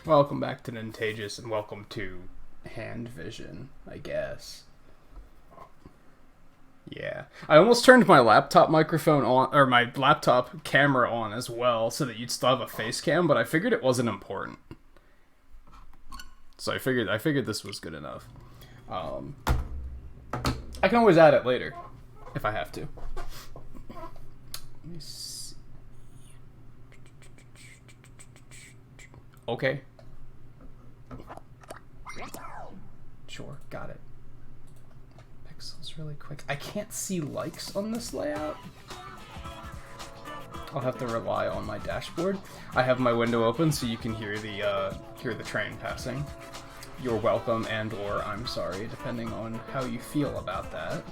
Welcome back to Nintagious, and welcome to Hand Vision, I guess. Yeah. I almost turned my laptop microphone on, or my laptop camera on as well, so that you'd still have a face cam, but I figured it wasn't important. So I figured this was good enough. I can always add it later, if I have to. Let me see. Okay. Sure, got it. Pixels really quick. I can't see likes on this layout. I'll have to rely on my dashboard. I have my window open so you can hear the train passing. You're welcome and/or I'm sorry, depending on how you feel about that.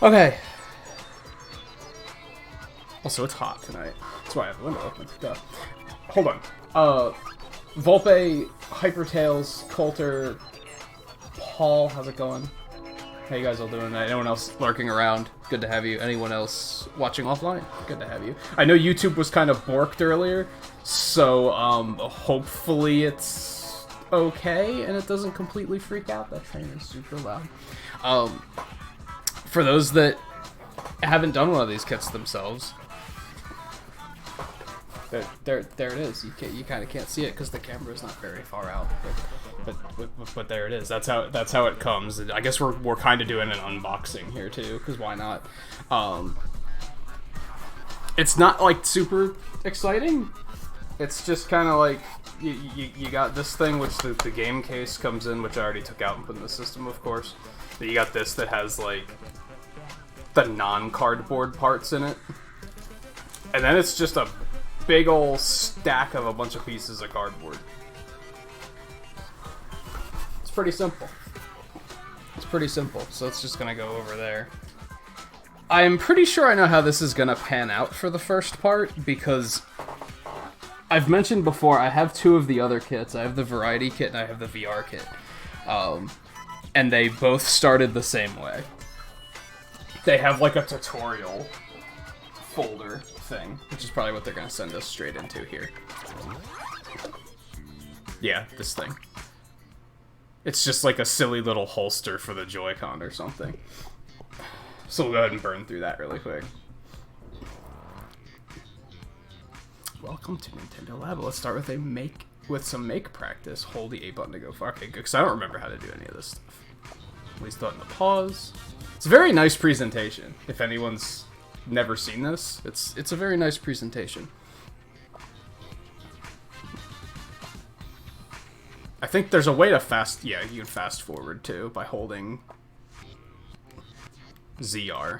Okay. Also, it's hot tonight. That's why I have the window open. Duh. Hold on. Volpe, Hypertails, Coulter, Paul, how's it going? How you guys all doing tonight? Anyone else lurking around? Good to have you. Anyone else watching offline? Good to have you. I know YouTube was kind of borked earlier, so hopefully it's okay and it doesn't completely freak out. That train is super loud. For those that haven't done one of these kits themselves, there it is. You kind of can't see it because the camera is not very far out, but there it is. That's how it comes. I guess we're kind of doing an unboxing here too, because why not? It's not like super exciting. It's just kind of like you got this thing, which the game case comes in, which I already took out and put in the system, of course. But you got this that has like the non-cardboard parts in it, and then it's just a big ol' stack of a bunch of pieces of cardboard. It's pretty simple. It's pretty simple, so it's just gonna go over there. I'm pretty sure I know how this is gonna pan out for the first part, because I've mentioned before, I have two of the other kits. I have the Variety kit and I have the VR kit. And they both started the same way. They have like a tutorial folder thing, which is probably what they're gonna send us straight into here. Yeah, this thing. It's just like a silly little holster for the Joy-Con or something. So we'll go ahead and burn through that really quick. Welcome to Nintendo Labo. Let's start with some make practice. Hold the A button to go far. Okay, good, because I don't remember how to do any of this stuff. Please button to pause. It's a very nice presentation. If anyone's never seen this, it's a very nice presentation. I think there's a way to yeah, you can fast forward too by holding ZR.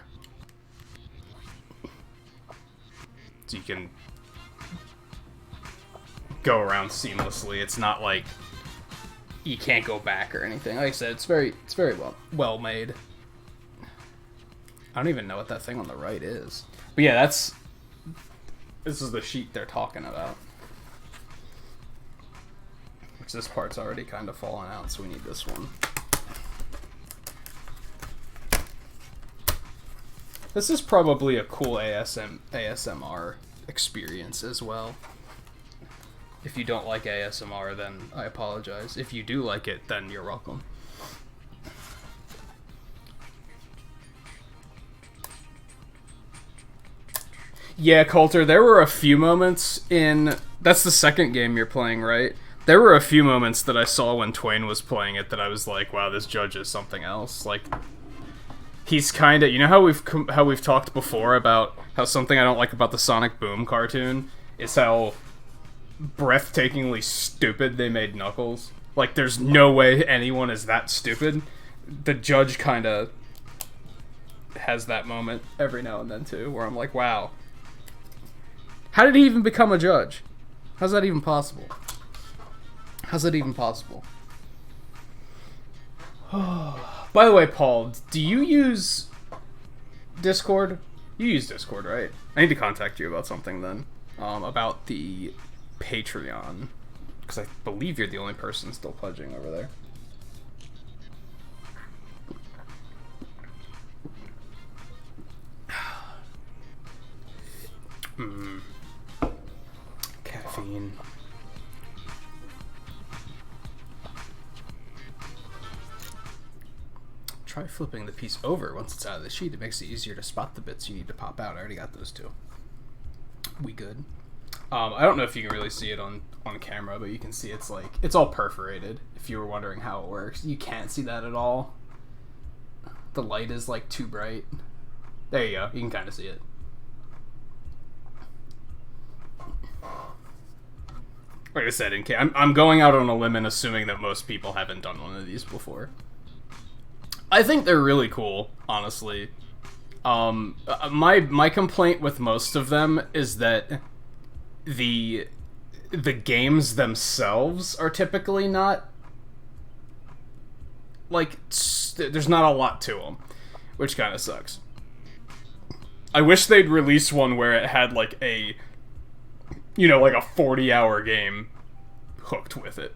So you can go around seamlessly. It's not like you can't go back or anything. Like I said, it's very well made. I don't even know what that thing on the right is. But yeah, this is the sheet they're talking about. Which this part's already kind of fallen out, so we need this one. This is probably a cool ASMR experience as well. If you don't like ASMR, then I apologize. If you do like it, then you're welcome. Yeah, Coulter, there were a few moments in... That's the second game you're playing, right? There were a few moments that I saw when Twain was playing it that I was like, wow, this judge is something else. Like, he's kind of... You know how we've talked before about how something I don't like about the Sonic Boom cartoon is how breathtakingly stupid they made Knuckles? Like, there's no way anyone is that stupid. The judge kind of has that moment every now and then, too, where I'm like, wow. How did he even become a judge? How's that even possible? How's that even possible? By the way, Paul, do you use Discord? You use Discord, right? I need to contact you about something then. About the Patreon. Because I believe you're the only person still pledging over there. Caffeine. Try flipping the piece over once it's out of the sheet. It makes it easier to spot the bits you need to pop out. I already got those two. We good. I don't know if you can really see it on camera, but you can see it's like, it's all perforated, if you were wondering how it works. You can't see that at all. The light is like too bright. There you go. You can kind of see it. Like I said, I'm going out on a limb and assuming that most people haven't done one of these before. I think they're really cool, honestly. My complaint with most of them is that the games themselves are typically not, like, there's not a lot to them, which kind of sucks. I wish they'd release one where it had like a, you know, like a 40-hour game hooked with it.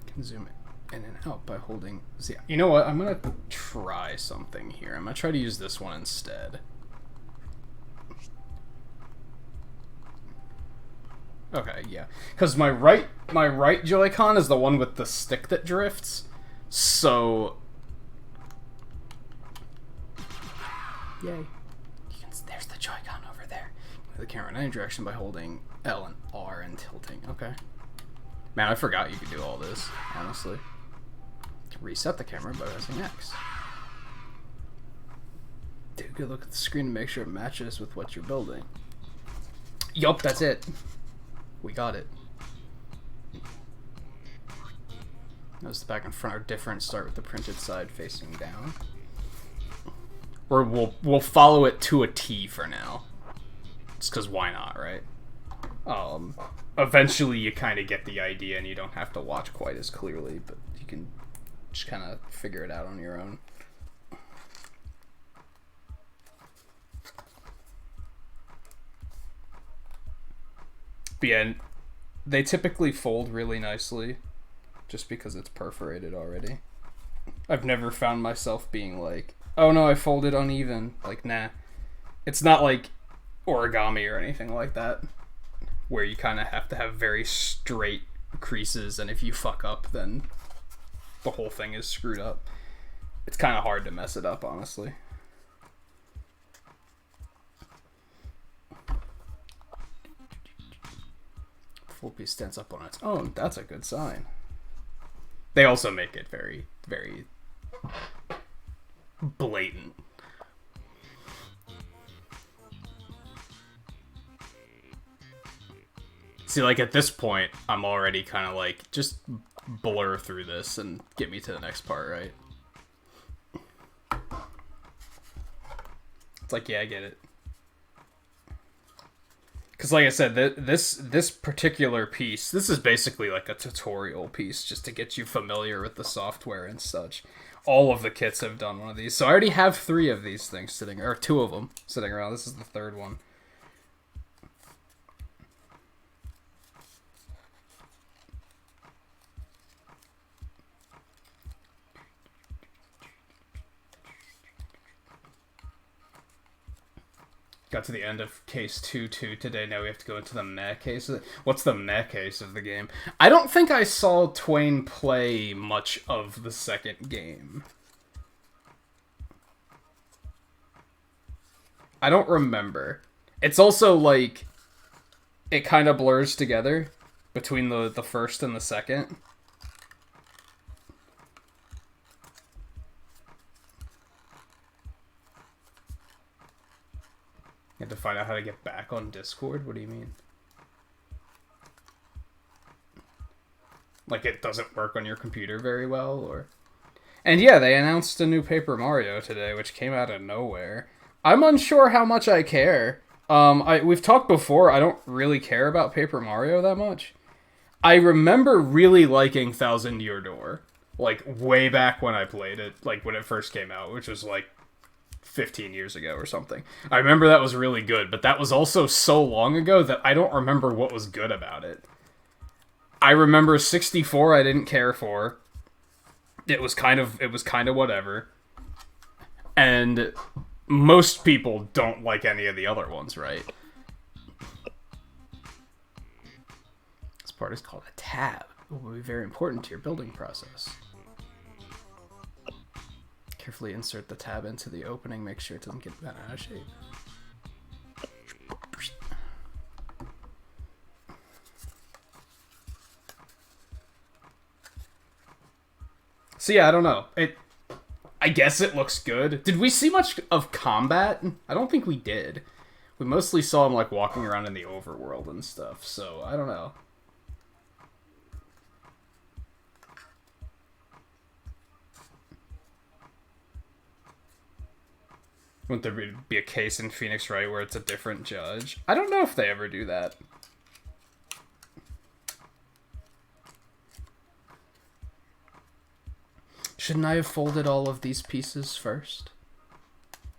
Can zoom in and out by holding Z. You know what? I'm gonna try something here. I'm gonna try to use this one instead. Okay, yeah. Because my right Joy-Con is the one with the stick that drifts. So, yay. There's the Joy-Con over there. Move the camera in any direction by holding L and R and tilting. Okay. Man, I forgot you could do all this, honestly. Reset the camera by pressing X. Take a good look at the screen to make sure it matches with what you're building. Yup, that's it. We got it. Notice the back and front are different. Start with the printed side facing down. Or we'll follow it to a T for now. Just because why not, right? Eventually you kind of get the idea and you don't have to watch quite as clearly, but you can just kind of figure it out on your own. But yeah, they typically fold really nicely just because it's perforated already. I've never found myself being like, oh no, I folded uneven. Like, nah. It's not like origami or anything like that, where you kind of have to have very straight creases, and if you fuck up, then the whole thing is screwed up. It's kind of hard to mess it up, honestly. Full piece stands up on its own. That's a good sign. They also make it very, very blatant. See, like, at this point, I'm already kind of like, just blur through this and get me to the next part, right? It's like, yeah, I get it. Because, like I said, this particular piece, this is basically like a tutorial piece just to get you familiar with the software and such. All of the kits have done one of these. So I already have 3 of these things sitting, or 2 of them sitting around. This is the 3rd one. Got to the end of case 2 today. Now we have to go into the meh case. What's the meh case of the game? I don't think I saw Twain play much of the second game. I don't remember. It's also like, it kind of blurs together between the first and the second. You have to find out how to get back on Discord? What do you mean? Like, it doesn't work on your computer very well, or... And yeah, they announced a new Paper Mario today, which came out of nowhere. I'm unsure how much I care. We've talked before, I don't really care about Paper Mario that much. I remember really liking Thousand Year Door, like, way back when I played it, like, when it first came out, which was, like, 15 years ago or something. I remember that was really good, but that was also so long ago that I don't remember what was good about it. I remember 64 I didn't care for. It was kind of whatever. And most people don't like any of the other ones, right? This part is called a tab. It will be very important to your building process. Carefully insert the tab into the opening. Make sure it doesn't get bent out of shape. So yeah, I don't know. I guess it looks good. Did we see much of combat? I don't think we did. We mostly saw him like walking around in the overworld and stuff, so I don't know. Wouldn't there be a case in Phoenix Wright where it's a different judge? I don't know if they ever do that. Shouldn't I have folded all of these pieces first?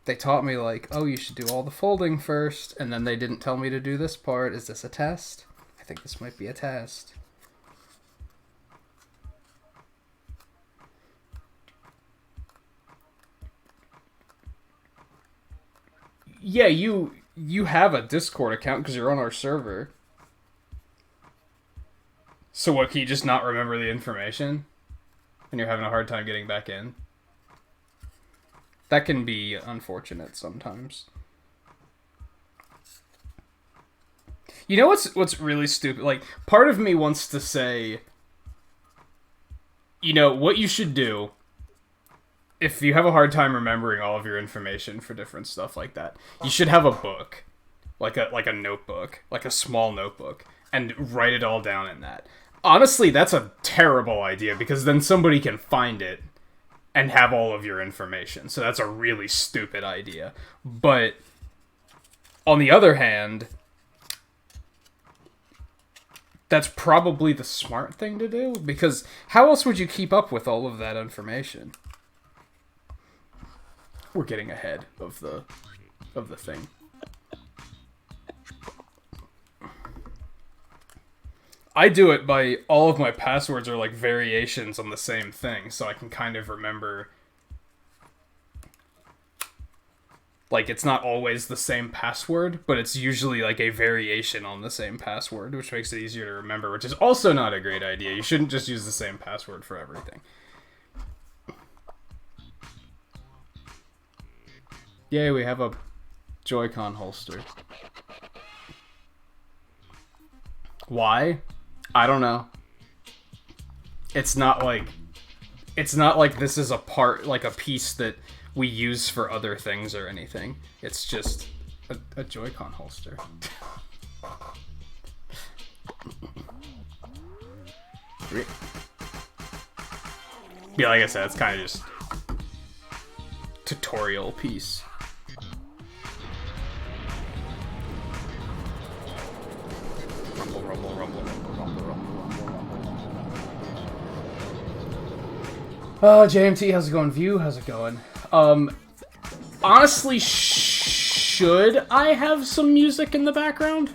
They taught me, like, oh, you should do all the folding first, and then they didn't tell me to do this part. Is this a test? I think this might be a test. Yeah, you have a Discord account because you're on our server. So what, can you just not remember the information? And you're having a hard time getting back in? That can be unfortunate sometimes. You know what's really stupid? Like, part of me wants to say, you know, what you should do if you have a hard time remembering all of your information for different stuff like that, you should have a book. Like a notebook. Like a small notebook. And write it all down in that. Honestly, that's a terrible idea, because then somebody can find it and have all of your information. So that's a really stupid idea. But on the other hand, that's probably the smart thing to do, because how else would you keep up with all of that information? We're getting ahead of the thing. I do it by, all of my passwords are like variations on the same thing, so I can kind of remember. Like, it's not always the same password, but it's usually like a variation on the same password, which makes it easier to remember, which is also not a great idea. You shouldn't just use the same password for everything. Yay, we have a Joy-Con holster. Why? I don't know. It's not like this is a part, like a piece that we use for other things or anything. It's just a Joy-Con holster. Yeah, like I said, it's kind of just tutorial piece. Rumble, rumble, rumble, rumble, rumble, rumble, rumble, rumble. JMT, how's it going? View, how's it going? Honestly, should I have some music in the background?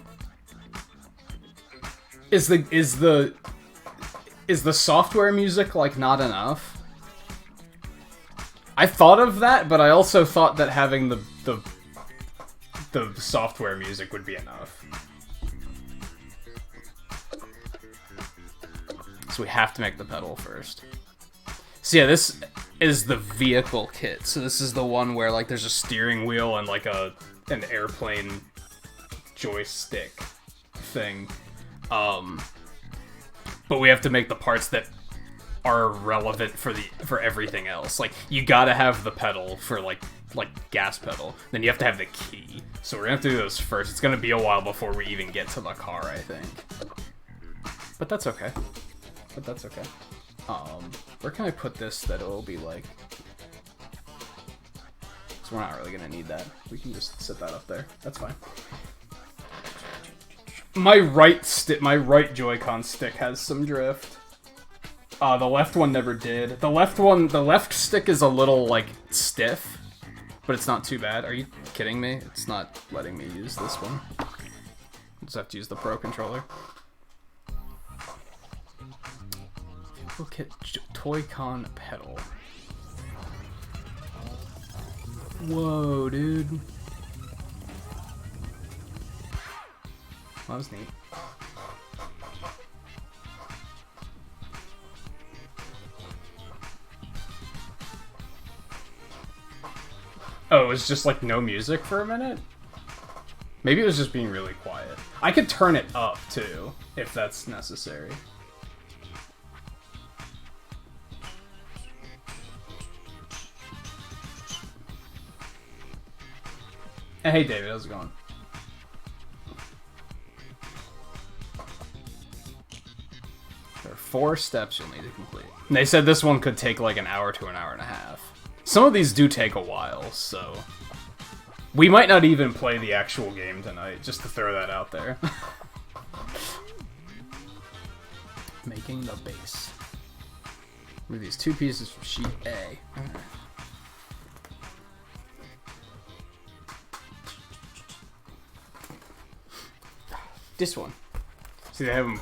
Is the software music, like, not enough? I thought of that, but I also thought that having the software music would be enough. So we have to make the pedal first. So yeah, this is the vehicle kit. So this is the one where, like, there's a steering wheel and like an airplane joystick thing. But we have to make the parts that are relevant for everything else. Like, you gotta have the pedal for like gas pedal. Then you have to have the key. So we're gonna have to do those first. It's gonna be a while before we even get to the car, I think. But that's okay. Where can I put this that it'll be like... So we're not really gonna need that. We can just set that up there. That's fine. My right Joy-Con stick has some drift. The left one never did. The left stick is a little, like, stiff, but it's not too bad. Are you kidding me? It's not letting me use this one. I just have to use the Pro controller. Look at Toy-Con pedal. Whoa, dude. That was neat. Oh, it was just like no music for a minute? Maybe it was just being really quiet. I could turn it up too, if that's necessary. Hey David, how's it going? There are 4 steps you'll need to complete. And they said this one could take like an hour to an hour and a half. Some of these do take a while, so... We might not even play the actual game tonight, just to throw that out there. Making the base. Remove these 2 pieces from sheet A. This one. See, they have them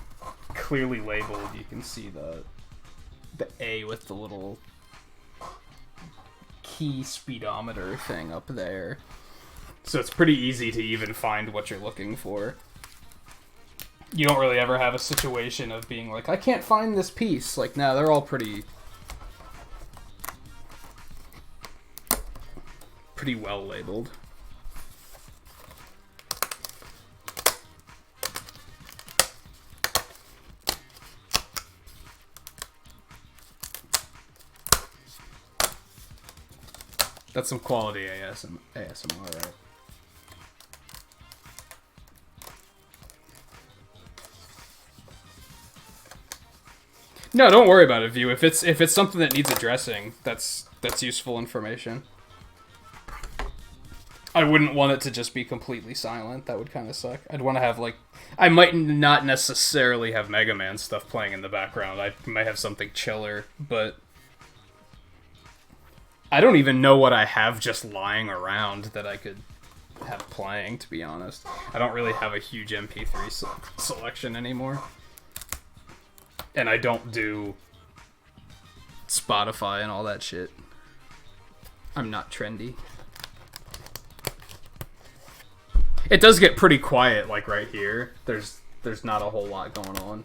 clearly labeled. You can see the A with the little key speedometer thing up there. So it's pretty easy to even find what you're looking for. You don't really ever have a situation of being like, I can't find this piece. Like, no, they're all pretty well labeled. That's some quality ASMR, right? No, don't worry about it, View. If it's something that needs addressing, that's useful information. I wouldn't want it to just be completely silent. That would kind of suck. I'd want to have, like... I might not necessarily have Mega Man stuff playing in the background. I might have something chiller, but... I don't even know what I have just lying around that I could have playing, to be honest. I don't really have a huge MP3 selection anymore. And I don't do Spotify and all that shit. I'm not trendy. It does get pretty quiet, like right here. There's not a whole lot going on.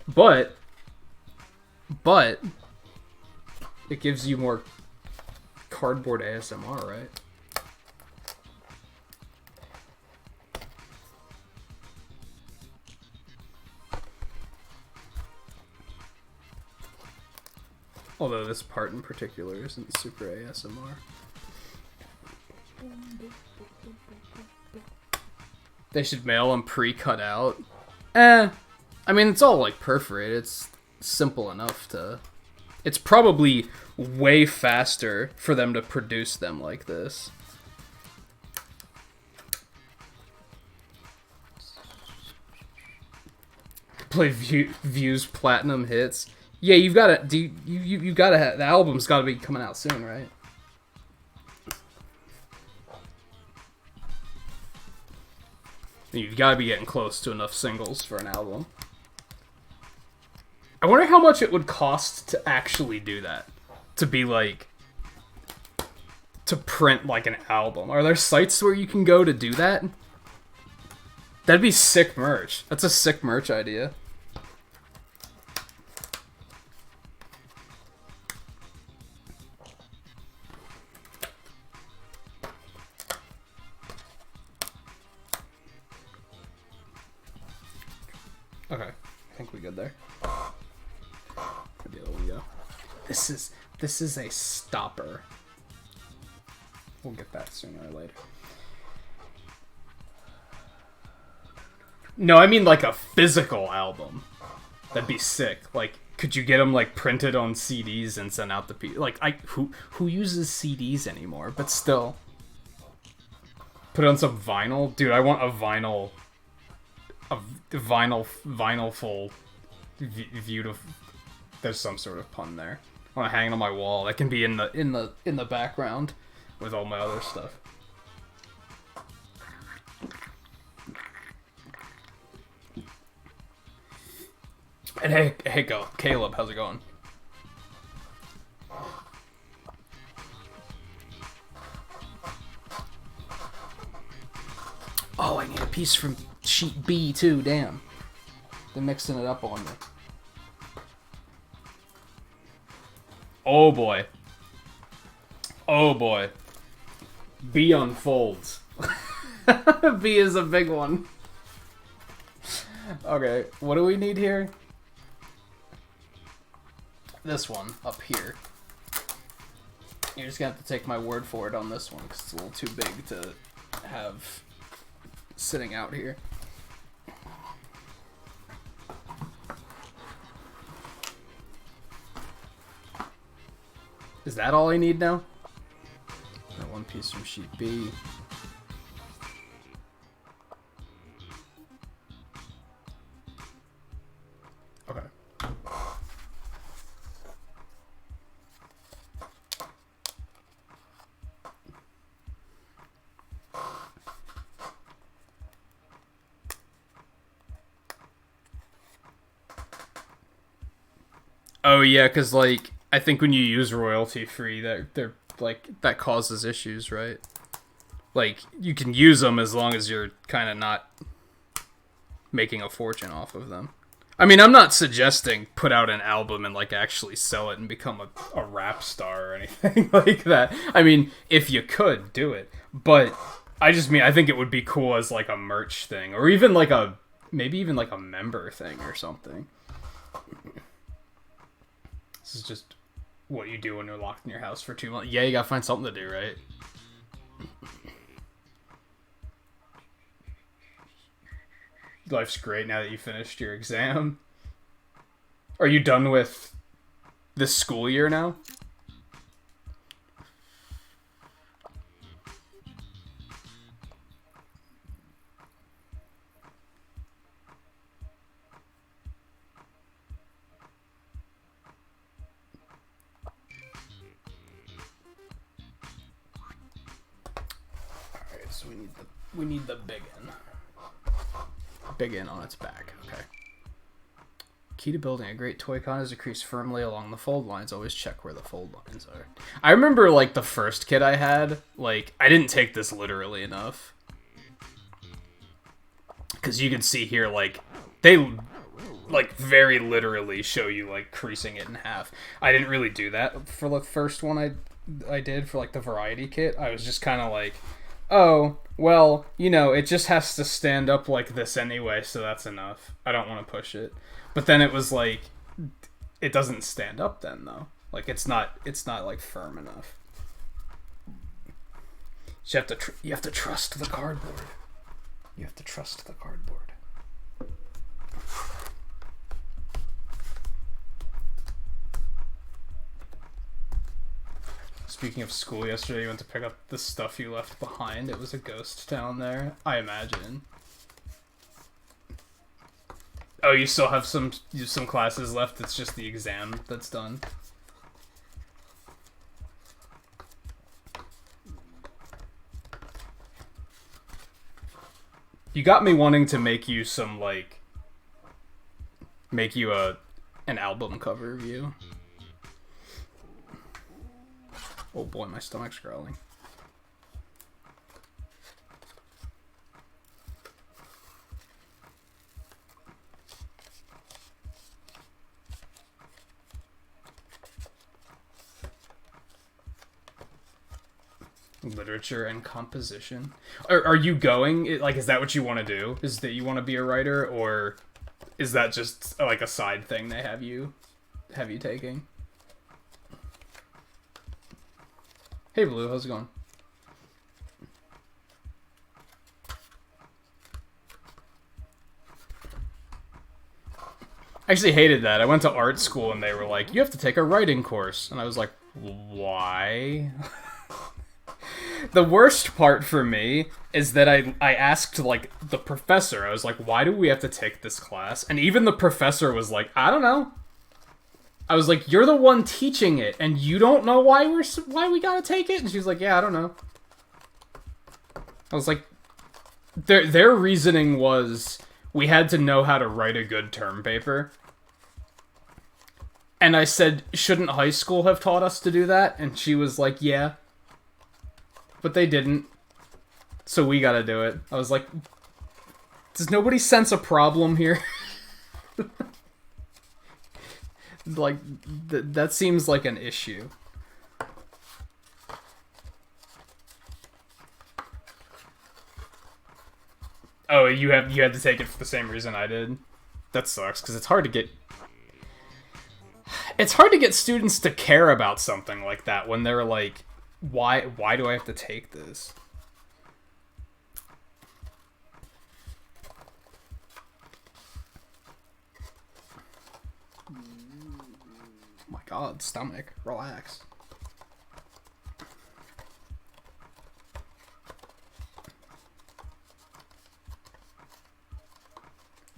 But it gives you more cardboard ASMR, right? Although this part in particular isn't super ASMR. They should mail them pre-cut out. I mean, it's all like perforated. It's simple enough to... It's probably way faster for them to produce them like this. Play View's platinum hits. Yeah, you've got to. You got to have the album's got to be coming out soon, right? You've got to be getting close to enough singles for an album. I wonder how much it would cost to actually do that. To be like... To print like an album. Are there sites where you can go to do that? That'd be sick merch. That's a sick merch idea. Okay, I think we're good there. There we go. This is a stopper. We'll get that sooner or later. No, I mean like a physical album. That'd be sick. Like, could you get them like printed on CDs and send out the people? Like, who uses CDs anymore? But still, put it on some vinyl, dude. I want a vinyl full view to. There's some sort of pun there. I want to hang it on my wall. That can be in the background with all my other stuff. And hey, Caleb, how's it going? piece from sheet B, too. Damn. They're mixing it up on me. Oh, boy. Oh, boy. B unfolds. B is a big one. Okay, what do we need here? This one, up here. You're just gonna have to take my word for it on this one, because it's a little too big to have sitting out here. Is that all I need now? Got one piece from sheet B. Okay. Oh yeah, because like I think when you use royalty free, they're like that causes issues, right? Like you can use them as long as you're kind of not making a fortune off of them. I mean, I'm not suggesting put out an album and like actually sell it and become a rap star or anything like that. I mean, if you could do it, but I just mean I think it would be cool as like a merch thing, or even like maybe even like a member thing or something. This is just what you do when you're locked in your house for 2 months. Yeah, you gotta find something to do, right? Life's great now that you finished your exam. Are you done with this school year now? Alright, so we need the big N. Big N on its back. Okay. Key to building a great toy con is to crease firmly along the fold lines. Always check where the fold lines are. I remember, like, the first kit I had, like, I didn't take this literally enough. Because you can see here, like, they, like, very literally show you, like, creasing it in half. I didn't really do that for the first one I did for, like, the variety kit. I was just kind of like, oh, well, you know, it just has to stand up like this anyway, so that's enough. I don't want to push it. But then it was like, it doesn't stand up then, though. Like, it's not like, firm enough. So you have to trust the cardboard. You have to trust the cardboard. Speaking of school, yesterday you went to pick up the stuff you left behind. It was a ghost town there, I imagine. Oh, you still have some classes left. It's just the exam that's done. You got me wanting to make you some, like, make you an album cover review. Oh boy, my stomach's growling. Literature and composition. Are you going, like, is that what you want to do? Is that you want to be a writer, or is that just like a side thing they have you taking? Hey Blue, how's it going? I actually hated that. I went to art school and they were like, you have to take a writing course. And I was like, why? The worst part for me is that I asked, like, the professor. I was like, why do we have to take this class? And even the professor was like, I don't know. I was like, you're the one teaching it, and you don't know why we gotta take it? And she was like, yeah, I don't know. I was like, their reasoning was, we had to know how to write a good term paper. And I said, shouldn't high school have taught us to do that? And she was like, yeah. But they didn't. So we gotta do it. I was like, Does nobody sense a problem here? Like, that seems like an issue. Oh, you had to take it for the same reason I did? That sucks, because it's hard to get... It's hard to get students to care about something like that when they're like, why do I have to take this? My god, stomach, relax.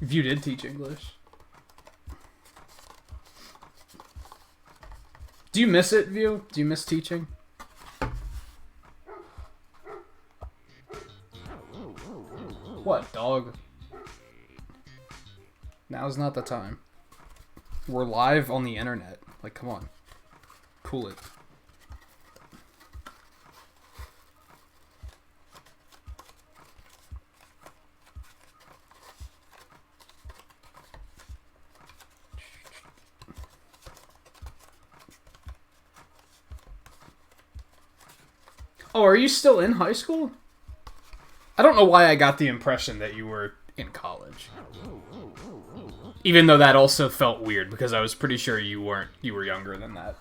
If you did teach English. Do you miss it, View? Do you miss teaching? What, dog? Now's not the time. We're live on the internet. Like, come on. Cool it. Oh, are you still in high school? I don't know why I got the impression that you were in college. Even though that also felt weird, because I was pretty sure you weren't. You were younger than that.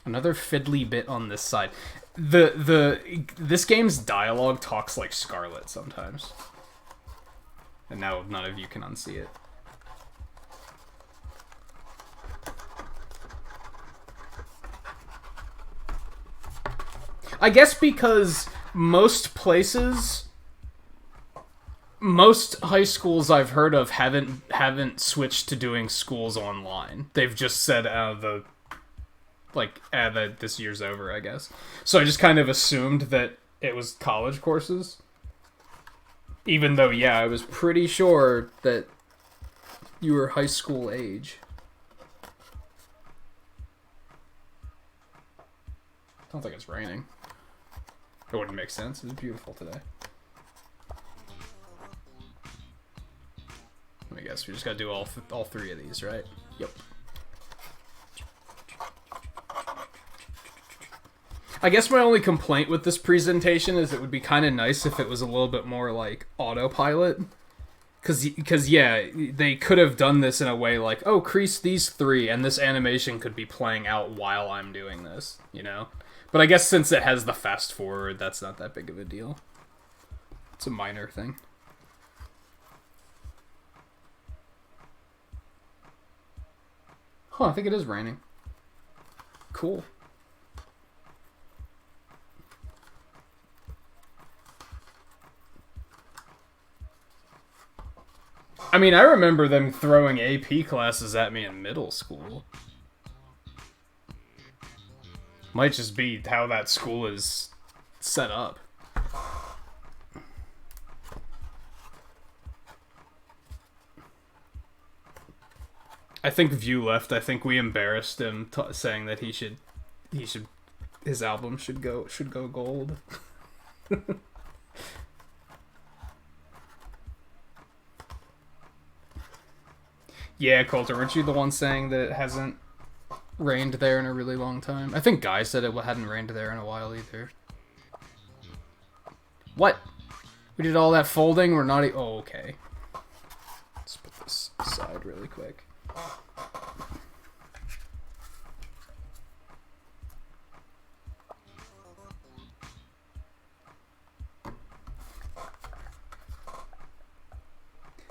Another fiddly bit on this side. This game's dialogue talks like Scarlet sometimes. And now none of you can unsee it. I guess because most places, most high schools I've heard of haven't switched to doing schools online. They've just said, this year's over, I guess. So I just kind of assumed that it was college courses. Even though, yeah, I was pretty sure that you were high school age. I don't think it's raining. It wouldn't make sense. It's beautiful today. Let me guess. We just gotta do all three of these, right? Yep. I guess my only complaint with this presentation is it would be kind of nice if it was a little bit more like autopilot. Because yeah, they could have done this in a way like, oh, crease these three, and this animation could be playing out while I'm doing this, you know? But I guess since it has the fast forward, that's not that big of a deal. It's a minor thing. Huh, I think it is raining. Cool. I mean, I remember them throwing AP classes at me in middle school. Might just be how that school is set up. I think View left. I think we embarrassed him saying that his album should go gold. Yeah, Coulter, weren't you the one saying that it hasn't rained there in a really long time? I think Guy said it hadn't rained there in a while either. What? We did all that folding? We're not oh, okay. Let's put this aside really quick.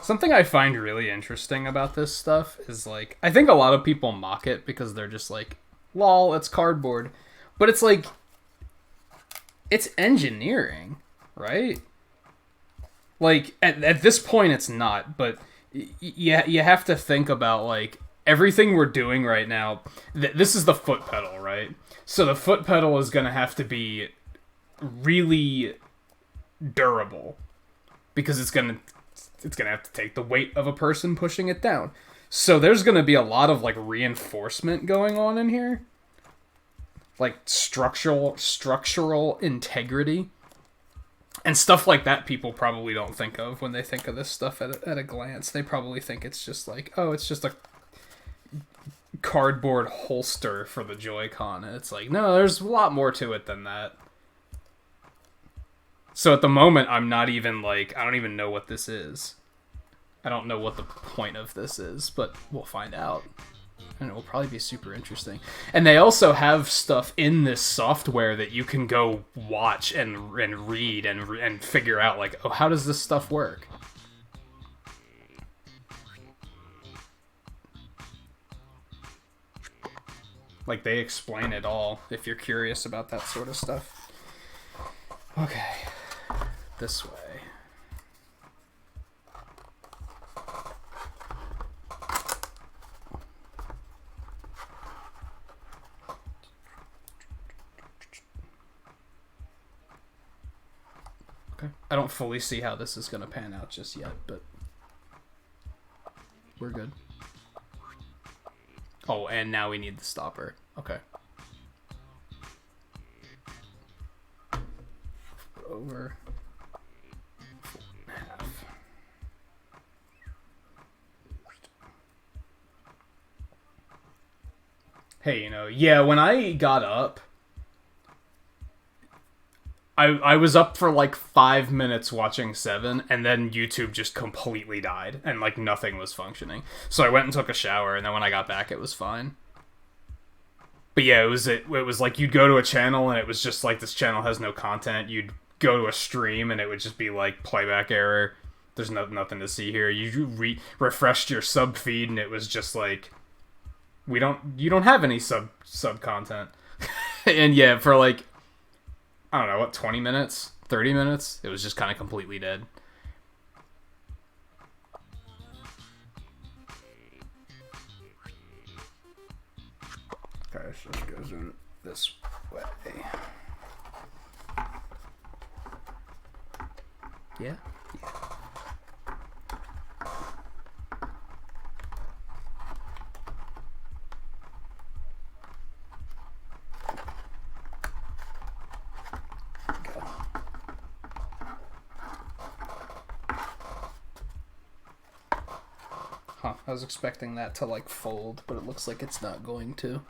Something I find really interesting about this stuff is, like, I think a lot of people mock it because they're just like, lol, it's cardboard. But it's like, it's engineering, right? Like, at this point it's not, but you have to think about, like, everything we're doing right now. This is the foot pedal, right? So the foot pedal is going to have to be really durable because it's going to have to take the weight of a person pushing it down. So there's going to be a lot of, like, reinforcement going on in here. like structural integrity and stuff like that. People probably don't think of when they think of this stuff at a glance. They probably think it's just like, oh, it's just a cardboard holster for the Joy-Con, and it's like, no, there's a lot more to it than that. So at the moment, I'm not even like, I don't even know what this is. I don't know what the point of this is, but we'll find out. And it will probably be super interesting. And they also have stuff in this software that you can go watch and read and figure out, like, oh, how does this stuff work? Like, they explain it all if you're curious about that sort of stuff. Okay. This way. Okay. I don't fully see how this is going to pan out just yet, but we're good. Oh, and now we need the stopper. Okay. Over half. Hey, you know, yeah, when I got up, I was up for like 5 minutes watching 7, and then YouTube just completely died, and like nothing was functioning. So I went and took a shower, and then when I got back, it was fine. But yeah, it was like you'd go to a channel, and it was just like, this channel has no content. You'd go to a stream, and it would just be like, playback error. There's nothing to see here. You refreshed your sub feed, and it was just like, you don't have any sub content. And yeah, for like, I don't know, what, 20 minutes? 30 minutes? It was just kind of completely dead. Okay, so this goes in this way. Yeah? Huh, I was expecting that to like fold, but it looks like it's not going to.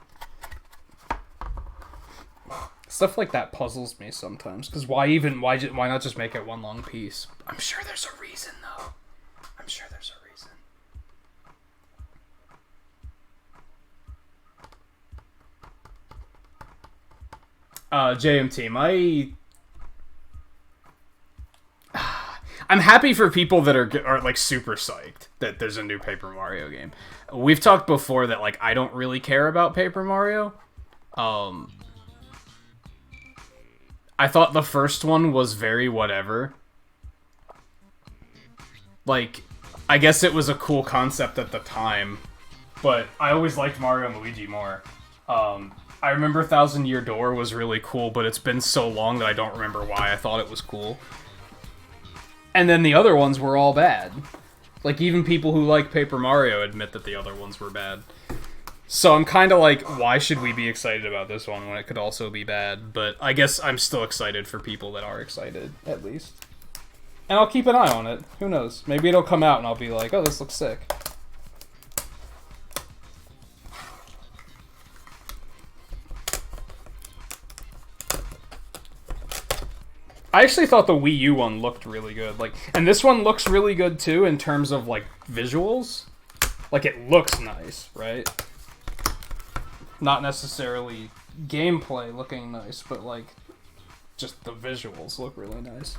Stuff like that puzzles me sometimes, because why not just make it one long piece? I'm sure there's a reason, though. I'm sure there's a reason. JMT, I'm happy for people that are like super psyched that there's a new Paper Mario game. We've talked before that like I don't really care about Paper Mario. I thought the first one was very whatever. Like, I guess it was a cool concept at the time, but I always liked Mario and Luigi more. I remember Thousand Year Door was really cool, but it's been so long that I don't remember why I thought it was cool. And then the other ones were all bad. Like, even people who like Paper Mario admit that the other ones were bad. So I'm kind of like, why should we be excited about this one when it could also be bad? But I guess I'm still excited for people that are excited, at least. And I'll keep an eye on it. Who knows? Maybe it'll come out and I'll be like, oh, this looks sick. I actually thought the Wii U one looked really good. Like, and this one looks really good too in terms of like visuals. Like, it looks nice, right? Not necessarily gameplay looking nice, but like just the visuals look really nice.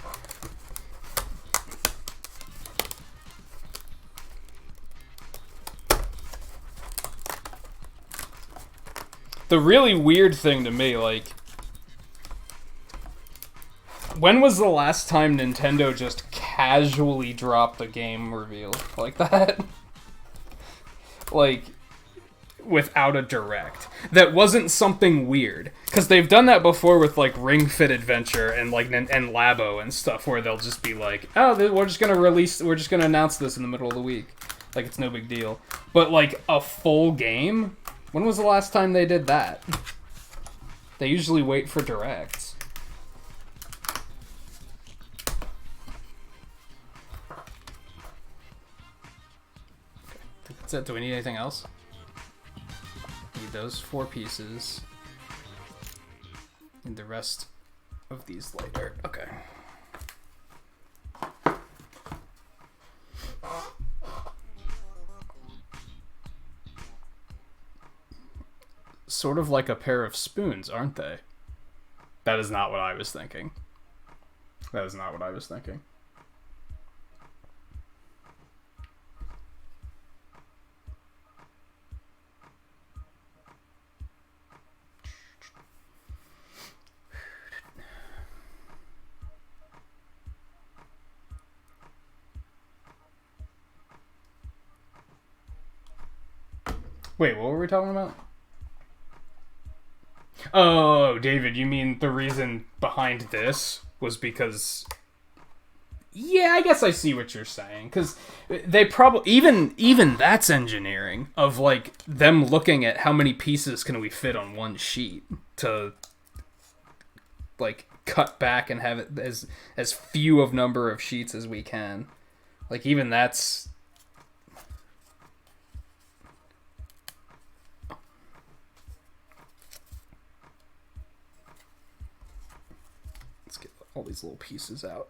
The really weird thing to me, like, when was the last time Nintendo just casually dropped a game reveal like that? Like, without a direct. That wasn't something weird. Because they've done that before with, like, Ring Fit Adventure and, like, and Labo and stuff, where they'll just be like, oh, we're just gonna announce this in the middle of the week. Like, it's no big deal. But, like, a full game? When was the last time they did that? They usually wait for directs. Okay, I think that's it. Do we need anything else? Need those 4 pieces. Need the rest of these later. Okay. Sort of like a pair of spoons, aren't they? That is not what I was thinking. That is not what I was thinking. Wait, what were we talking about? Oh, David, you mean the reason behind this was because... Yeah, I guess I see what you're saying. Because they probably... Even that's engineering. Of, like, them looking at how many pieces can we fit on one sheet. To, like, cut back and have it as few of number of sheets as we can. Like, even that's... all these little pieces out.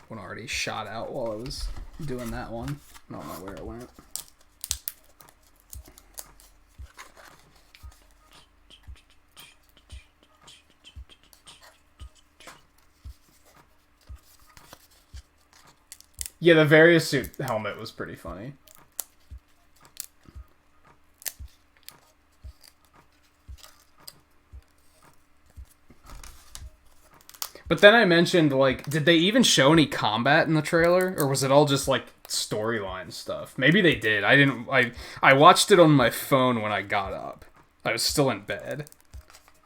One already shot out while I was doing that one. I don't know where it went. Yeah, the various suit helmet was pretty funny. But then I mentioned, like, did they even show any combat in the trailer? Or was it all just, like, storyline stuff? Maybe they did. I watched it on my phone when I got up. I was still in bed.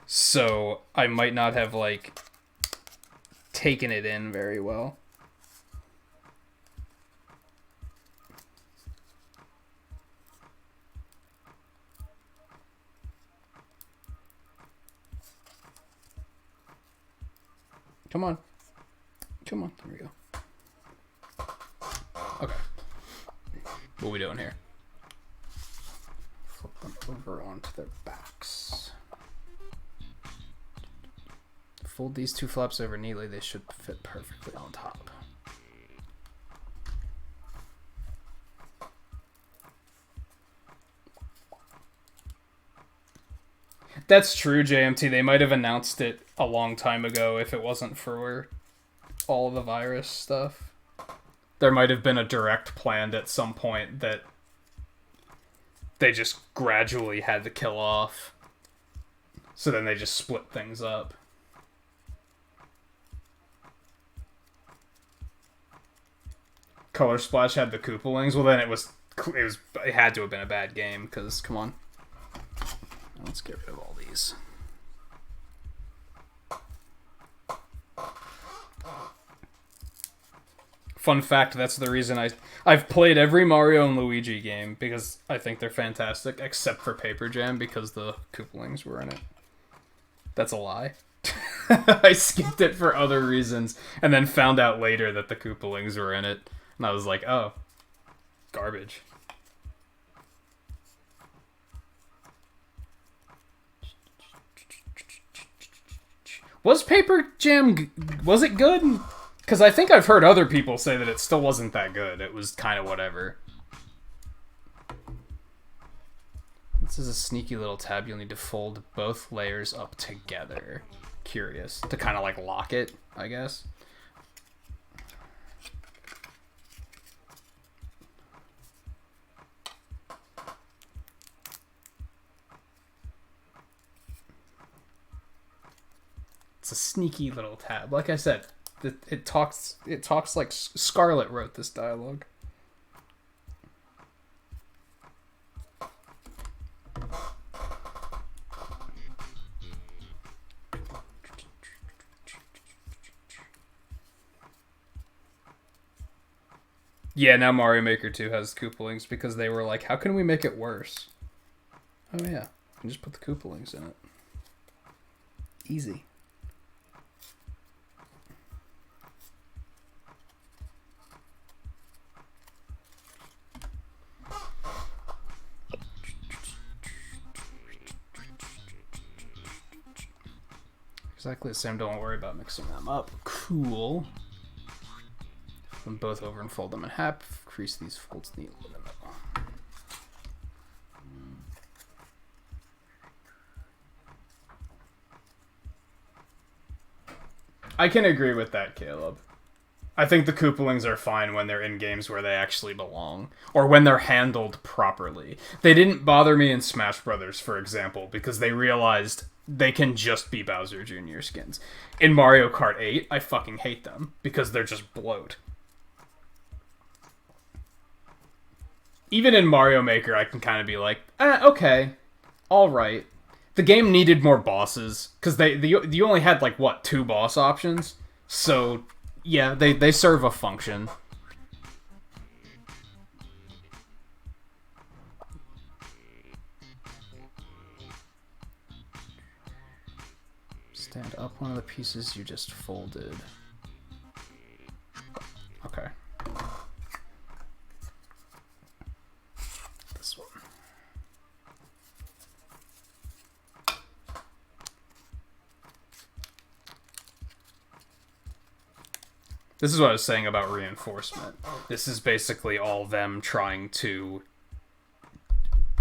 So I might not have, like, taken it in very well. Come on. Come on. There we go. Okay. What are we doing here? Flip them over onto their backs. Fold these 2 flaps over neatly. They should fit perfectly on top. That's true, JMT. They might have announced it a long time ago if it wasn't for all of the virus stuff. There might have been a direct planned at some point that they just gradually had to kill off. So then they just split things up. Color Splash had the Koopalings. Well, then it had to have been a bad game, because, come on. Let's get rid of all these. Fun fact, that's the reason I've played every Mario and Luigi game, because I think they're fantastic, except for Paper Jam, because the Koopalings were in it. That's a lie. I skipped it for other reasons, and then found out later that the Koopalings were in it. And I was like, oh, garbage. Was Paper Jam... was it good? Because I think I've heard other people say that it still wasn't that good. It was kind of whatever. This is a sneaky little tab. You'll need to fold both layers up together. Curious. To kind of like lock it, I guess. It's a sneaky little tab. Like I said, it talks like Scarlet wrote this dialogue. Yeah, now Mario Maker 2 has Koopalings because they were like, how can we make it worse? Oh yeah. can just put the Koopalings in it. Easy. Exactly the same, don't worry about mixing them up. Cool. Flip them both over and fold them in half. Crease these folds neatly in the middle. I can agree with that, Caleb. I think the Koopalings are fine when they're in games where they actually belong, or when they're handled properly. They didn't bother me in Smash Brothers, for example, because they realized they can just be Bowser Jr. skins. In Mario Kart 8, I fucking hate them, because they're just bloat. Even in Mario Maker, I can kind of be like, okay, alright. The game needed more bosses, because you only had, like, what, 2 boss options? So, yeah, they serve a function. Stand up one of the pieces you just folded. Okay. This one. This is what I was saying about reinforcement. This is basically all them trying to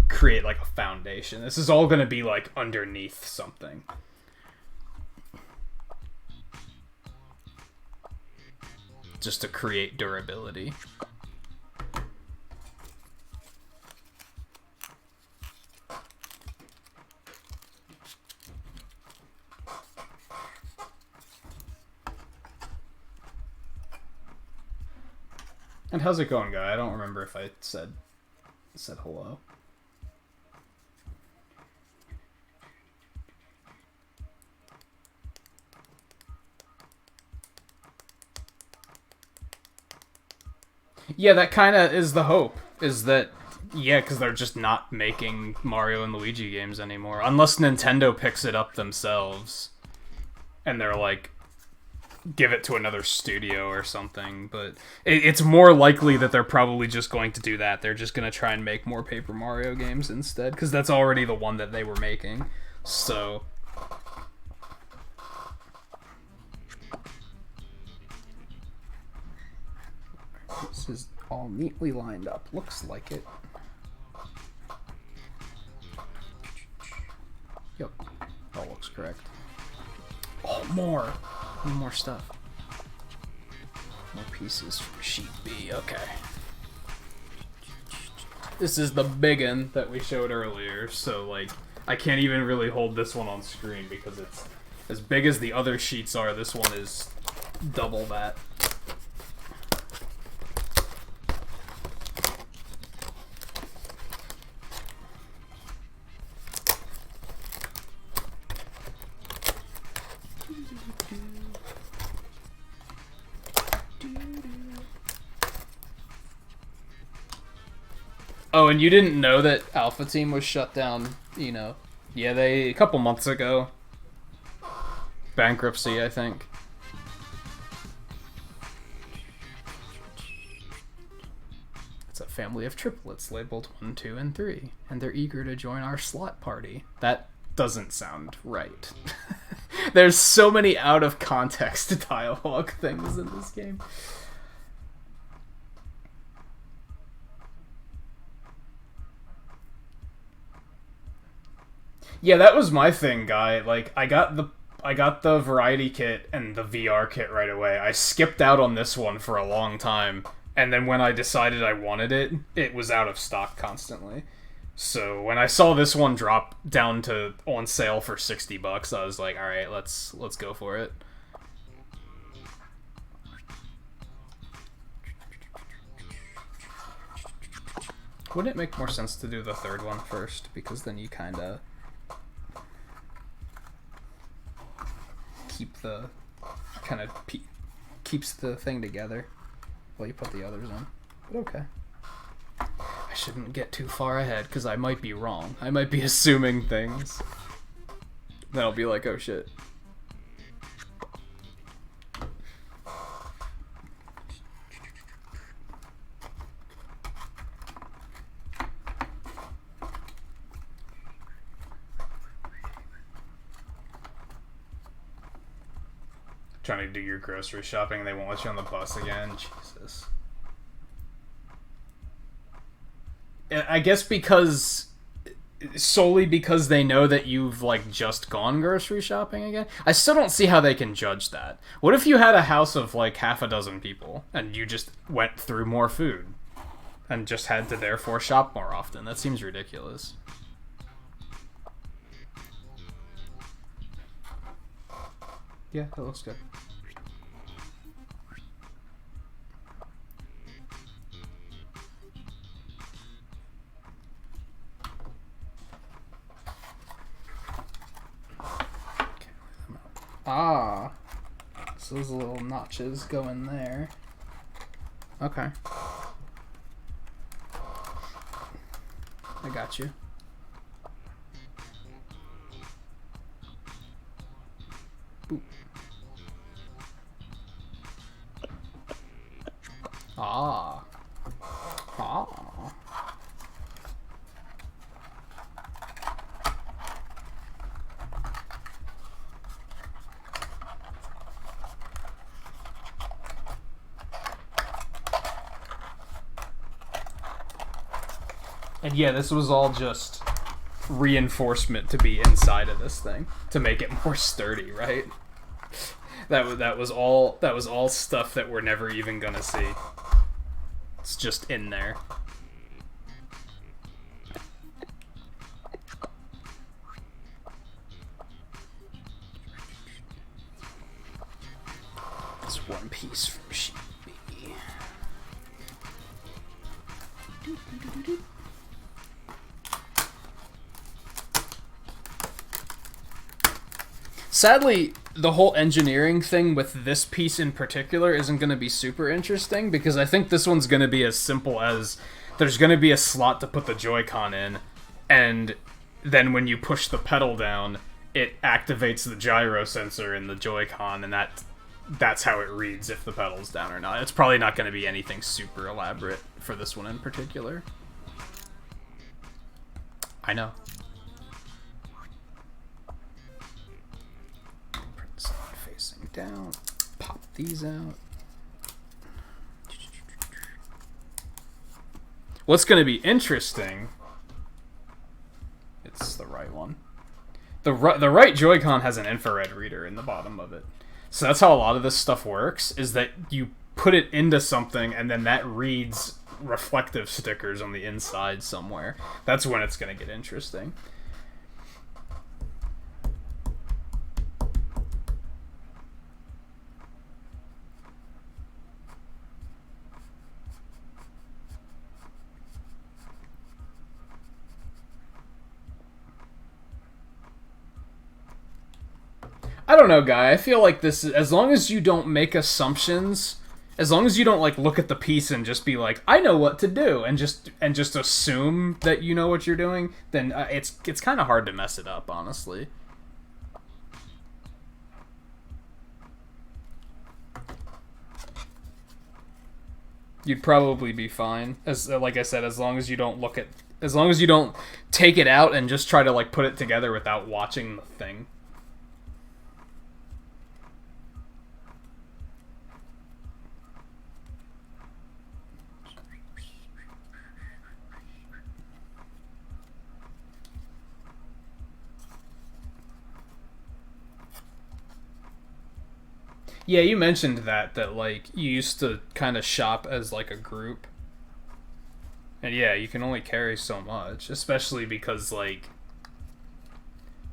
create like a foundation. This is all going to be like underneath something. Just to create durability. And how's it going, guy? I don't remember if I said hello. Yeah, that kind of is the hope. Is that, yeah, because they're just not making Mario and Luigi games anymore. Unless Nintendo picks it up themselves. And they're like, give it to another studio or something. But it's more likely that they're probably just going to do that. They're just going to try and make more Paper Mario games instead. Because that's already the one that they were making. So... this is all neatly lined up. Looks like it. Yep. All looks correct. Oh, more! More stuff. More pieces from sheet B. Okay. This is the big one that we showed earlier, so, like, I can't even really hold this one on screen because it's as big as the other sheets are. This one is double that. Oh, and you didn't know that Alpha Team was shut down, you know. Yeah, a couple months ago. Bankruptcy, I think. It's a family of triplets labeled 1, 2, and 3, and they're eager to join our slot party. That doesn't sound right. There's so many out of context dialogue things in this game. Yeah, that was my thing, guy. Like, I got the variety kit and the VR kit right away. I skipped out on this one for a long time, and then when I decided I wanted it, it was out of stock constantly. So when I saw this one drop down to on sale for $60, I was like, all right, let's go for it. Wouldn't it make more sense to do the third one first, because then you kind of keeps the thing together while you put the others on. But okay. I shouldn't get too far ahead, because I might be wrong. I might be assuming things. Then I'll be like, oh shit. Trying to do your grocery shopping and they won't let you on the bus again. Jesus. I guess solely because they know that you've like just gone grocery shopping again. I still don't see how they can judge that. What if you had a house of like half a dozen people and you just went through more food and just had to therefore shop more often? That seems ridiculous. Yeah, that looks good. Ah, so those little notches go in there. Okay. I got you. Boop. Ah. Ah. And yeah, this was all just reinforcement to be inside of this thing to make it more sturdy, right? That was all stuff that we're never even gonna see. It's just in there. It's one piece from sheep. Sadly, the whole engineering thing with this piece in particular isn't going to be super interesting, because I think this one's going to be as simple as there's going to be a slot to put the Joy-Con in, and then when you push the pedal down, it activates the gyro sensor in the Joy-Con, and that's how it reads if the pedal's down or not. It's probably not going to be anything super elaborate for this one in particular. I know. Facing down. Pop these out. What's going to be interesting... It's the right one. The right Joy-Con has an infrared reader in the bottom of it. So that's how a lot of this stuff works, is that you put it into something and then that reads reflective stickers on the inside somewhere. That's when it's going to get interesting. I don't know, Guy. I feel like this is, as long as you don't make assumptions, as long as you don't like look at the piece and just be like, I know what to do, and just assume that you know what you're doing, then it's kind of hard to mess it up, honestly. You'd probably be fine, as like I said, as long as you don't take it out and just try to like put it together without watching the thing. Yeah, you mentioned that like you used to kind of shop as like a group. And yeah, you can only carry so much, especially because like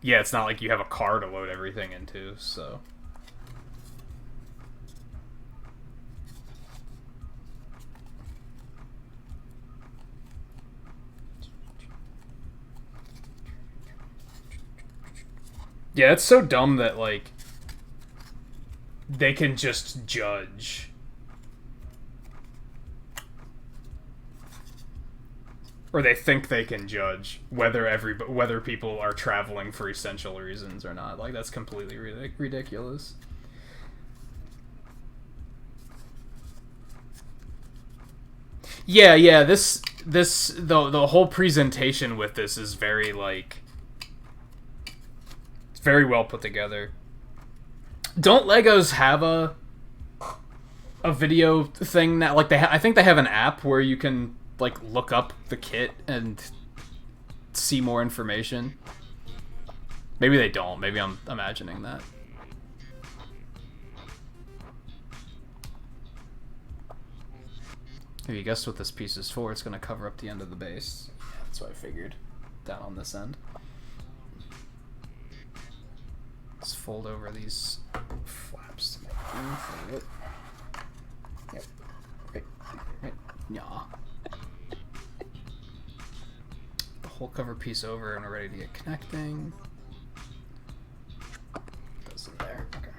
yeah, it's not like you have a car to load everything into, so yeah, it's so dumb that like they can just judge. or they think they can judge whether people are traveling for essential reasons or not. Like, that's completely ridiculous. Yeah. The whole presentation with this is very, like, it's very well put together. Don't Legos have a video thing that, like, I think they have an app where you can, like, look up the kit and see more information. Maybe they don't. Maybe I'm imagining that. Have you guessed what this piece is for? It's going to cover up the end of the base. Yeah, that's what I figured. Down on this end. Let's fold over these flaps to make room for it. Yep. Right. Yeah. The whole cover piece over, and we're ready to get connecting. Goes in there. Okay.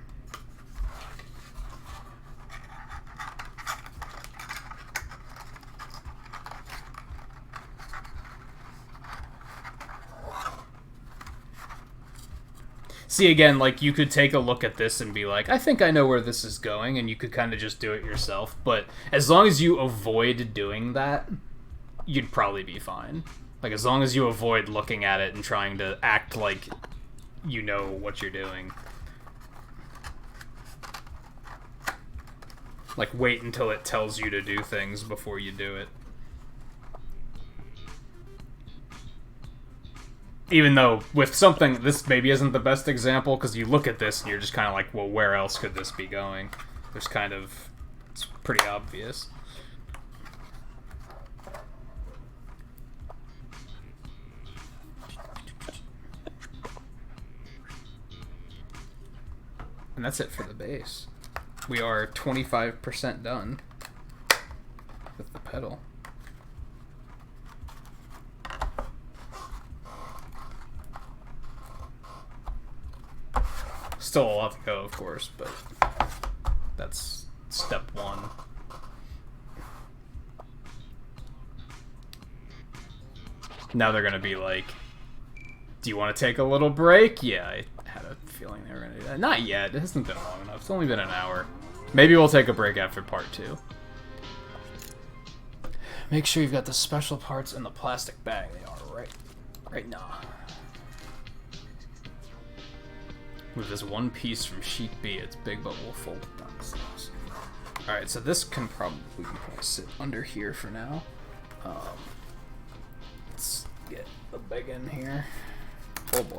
See, again, like, you could take a look at this and be like, I think I know where this is going, and you could kind of just do it yourself. But as long as you avoid doing that, you'd probably be fine. Like, as long as you avoid looking at it and trying to act like you know what you're doing. Like, wait until it tells you to do things before you do it. Even though, with something, this maybe isn't the best example, because you look at this and you're just kind of like, well, where else could this be going? There's kind of... it's pretty obvious. And that's it for the base. We are 25% done with the pedal. Still a lot to go, of course, but that's step one. Now they're gonna be like, do you want to take a little break? Yeah, I had a feeling they were gonna do that. Not yet. It hasn't been long enough. It's only been an hour. Maybe we'll take a break after part 2. Make sure you've got the special parts in the plastic bag. They are right now. With this one piece from sheet B, it's big, but we'll fold it down. Alright, so this we can probably sit under here for now. Let's get the big end here. Oh boy.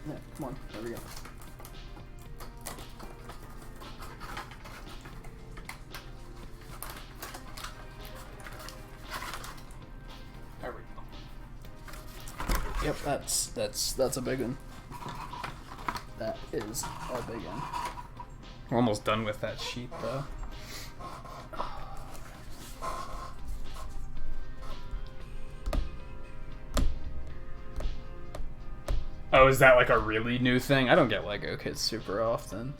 Yeah, come on, there we go. There we go. Yep, that's a big one. That is a big one. We're almost done with that sheet though. Oh, is that like a really new thing? I don't get Lego kits super often.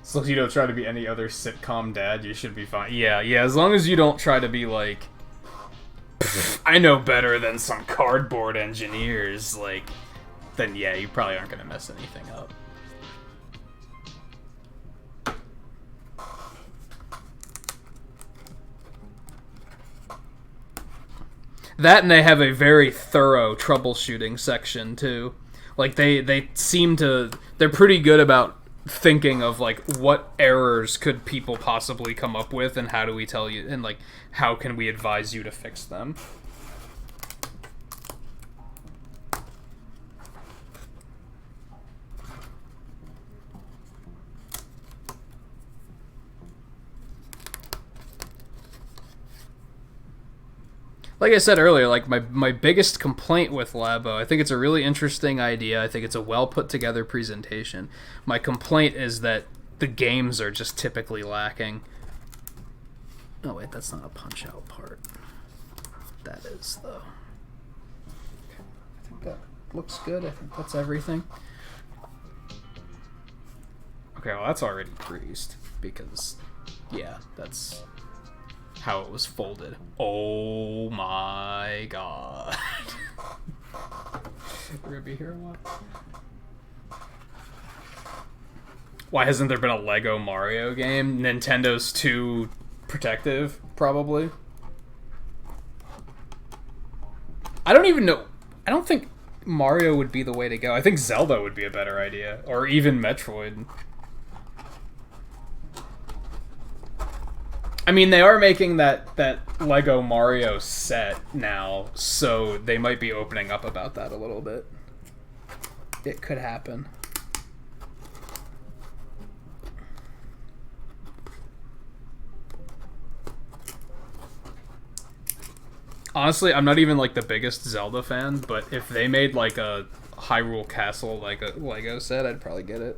So if you don't try to be any other sitcom dad, you should be fine. Yeah, as long as you don't try to be like, I know better than some cardboard engineers, like, then yeah, you probably aren't gonna mess anything up. That, and they have a very thorough troubleshooting section too. Like they seem to, they're pretty good about thinking of like what errors could people possibly come up with, and how do we tell you, and like how can we advise you to fix them. like I said earlier, like my biggest complaint with Labo, I think it's a really interesting idea. I think it's a well put together presentation. My complaint is that the games are just typically lacking. Oh wait, that's not a punch out part. That is though. Okay. I think that looks good. I think that's everything. Okay, well that's already creased because yeah, that's how it was folded. Oh my god. We're gonna be here a while. Why hasn't there been a Lego Mario game? Nintendo's too protective, probably. I don't even know. I don't think Mario would be the way to go. I think Zelda would be a better idea. Or even Metroid. I mean, they are making that Lego Mario set now, so they might be opening up about that a little bit. It could happen. Honestly, I'm not even like the biggest Zelda fan, but if they made like a Hyrule Castle like a Lego set, I'd probably get it.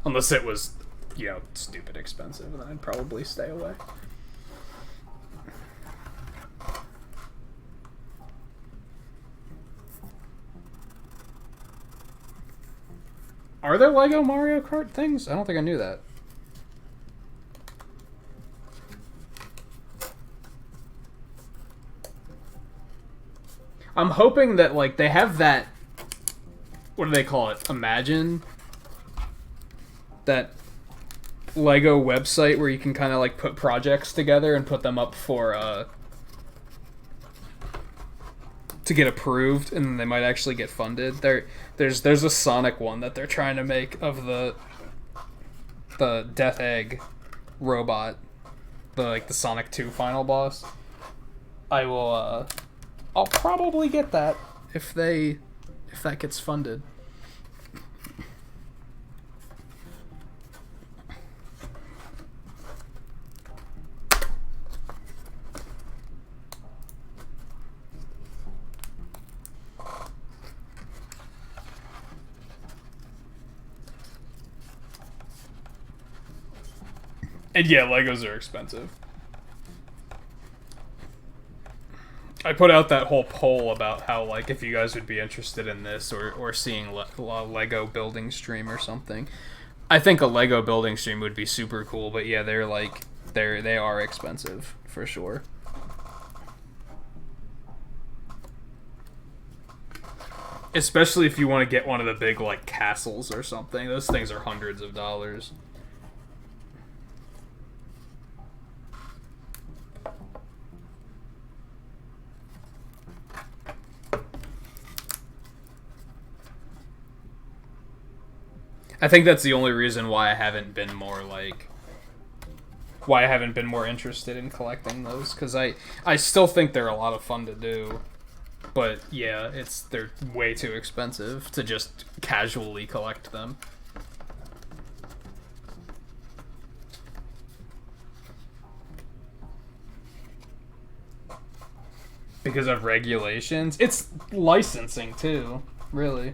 Unless it was, you know, stupid expensive, and then I'd probably stay away. Are there Lego Mario Kart things? I don't think I knew that. I'm hoping that, like, they have that... What do they call it? Imagine? That Lego website where you can kind of, like, put projects together and put them up for, to get approved, and then they might actually get funded. There's a Sonic one that they're trying to make of the Death Egg robot, the Sonic 2 final boss. I'll probably get that if that gets funded. And yeah, Legos are expensive. I put out that whole poll about how, like, if you guys would be interested in this or seeing Lego building stream or something. I think a Lego building stream would be super cool, but yeah, they are expensive for sure. Especially if you want to get one of the big, like, castles or something. Those things are hundreds of dollars. I think that's the only reason why I haven't been more interested in collecting those, because I still think they're a lot of fun to do, but yeah, they're way too expensive to just casually collect them. Because of regulations. It's licensing too, really.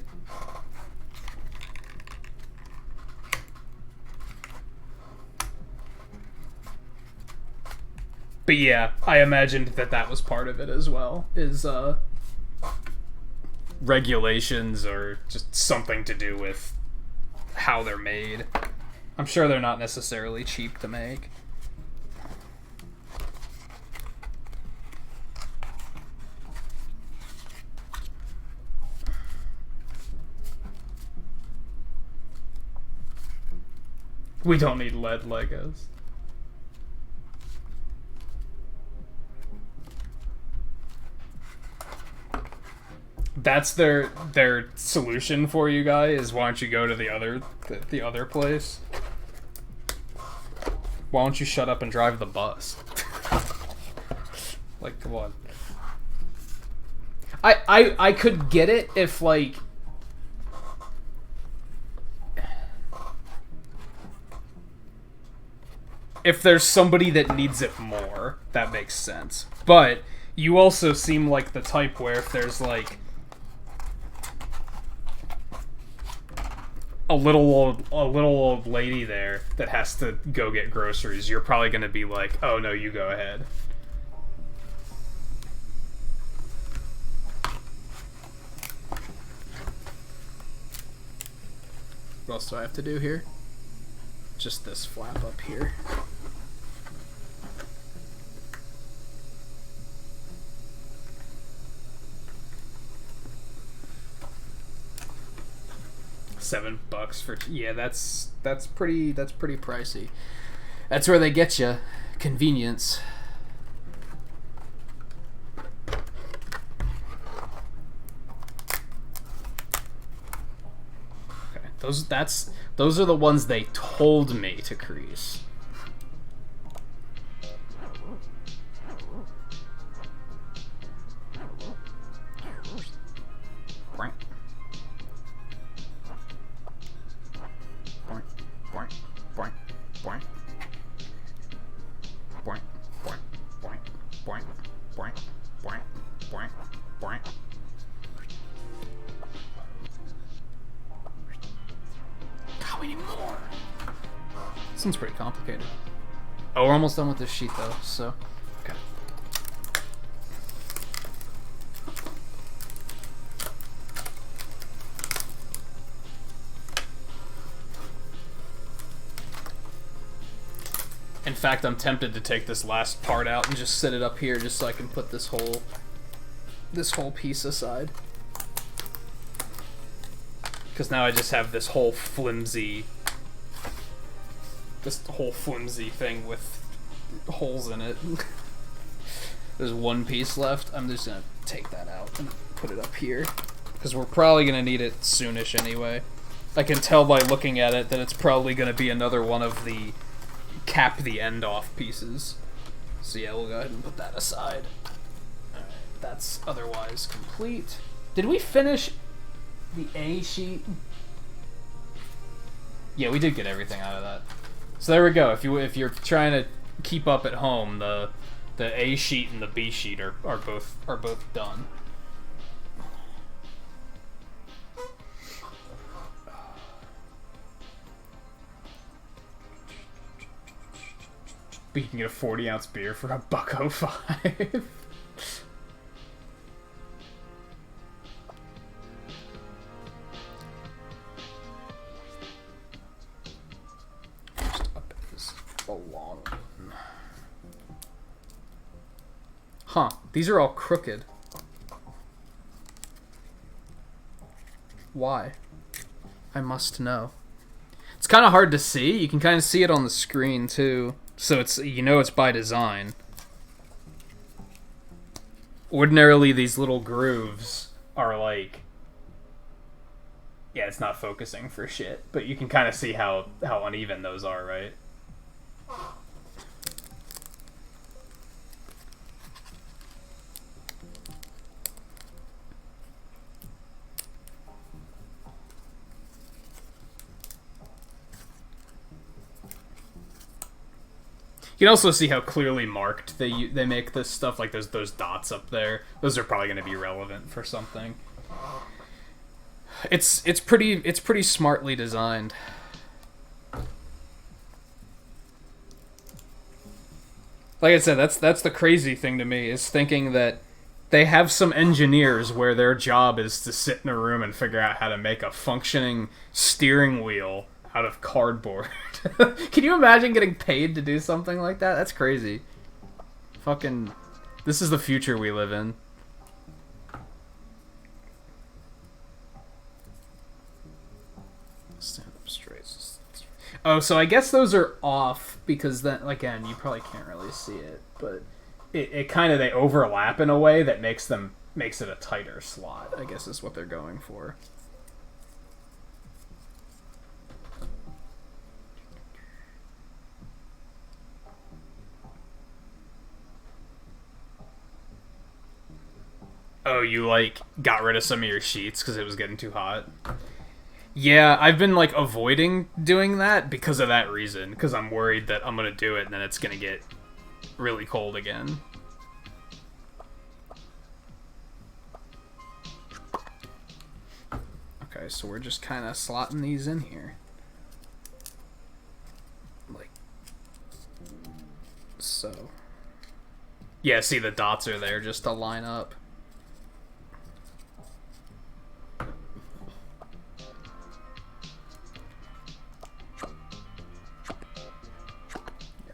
But yeah, I imagined that was part of it as well, is regulations or just something to do with how they're made. I'm sure they're not necessarily cheap to make. We don't need lead Legos. That's their solution for you guys. Why don't you go to the other place? Why don't you shut up and drive the bus? Like, come on. I could get it if, like, if there's somebody that needs it more. That makes sense. But You also seem like the type where if there's like a little old lady there that has to go get groceries, you're probably gonna be like, oh no, you go ahead. What else do I have to do here? Just this flap up here. $7 for, yeah, that's pretty pricey. That's where they get you, convenience. Okay, those are the ones they told me to crease. God, we need more. This one's pretty complicated. Oh, we're almost done with this sheet though, so okay. In fact, I'm tempted to take this last part out and just sit it up here just so I can put this whole piece aside. Because now I just have this whole flimsy thing with holes in it. There's one piece left. I'm just gonna take that out and put it up here. Because we're probably gonna need it soonish anyway. I can tell by looking at it that it's probably gonna be another one of the cap the end off pieces. So yeah, we'll go ahead and put that aside. Alright, that's otherwise complete. Did we finish the A sheet? Yeah, we did get everything out of that. So there we go. If you're trying to keep up at home, the A sheet and the B sheet are both done. But you can get a 40-ounce beer for $1.05. First up is a long one. Huh, these are all crooked. Why? I must know. It's kind of hard to see. You can kind of see it on the screen too. So it's, you know, it's by design. Ordinarily, these little grooves are like, yeah, it's not focusing for shit, but you can kind of see how uneven those are, right? You can also see how clearly marked they make this stuff, like those dots up there. Those are probably going to be relevant for something. It's pretty smartly designed. Like I said, that's the crazy thing to me, is thinking that they have some engineers where their job is to sit in a room and figure out how to make a functioning steering wheel out of cardboard. Can you imagine getting paid to do something like that? That's crazy. Fucking, this is the future we live in. Stand up straight. Oh, so I guess those are off because then, again, you probably can't really see it, but it kind of, they overlap in a way that makes it a tighter slot, I guess is what they're going for. Oh, you, like, got rid of some of your sheets because it was getting too hot? Yeah, I've been, like, avoiding doing that because of that reason. Because I'm worried that I'm going to do it and then it's going to get really cold again. Okay, so we're just kind of slotting these in here. Like, so. Yeah, see the dots are there just to line up. Yeah,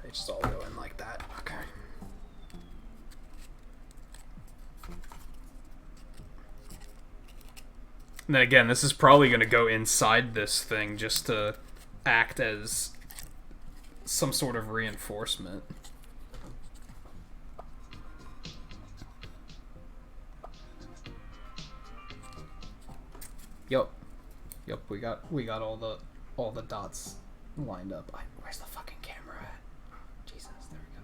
they just all go in like that. Okay. And then again, this is probably going to go inside this thing just to act as some sort of reinforcement. Yup. Yup, we got all the dots lined up. Where's the fucking camera at? Jesus, there we go.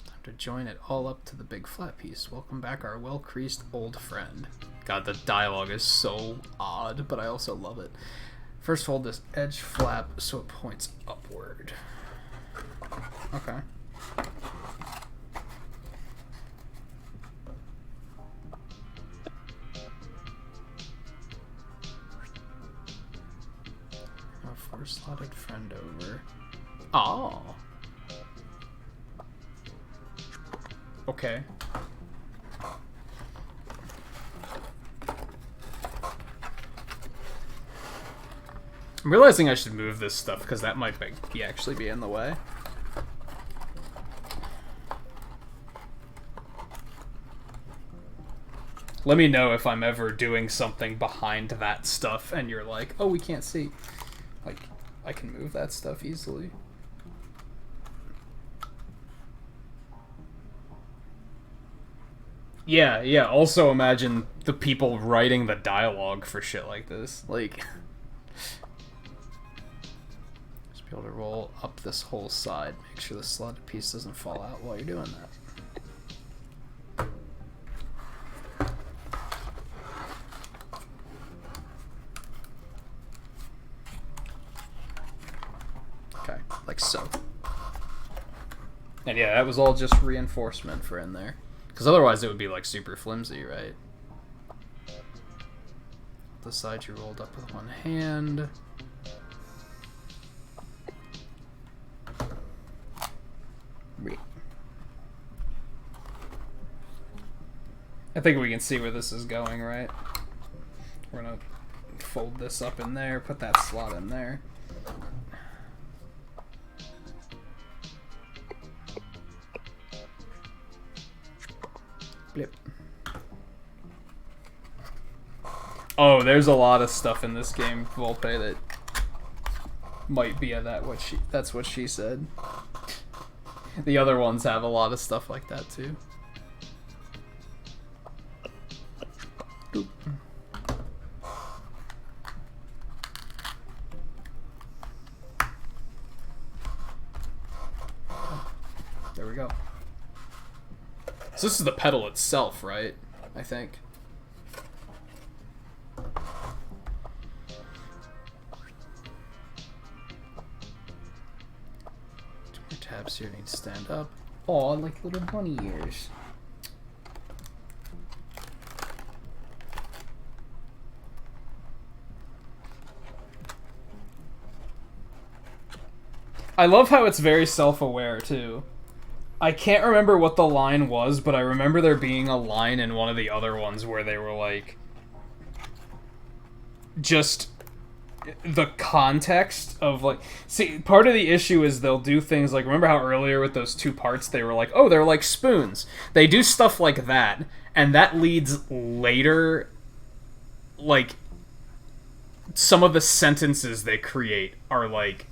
Time to join it all up to the big flat piece. Welcome back, our well-creased old friend. God, the dialogue is so odd, but I also love it. First fold this edge flap so it points upward. Okay. Slotted friend over. Oh. Okay. I'm realizing I should move this stuff because that might actually be in the way. Let me know if I'm ever doing something behind that stuff and you're like, oh, we can't see. Like, I can move that stuff easily. Yeah, also imagine the people writing the dialogue for shit like this. Like, just be able to roll up this whole side. Make sure the slotted piece doesn't fall out while you're doing that. Like so. And yeah, that was all just reinforcement for in there. Because otherwise it would be like super flimsy, right? The side you rolled up with one hand. I think we can see where this is going, right? We're gonna fold this up in there, put that slot in there. Blip. Oh, there's a lot of stuff in this game, Volpe, that might be that's what she said. The other ones have a lot of stuff like that too. Boop. There we go. So this is the pedal itself, right? I think. Two more tabs here need to stand up. Aw, like little bunny ears. I love how it's very self-aware, too. I can't remember what the line was, but I remember there being a line in one of the other ones where they were like, just the context of like, see, part of the issue is they'll do things like, remember how earlier with those two parts they were like, oh, they're like spoons. They do stuff like that, and that leads later, like, some of the sentences they create are like,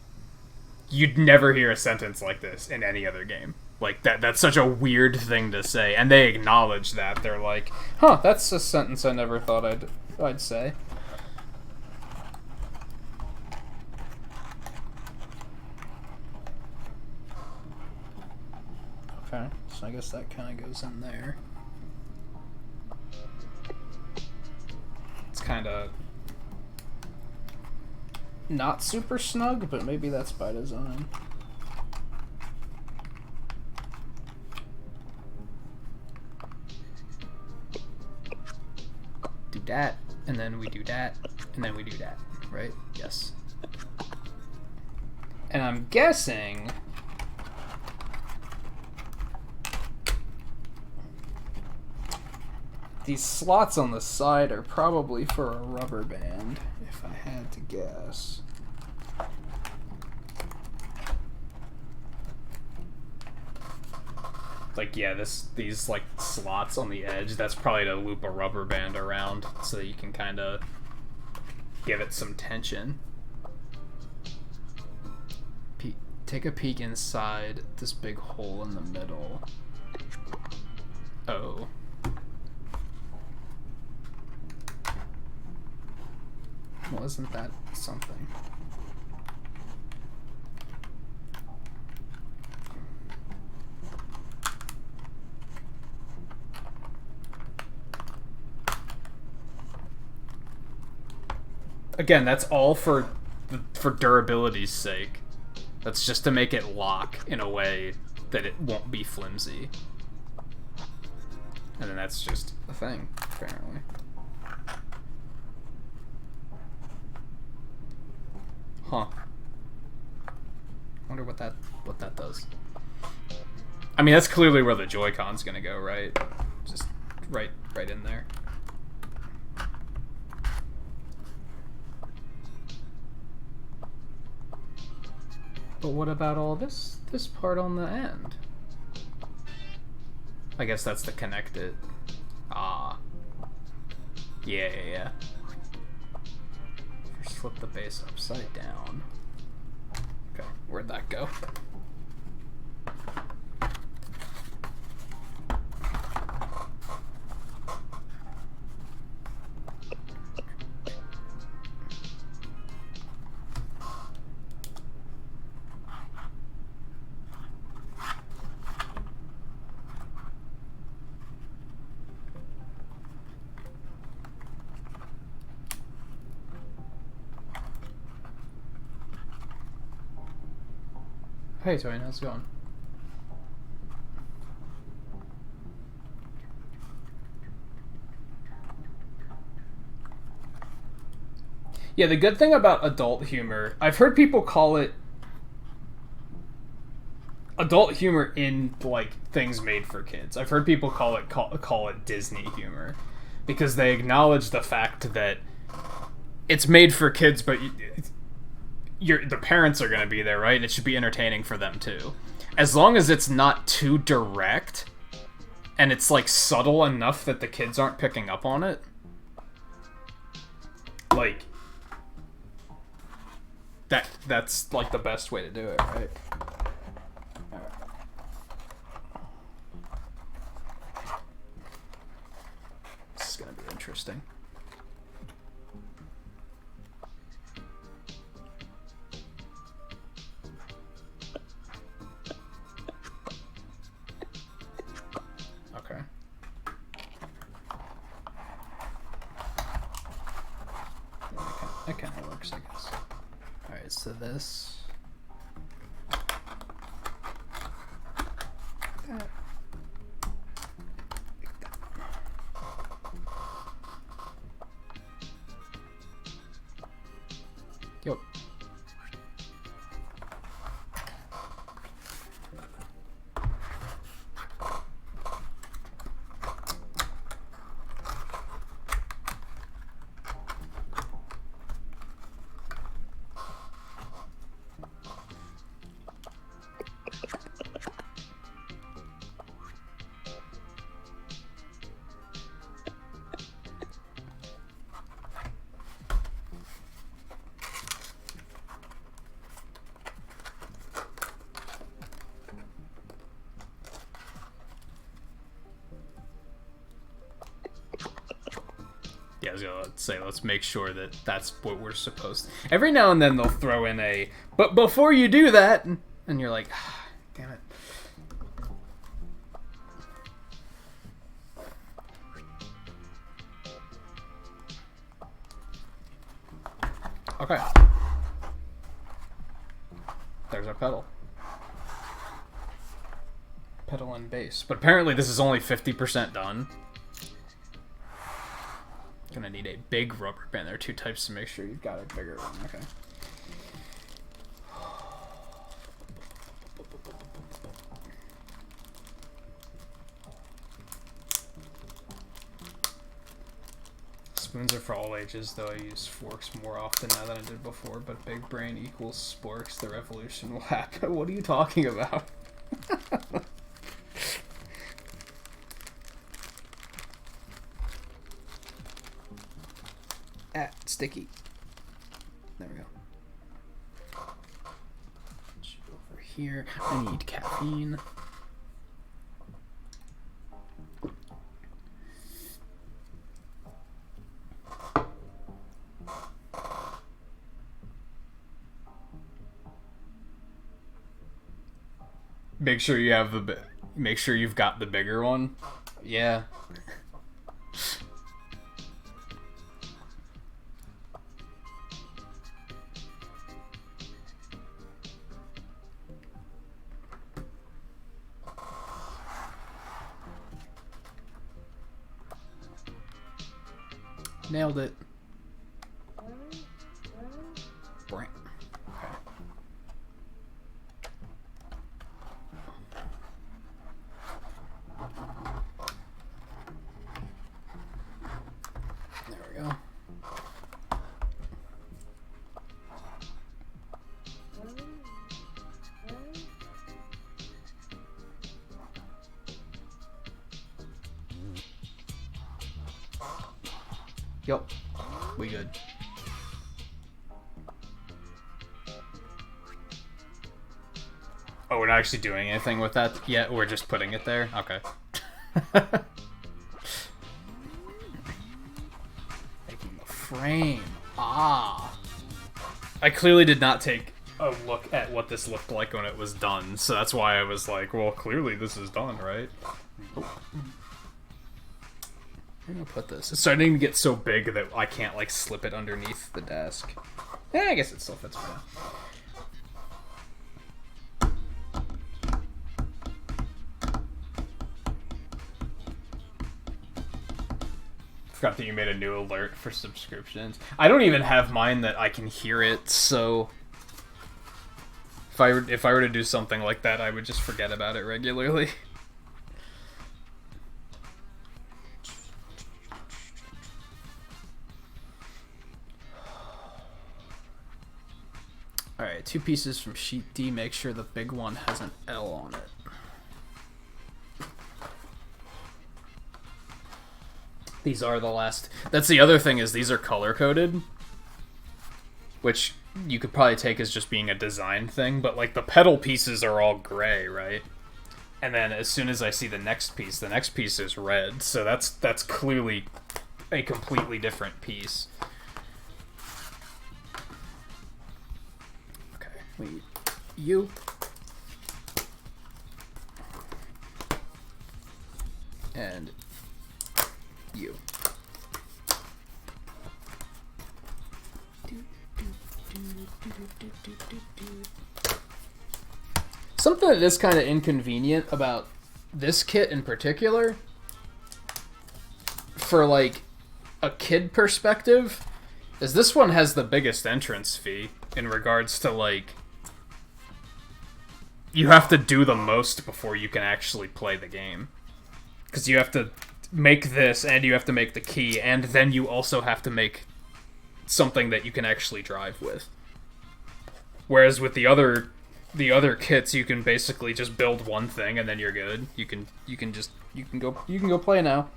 you'd never hear a sentence like this in any other game. Like, that's such a weird thing to say, and they acknowledge that. They're like, huh, that's a sentence I never thought I'd say. Okay, so I guess that kind of goes in there. It's kind of not super snug, but maybe that's by design. that, and then we do that, and then we do that, right? Yes. And I'm guessing these slots on the side are probably for a rubber band, if I had to guess. Like, yeah, these like slots on the edge, that's probably to loop a rubber band around so that you can kind of give it some tension. Take a peek inside this big hole in the middle. Oh. Wasn't that something? Again, that's all for durability's sake. That's just to make it lock in a way that it won't be flimsy. And then that's just a thing, apparently. Huh. Wonder what that does. I mean, that's clearly where the Joy-Con's gonna go, right? Just right in there. But what about all this part on the end? I guess that's to connect it. Ah. Yeah. First flip the base upside down. Okay, where'd that go? Hey, Toyin, how's it going? Yeah, the good thing about adult humor, I've heard people call it adult humor in like things made for kids. I've heard people call it Disney humor because they acknowledge the fact that it's made for kids, but the parents are going to be there, right? And it should be entertaining for them too. As long as it's not too direct and it's like subtle enough that the kids aren't picking up on it. Like that's like the best way to do it, right? All right. This is going to be interesting. That kind of works, I guess. Alright, so this... Yep. Yeah, I was gonna say, let's make sure that that's what we're supposed to. Every now and then they'll throw in a, but before you do that, and you're like, ah, damn it. Okay. There's our pedal. Pedal and bass. But apparently this is only 50% done. Gonna need a big rubber band. There are 2 types to make sure you've got a bigger one. Okay. Spoons are for all ages, though I use forks more often now than I did before, but big brain equals sporks, the revolution will happen. What are you talking about? Sticky. There we go. Over here, I need caffeine. Make sure you have the. Make sure you've got the bigger one. Yeah. Nailed it. Brant. Okay. There we go. Yep, we good. Oh, we're not actually doing anything with that yet? We're just putting it there? Okay. Making the frame. Ah. I clearly did not take a look at what this looked like when it was done, so that's why I was like, well, clearly this is done, right? Oh. Where do I put this? It's starting to get so big that I can't, like, slip it underneath the desk. Yeah, I guess it still fits fine. Forgot that you made a new alert for subscriptions. I don't even have mine that I can hear it, so... If I were to do something like that, I would just forget about it regularly. Alright, 2 pieces from sheet D. Make sure the big one has an L on it. These are the last... That's the other thing, is these are color-coded. Which you could probably take as just being a design thing, but like the pedal pieces are all gray, right? And then as soon as I see the next piece is red. So that's clearly a completely different piece. We need you. And you. Something that is kind of inconvenient about this kit in particular, for like a kid perspective, is this one has the biggest entrance fee in regards to like you have to do the most before you can actually play the game. Because you have to make this, and you have to make the key, and then you also have to make something that you can actually drive with. Whereas with the other kits, you can basically just build one thing and then you're good. You can go play now.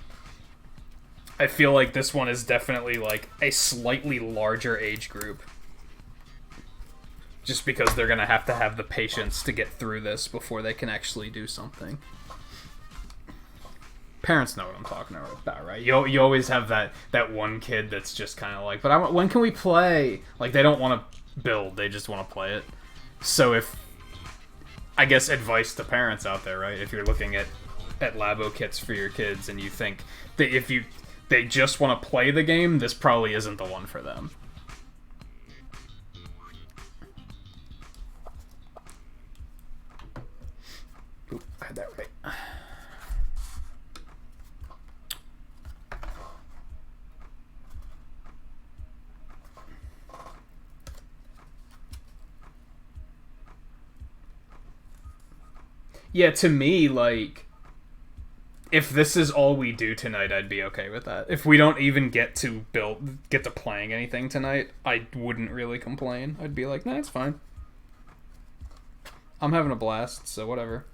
I feel like this one is definitely like a slightly larger age group. Just because they're going to have the patience to get through this before they can actually do something. Parents know what I'm talking about, right? You always have that one kid that's just kind of like, but when can we play? Like, they don't want to build, they just want to play it. So if, I guess advice to parents out there, right? If you're looking at Labo kits for your kids and you think that they just want to play the game, this probably isn't the one for them. Oop, I had that right. Yeah, to me, like, if this is all we do tonight, I'd be okay with that. If we don't even get to playing anything tonight, I wouldn't really complain. I'd be like, nah, it's fine. I'm having a blast, so whatever.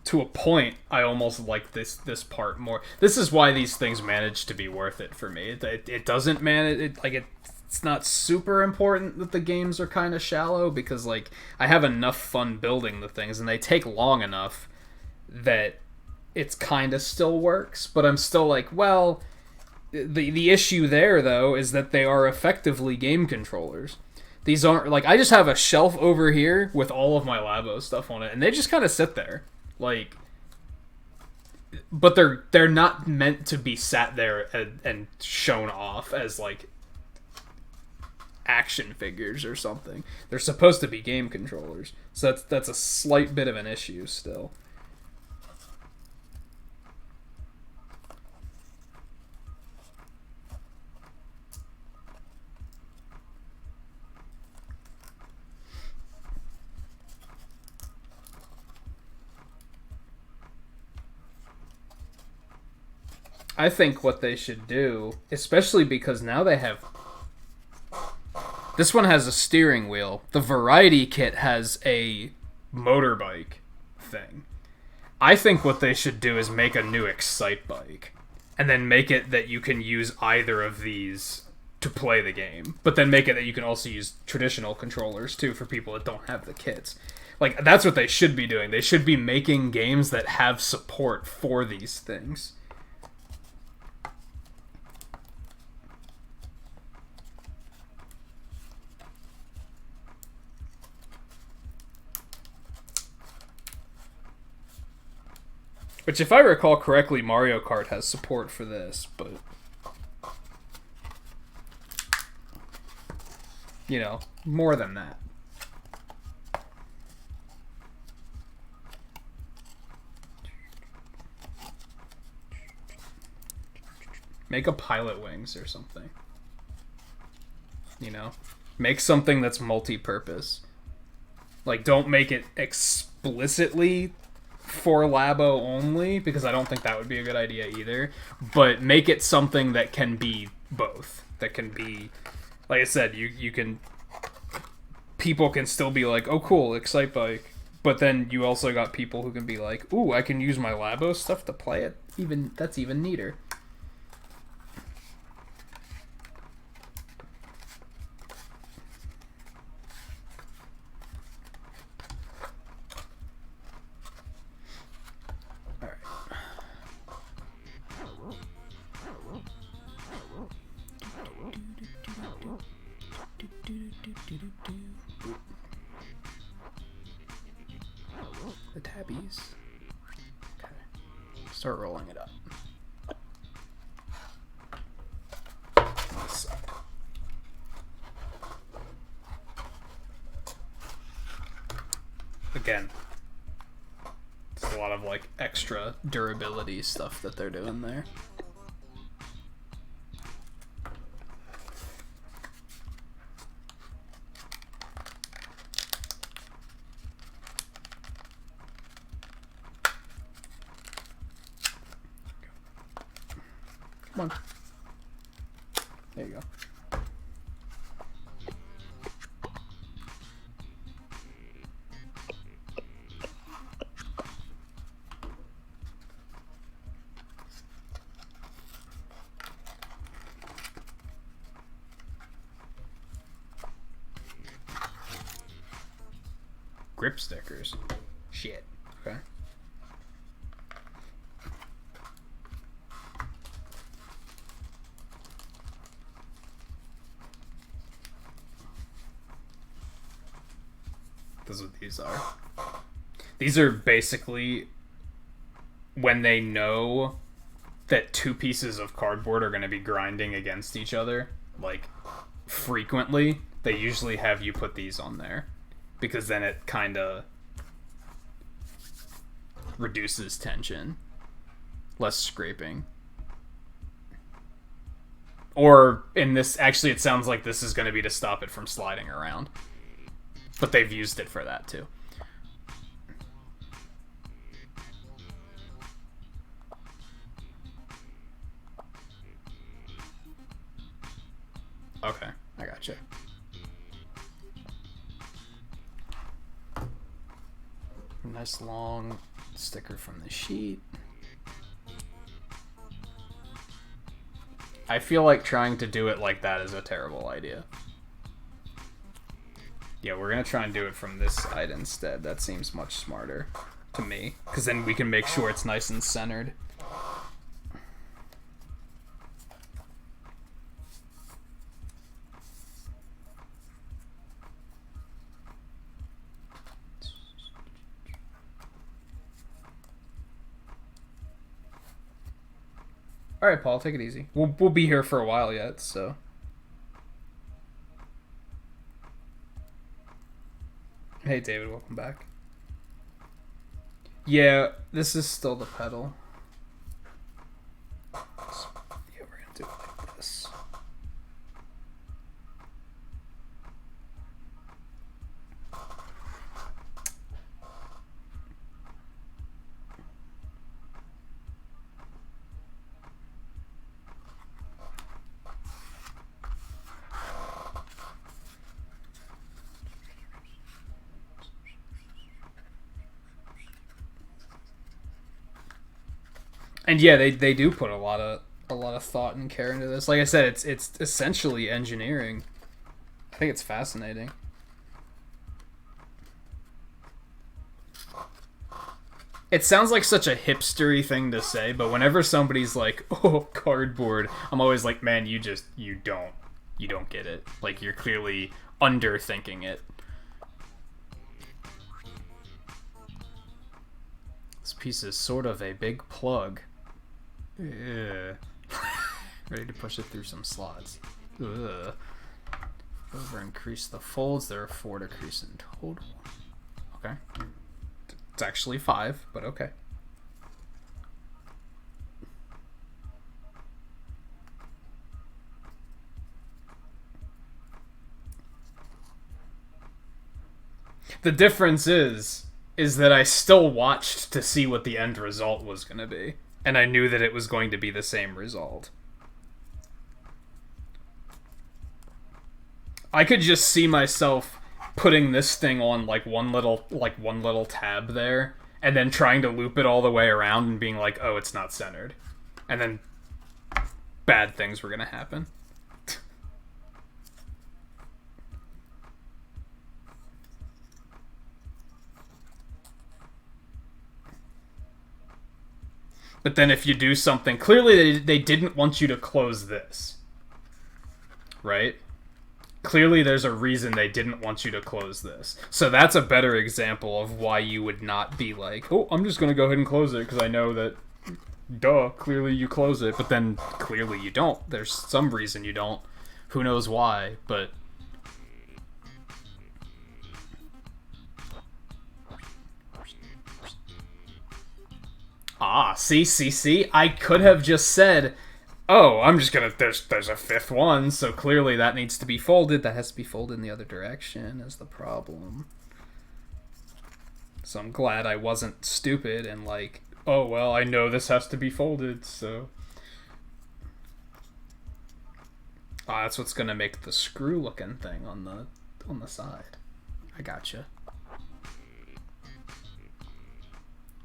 To a point, I almost like this part more. This is why these things manage to be worth it for me. It doesn't manage it like it's not super important that the games are kind of shallow, because like I have enough fun building the things and they take long enough that it's kind of still works. But I'm still like, well, the issue there though is that they are effectively game controllers. These aren't like, I just have a shelf over here with all of my Labo stuff on it, and they just kind of sit there. Like, but they're not meant to be sat there and shown off as like action figures or something. They're supposed to be game controllers, so that's a slight bit of an issue still. I think what they should do, especially because now they have... This one has a steering wheel. The Variety Kit has a motorbike thing. I think what they should do is make a new Excite bike. And then make it that you can use either of these to play the game. But then make it that you can also use traditional controllers, too, for people that don't have the kits. Like, that's what they should be doing. They should be making games that have support for these things. Which, if I recall correctly, Mario Kart has support for this, but... You know, more than that. Make a Pilot Wings or something. You know? Make something that's multi-purpose. Like, don't make it explicitly for Labo only, because I don't think that would be a good idea either. But make it something that can be both. That can be, like I said, you can... People can still be like, oh cool, Excite Bike. But then you also got people who can be like, ooh, I can use my Labo stuff to play it. That's even neater. The tabbies. Okay. Start rolling it up. Again, it's a lot of like extra durability stuff that they're doing there. Come on. There you go. Grip stickers. Shit. Okay. That's what these are. These are basically when they know that two pieces of cardboard are going to be grinding against each other, like, frequently, they usually have you put these on there. Because then it kind of reduces tension. Less scraping. Or in this, actually, it sounds like this is going to be to stop it from sliding around. But they've used it for that, too. Okay, I gotcha. Nice long sticker from the sheet. I feel like trying to do it like that is a terrible idea. Yeah, we're gonna try and do it from this side instead. That seems much smarter to me, because then we can make sure it's nice and centered. All right, Paul, take it easy. We'll be here for a while yet, so. Hey, David, welcome back. Yeah, this is still the pedal. So, yeah, we're gonna do it like this. And yeah, they do put a lot of thought and care into this. Like I said, it's essentially engineering. I think it's fascinating. It sounds like such a hipstery thing to say, but whenever somebody's like, "Oh, cardboard," I'm always like, "Man, you don't get it. Like, you're clearly underthinking it." This piece is sort of a big plug. Ugh. Ready to push it through some slots. Ugh. Over increase the folds. There are 4 to crease in total. Okay. It's actually 5, but okay. The difference is that I still watched to see what the end result was going to be. And I knew that it was going to be the same result. I could just see myself putting this thing on like one little tab there, and then trying to loop it all the way around and being like, "Oh, it's not centered," and then bad things were gonna happen. But then if you do something, clearly they didn't want you to close this, right? Clearly there's a reason they didn't want you to close this. So that's a better example of why you would not be like, "Oh, I'm just going to go ahead and close it because I know that, duh, clearly you close it," but then clearly you don't. There's some reason you don't. Who knows why, but... Ah, see? I could have just said, "Oh, I'm just gonna, there's a 5th one, so clearly that needs to be folded. That has to be folded in the other direction is the problem." So I'm glad I wasn't stupid and like, "Oh, well, I know this has to be folded, so..." Ah, that's what's gonna make the screw-looking thing on the side. I gotcha.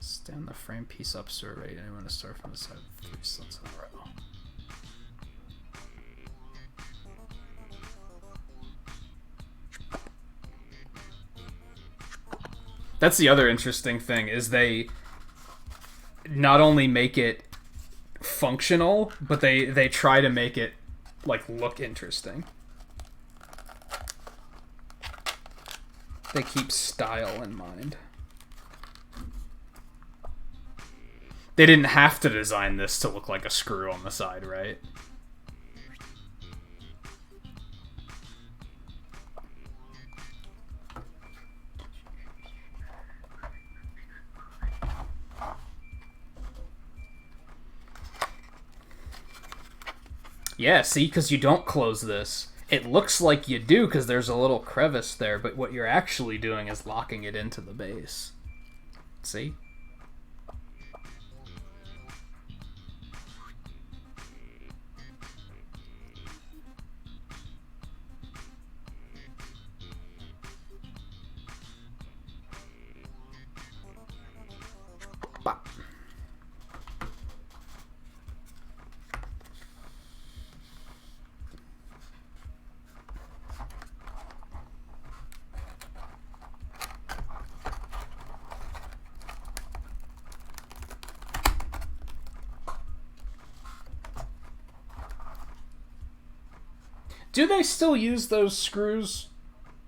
Stand the frame piece up so we're ready. Anyone to start from the side of 3 slots in a row. That's the other interesting thing, is they not only make it functional, but they try to make it like look interesting. They keep style in mind. They didn't have to design this to look like a screw on the side, right? Yeah, see, because you don't close this. It looks like you do because there's a little crevice there, but what you're actually doing is locking it into the base. See? Bop. Do they still use those screws?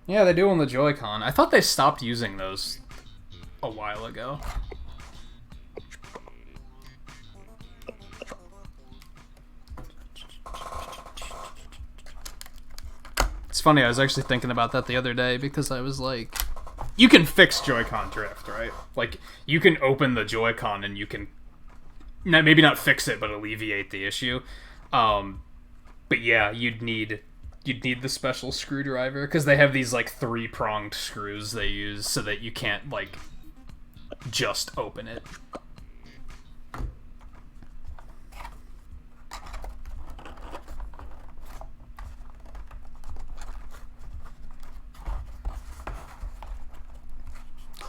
Yeah, they do on the Joy-Con. I thought they stopped using those a while ago. It's funny, I was actually thinking about that the other day because I was like, you can fix Joy-Con drift, right? Like, you can open the Joy-Con and you can maybe not fix it, but alleviate the issue. But yeah, you'd need the special screwdriver because they have these like 3-pronged screws they use so that you can't like just open it.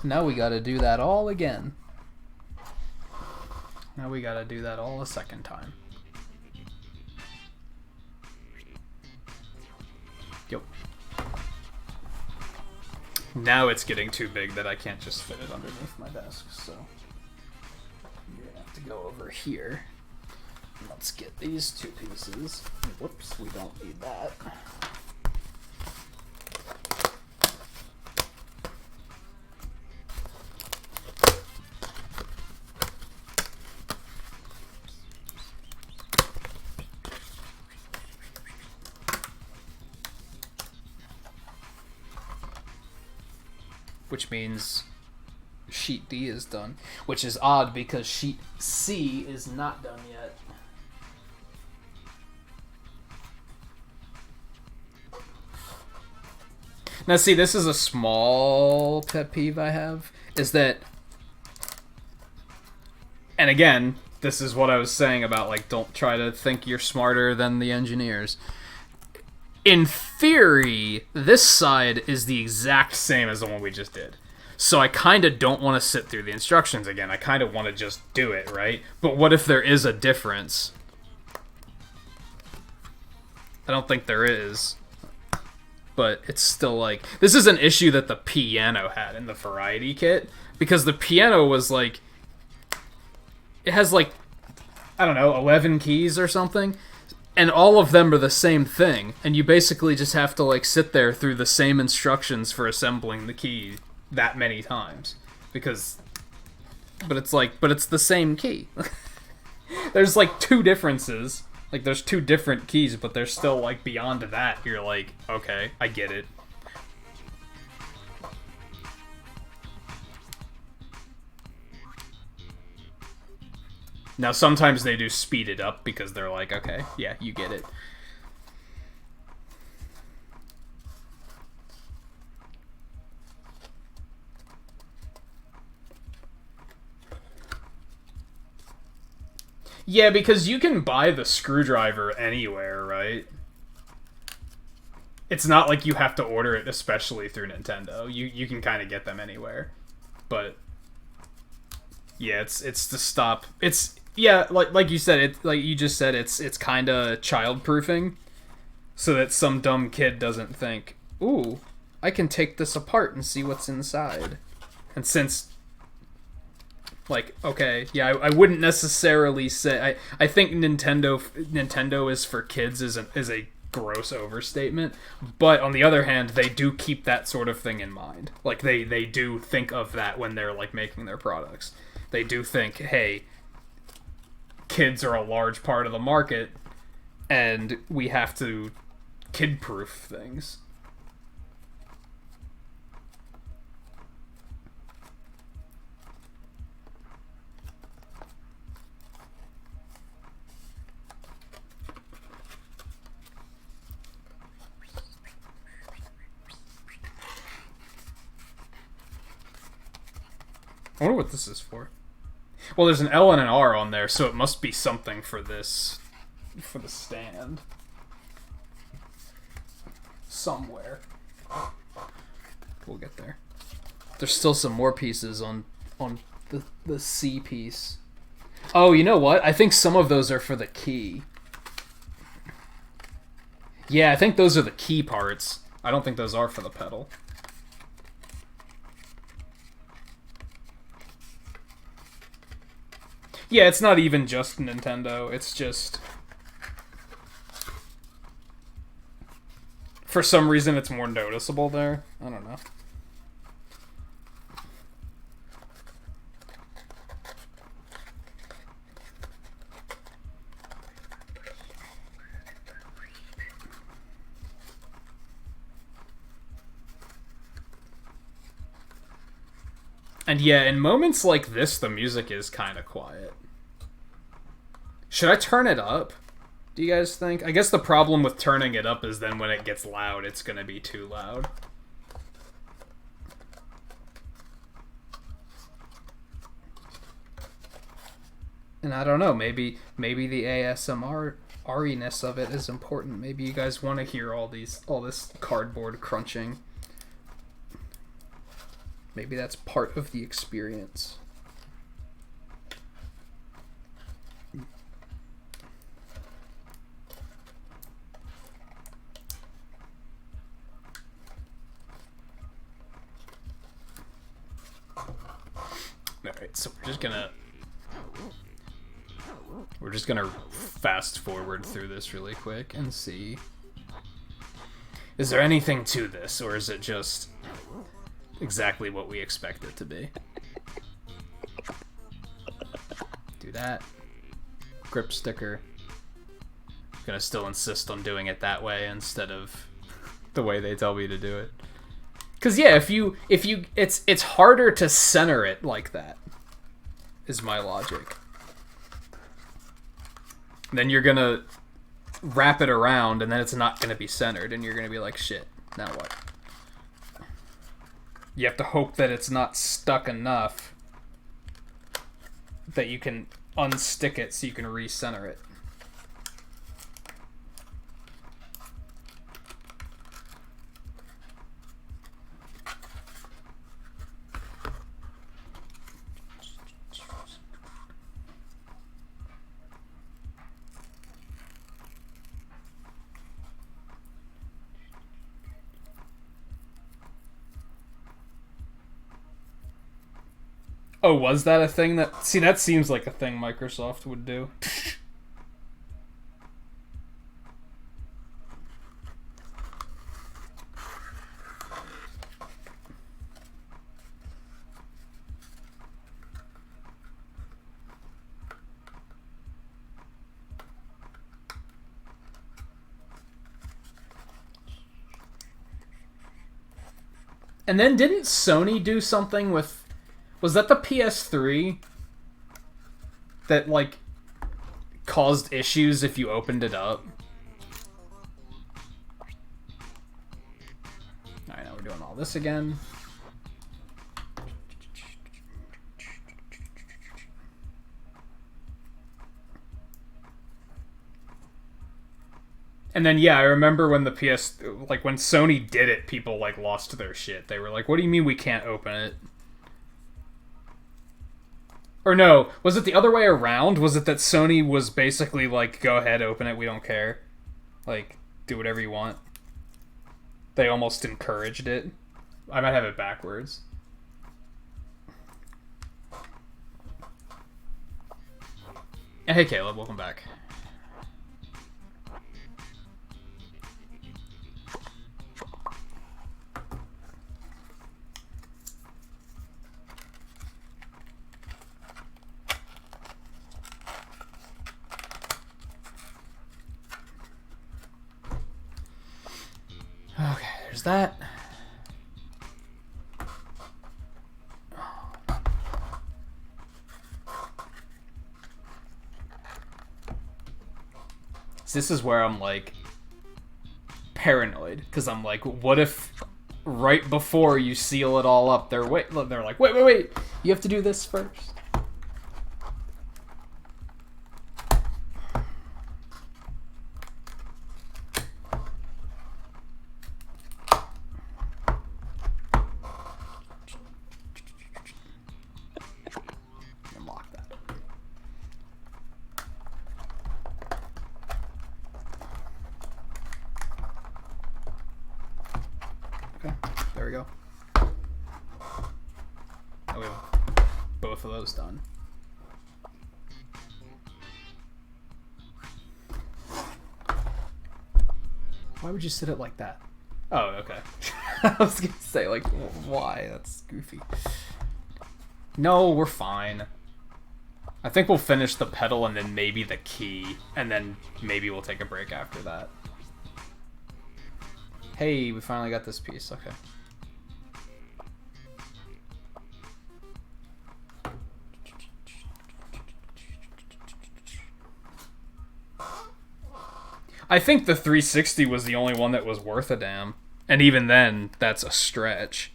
Now we gotta do that all again. Now we gotta do that all a second time. Yep. Now it's getting too big that I can't just fit it underneath my desk, so you're gonna have to go over here. Let's get these 2 pieces. Whoops, we don't need that. Which means sheet D is done. Which is odd because sheet C is not done yet. Now see, this is a small pet peeve I have, is that, and again, this is what I was saying about, like, don't try to think you're smarter than the engineers. In theory, this side is the exact same as the one we just did. So I kind of don't want to sit through the instructions again. I kind of want to just do it, right? But what if there is a difference? I don't think there is. But it's still like... This is an issue that the piano had in the variety kit. Because the piano was like... It has like, I don't know, 11 keys or something. And all of them are the same thing, and you basically just have to like sit there through the same instructions for assembling the key that many times. But it's the same key. There's like 2 differences. Like there's 2 different keys, but they're still like beyond that. You're like, okay, I get it. Now, sometimes they do speed it up because they're like, okay, yeah, you get it. Yeah, because you can buy the screwdriver anywhere, right? It's not like you have to order it especially through Nintendo. You can kind of get them anywhere. But yeah, it's to stop. It's yeah, like you said, it like you just said, it's kind of child-proofing, so that some dumb kid doesn't think, "Ooh, I can take this apart and see what's inside." And since, like, okay, yeah, I wouldn't necessarily say I think Nintendo is for kids is a gross overstatement, but on the other hand, they do keep that sort of thing in mind. Like they do think of that when they're like making their products. They do think, hey, kids are a large part of the market, and we have to kid-proof things. I wonder what this is for. Well, there's an L and an R on there, so it must be something for this... for the stand. Somewhere. We'll get there. There's still some more pieces on the C piece. Oh, you know what? I think some of those are for the key. Yeah, I think those are the key parts. I don't think those are for the pedal. Yeah, it's not even just Nintendo. It's just... for some reason, it's more noticeable there. I don't know. And yeah, in moments like this, the music is kind of quiet. Should I turn it up? Do you guys think? I guess the problem with turning it up is then when it gets loud, it's going to be too loud. And I don't know, maybe the ASMR-ness of it is important. Maybe you guys want to hear all this cardboard crunching. Maybe that's part of the experience. Alright, so we're just gonna fast forward through this really quick and see. Is there anything to this, or is it just exactly what we expect it to be? Do that. Grip sticker. I'm gonna still insist on doing it that way instead of the way they tell me to do it. Cause yeah, it's harder to center it like that, is my logic. Then you're gonna wrap it around, and then it's not gonna be centered, and you're gonna be like, shit, now what? You have to hope that it's not stuck enough that you can unstick it so you can recenter it. Oh, was that a thing that... See, that seems like a thing Microsoft would do. And then didn't Sony do something with... Was that the PS3 that, like, caused issues if you opened it up? Alright, now we're doing all this again. And then, yeah, I remember when the when Sony did it, people, like, lost their shit. They were like, what do you mean we can't open it? Or no, was it the other way around? Was it that Sony was basically like, go ahead, open it, we don't care. Like, do whatever you want. They almost encouraged it. I might have it backwards. And hey Caleb, welcome back. Okay, there's that. So this is where I'm like paranoid, because I'm like, what if right before you seal it all up, they're like, wait, You have to do this first. Unlock that. Okay, there we go. Oh, we have both of those done. Why would you sit it like that? Oh, okay. I was gonna say, like, why? That's goofy. No, we're fine. I think we'll finish the pedal and then maybe the key, and then maybe we'll take a break after that. Hey, we finally got this piece. Okay. I think the 360 was the only one that was worth a damn. And even then, that's a stretch.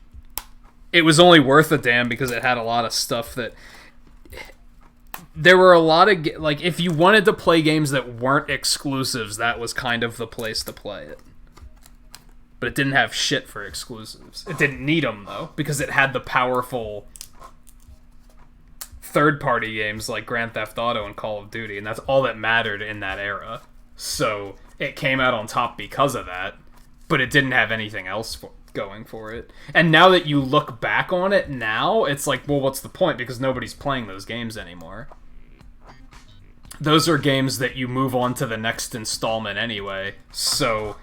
It was only worth a damn because it had a lot of stuff that... There were a lot of... Like, if you wanted to play games that weren't exclusives, that was kind of the place to play it. But it didn't have shit for exclusives. It didn't need them, though, because it had the powerful third-party games like Grand Theft Auto and Call of Duty, and that's all that mattered in that era. So it came out on top because of that, but it didn't have anything else going for it. And now that you look back on it now, it's like, well, what's the point? Because nobody's playing those games anymore. Those are games that you move on to the next installment anyway, so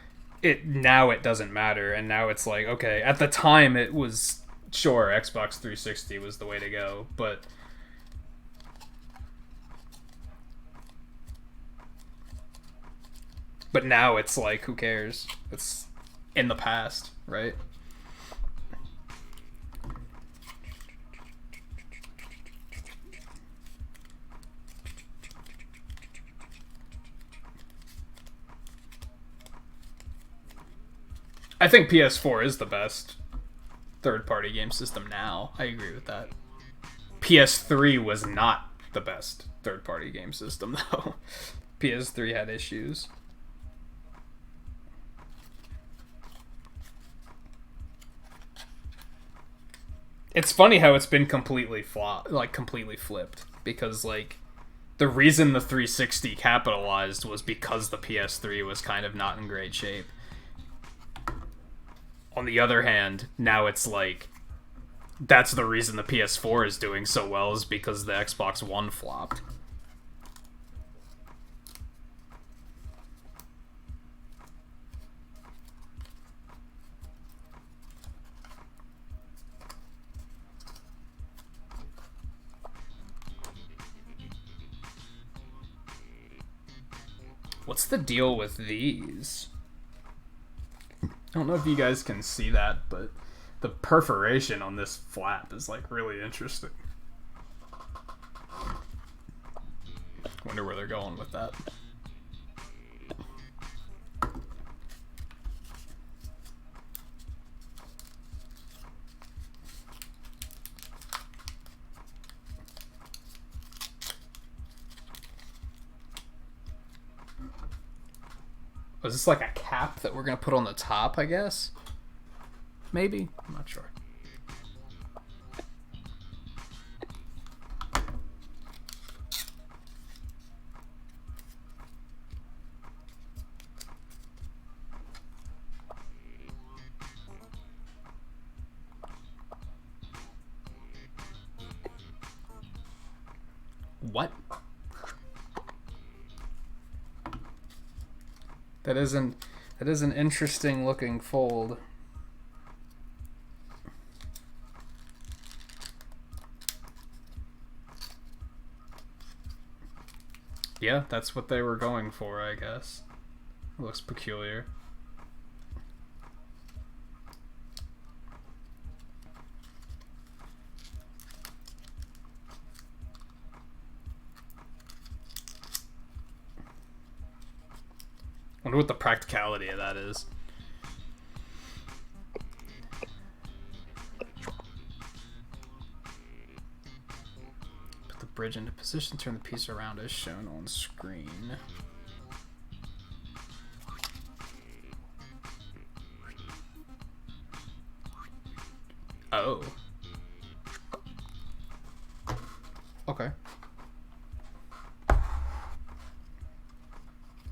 now it doesn't matter. And now it's like, okay, at the time it was, sure, Xbox 360 was the way to go, but... But now it's like, who cares? It's in the past, right? I think PS4 is the best third-party game system now. I agree with that. PS3 was not the best third-party game system, though. PS3 had issues. It's funny how it's been completely flipped, because like the reason the 360 capitalized was because the PS3 was kind of not in great shape. On the other hand, now it's like that's the reason the PS4 is doing so well, is because the Xbox One flopped. What's the deal with these? I don't know if you guys can see that, but the perforation on this flap is like really interesting. Wonder where they're going with that. Was this like a cap that we're gonna put on the top, I guess? Maybe? I'm not sure. What? That is an interesting looking fold. Yeah, that's what they were going for, I guess. It looks peculiar. Wonder what the practicality of that is. bridge into position, turn the piece around as shown on screen. Oh. Okay.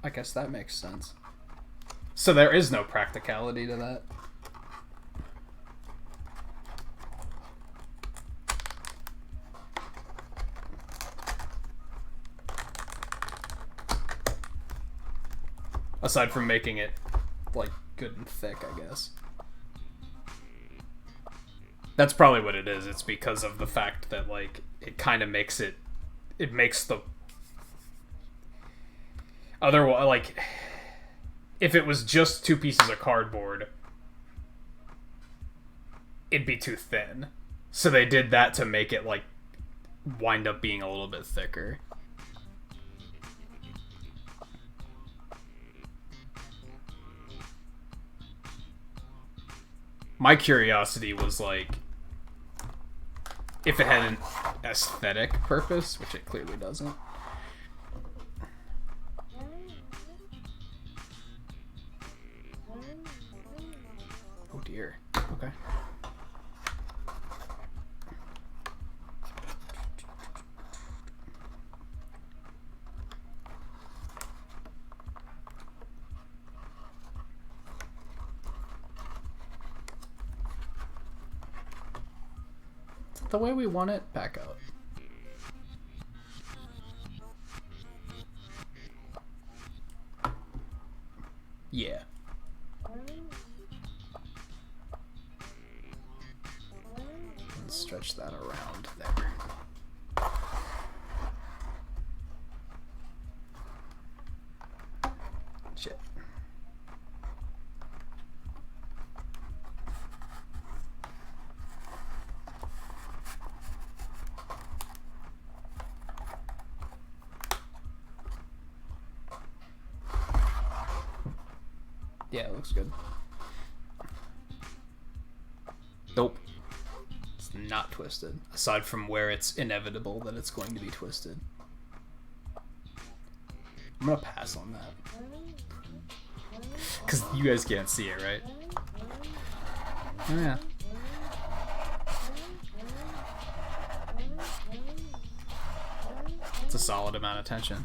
I guess that makes sense. So there is no practicality to that. Aside from making it, like, good and thick, I guess. That's probably what it is. It's because of the fact that, like, it kind of makes it... It makes the... Otherwise, like... If it was just 2 pieces of cardboard, it'd be too thin. So they did that to make it, like, wind up being a little bit thicker. My curiosity was, like, if it had an aesthetic purpose, which it clearly doesn't. Oh dear. Okay. The way we want it, back out. Yeah. Let's stretch that around there. Shit. Yeah, it looks good. Nope. It's not twisted. Aside from where it's inevitable that it's going to be twisted. I'm gonna pass on that. Because you guys can't see it, right? Oh, yeah. It's a solid amount of tension.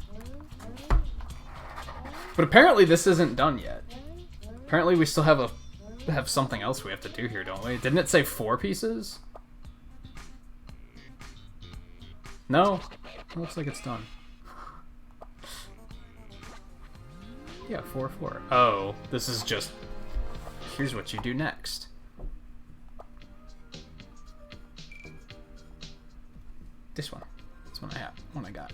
But apparently this isn't done yet. Apparently we still have something else we have to do here, don't we? Didn't it say 4 pieces? No? It looks like it's done. Yeah, 4, 4. Oh, this is just... Here's what you do next. This one. This one I have. One I got.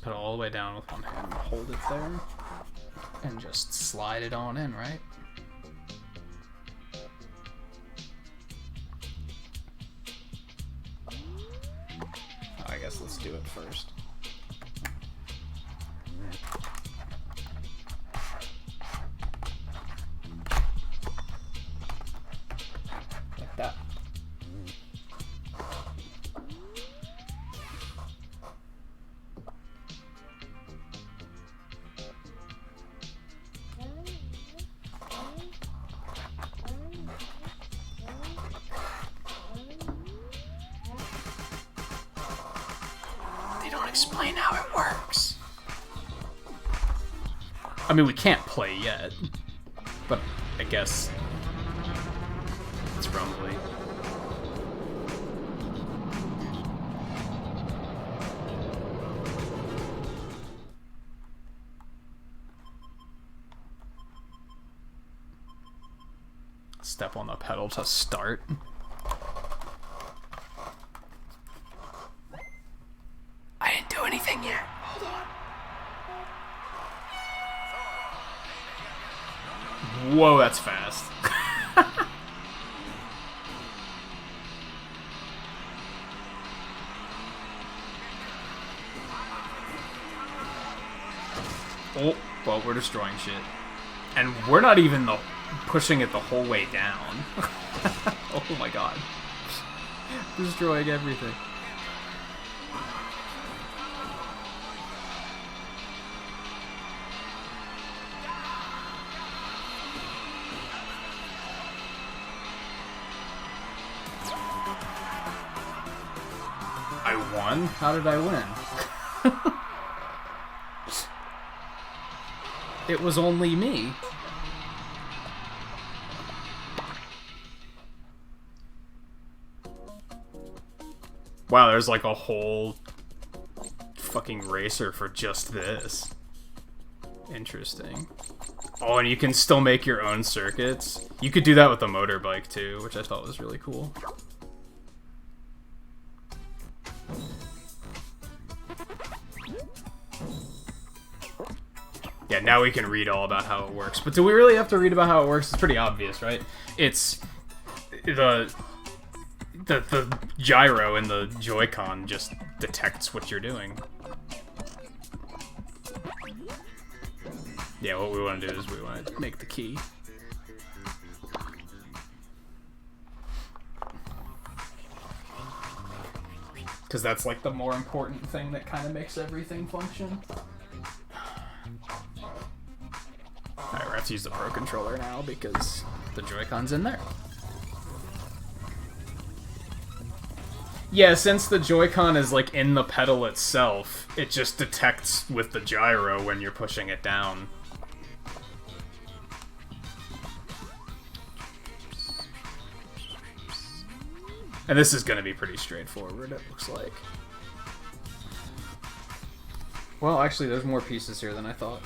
Put it all the way down with one hand and hold it there. And just slide it on in, right? I guess let's do it first. Like that. Explain how it works. I mean, we can't play yet, but I guess it's probably. Step on the pedal to start. Anything yet? Hold on. Whoa, that's fast. Oh, well, we're destroying shit. And we're not even pushing it the whole way down. Oh my god. Destroying everything. I won? How did I win? It was only me. Wow, there's like a whole fucking racer for just this. Interesting. Oh, and you can still make your own circuits. You could do that with a motorbike too, which I thought was really cool. Yeah, now we can read all about how it works. But do we really have to read about how it works? It's pretty obvious, right? It's the gyro in the Joy-Con just detects what you're doing. Yeah, what we want to do is we want to make the key. Because that's like the more important thing that kind of makes everything function. Alright, we have to use the Pro Controller now because the Joy-Con's in there. Yeah, since the Joy-Con is like in the pedal itself, it just detects with the gyro when you're pushing it down. And this is going to be pretty straightforward, it looks like. Well, actually, there's more pieces here than I thought.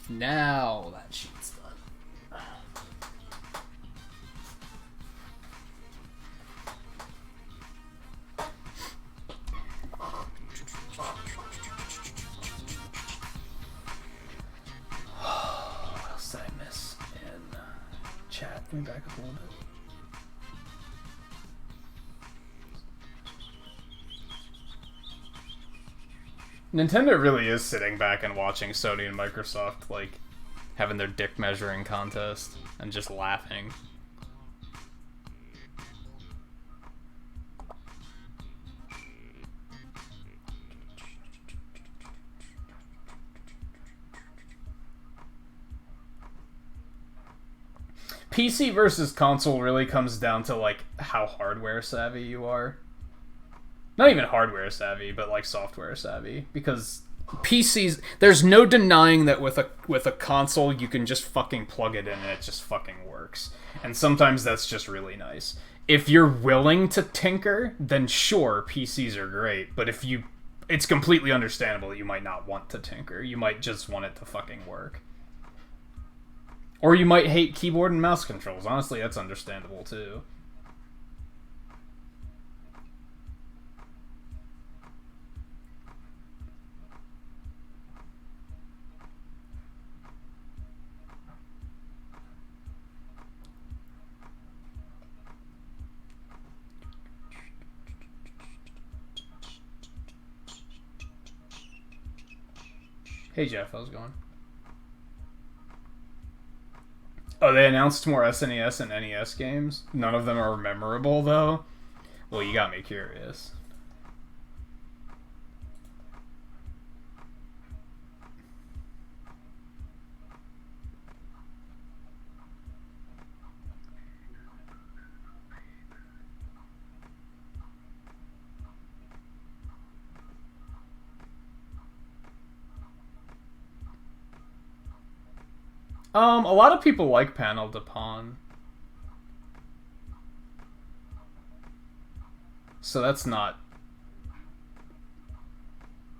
Now that sheet's done. What else did I miss in chat? Let me back up a little bit. Nintendo really is sitting back and watching Sony and Microsoft, like, having their dick measuring contest and just laughing. PC versus console really comes down to, like, how hardware savvy you are. Not even hardware savvy, but like software savvy, because PCs, there's no denying that with a console you can just fucking plug it in and it just fucking works. And sometimes that's just really nice. If you're willing to tinker, then sure, PCs are great, but it's completely understandable that you might not want to tinker. You might just want it to fucking work. Or you might hate keyboard and mouse controls. Honestly, that's understandable too. Hey Jeff, how's it going? Oh, they announced more SNES and NES games? None of them are memorable, though? Well, you got me curious. A lot of people like Panel de Pawn. So that's not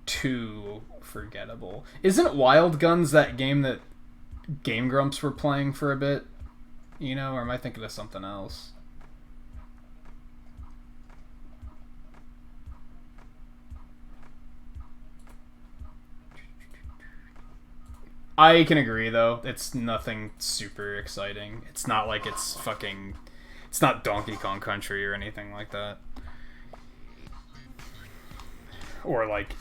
too forgettable. Isn't Wild Guns that game that Game Grumps were playing for a bit? You know, or am I thinking of something else? I can agree, though. It's nothing super exciting. It's not like it's fucking... It's not Donkey Kong Country or anything like that. Or like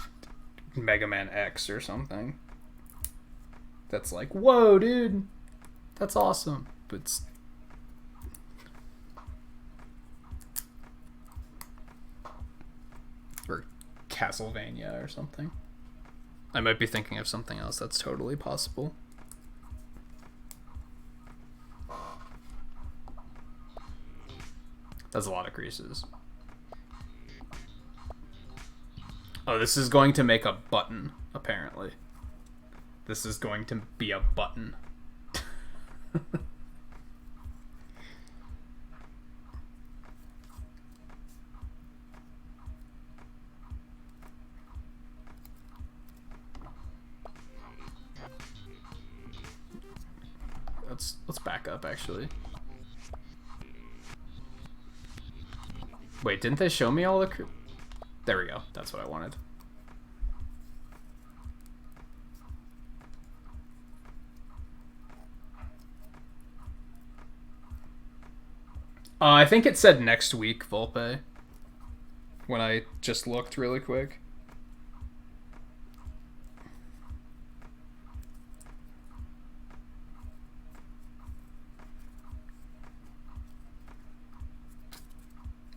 Mega Man X or something. That's like, whoa, dude. That's awesome. But it's... Or Castlevania or something. I might be thinking of something else. That's totally possible. That's a lot of creases. Oh, this is going to make a button, apparently. This is going to be a button. Let's back up, actually. Wait, didn't they show me all the... There we go. That's what I wanted. I think it said next week, Volpe. When I just looked really quick.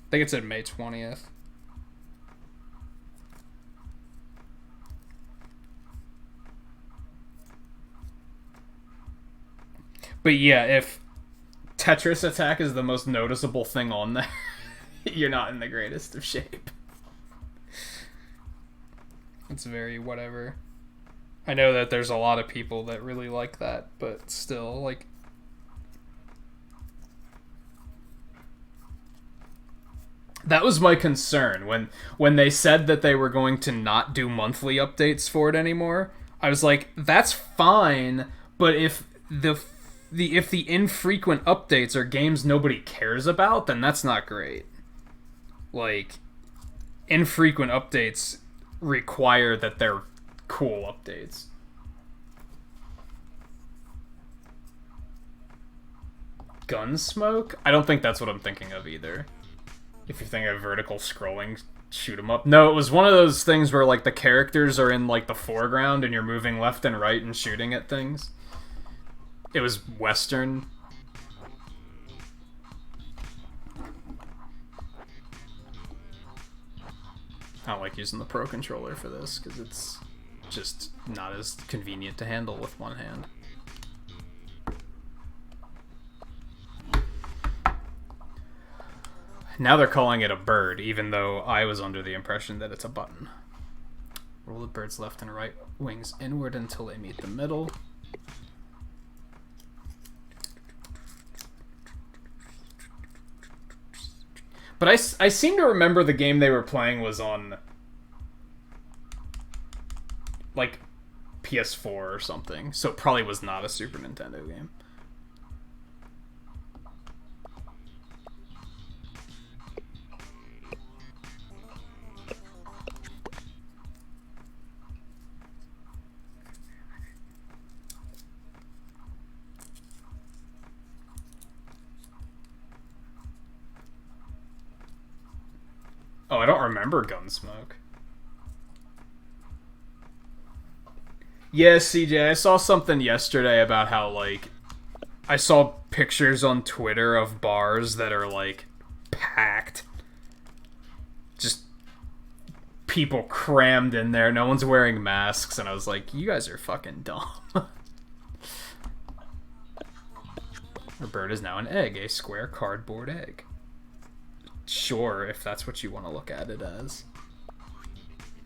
I think it said May 20th. But yeah, if Tetris Attack is the most noticeable thing on there, you're not in the greatest of shape. It's very whatever. I know that there's a lot of people that really like that, but still, like... That was my concern when they said that they were going to not do monthly updates for it anymore. I was like, that's fine, but if the infrequent updates are games nobody cares about, then that's not great. Like, infrequent updates require that they're cool updates. Gunsmoke? I don't think that's what I'm thinking of either. If you're thinking of vertical scrolling shoot 'em up. No, it was one of those things where like the characters are in like the foreground and you're moving left and right and shooting at things. It was Western. I don't like using the Pro Controller for this because it's just not as convenient to handle with one hand. Now they're calling it a bird, even though I was under the impression that it's a button. Roll the bird's left and right wings inward until they meet the middle. But I seem to remember the game they were playing was on, like, PS4 or something. So it probably was not a Super Nintendo game. Oh, I don't remember Gunsmoke. Yeah, CJ, I saw something yesterday about how, like, I saw pictures on Twitter of bars that are, like, packed. Just people crammed in there. No one's wearing masks, and I was like, you guys are fucking dumb. Our bird is now an egg, a square cardboard egg. Sure, if that's what you want to look at it as.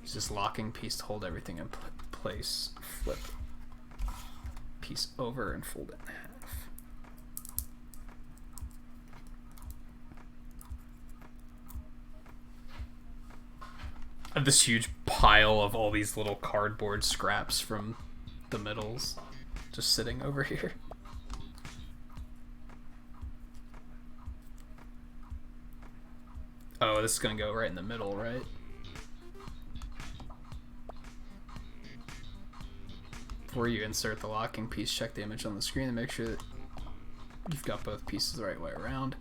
It's just locking piece to hold everything in place. Flip. piece over and fold it in half. I have this huge pile of all these little cardboard scraps from the middles just sitting over here. Oh, this is gonna go right in the middle, right? Before you insert the locking piece, check the image on the screen and make sure that you've got both pieces the right way around.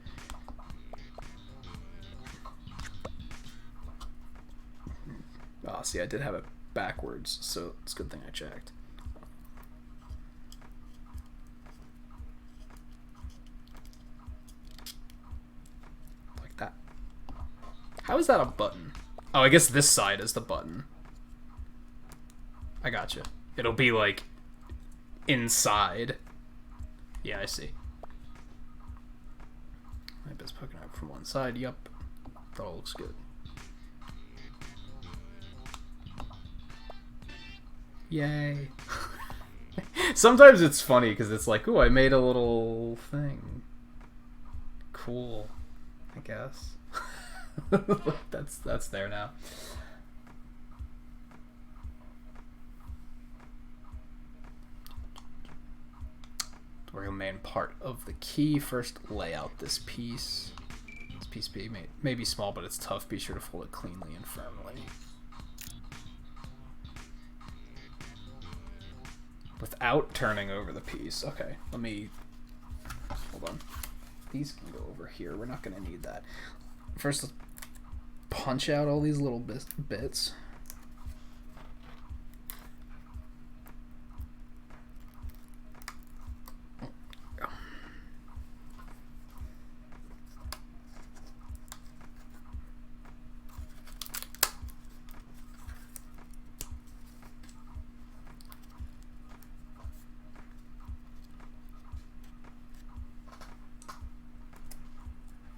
Ah, see, I did have it backwards, so it's a good thing I checked. Like that. How is that a button? Oh, I guess this side is the button. I gotcha. It'll be like inside. Yeah, I see. My bit's poking out from one side. Yup. That all looks good. Yay. Sometimes it's funny because it's like, ooh, I made a little thing. Cool, I guess. That's there now. We're gonna main part of the key. First, lay out this piece. This piece may be small, but it's tough. Be sure to fold it cleanly and firmly. Without turning over the piece. Okay, let me... Hold on. These can go over here. We're not going to need that. First, let's punch out all these little bits.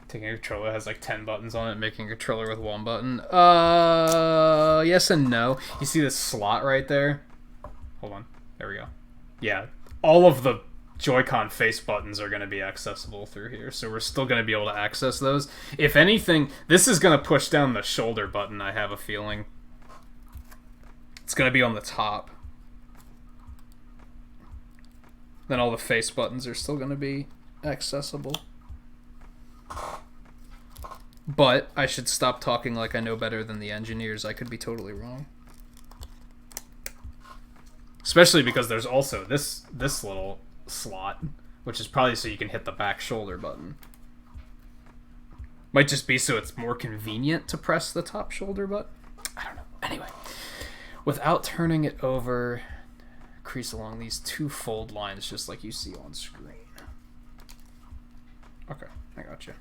Taking a controller has like 10 buttons on it, making a controller with one button. Yes and no. You see this slot right there? Hold on. There we go. Yeah. All of the Joy-Con face buttons are going to be accessible through here, so we're still going to be able to access those. If anything, this is going to push down the shoulder button, I have a feeling. It's going to be on the top. Then all the face buttons are still going to be accessible. But I should stop talking like I know better than the engineers. I could be totally wrong. Especially because there's also this little slot, which is probably so you can hit the back shoulder button. Might just be so it's more convenient to press the top shoulder button. I don't know. Anyway, without turning it over, crease along these two fold lines just like you see on screen. Okay, I got you.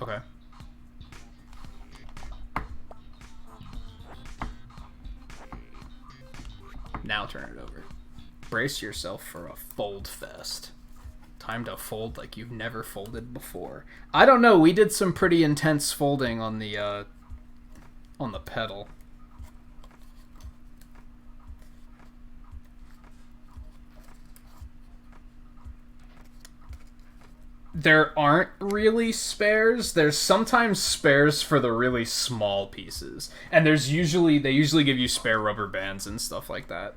Okay. Now turn it over. Brace yourself for a fold fest. Time to fold like you've never folded before. I don't know, we did some pretty intense folding on the pedal. There aren't really spares. There's sometimes spares for the really small pieces. And they usually give you spare rubber bands and stuff like that.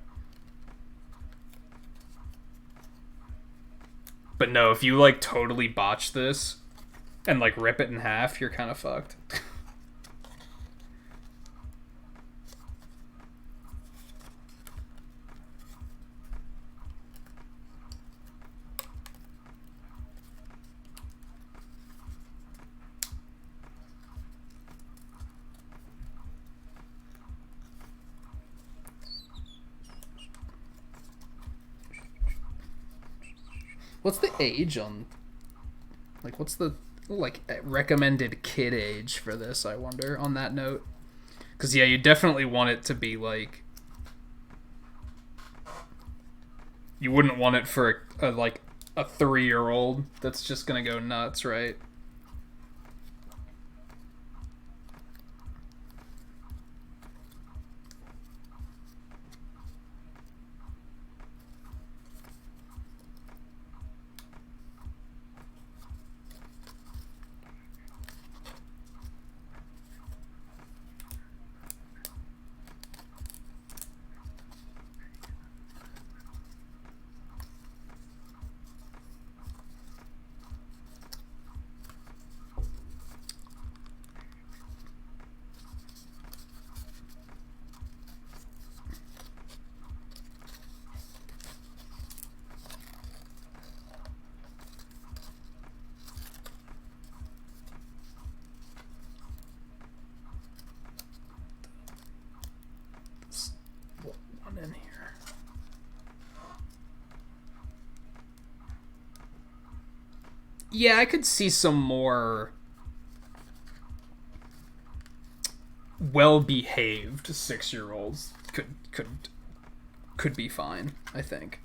But no, if you like totally botch this and like rip it in half, you're kind of fucked. What's the age on, like, what's the, like, recommended kid age for this, I wonder, on that note? Because, yeah, you definitely want it to be, like, You wouldn't want it for like a 3-year-old that's just gonna go nuts, right? One in here. Yeah, I could see some more well-behaved 6-year-olds could be fine, I think.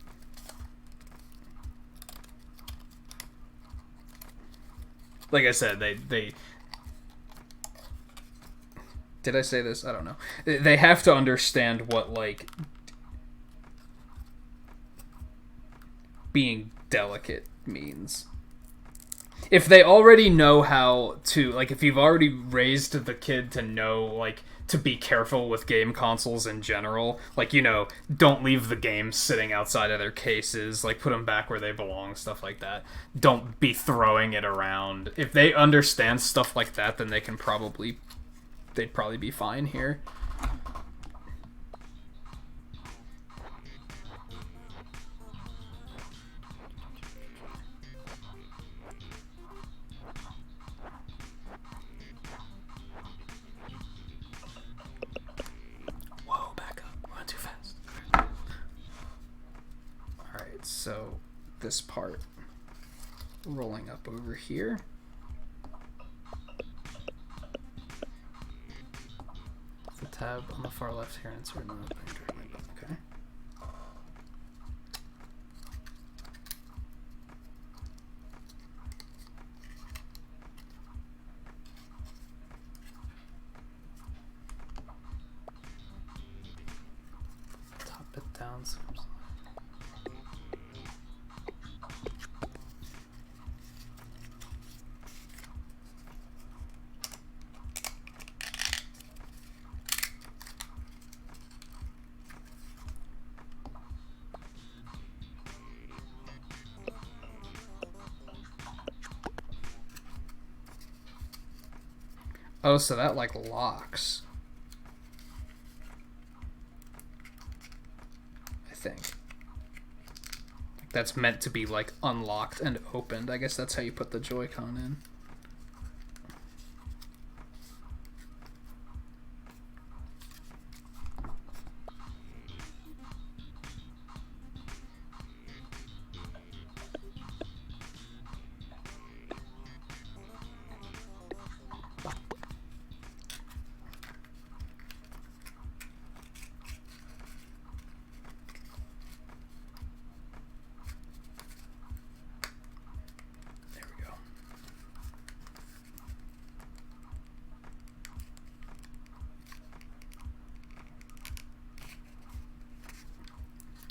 Like I said, they did I say this? I don't know. They have to understand what like being delicate means. If they already know how to, like, if you've already raised the kid to know, like, to be careful with game consoles in general, like, you know, don't leave the game sitting outside of their cases, like, put them back where they belong, stuff like that. Don't be throwing it around. If they understand stuff like that, then they'd probably be fine here. So this part rolling up over here. The tab on the far left here, insert another thing directly. Okay. Top it down. So oh, so that like locks. I think. That's meant to be like unlocked and opened. I guess that's how you put the Joy-Con in.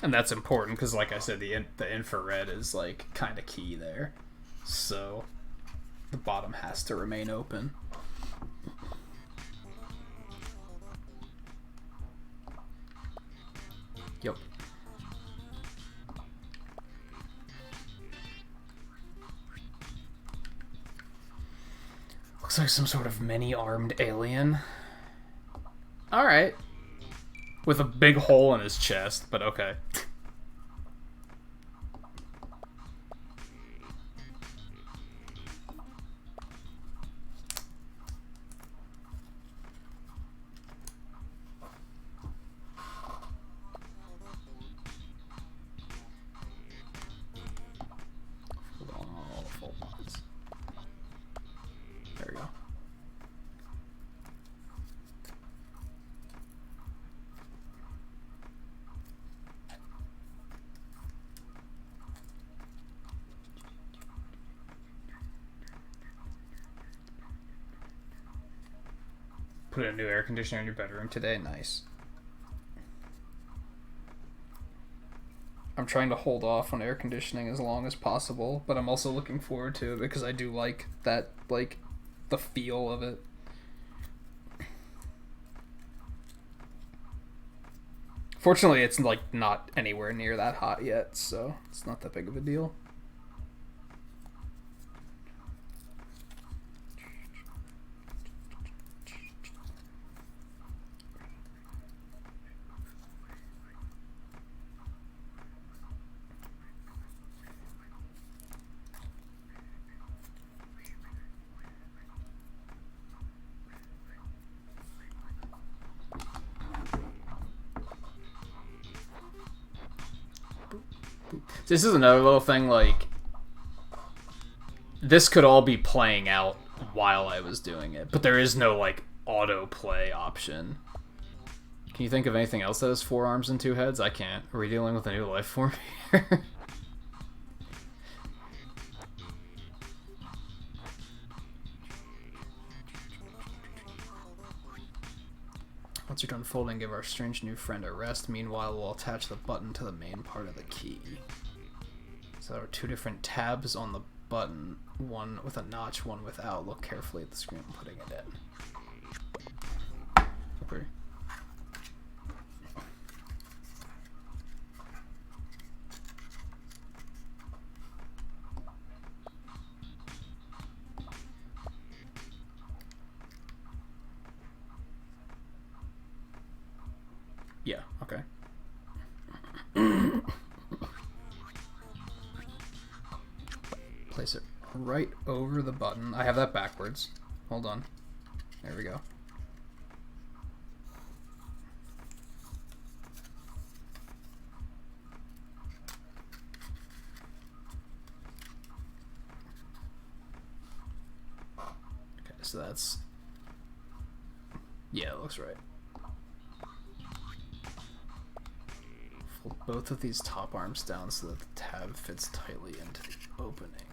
And that's important because, like I said, the infrared is like kind of key there. So the bottom has to remain open. Yep. Looks like some sort of many-armed alien. Alright. With a big hole in his chest, but okay. There we go. Put a new air conditioner in your bedroom today. Nice. I'm trying to hold off on air conditioning as long as possible, but I'm also looking forward to it because I do like that, like, the feel of it. Fortunately, it's, like, not anywhere near that hot yet, so it's not that big of a deal. This is another little thing, like, this could all be playing out while I was doing it, but there is no, like, autoplay option. Can you think of anything else that has 4 arms and 2 heads? I can't. Are we dealing with a new life form here? Once you're done folding, give our strange new friend a rest. Meanwhile, we'll attach the button to the main part of the key. So there are 2 different tabs on the button, one with a notch, one without. Look carefully at the screen when putting it in. Okay. Yeah, okay. Place it right over the button. I have that backwards. Hold on. There we go. Okay, so that's... yeah, it looks right. Fold both of these top arms down so that the tab fits tightly into the openings.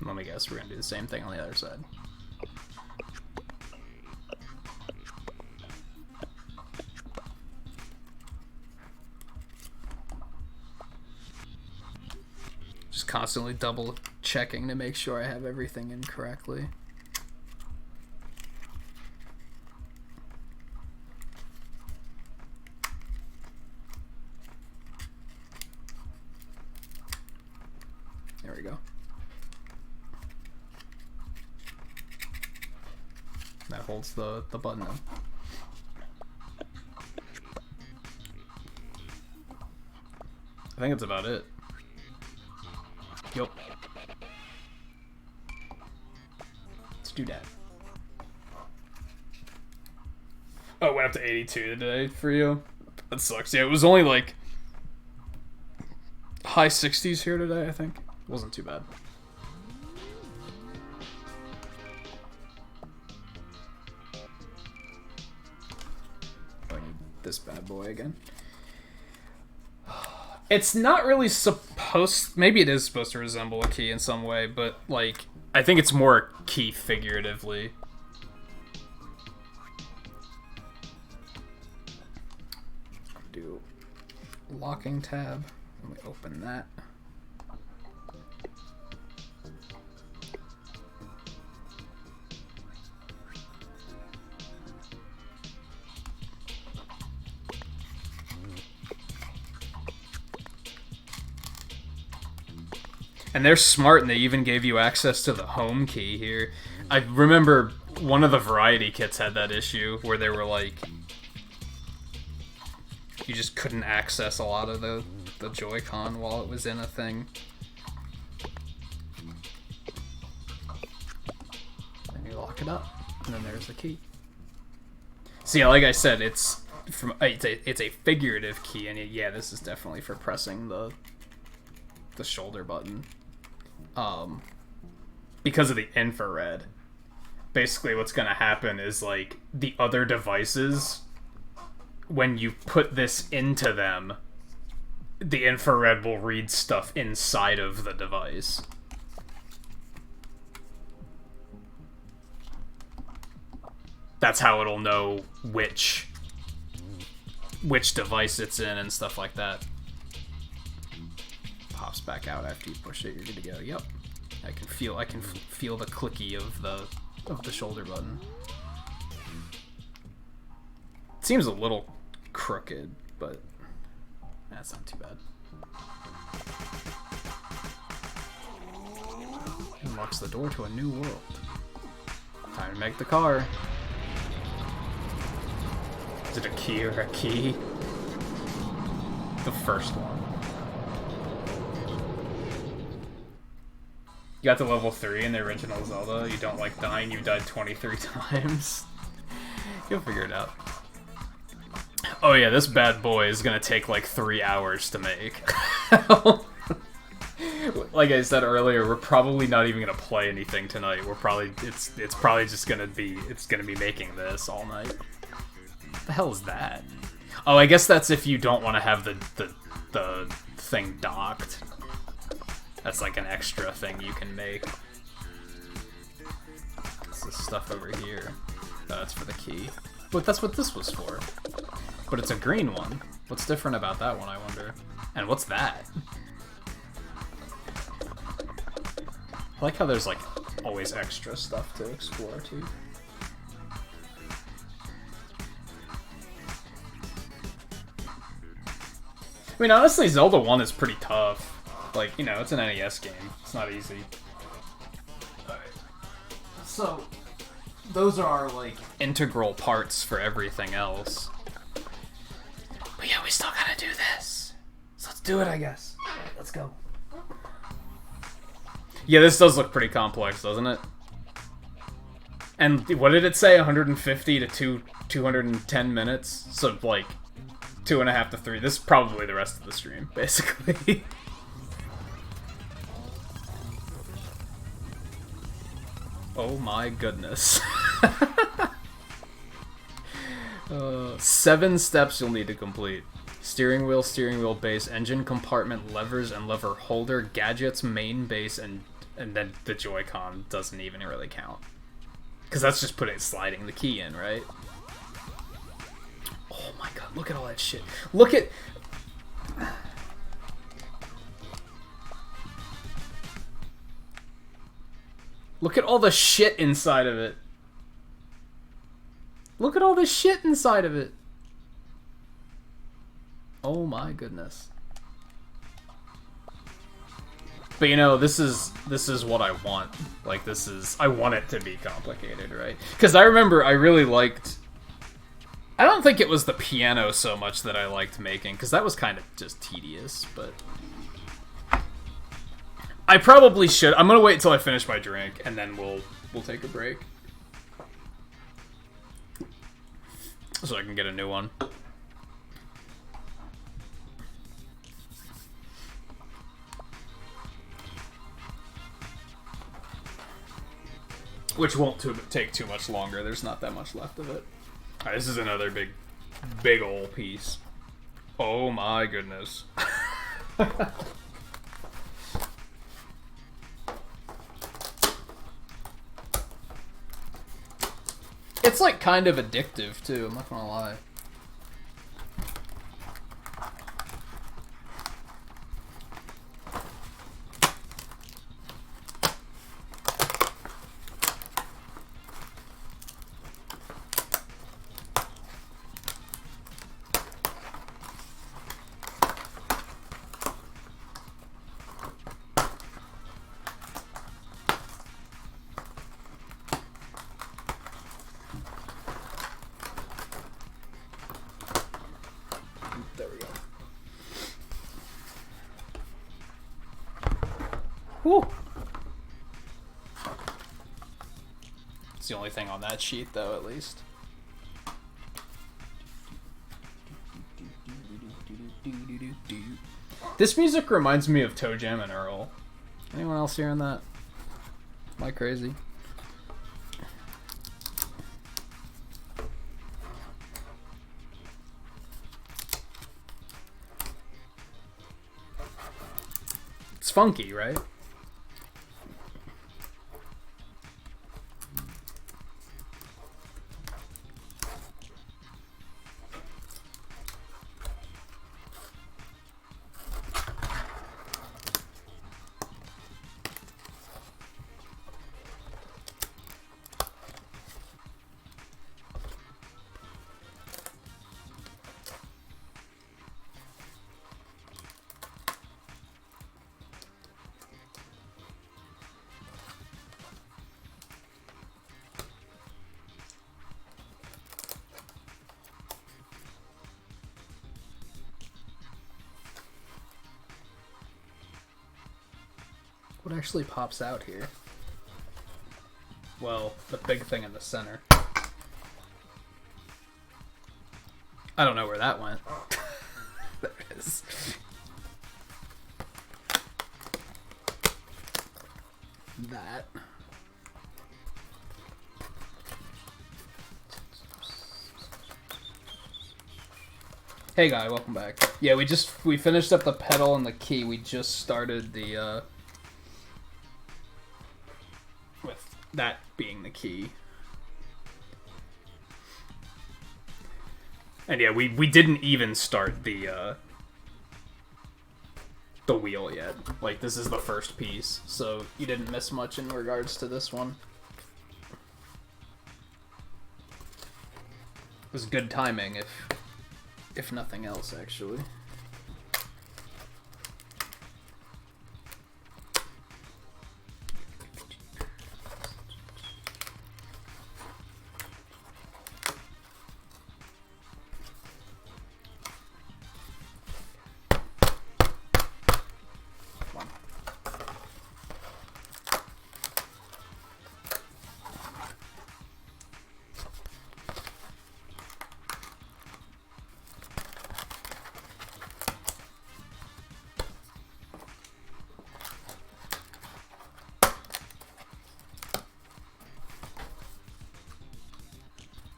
Let me guess, we're gonna do the same thing on the other side. Just constantly double checking to make sure I have everything in correctly. There we go. That holds the button in. I think that's about it. Yup. Let's do that. Oh, it went up to 82 today for you? That sucks. Yeah, it was only like high 60s here today, I think. It wasn't too bad. This bad boy again. It's not really supposed... maybe it is supposed to resemble a key in some way, but, like, I think it's more a key figuratively. Do locking tab. Let me open that. And they're smart, and they even gave you access to the home key here. I remember one of the variety kits had that issue where they were like, you just couldn't access a lot of the Joy-Con while it was in a thing. And you lock it up, and then there's the key. See, like I said, it's a figurative key, and yeah, this is definitely for pressing the shoulder button. Because of the infrared. Basically what's gonna happen is, like, the other devices, when you put this into them, the infrared will read stuff inside of the device. That's how it'll know which device it's in and stuff like that. Pops back out after you push it. You're good to go. Yep, I can feel the clicky of the shoulder button. It seems a little crooked, but that's not too bad. Unlocks the door to a new world. Time to make the car. Is it a key or a key? The first one. You got to level 3 in the original Zelda. You don't like dying. You died 23 times. You'll figure it out. Oh yeah, this bad boy is gonna take like 3 hours to make. Like I said earlier, we're probably not even gonna play anything tonight. We're probably it's probably just gonna be making this all night. What the hell is that? Oh, I guess that's if you don't want to have the thing docked. That's like an extra thing you can make. What's this stuff over here? Oh, that's for the key. But that's what this was for. But it's a green one. What's different about that one, I wonder? And what's that? I like how there's like always extra stuff to explore too. I mean, honestly, Zelda 1 is pretty tough. Like, you know, it's an NES game. It's not easy. Alright. So, those are, like, integral parts for everything else. But yeah, we still gotta do this. So let's do it, I guess. Alright, let's go. Yeah, this does look pretty complex, doesn't it? And what did it say? 150 to 210 minutes? So, like, 2.5 to 3. This is probably the rest of the stream, basically. Oh my goodness. 7 steps you'll need to complete. Steering wheel base, engine compartment, levers and lever holder, gadgets, main base, and then the Joy-Con doesn't even really count. Because that's just sliding the key in, right? Oh my god, look at all that shit. Look at... Look at all the shit inside of it. Look at all the shit inside of it. Oh my goodness. But you know, this is what I want. Like, I want it to be complicated, right? Because I remember I really liked... I don't think it was the piano so much that I liked making, because that was kind of just tedious, but... I probably should. I'm gonna wait till I finish my drink, and then we'll take a break. So I can get a new one. Which won't take too much longer. There's not that much left of it. Alright, this is another big ol' piece. Oh my goodness. It's like kind of addictive too, I'm not gonna lie. Whew. It's the only thing on that sheet, though, at least. This music reminds me of Toe Jam and Earl. Anyone else hearing that? Am I crazy? It's funky, right? What actually pops out here? Well, the big thing in the center. I don't know where that went. There it is. That. Hey guy, welcome back. Yeah, we finished up the pedal and the key. We just started the with that being the key. And yeah, we didn't even start the wheel yet. Like, this is the first piece, so you didn't miss much in regards to this one. It was good timing, if nothing else, actually.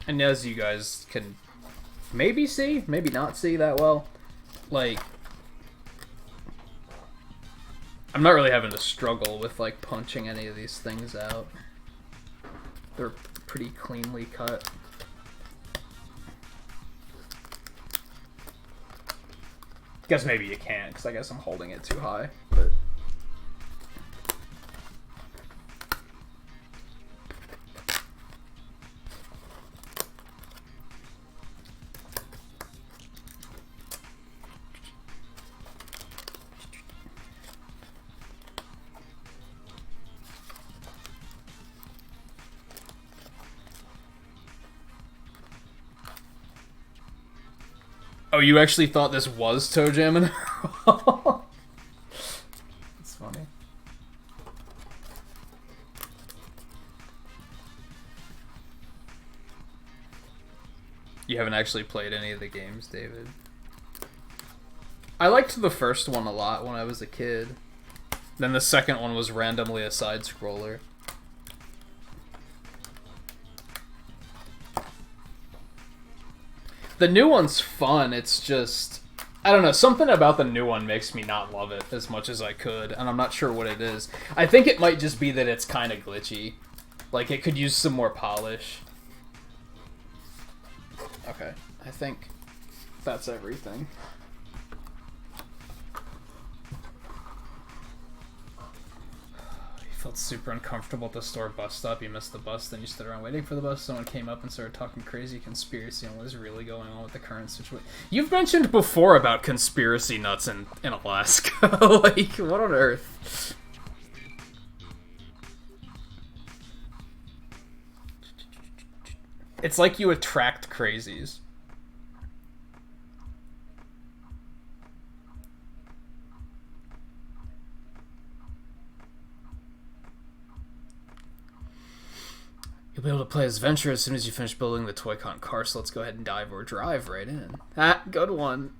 And as you guys can maybe see, maybe not see that well, like, I'm not really having to struggle with, like, punching any of these things out. They're pretty cleanly cut. Guess maybe you can't, because I guess I'm holding it too high, but... Oh, you actually thought this was Toe Jam and Earl? That's funny. You haven't actually played any of the games, David? I liked the first one a lot when I was a kid. Then the second one was randomly a side-scroller. The new one's fun, it's just... I don't know, something about the new one makes me not love it as much as I could, and I'm not sure what it is. I think it might just be that it's kind of glitchy. Like, it could use some more polish. Okay, I think that's everything. Felt super uncomfortable at the store bus stop. You missed the bus, then you stood around waiting for the bus. Someone came up and started talking crazy conspiracy on what is really going on with the current situation. You've mentioned before about conspiracy nuts in Alaska. Like, what on earth? It's like you attract crazies. You'll be able to play as Venture as soon as you finish building the Toy-Con car, so let's go ahead and dive or drive right in. Ah, good one.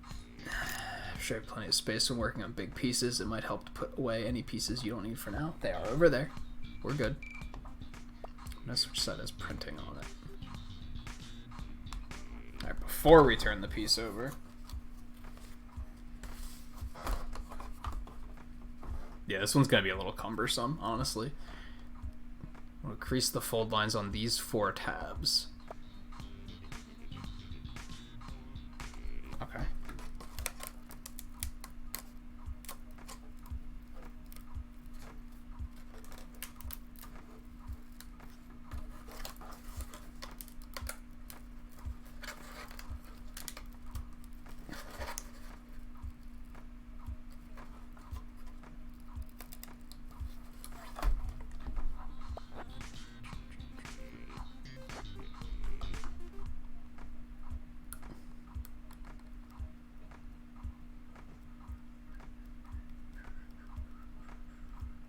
I'm sure I have plenty of space when working on big pieces. It might help to put away any pieces you don't need for now. They are over there. We're good. I'm going to switch that as printing on it. Alright, before we turn the piece over. Yeah, this one's going to be a little cumbersome, honestly. I'll increase the fold lines on these 4 tabs. Okay.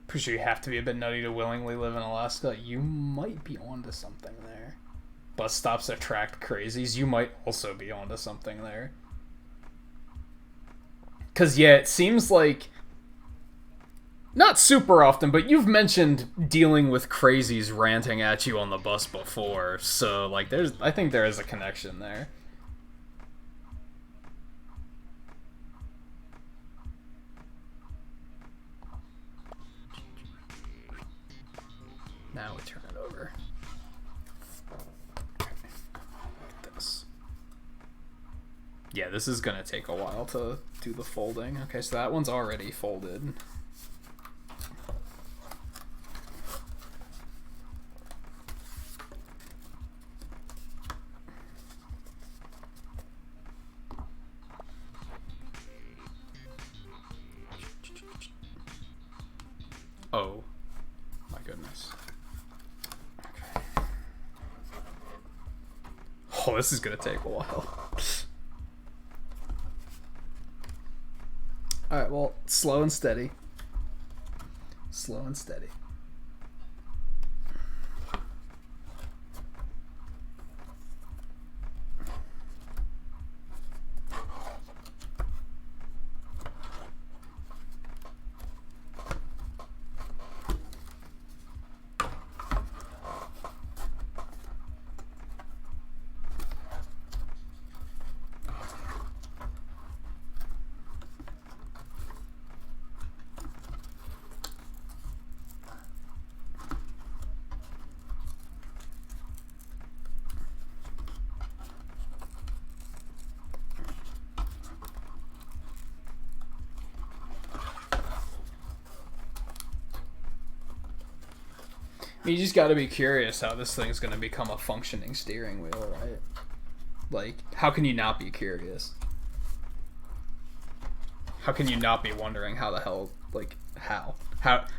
Pretty sure you have to be a bit nutty to willingly live in Alaska. You might be onto something there. Bus stops attract crazies. You might also be onto something there. Because, yeah, it seems like... Not super often, but you've mentioned dealing with crazies ranting at you on the bus before. So, like, I think there is a connection there. Now we turn it over. Look at this. Yeah, this is gonna take a while to do the folding. Okay, so that one's already folded. Oh, my goodness. Oh, this is gonna take a while. Alright, well, slow and steady. Slow and steady. You just gotta be curious how this thing's gonna become a functioning steering wheel, right? Like, how can you not be curious? How can you not be wondering how the hell, like, how?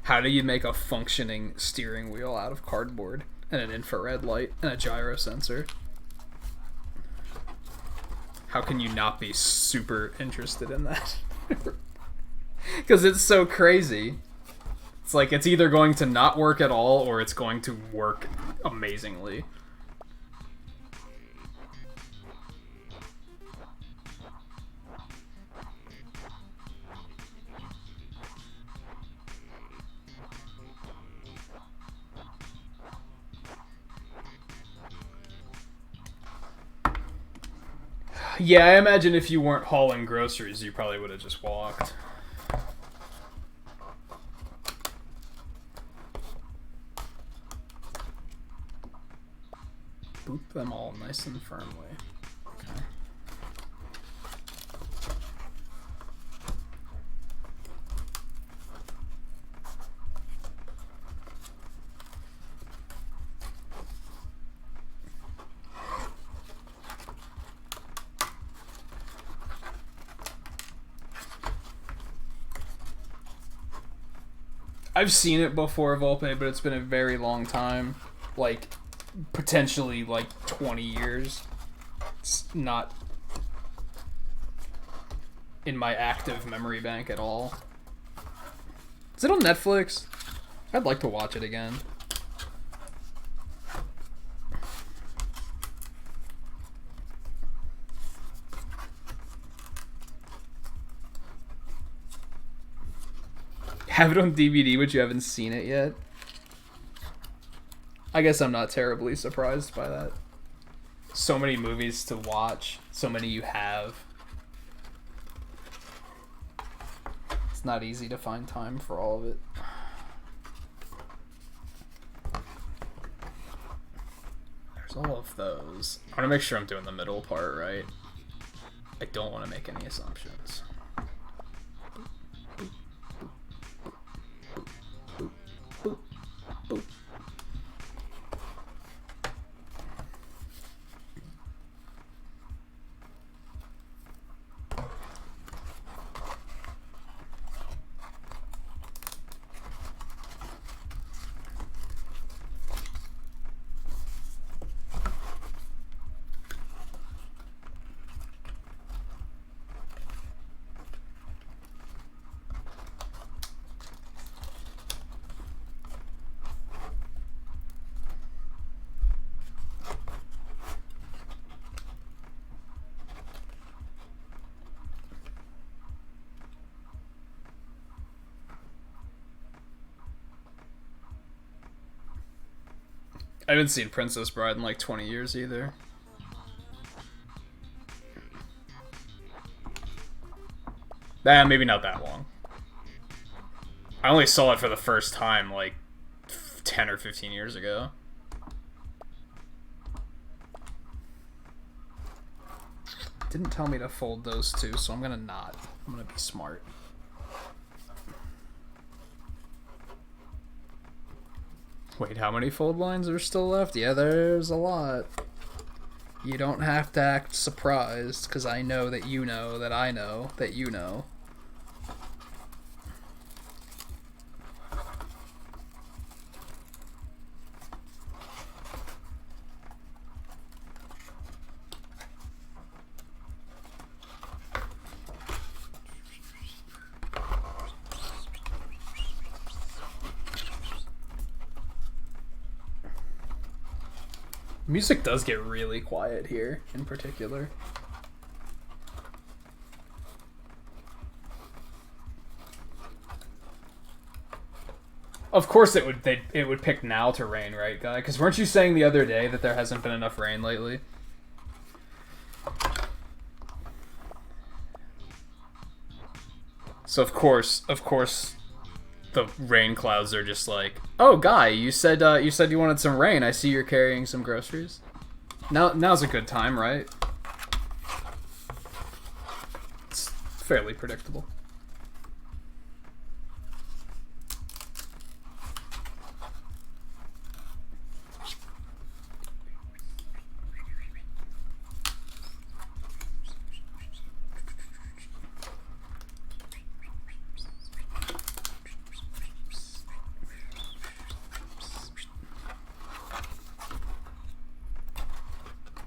How do you make a functioning steering wheel out of cardboard and an infrared light and a gyro sensor? How can you not be super interested in that? Because it's so crazy. It's like it's either going to not work at all or it's going to work amazingly. Yeah, I imagine if you weren't hauling groceries, you probably would have just walked. Boot them all nice and firmly. Okay. I've seen it before, Volpe, but it's been a very long time. Like, potentially, like, 20 years. It's not in my active memory bank at all. Is it on Netflix? I'd like to watch it again. Have it on DVD, but you haven't seen it yet? I guess I'm not terribly surprised by that. So many movies to watch, so many you have. It's not easy to find time for all of it. There's all of those. I want to make sure I'm doing the middle part right. I don't want to make any assumptions. I haven't seen Princess Bride in like 20 years either. Maybe not that long. I only saw it for the first time like 10 or 15 years ago. Didn't tell me to fold those two, so I'm gonna not. I'm gonna be smart. Wait, how many fold lines are still left? Yeah, there's a lot. You don't have to act surprised, because I know that you know that I know that you know. Music does get really quiet here, in particular. Of course it would pick now to rain, right, guy? Because weren't you saying the other day that there hasn't been enough rain lately? So of course, the rain clouds are just like, oh, Guy, you said you wanted some rain. I see you're carrying some groceries. Now's a good time, right? It's fairly predictable.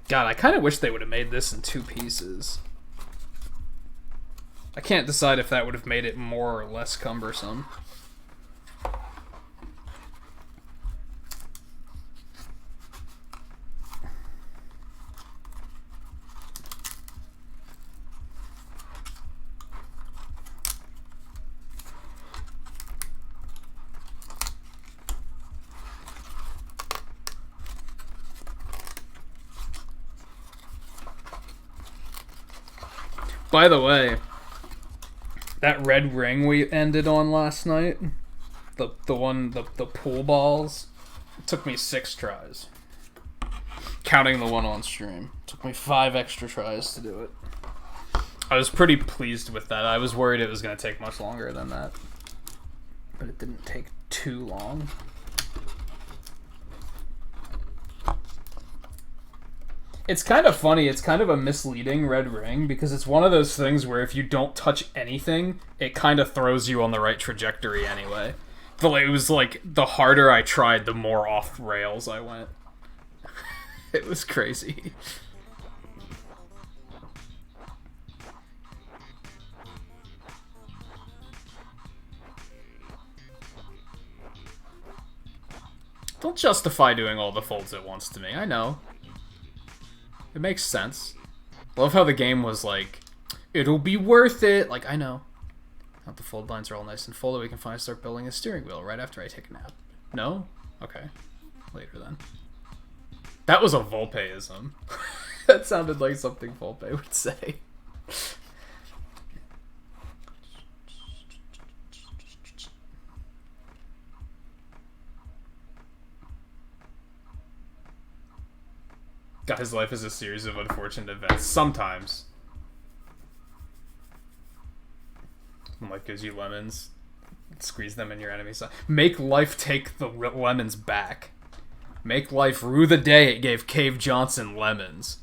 God, I kind of wish they would have made this in 2 pieces. I can't decide if that would have made it more or less cumbersome. By the way, that red ring we ended on last night, the pool balls, it took me 6 tries. Counting the one on stream. It took me 5 extra tries to do it. I was pretty pleased with that. I was worried it was going to take much longer than that. But it didn't take too long. It's kind of funny. It's kind of a misleading red ring because it's one of those things where if you don't touch anything, it kind of throws you on the right trajectory anyway. But it was like the harder I tried, the more off rails I went. It was crazy. Don't justify doing all the folds at once to me. I know. It makes sense. Love how the game was like, it'll be worth it. Like, I know. Now the fold lines are all nice and folded. We can finally start building a steering wheel right after I take a nap. No? Okay. Later then. That was a Volpeism. That sounded like something Volpe would say. Guy's life is a series of unfortunate events. Sometimes. Life gives you lemons. Squeeze them in your enemy's side. Make life take the lemons back. Make life rue the day it gave Cave Johnson lemons.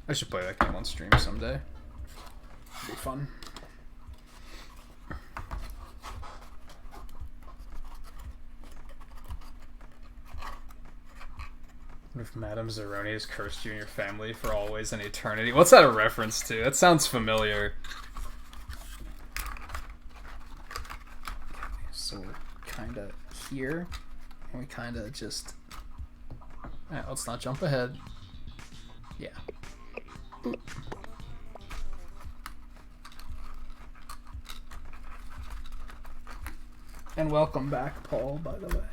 I should play that game on stream someday. It'd be fun. What if Madame Zeroni has cursed you and your family for always and eternity? What's that a reference to? That sounds familiar. Okay, so we're kind of here, and we kind of just... Alright, let's not jump ahead. Yeah. Boop. And welcome back, Paul, by the way.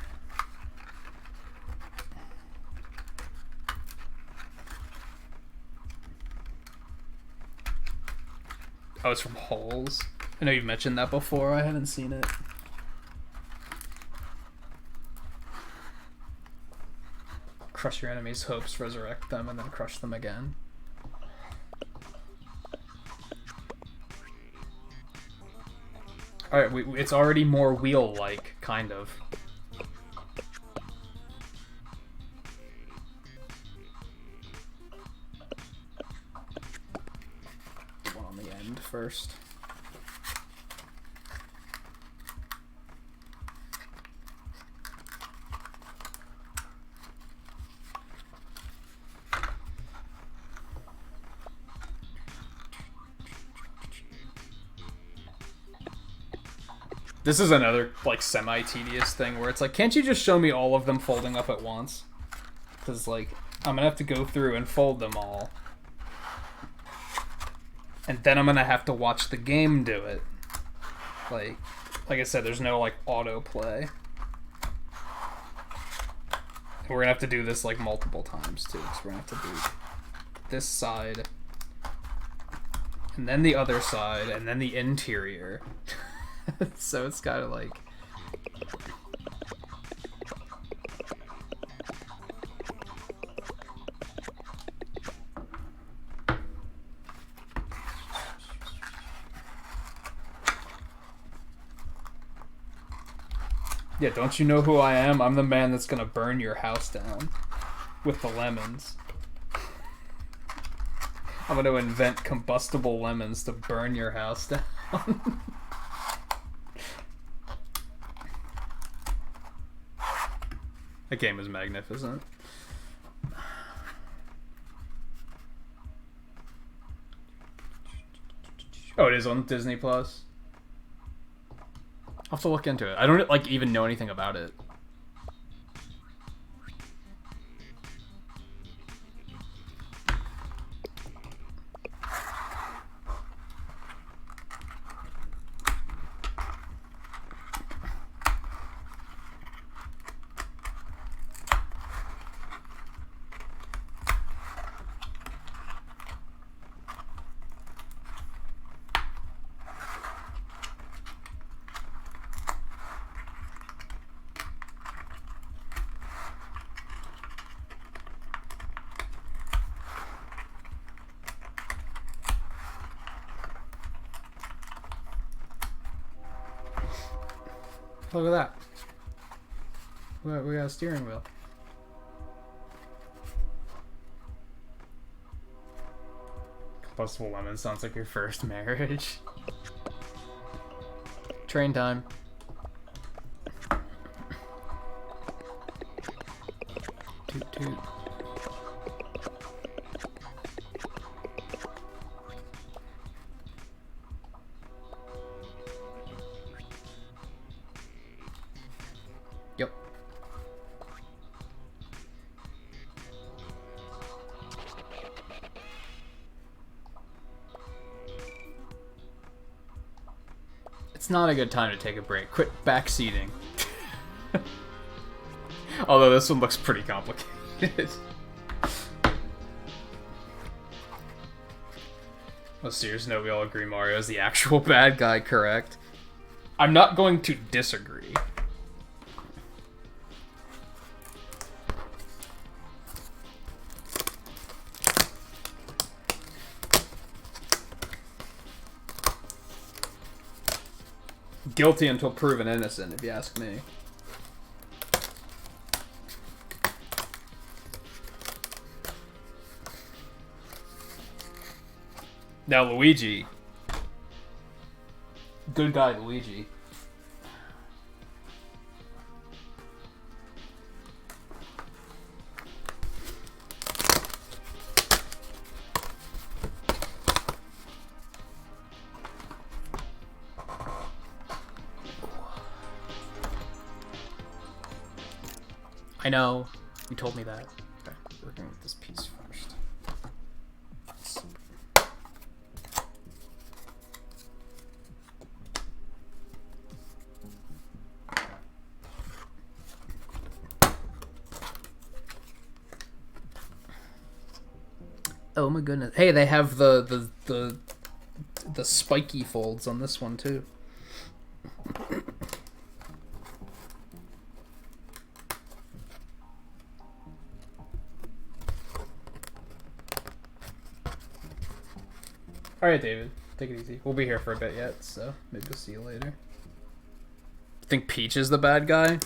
Oh, it's from Holes. I know you've mentioned that before. I haven't seen it. Crush your enemies' hopes, resurrect them, and then crush them again. Alright, it's already more wheel-like, kind of. One on the end first. This is another, like, semi-tedious thing where it's like, can't you just show me all of them folding up at once? Because, like, I'm gonna have to go through and fold them all. And then I'm gonna have to watch the game do it. Like I said, there's no, like, autoplay. And we're gonna have to do this, like, multiple times, too. So we're gonna have to do this side, and then the other side, and then the interior. So it's kind of like... Yeah, don't you know who I am? I'm the man that's gonna burn your house down with the lemons. I'm gonna invent combustible lemons to burn your house down. That game is magnificent. Oh, it is on Disney Plus. I'll have to look into it. I don't, like, even know anything about it. Look at that. We got a steering wheel. Combustible lemon sounds like your first marriage. Train time. Toot toot. It's not a good time to take a break. Quit backseating. Although this one looks pretty complicated. Well, serious note, we all agree Mario is the actual bad guy, correct? I'm not going to disagree. Guilty until proven innocent, if you ask me. Now Luigi. Good guy Luigi. I know. You told me that. Okay, we're going with this piece first. Oh my goodness. Hey, they have the spiky folds on this one too. Alright, David. Take it easy. We'll be here for a bit yet, so maybe we'll see you later. Think Peach is the bad guy?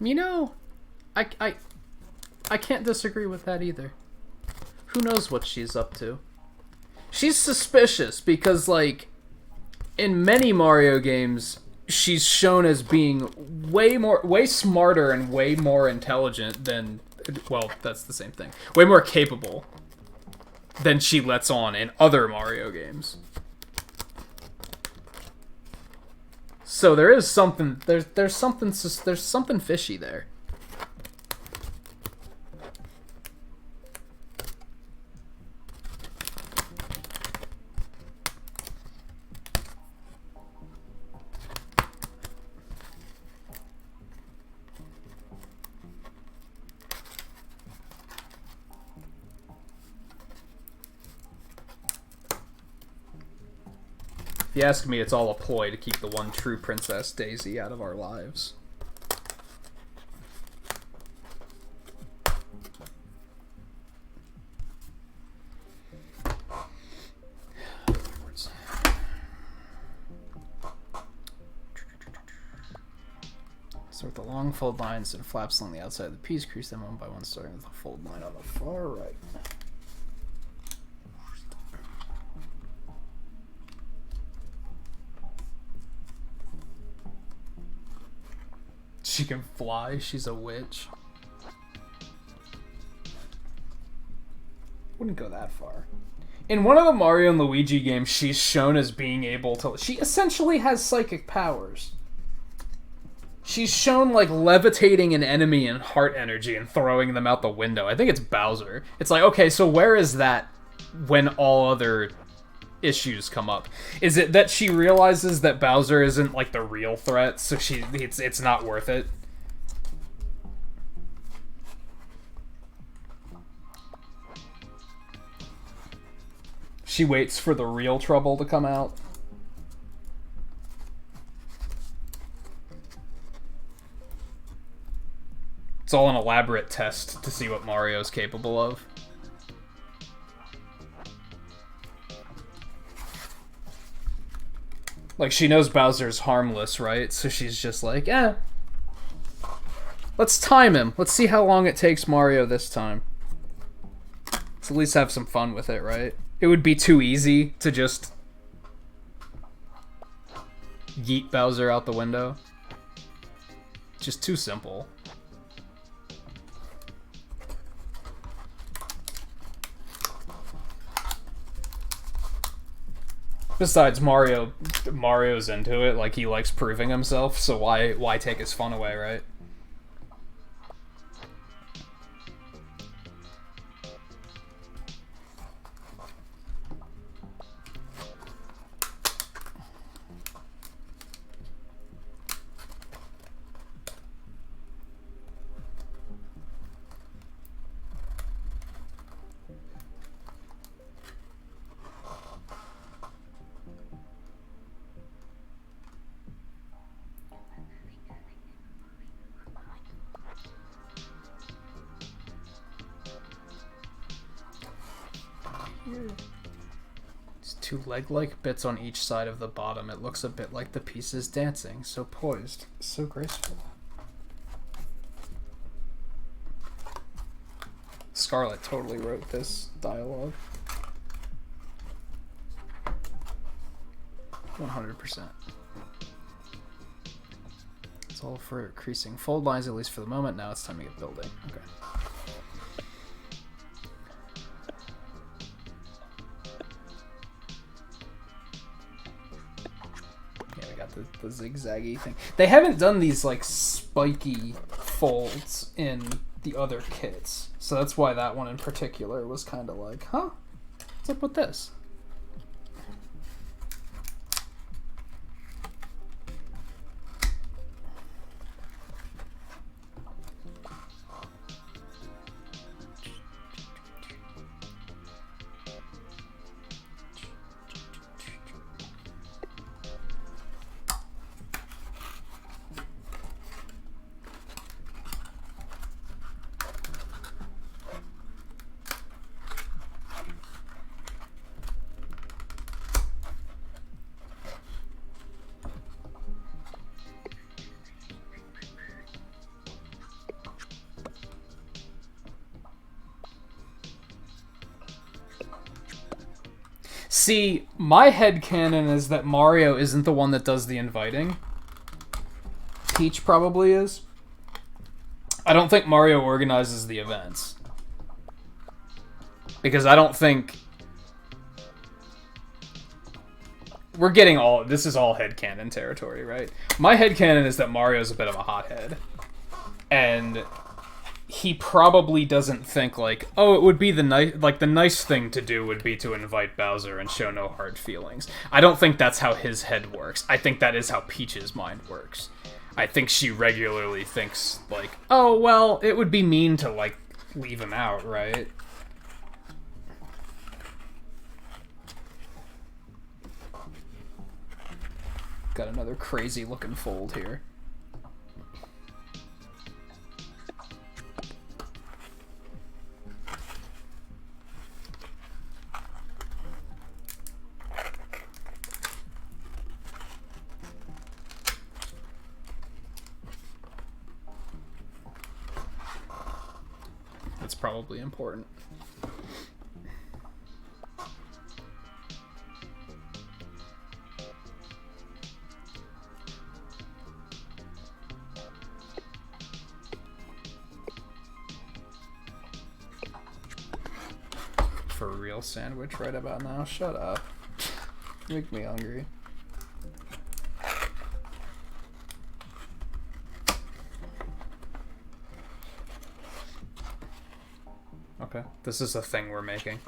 You know, I can't disagree with that either. Who knows what she's up to? She's suspicious because, like, in many Mario games, she's shown as being way smarter and way more intelligent than, well, that's the same thing. Way more capable than she lets on in other Mario games. So there is something, there's something fishy there. If you ask me, it's all a ploy to keep the one true Princess Daisy out of our lives. Start with the long fold lines and flaps along the outside of the piece, crease them one by one, starting with a fold line on the far right. She can fly, she's a witch. Wouldn't go that far. In one of the Mario and Luigi games, she's shown as being able to... She essentially has psychic powers. She's shown, like, levitating an enemy in heart energy and throwing them out the window. I think it's Bowser. It's like, okay, so where is that when all other issues come up? Is it that she realizes that Bowser isn't, like, the real threat, so it's not worth it? She waits for the real trouble to come out. It's all an elaborate test to see what Mario's capable of. Like, she knows Bowser's harmless, right? So she's just like, eh. Let's time him. Let's see how long it takes Mario this time. Let's at least have some fun with it, right? It would be too easy to just yeet Bowser out the window. Just too simple. Besides, Mario's into it. Like, he likes proving himself, so why take his fun away, right? It's two leg-like bits on each side of the bottom. It looks a bit like the pieces dancing, so poised, so graceful. Scarlett totally wrote this dialogue. 100%. It's all for increasing fold lines, at least for the moment. Now it's time to get building. Okay. Yeah, we got the zigzaggy thing. They haven't done these like spiky folds in the other kits, so that's why that one in particular was kind of like, huh? What's up with this? See, my headcanon is that Mario isn't the one that does the inviting. Peach probably is. I don't think Mario organizes the events. Because I don't think... We're getting all... This is all headcanon territory, right? My headcanon is that Mario's a bit of a hothead. And... he probably doesn't think like, oh, it would be the nice thing to do would be to invite Bowser and show no hard feelings. I don't think that's how his head works. I think that is how Peach's mind works. I think she regularly thinks like, oh, well, it would be mean to like leave him out, right? Got another crazy looking fold here. That's probably important. For a real sandwich right about now? Shut up. You make me hungry. Okay, this is a thing we're making.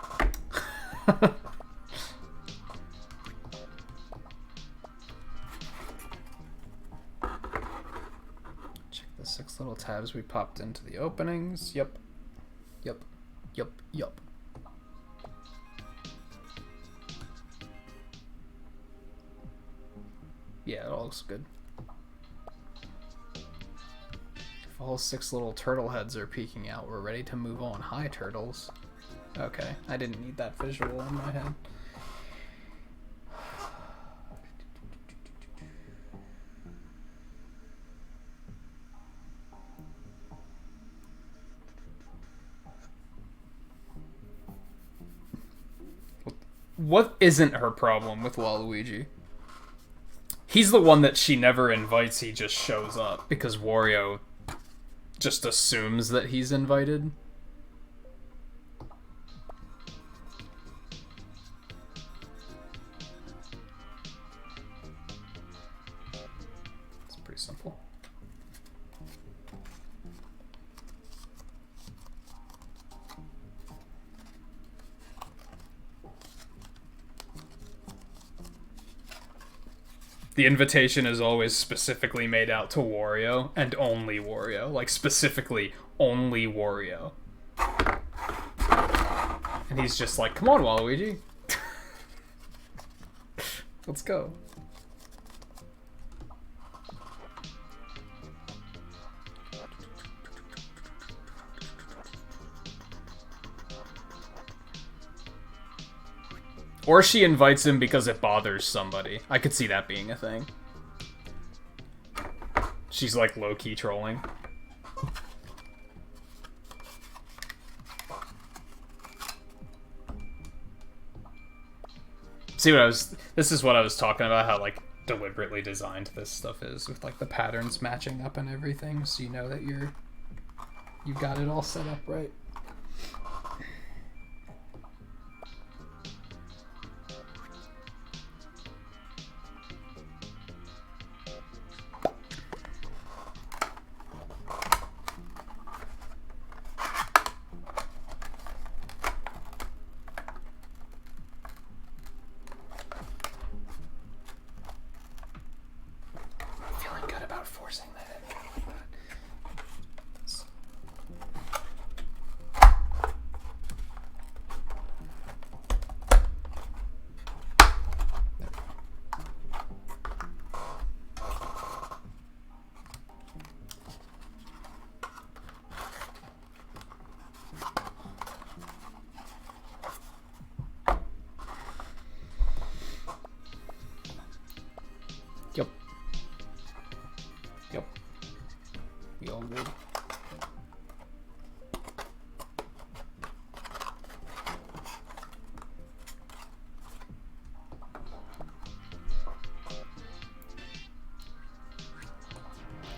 Check the 6 little tabs we popped into the openings. Yep. Yep. Yep. Yep. Yeah, it all looks good. All 6 little turtle heads are peeking out. We're ready to move on. Hi, turtles. Okay, I didn't need that visual in my head. What isn't her problem with Waluigi? He's the one that she never invites, he just shows up because Wario just assumes that he's invited. It's pretty simple. The invitation is always specifically made out to Wario, and only Wario. Like, specifically, only Wario. And he's just like, come on, Waluigi. Let's go. Or she invites him because it bothers somebody. I could see that being a thing. She's like low-key trolling. See what I was... This is what I was talking about, how like deliberately designed this stuff is, with like the patterns matching up and everything, so you know that you've got it all set up right.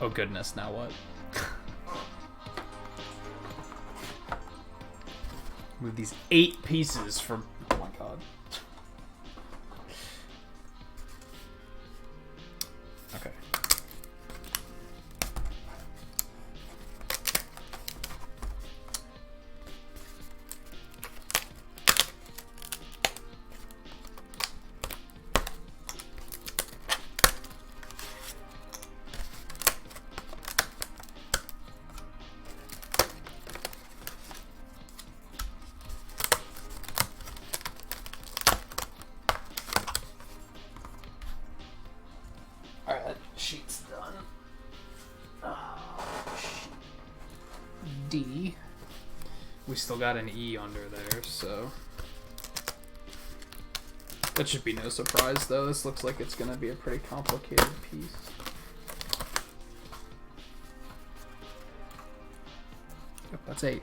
Oh goodness, now what? Move these 8 pieces from... Oh my god. Okay. D. We still got an E under there, so... That should be no surprise, though. This looks like it's gonna be a pretty complicated piece. Yep, that's 8.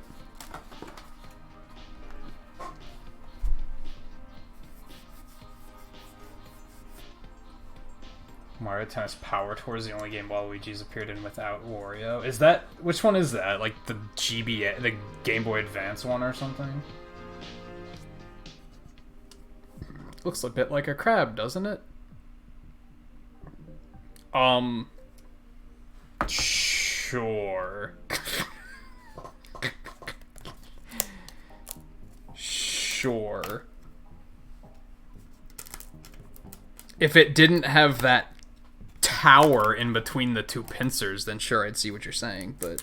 Mario Tennis Power Tour is the only game Waluigi's appeared in without Wario. Is that... Which one is that? Like the GBA... The Game Boy Advance one or something? Looks a bit like a crab, doesn't it? Sure. Sure. If it didn't have that tower in between the 2 pincers, then sure, I'd see what you're saying, but...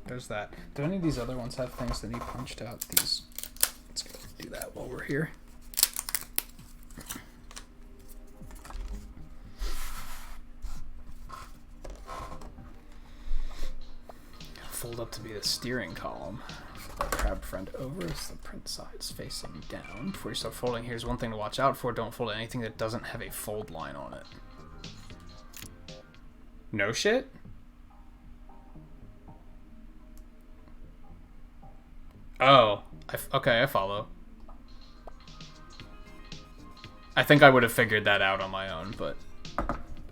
There's that. Do any of these other ones have things that need punched out? These. Let's go do that while we're here. Fold up to be the steering column. Flip our crab friend over so the print side's facing down. Before you start folding, here's one thing to watch out for. Don't fold anything that doesn't have a fold line on it. No shit? Oh, okay, I follow. I think I would have figured that out on my own, but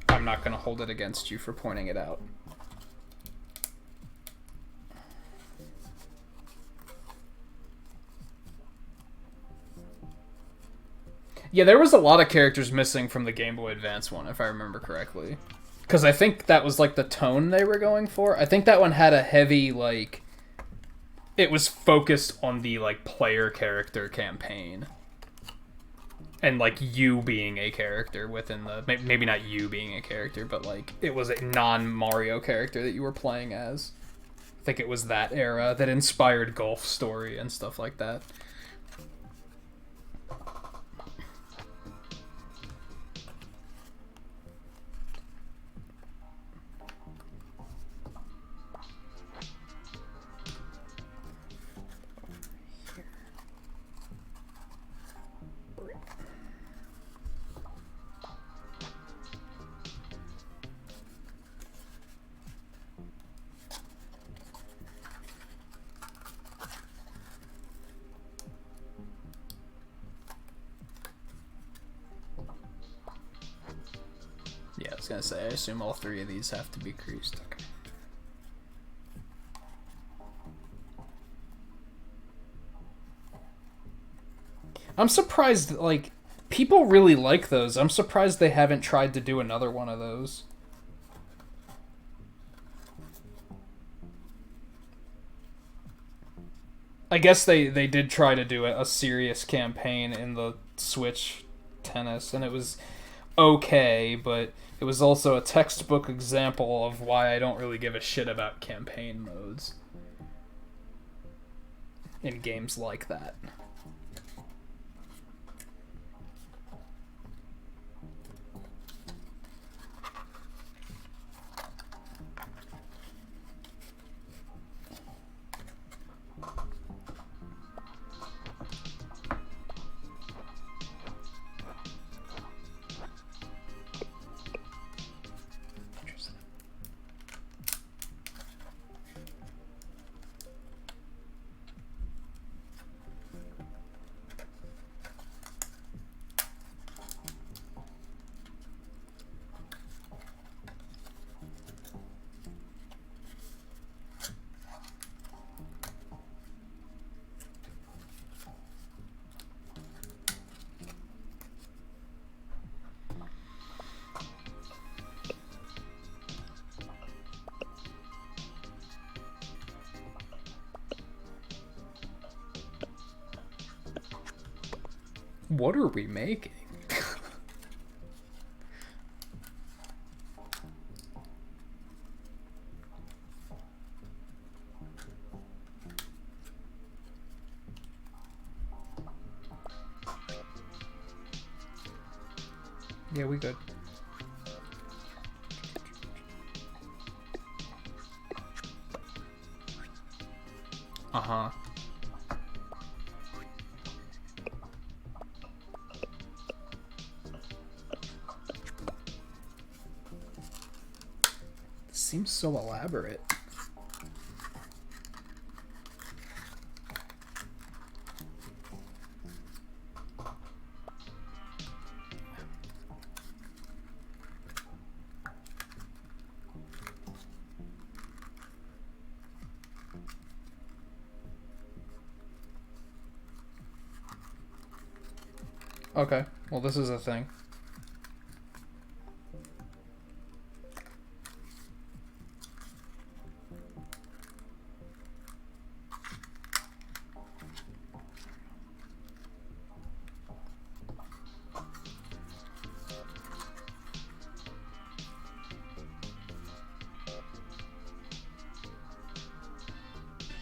I'm not going to hold it against you for pointing it out. Yeah, there was a lot of characters missing from the Game Boy Advance one, if I remember correctly. Because I think that was, like, the tone they were going for. I think that one had a heavy, like... it was focused on the like player character campaign. And like you being a character within the, maybe not you being a character, but like it was a non-Mario character that you were playing as. I think it was that era that inspired Golf Story and stuff like that. Yeah, I was gonna say, I assume all three of these have to be creased. Okay. I'm surprised, like, people really like those. I'm surprised they haven't tried to do another one of those. I guess they did try to do a serious campaign in the Switch tennis, and it was okay, but it was also a textbook example of why I don't really give a shit about campaign modes in games like that. What are we making? Yeah, we good. Uh-huh. Seems so elaborate. Okay, well this is a thing.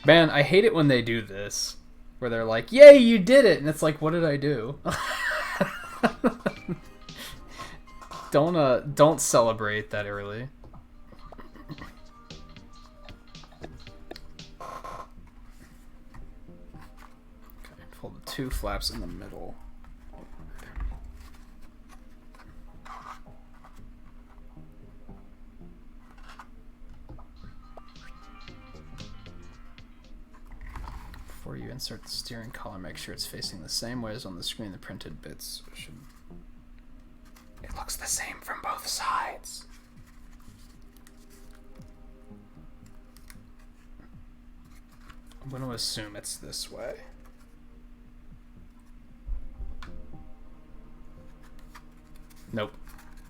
Man, I hate it when they do this. Where they're like, yay, you did it! And it's like, what did I do? Don't celebrate that early. Okay, pull the two flaps in the middle. Before you insert the steering column, make sure it's facing the same way as on the screen. The printed bits should... It looks the same from both sides. I'm going to assume it's this way. Nope.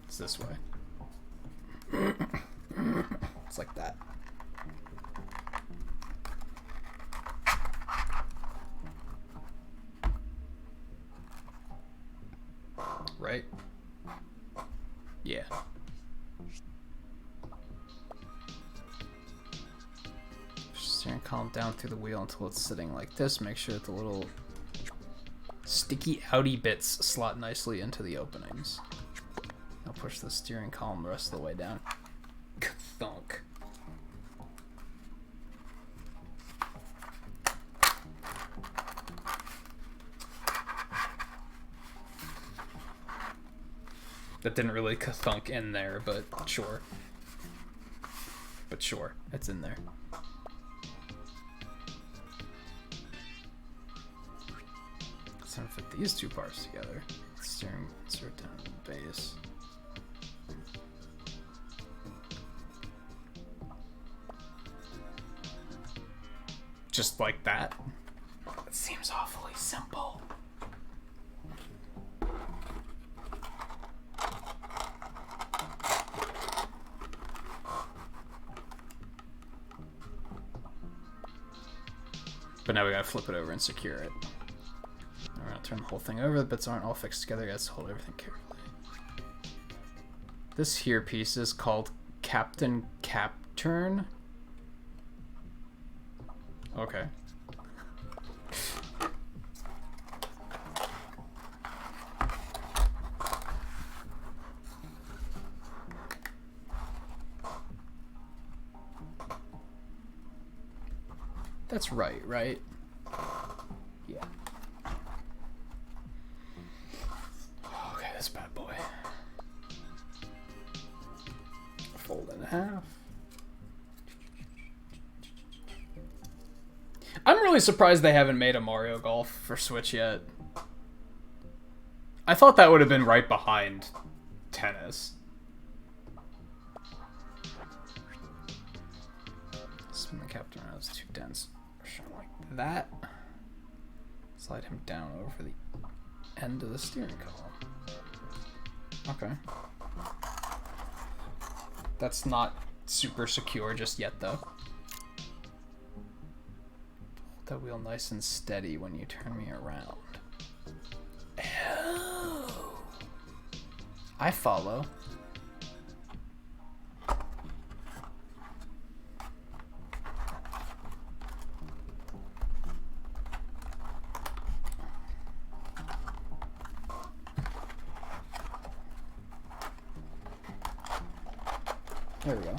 It's this way. It's like that. right? Yeah. Steering column down through the wheel until it's sitting like this. Make sure that the little sticky outy bits slot nicely into the openings. Now push the steering column the rest of the way down. Thunk. That didn't really thunk in there, but sure. But sure, it's in there. So fit these two parts together. Steering, insert down the base. Just like that. It seems awfully simple. But now we gotta flip it over and secure it. We're gonna turn the whole thing over. The bits aren't all fixed together. You gotta hold everything carefully. This here piece is called Captain Capturn. Okay. That's right, right? Yeah. Okay, this bad boy. Fold in half. I'm really surprised they haven't made a Mario Golf for Switch yet. I thought that would have been right behind Tennis. Spin the captain around, it's too dense. Like that. Slide him down over the end of the steering column. Okay. That's not super secure just yet, though. Hold that wheel nice and steady when you turn me around. Oh. I follow. There we go.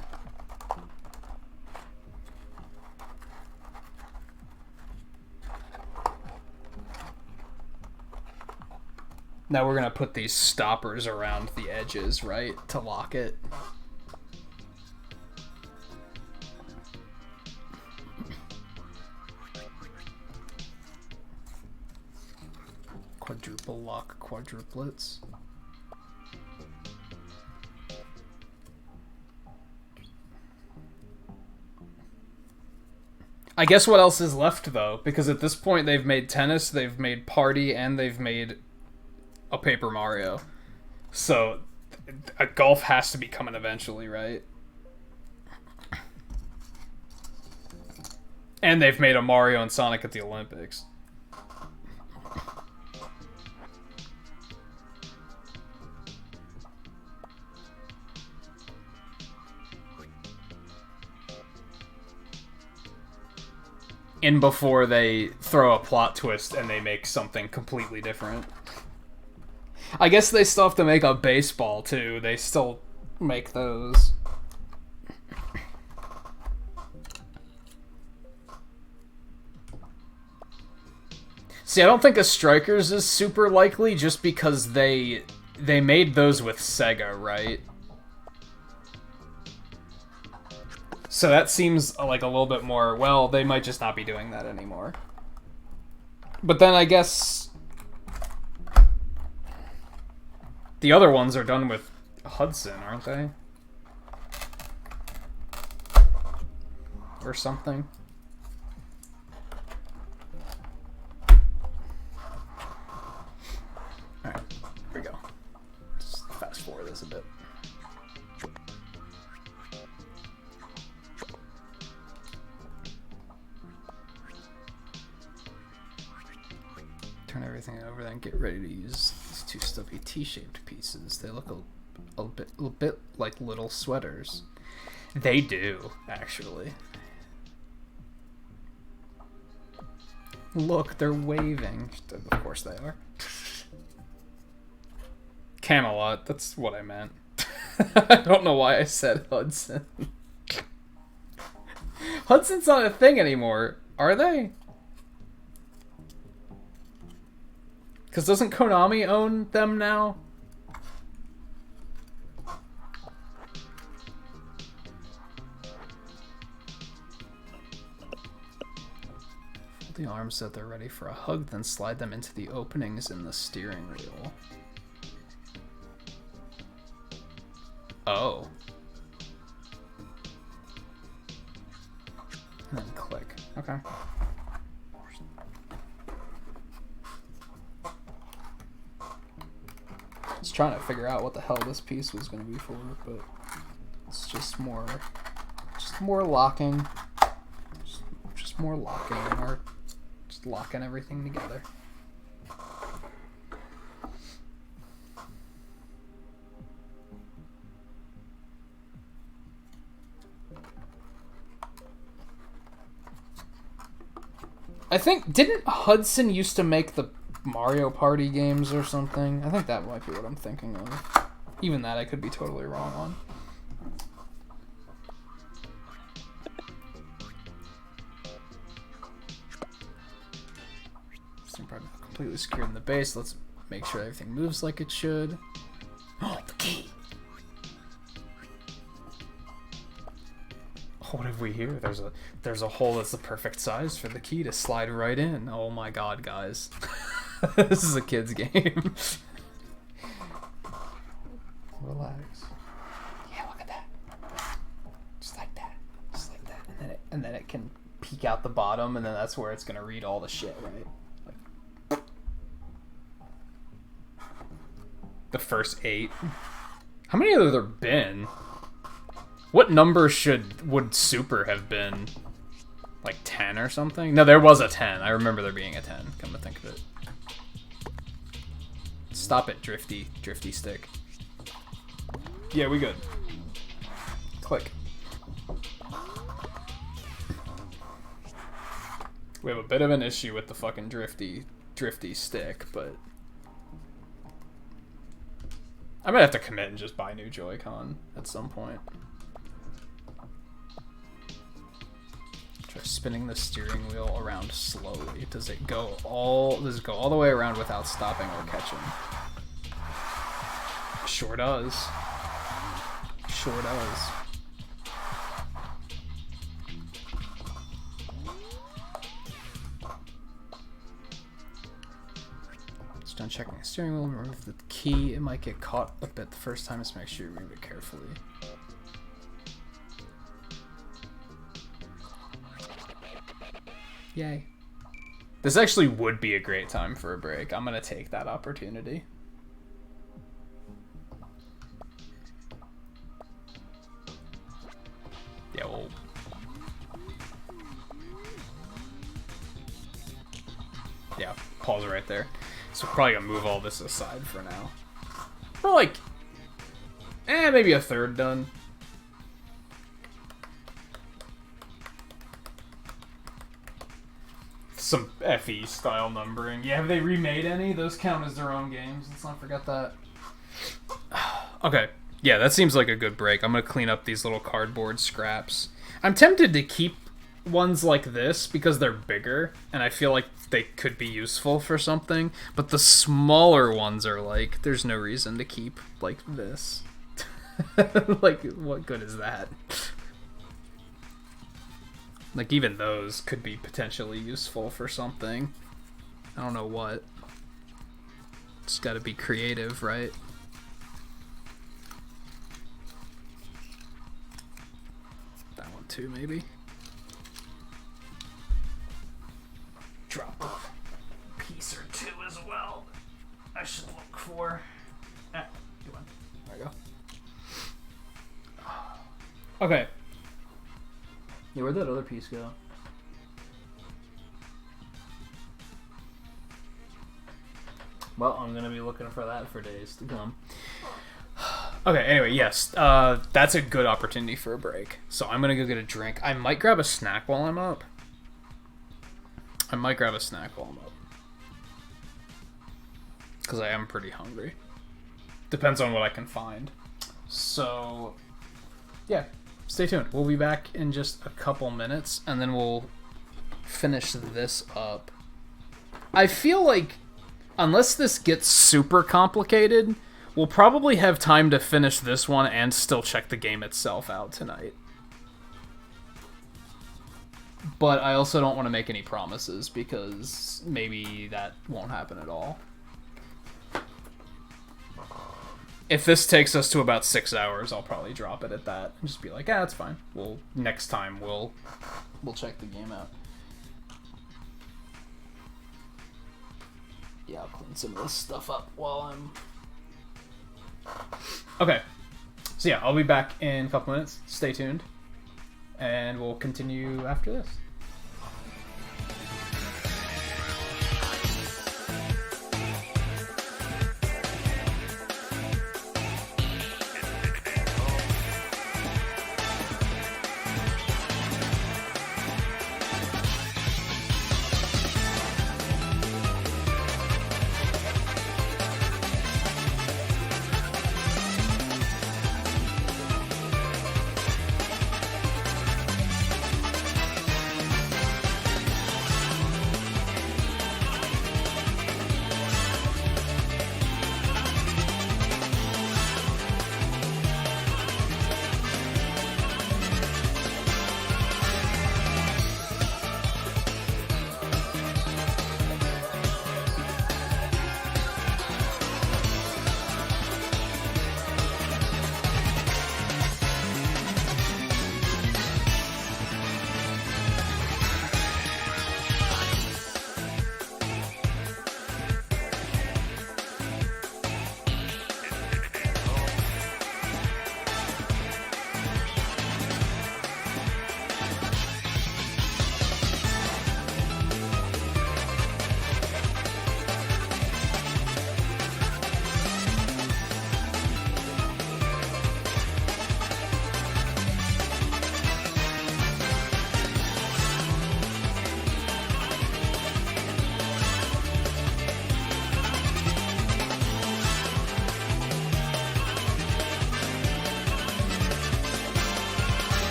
Now we're gonna put these stoppers around the edges, right? To lock it. Quadruple lock quadruplets. I guess what else is left, though? Because at this point, they've made Tennis, they've made Party, and they've made a Paper Mario. So, a Golf has to be coming eventually, right? And they've made a Mario and Sonic at the Olympics. In before they throw a plot twist and they make something completely different. I guess they still have to make a baseball, too. They still make those. See, I don't think a Strikers is super likely just because they made those with Sega, right? So that seems like a little bit more, well, they might just not be doing that anymore. But then I guess the other ones are done with Hudson, aren't they? Or something. Alright, here we go. Just fast forward this a bit. Turn everything over, then get ready to use these two stubby T-shaped pieces. They look a bit like little sweaters. They do, actually. Look, they're waving. Of course they are. Camelot, that's what I meant. I don't know why I said Hudson. Hudson's not a thing anymore, are they? Because doesn't Konami own them now? Fold the arms so they're ready for a hug, then slide them into the openings in the steering wheel. Oh. And then click. Okay. I was trying to figure out what the hell this piece was going to be for, but it's just more locking. Just more locking, or just locking everything together. I think, didn't Hudson used to make the Mario Party games or something? I think that might be what I'm thinking of. Even that I could be totally wrong on. So I'm probably not completely secured in the base. Let's make sure everything moves like it should. Oh, the key! What have we here? There's a hole that's the perfect size for the key to slide right in. Oh my god, guys. This is a kid's game. Relax. Yeah, look at that. Just like that. Just like that. And then it can peek out the bottom, and then that's where it's gonna read all the shit, right? Like, the first 8. How many have there been? What number would Super have been? Like 10 or something? No, there was a 10. I remember there being a 10, come to think of it. Stop it, drifty stick. Yeah, we good. Click. We have a bit of an issue with the fucking drifty stick, but I might have to commit and just buy new Joy-Con at some point. Try spinning the steering wheel around slowly. Does it go all the way around without stopping or catching? Sure does. Sure does. Just done checking the steering wheel, remove the key. It might get caught a bit the first time, so make sure you remove it carefully. Yay. This actually would be a great time for a break. I'm gonna take that opportunity. Yeah, well... yeah, pause right there. So we're probably gonna move all this aside for now. We're like... maybe a third done. Some FE style numbering. Yeah, have they remade any? Those count as their own games. Let's not forget that. Okay. Yeah, that seems like a good break. I'm going to clean up these little cardboard scraps. I'm tempted to keep ones like this because they're bigger, and I feel like they could be useful for something. But the smaller ones are like, there's no reason to keep like this. Like, what good is that? Like, even those could be potentially useful for something. I don't know what. Just gotta be creative, right? That one too, maybe. Drop a piece or two as well. I should look for. Good one. There we go. Okay. Yeah, where'd that other piece go? Well, I'm gonna be looking for that for days to come. Okay, anyway, yes. That's a good opportunity for a break. So I'm gonna go get a drink. I might grab a snack while I'm up. Because I am pretty hungry. Depends on what I can find. So, yeah. Stay tuned. We'll be back in just a couple minutes, and then we'll finish this up. I feel like, unless this gets super complicated, we'll probably have time to finish this one and still check the game itself out tonight. But I also don't want to make any promises, because maybe that won't happen at all. If this takes us to about 6 hours, I'll probably drop it at that and just be like, "Yeah, it's fine. Next time we'll check the game out." Yeah, I'll clean some of this stuff up while I'm... Okay. So yeah, I'll be back in a couple minutes. Stay tuned. And we'll continue after this.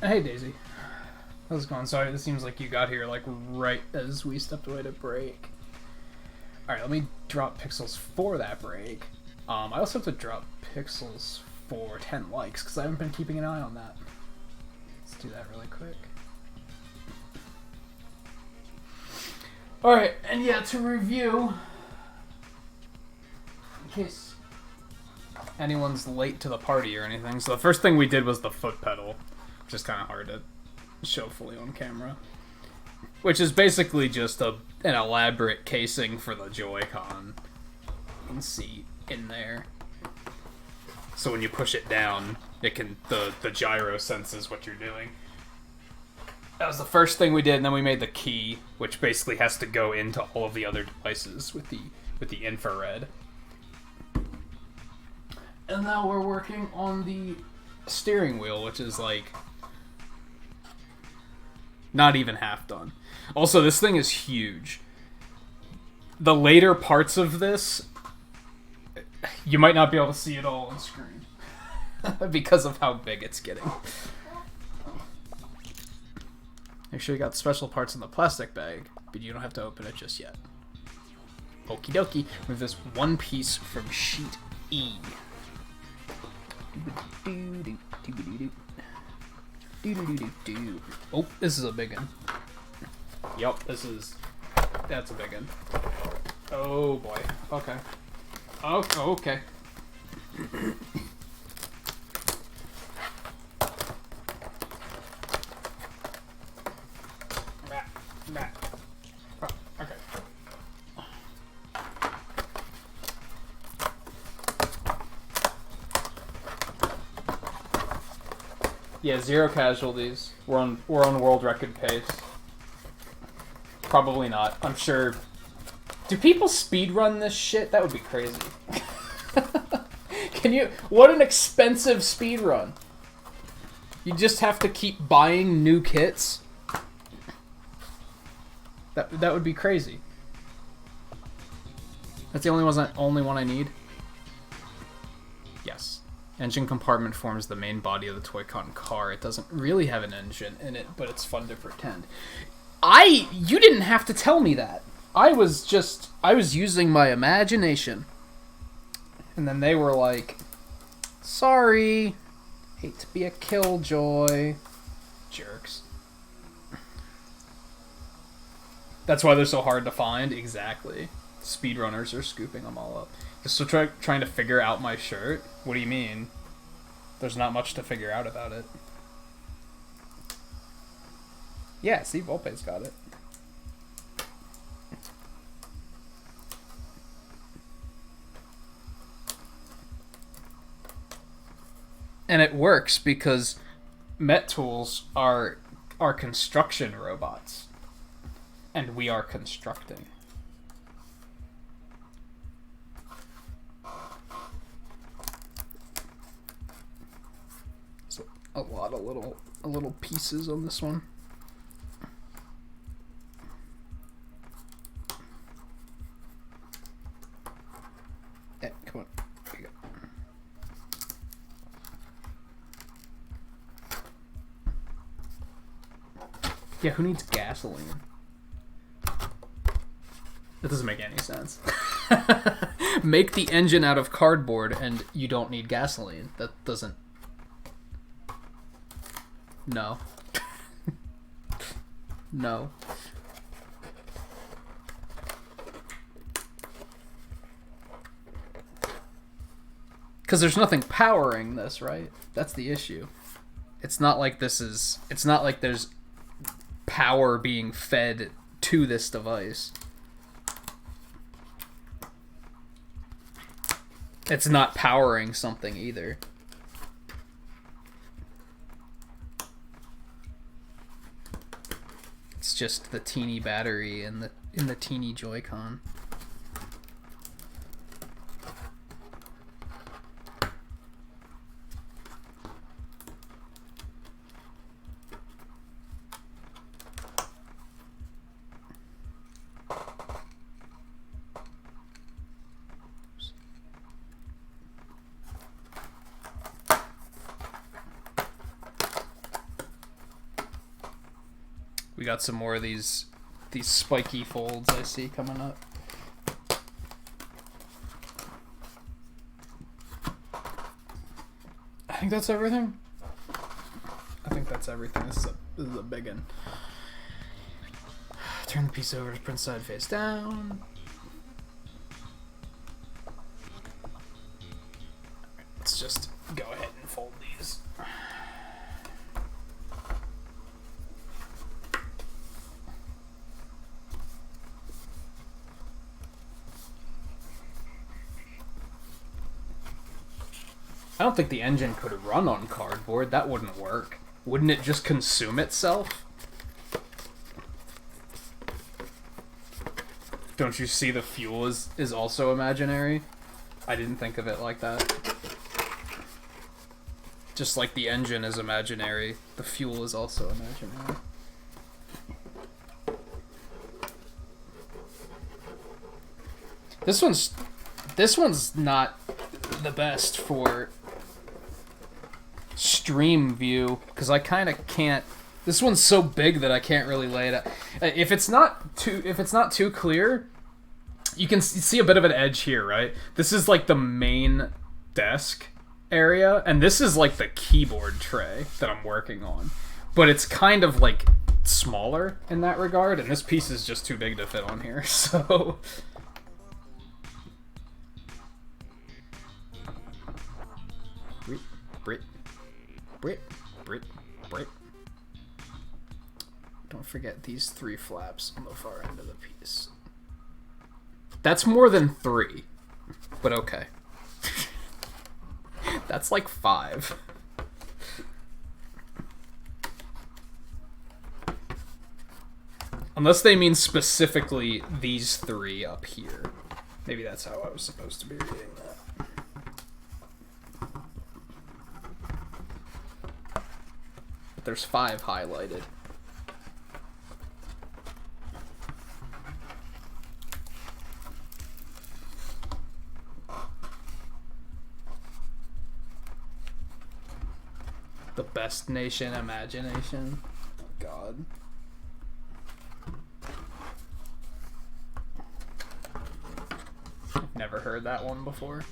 Hey, Daisy. How's it going? Sorry, it seems like you got here, like, right as we stepped away to break. Alright, let me drop pixels for that break. I also have to drop pixels for 10 likes, because I haven't been keeping an eye on that. Let's do that really quick. Alright, and yeah, to review, in case anyone's late to the party or anything, so the first thing we did was the foot pedal, which is kind of hard to show fully on camera. Which is basically just an elaborate casing for the Joy-Con. You can see in there. So when you push it down, it can the gyro senses what you're doing. That was the first thing we did, and then we made the key, which basically has to go into all of the other devices with the infrared. And now we're working on the steering wheel, which is like not even half done. Also, this thing is huge. The later parts of this, you might not be able to see it all on screen because of how big it's getting. Make sure you got the special parts in the plastic bag, but you don't have to open it just yet. Okie dokie. We have this one piece from sheet E. Oh, this is a big one. Yup, that's a big one. Oh boy. Okay. Oh, okay. Okay. Yeah, 0 casualties. We're on world record pace. Probably not. I'm sure. Do people speedrun this shit? That would be crazy. Can you? What an expensive speedrun. You just have to keep buying new kits. That would be crazy. That's the only one I need. Yes. Engine compartment forms the main body of the Toy-Con car. It doesn't really have an engine in it, but it's fun to pretend. You didn't have to tell me that. I was using my imagination. And then they were like, sorry, hate to be a killjoy. Jerks. That's why they're so hard to find. Exactly. Speedrunners are scooping them all up. Just so trying to figure out my shirt? What do you mean? There's not much to figure out about it. Yeah, see, Volpe's got it. And it works because Met Tools are construction robots. And we are constructing. So a lot of little pieces on this one. Yeah, come on. Here you go. Yeah, who needs gasoline? That doesn't make any sense. Make the engine out of cardboard and you don't need gasoline. That doesn't... No. No. Because there's nothing powering this, right? That's the issue. It's not like it's not like there's power being fed to this device. It's not powering something either. It's just the teeny battery in the teeny Joy-Con. got some more of these spiky folds I see coming up. I think that's everything. I think that's everything. This is a big one. Turn the piece over to print side face down. Let's just go ahead and fold these. I don't think the engine could run on cardboard. That wouldn't work. Wouldn't it just consume itself? Don't you see the fuel is also imaginary? I didn't think of it like that. Just like the engine is imaginary, the fuel is also imaginary. This one's not the best for stream view because I kind of can't. This one's so big that I can't really lay it out. If it's not too clear, you can see a bit of an edge here, right? This is like the main desk area, and this is like the keyboard tray that I'm working on. But it's kind of like smaller in that regard, and this piece is just too big to fit on here, so... Brit. Don't forget these 3 flaps on the far end of the piece. That's more than 3, but okay. That's like 5. Unless they mean specifically these 3 up here. Maybe that's how I was supposed to be reading that. But there's 5 highlighted. The best nation imagination. Oh, God. I've never heard that one before.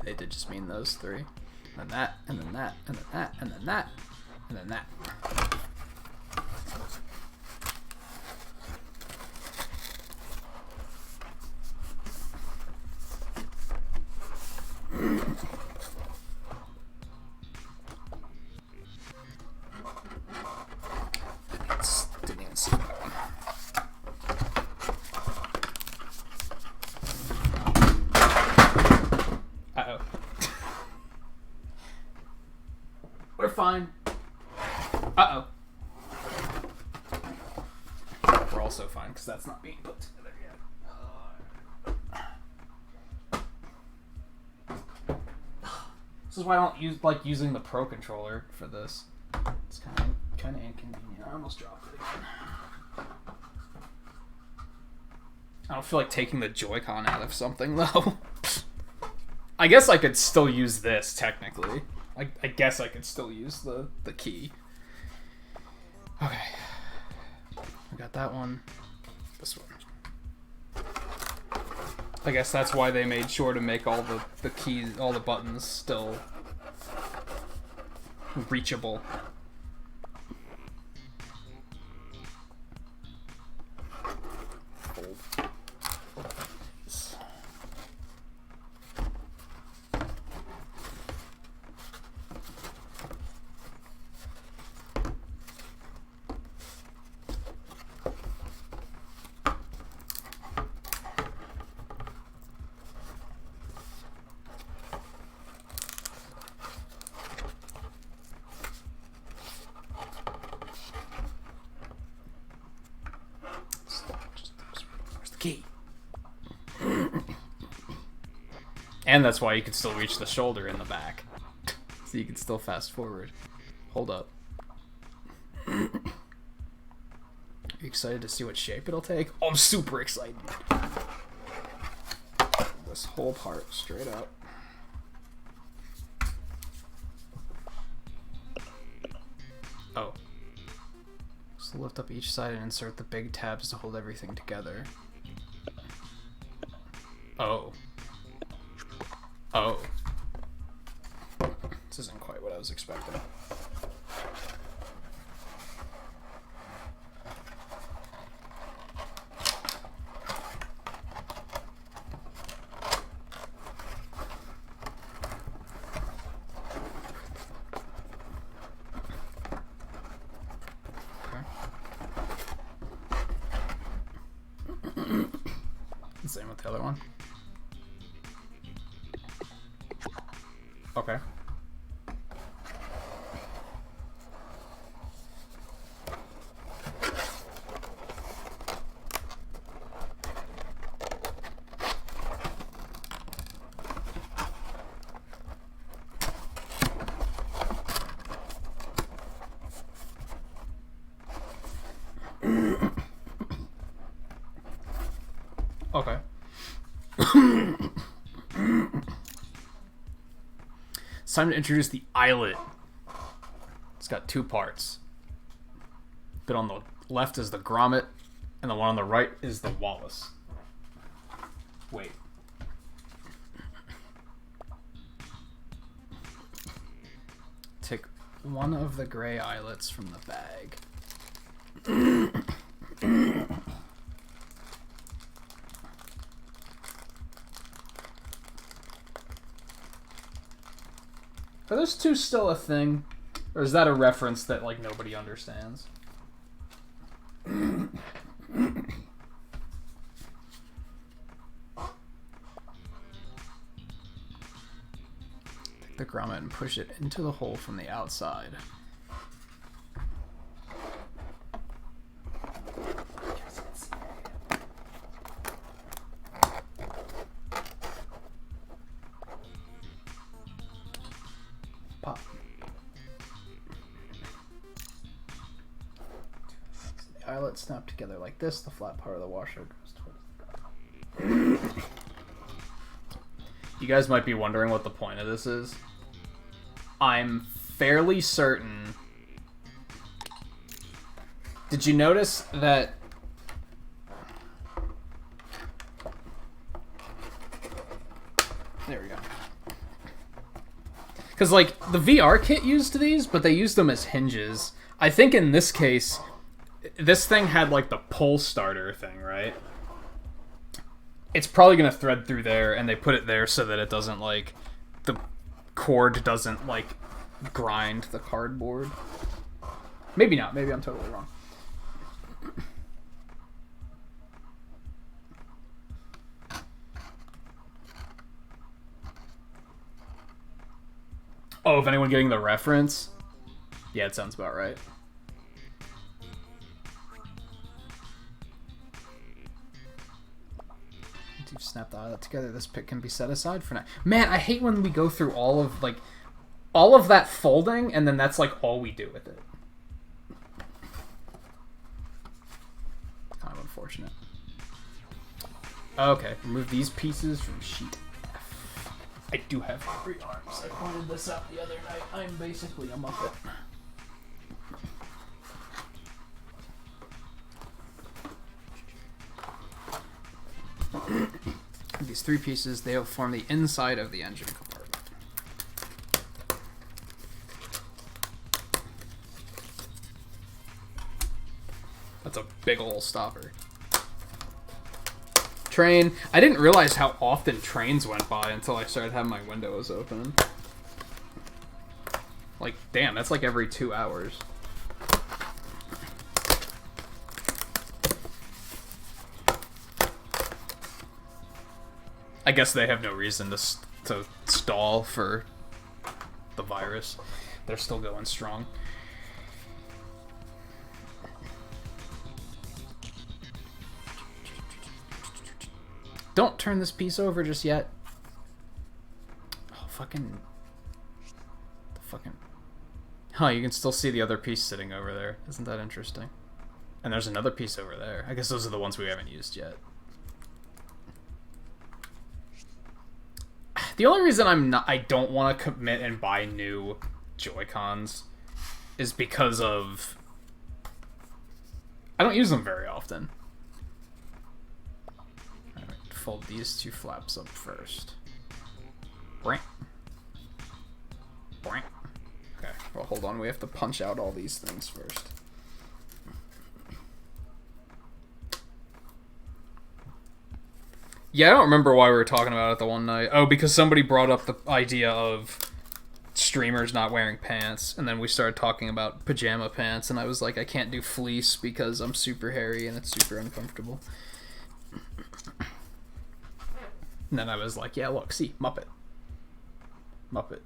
They did just mean those 3. And then that, and then that, and then that, and then that, and then that. Didn't even see that one. Uh-oh. We're fine. Uh-oh. We're also fine, because that's not being put together yet. This is why I don't like using the Pro controller for this. It's kind of inconvenient. I almost dropped it again. I don't feel like taking the Joy-Con out of something, though. I guess I could still use this, technically. I guess I could still use the key. Okay. I got that one. This one. I guess that's why they made sure to make all the keys, all the buttons still reachable. Key. And that's why you can still reach the shoulder in the back. So you can still fast forward. Hold up. Are you excited to see what shape it'll take? Oh, I'm super excited. This whole part straight up. So lift up each side and insert the big tabs to hold everything together. Oh. Oh. This isn't quite what I was expecting. Same with the other one. Okay. Okay. It's time to introduce the eyelet. It's got two parts. Bit on the left is the grommet, and the one on the right is the Wallace. Wait. Take one of the gray eyelets from the bag. Are those two still a thing? Or is that a reference that, like, nobody understands? Take the grommet and push it into the hole from the outside. Pop. So the eyelets snap together like this. The flat part of the washer goes towards the grommet. You guys might be wondering what the point of this is. I'm fairly certain. Did you notice that? There we go. Because, like, the VR kit used these, but they used them as hinges. I think in this case, this thing had, like, the pull starter thing, right? It's probably going to thread through there, and they put it there so that it doesn't, like, the cord doesn't, like, grind the cardboard. Maybe not. Maybe I'm totally wrong. Oh, if anyone getting the reference? Yeah, it sounds about right. Once you've snapped the eyelet together, this pick can be set aside for now. Man, I hate when we go through all of that folding, and then that's, like, all we do with it. Kind of unfortunate. Okay, remove these pieces from sheet F. I do have 3 arms. I pointed this out the other night. I'm basically a Muppet. These 3 pieces, they will form the inside of the engine compartment. That's a big ol' stopper. Train. I didn't realize how often trains went by until I started having my windows open. Like, damn, that's like every 2 hours. I guess they have no reason to stall for the virus. They're still going strong. Don't turn this piece over just yet. Oh, fucking... Huh, you can still see the other piece sitting over there. Isn't that interesting? And there's another piece over there. I guess those are the ones we haven't used yet. The only reason I don't want to commit and buy new Joy-Cons is because of I don't use them very often. Alright, fold these two flaps up first. Boink. Boink. Okay, well, hold on. We have to punch out all these things first. Yeah, I don't remember why we were talking about it the one night. Oh, because somebody brought up the idea of streamers not wearing pants, and then we started talking about pajama pants, and I was like, I can't do fleece because I'm super hairy and it's super uncomfortable. And then I was like, yeah, look, see, Muppet. Muppet.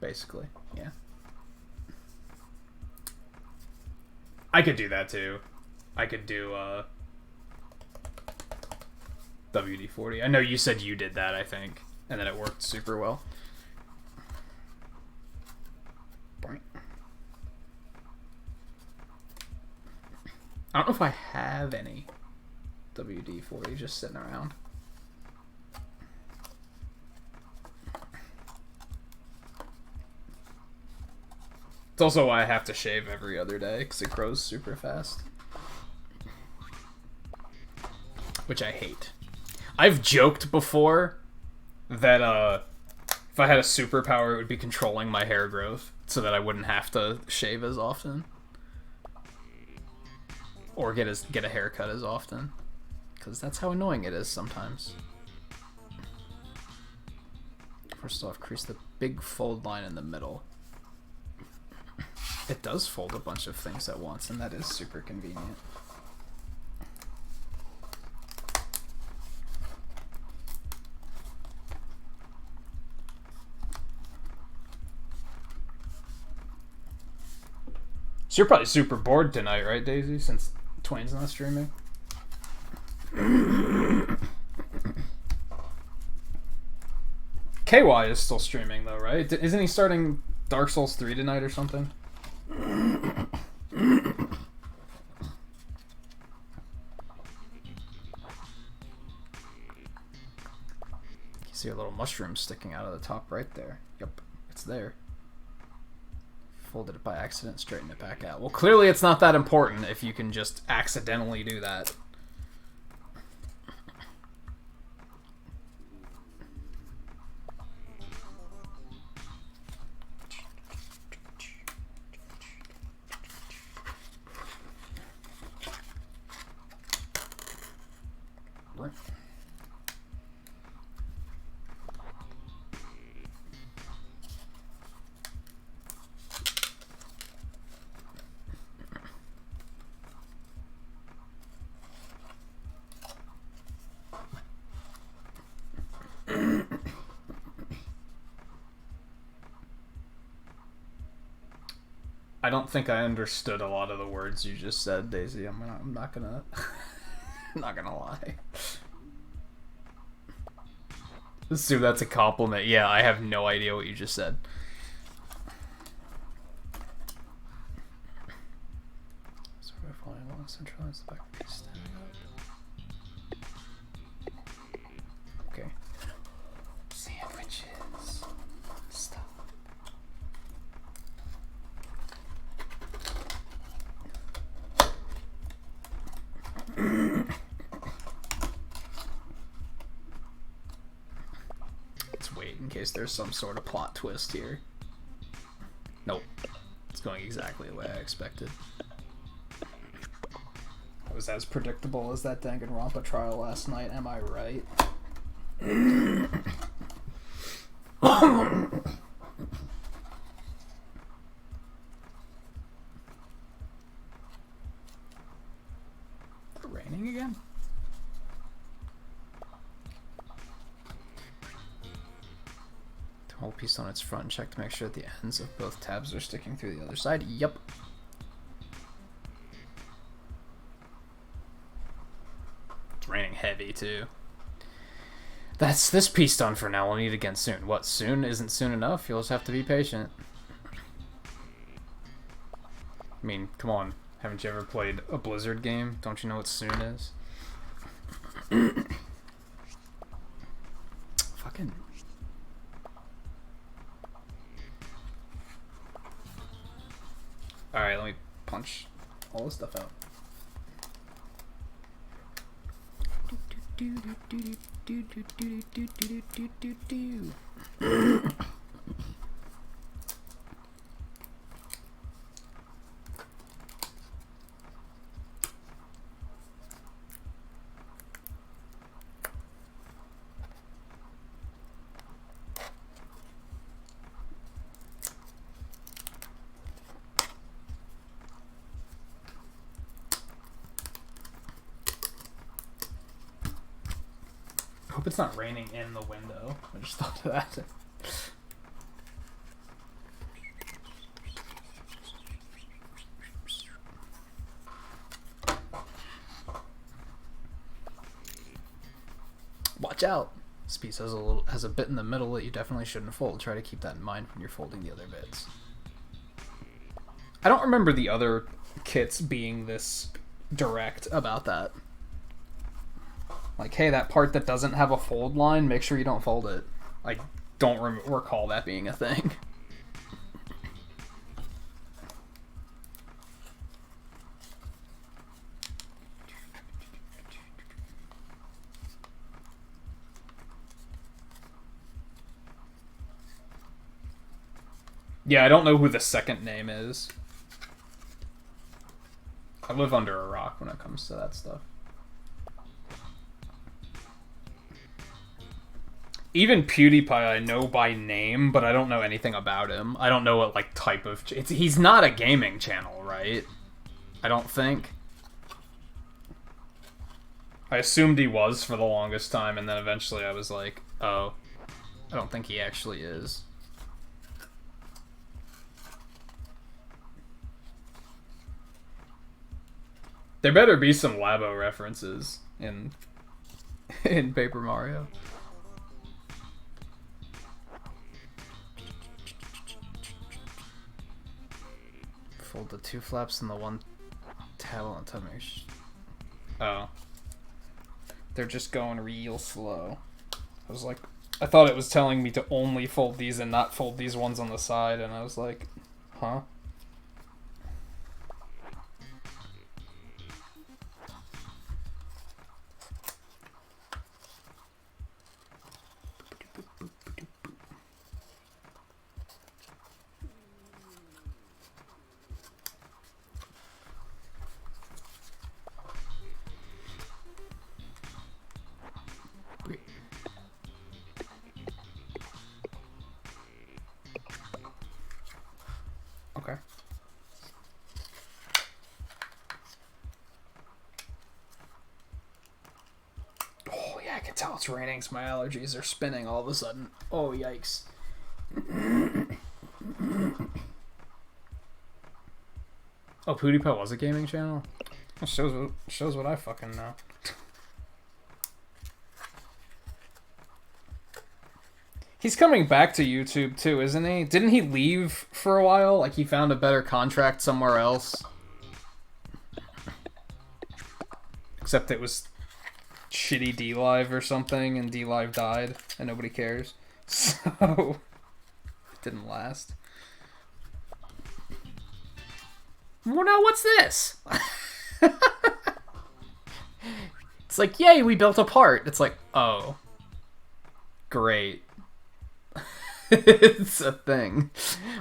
Basically, yeah. I could do that too. I could do, WD-40. I know you said you did that, I think, and then it worked super well. I don't know if I have any WD-40 just sitting around. It's also why I have to shave every other day, because it grows super fast. Which I hate. I've joked before that if I had a superpower, it would be controlling my hair growth so that I wouldn't have to shave as often. Or get a haircut as often. Because that's how annoying it is sometimes. First off, crease the big fold line in the middle. It does fold a bunch of things at once, and that is super convenient. So you're probably super bored tonight, right, Daisy? Since Twain's not streaming. KY is still streaming though, right? Isn't he starting Dark Souls 3 tonight or something? You see a little mushroom sticking out of the top right there. Yep, it's there. Folded it by accident, straighten it back out. Well, clearly it's not that important if you can just accidentally do that. I don't think I understood a lot of the words you just said, Daisy. I'm not gonna I'm not gonna lie. Assume that's a compliment. Yeah, I have no idea what you just said. Sort of falling along centralized the back piece standing up. Okay. Sandwiches. Stop. Let's wait in case there's some sort of plot twist here. Nope. It's going exactly the way I expected. It was as predictable as that Danganronpa trial last night, am I right? Is it raining again? Hold piece on its front and check to make sure that the ends of both tabs are sticking through the other side. Yep. It's raining heavy too. That's this piece done for now. We'll need it again soon. What, soon isn't soon enough? You'll just have to be patient. I mean, come on. Haven't you ever played a Blizzard game? Don't you know what soon is? Fucking... Alright, let me punch all this stuff out. I hope it's not raining in the window. I just thought of that. Watch out! This piece has a bit in the middle that you definitely shouldn't fold. Try to keep that in mind when you're folding the other bits. I don't remember the other kits being this direct about that. Like, hey, that part that doesn't have a fold line, make sure you don't fold it. I don't recall that being a thing. Yeah, I don't know who the second name is. I live under a rock when it comes to that stuff. Even PewDiePie I know by name, but I don't know anything about him. I don't know what, like, type of... he's not a gaming channel, right? I don't think. I assumed he was for the longest time, and then eventually I was like, oh, I don't think he actually is. There better be some Labo references in Paper Mario. Fold the two flaps and the one tab on top. Oh. They're just going real slow. I was like, I thought it was telling me to only fold these and not fold these ones on the side, and I was like, huh? Okay. Oh yeah, I can tell it's raining, so my allergies are spinning all of a sudden. Oh yikes. Oh, PewDiePie was a gaming channel? That shows what I fucking know. He's coming back to YouTube too, isn't he? Didn't he leave for a while? Like, he found a better contract somewhere else? Except it was shitty D-Live or something, and D-Live died, and nobody cares. So, it didn't last. Well, now what's this? It's like, yay, we built a part. It's like, oh. Great. It's a thing.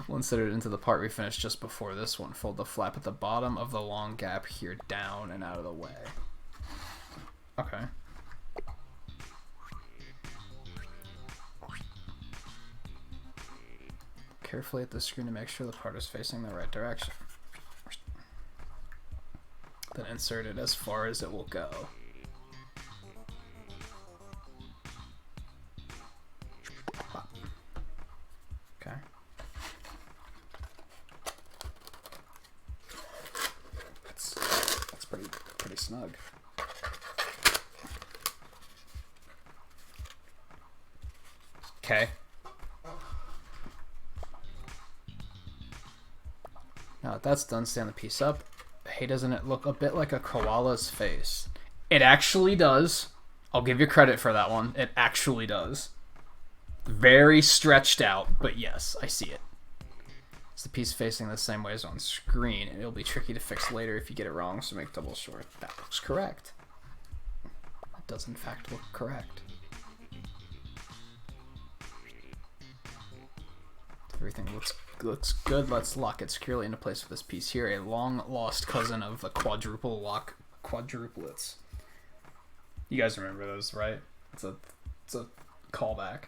We'll insert it into the part we finished just before this one. Fold the flap at the bottom of the long gap here down and out of the way. Okay. Carefully at the screen to make sure the part is facing the right direction. Then insert it as far as it will go. Okay. That's pretty snug. Okay. Now that that's done, stand the piece up. Hey, doesn't it look a bit like a koala's face? It actually does. I'll give you credit for that one. It actually does. Very stretched out, but yes, I see it. It's the piece facing the same way as on screen, and it'll be tricky to fix later if you get it wrong, so make double short. That looks correct. That does in fact look correct. Everything looks good. Let's lock it securely into place with this piece here. A long lost cousin of the quadruple lock quadruplets. You guys remember those, right? It's a callback.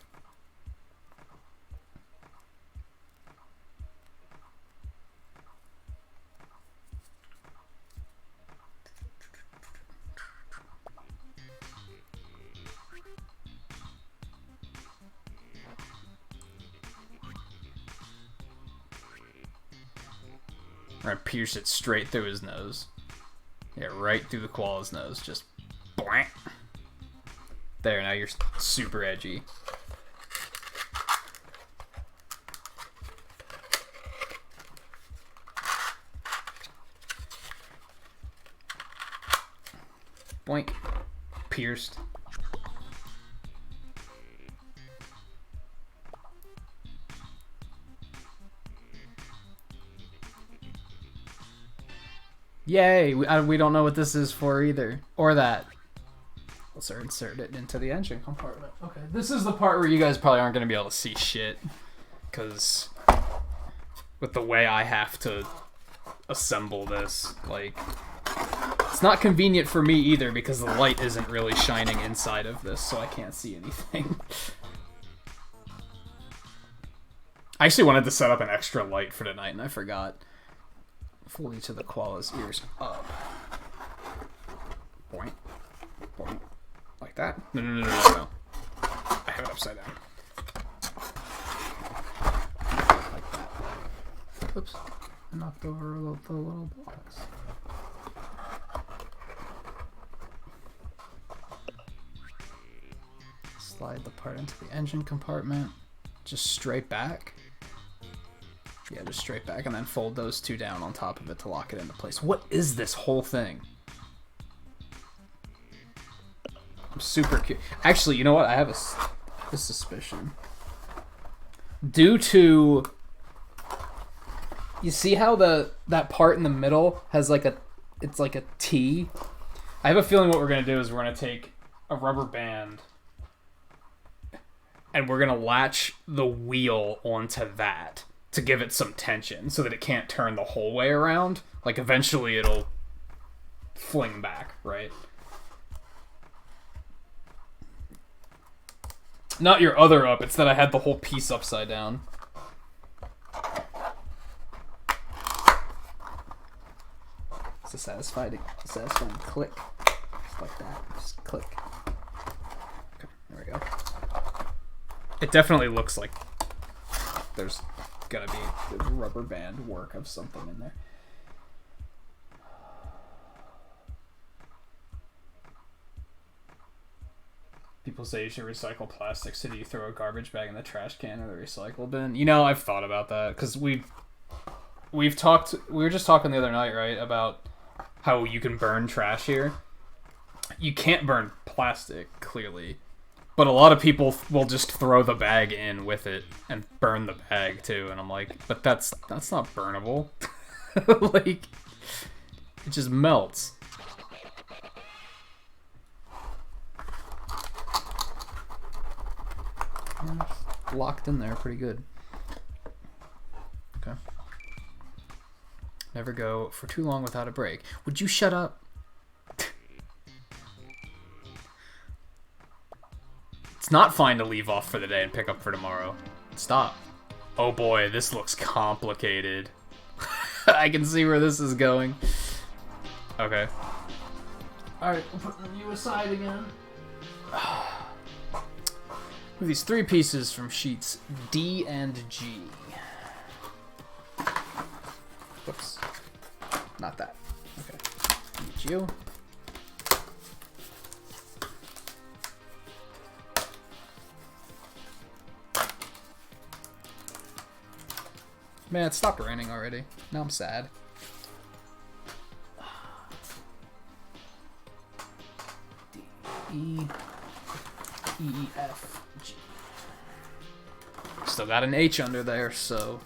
We're gonna pierce it straight through his nose. Yeah, right through the koala's nose. Just blank. There, now you're super edgy. Boink. Pierced. Yay! We don't know what this is for either. Or that. Let's insert it into the engine compartment. Okay, this is the part where you guys probably aren't going to be able to see shit. Because with the way I have to assemble this, like, it's not convenient for me either because the light isn't really shining inside of this, so I can't see anything. I actually wanted to set up an extra light for tonight, and I forgot. Fully to the koala's ears up. Boink. Boink. Like that? No. I have it upside down. Like that. Oops. I knocked over the little box. Slide the part into the engine compartment. Just straight back. Yeah, just straight back, and then fold those two down on top of it to lock it into place. What is this whole thing? I'm super curious. Actually, you know what? I have a suspicion. Due to... You see how that part in the middle has like it's like a T? I have a feeling what we're going to do is we're going to take a rubber band and we're going to latch the wheel onto that to give it some tension so that it can't turn the whole way around. Like, eventually it'll fling back, right? Not your other up, it's that I had the whole piece upside down. It's a satisfying click. Just like that. Just click. Okay, there we go. It definitely looks like there's gonna be the rubber band work of something in there. People say you should recycle plastic, so do you throw a garbage bag in the trash can or the recycle bin? You know, I've thought about that because we've talked. We were just talking the other night, right, about how you can burn trash here. You can't burn plastic, clearly. But a lot of people will just throw the bag in with it and burn the bag too, and I'm like, but that's not burnable. Like, it just melts. Yeah, it's locked in there pretty good. Okay. Never go for too long without a break. Would you shut up? It's not fine to leave off for the day and pick up for tomorrow. Stop. Oh boy, this looks complicated. I can see where this is going. Okay. Alright, we're putting you aside again. With these three pieces from sheets D and G. Whoops. Not that. Okay. Need you. Man, it stopped raining already. Now I'm sad. D, E, F, G. Still got an H under there, so...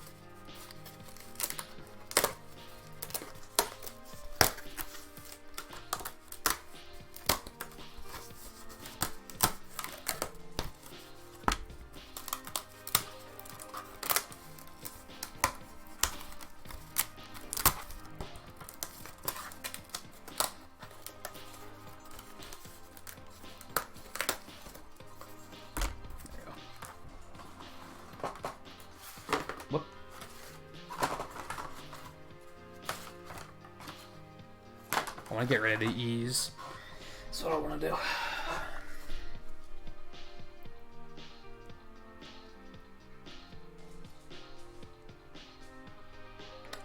I want to get rid of the E's. That's what I want to do.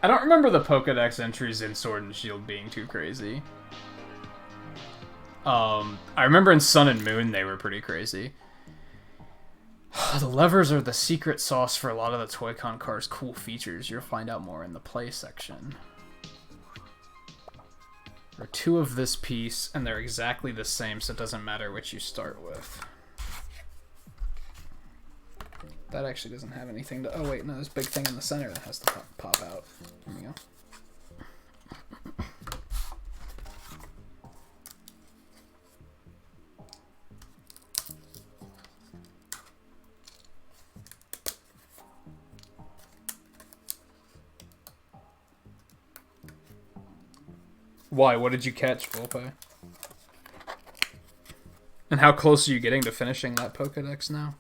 I don't remember the Pokedex entries in Sword and Shield being too crazy. I remember in Sun and Moon they were pretty crazy. The levers are the secret sauce for a lot of the Toy-Con cars' cool features. You'll find out more in the play section. There are 2 of this piece, and they're exactly the same, so it doesn't matter which you start with. That actually doesn't have anything to... Oh wait, no, this big thing in the center that has to pop out. There we go. Why? What did you catch, Volpe? And how close are you getting to finishing that Pokedex now?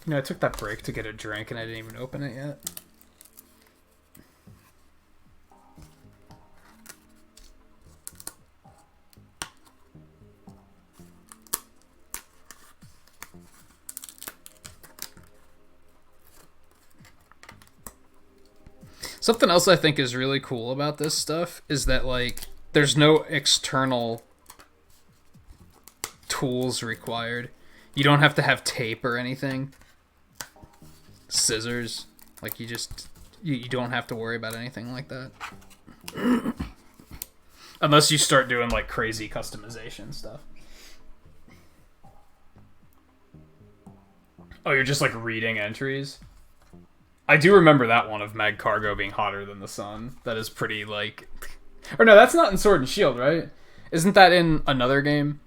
You know, I took that break to get a drink and I didn't even open it yet. Something else I think is really cool about this stuff is that, like, there's no external tools required. You don't have to have tape or anything. Scissors. Like, you don't have to worry about anything like that. Unless you start doing, like, crazy customization stuff. Oh, you're just, like, reading entries? I do remember that one of Mag Cargo being hotter than the sun. That is pretty, like... Or no, that's not in Sword and Shield, right? Isn't that in another game?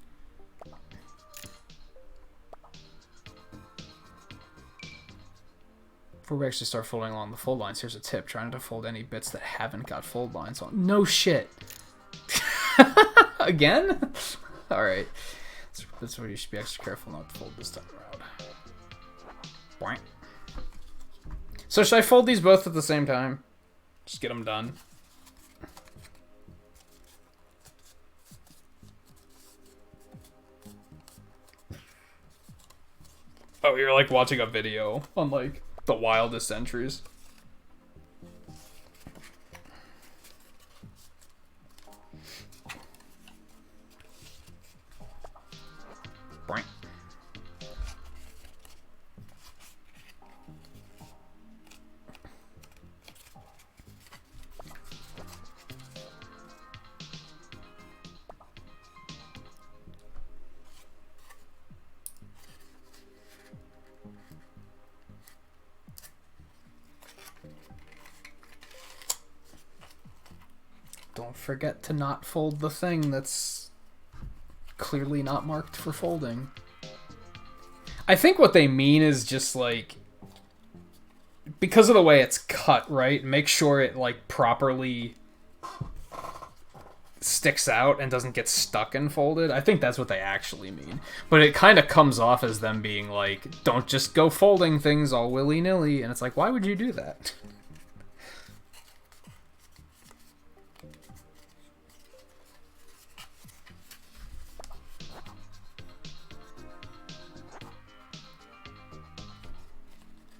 Before we actually start folding along the fold lines, here's a tip. Try not to fold any bits that haven't got fold lines on. No shit! Again? Alright. That's where you should be extra careful not to fold this time around. Boing. So should I fold these both at the same time? Just get them done. Oh, you're like watching a video on like the wildest entries. Boing. Don't forget to not fold the thing that's clearly not marked for folding. I think what they mean is just like, because of the way it's cut, right? Make sure it like properly sticks out and doesn't get stuck and folded. I think that's what they actually mean. But it kind of comes off as them being like, don't just go folding things all willy-nilly. And it's like, why would you do that?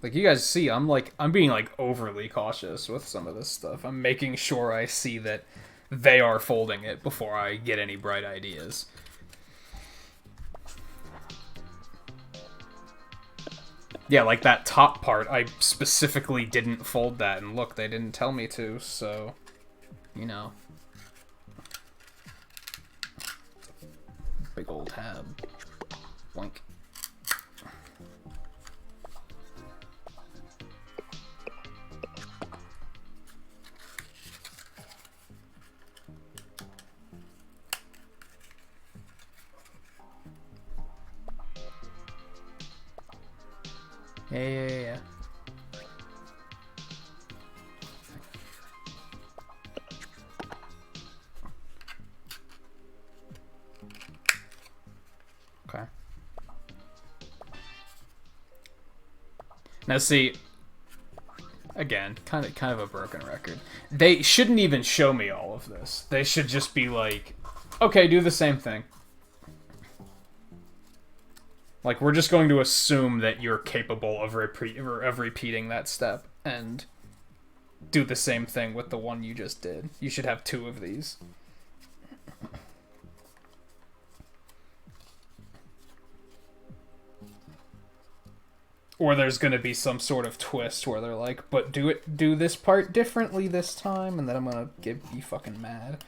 Like, you guys see, I'm being, like, overly cautious with some of this stuff. I'm making sure I see that they are folding it before I get any bright ideas. Yeah, like that top part, I specifically didn't fold that, and look, they didn't tell me to, so, you know. Big old tab. Boink. Yeah. Now see, again, kind of a broken record. They shouldn't even show me all of this. They should just be like, okay, do the same thing. Like, we're just going to assume that you're capable of repeating that step, and do the same thing with the one you just did. You should have 2 of these. Or there's gonna be some sort of twist where they're like, but do this part differently this time, and then I'm gonna be fucking mad.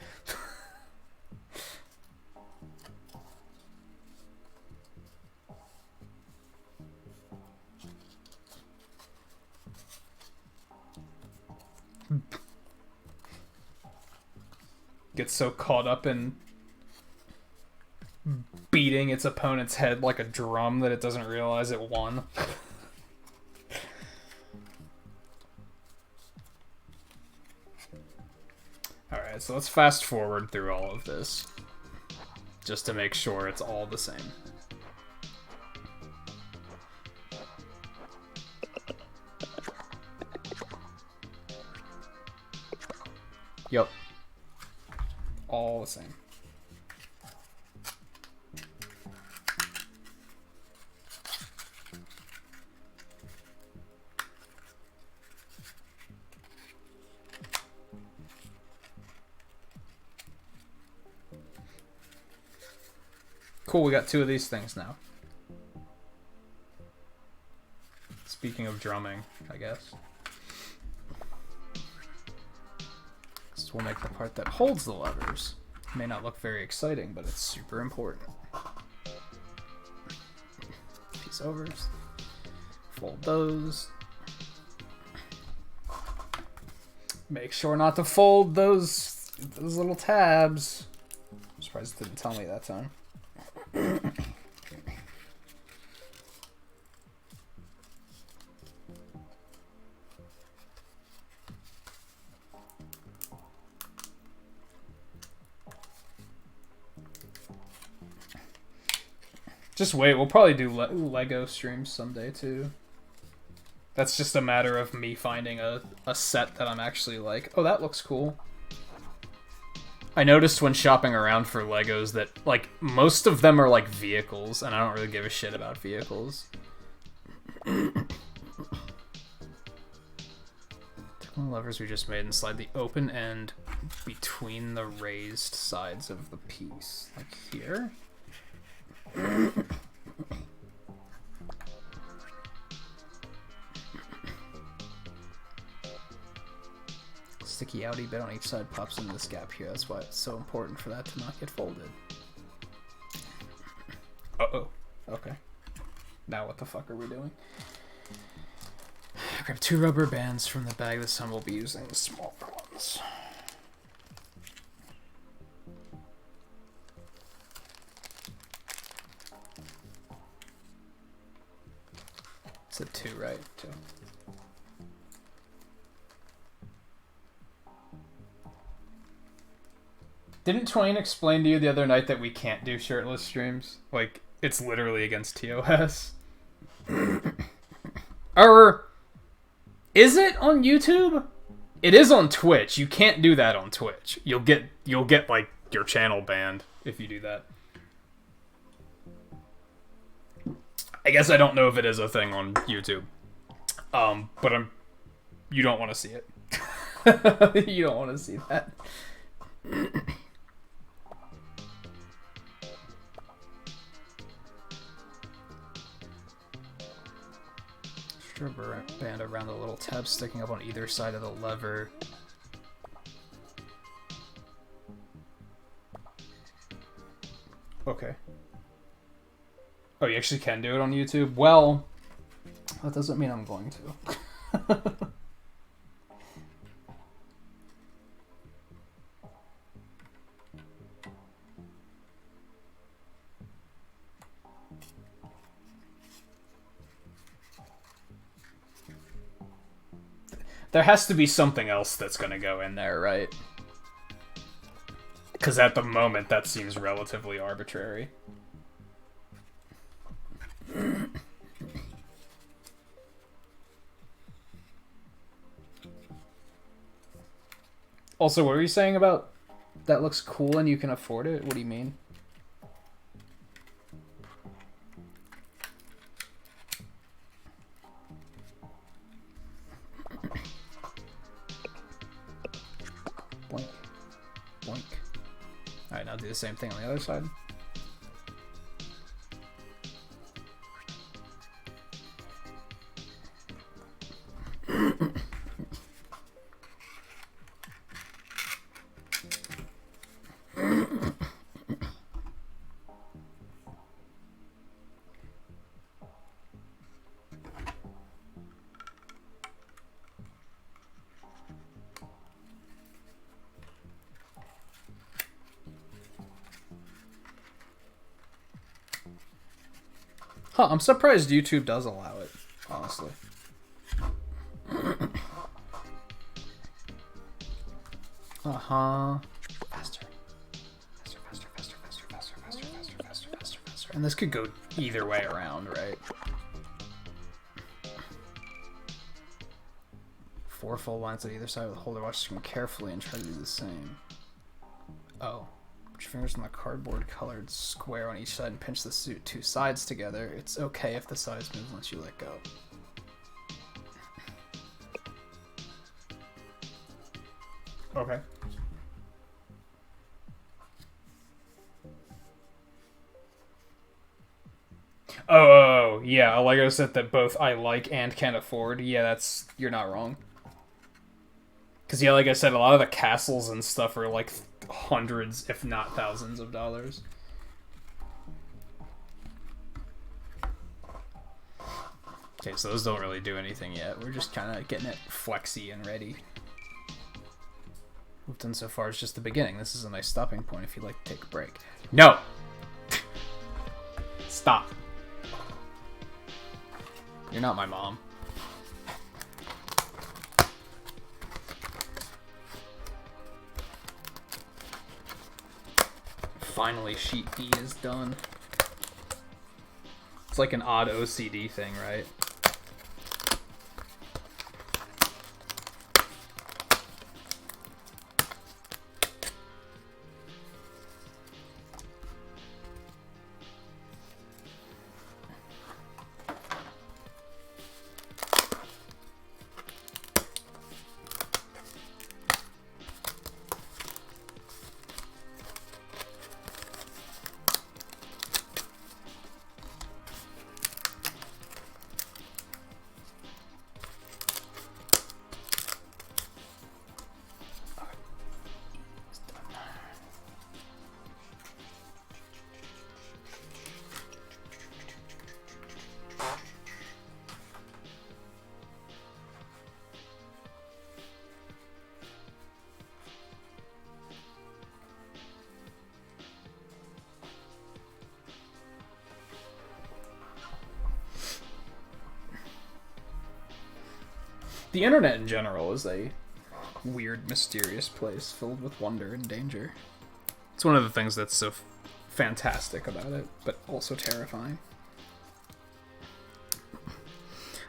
Gets so caught up in beating its opponent's head like a drum that it doesn't realize it won. Alright, so let's fast forward through all of this, just to make sure it's all the same. Yup. All the same. Cool, we got 2 of these things now. Speaking of drumming, I guess. This will make the part that holds the levers. May not look very exciting, but it's super important. Piece overs. Fold those. Make sure not to fold those little tabs. I'm surprised it didn't tell me that time. Just wait, we'll probably do Lego streams someday too. That's just a matter of me finding a set that I'm actually like, oh, that looks cool. I noticed when shopping around for Legos that, like, most of them are, like, vehicles, and I don't really give a shit about vehicles. Take one of the levers we just made and slide the open end between the raised sides of the piece. Like here. Sticky outy bit on each side pops into this gap here. That's why it's so important for that to not get folded. Uh-oh. Okay. Now what the fuck are we doing? Grab 2 rubber bands from the bag. This time we'll be using the smaller ones. It's a 2, right? 2. Didn't Twain explain to you the other night that we can't do shirtless streams? Like, it's literally against TOS. Or is it on YouTube? It is on Twitch. You can't do that on Twitch. You'll get like your channel banned if you do that. I guess I don't know if it is a thing on YouTube. But you don't want to see it. You don't want to see that. Rubber band around the little tab sticking up on either side of the lever. Okay. Oh, you actually can do it on YouTube? Well, that doesn't mean I'm going to. There has to be something else that's going to go in there, right? Because at the moment, that seems relatively arbitrary. Also, what were you saying about that looks cool and you can afford it? What do you mean? Boink. Boink. Alright, now do the same thing on the other side. Huh, I'm surprised YouTube does allow it, honestly. Uh-huh. Faster. Faster, faster, faster, faster, faster, faster, faster, faster, faster, faster. And this could go either way around, right? 4 full lines on either side of the holder. Watch the screen carefully and try to do the same. Oh. Put your fingers on the cardboard colored square on each side and pinch the 2 sides together. It's okay if the sides move once you let go. Okay. Oh, yeah, a Lego set that both I like and can afford. Yeah, you're not wrong. Because, yeah, like I said, a lot of the castles and stuff are like hundreds, if not thousands of dollars. Okay, so those don't really do anything yet. We're just kind of getting it flexy and ready. We've done so far is just the beginning. This is a nice stopping point if you'd like to take a break. No! Stop. You're not my mom. Finally, sheet B is done. It's like an odd OCD thing, right? The internet in general is a weird, mysterious place filled with wonder and danger. It's one of the things that's so fantastic about it, but also terrifying.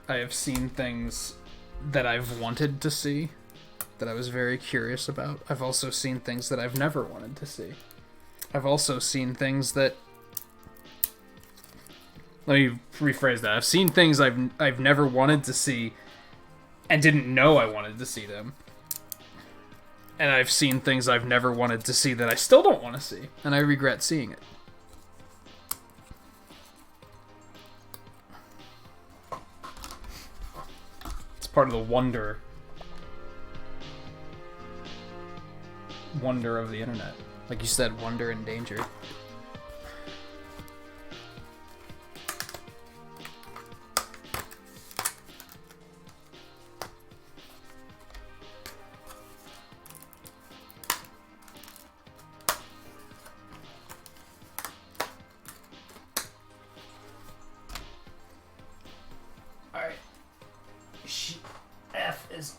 I have seen things that I've wanted to see, that I was very curious about. I've also seen things that I've never wanted to see. I've also seen things that... Let me rephrase that. I've seen things I've never wanted to see and didn't know I wanted to see them. And I've seen things I've never wanted to see that I still don't want to see, and I regret seeing it. It's part of the wonder of the internet. Like you said, wonder and danger.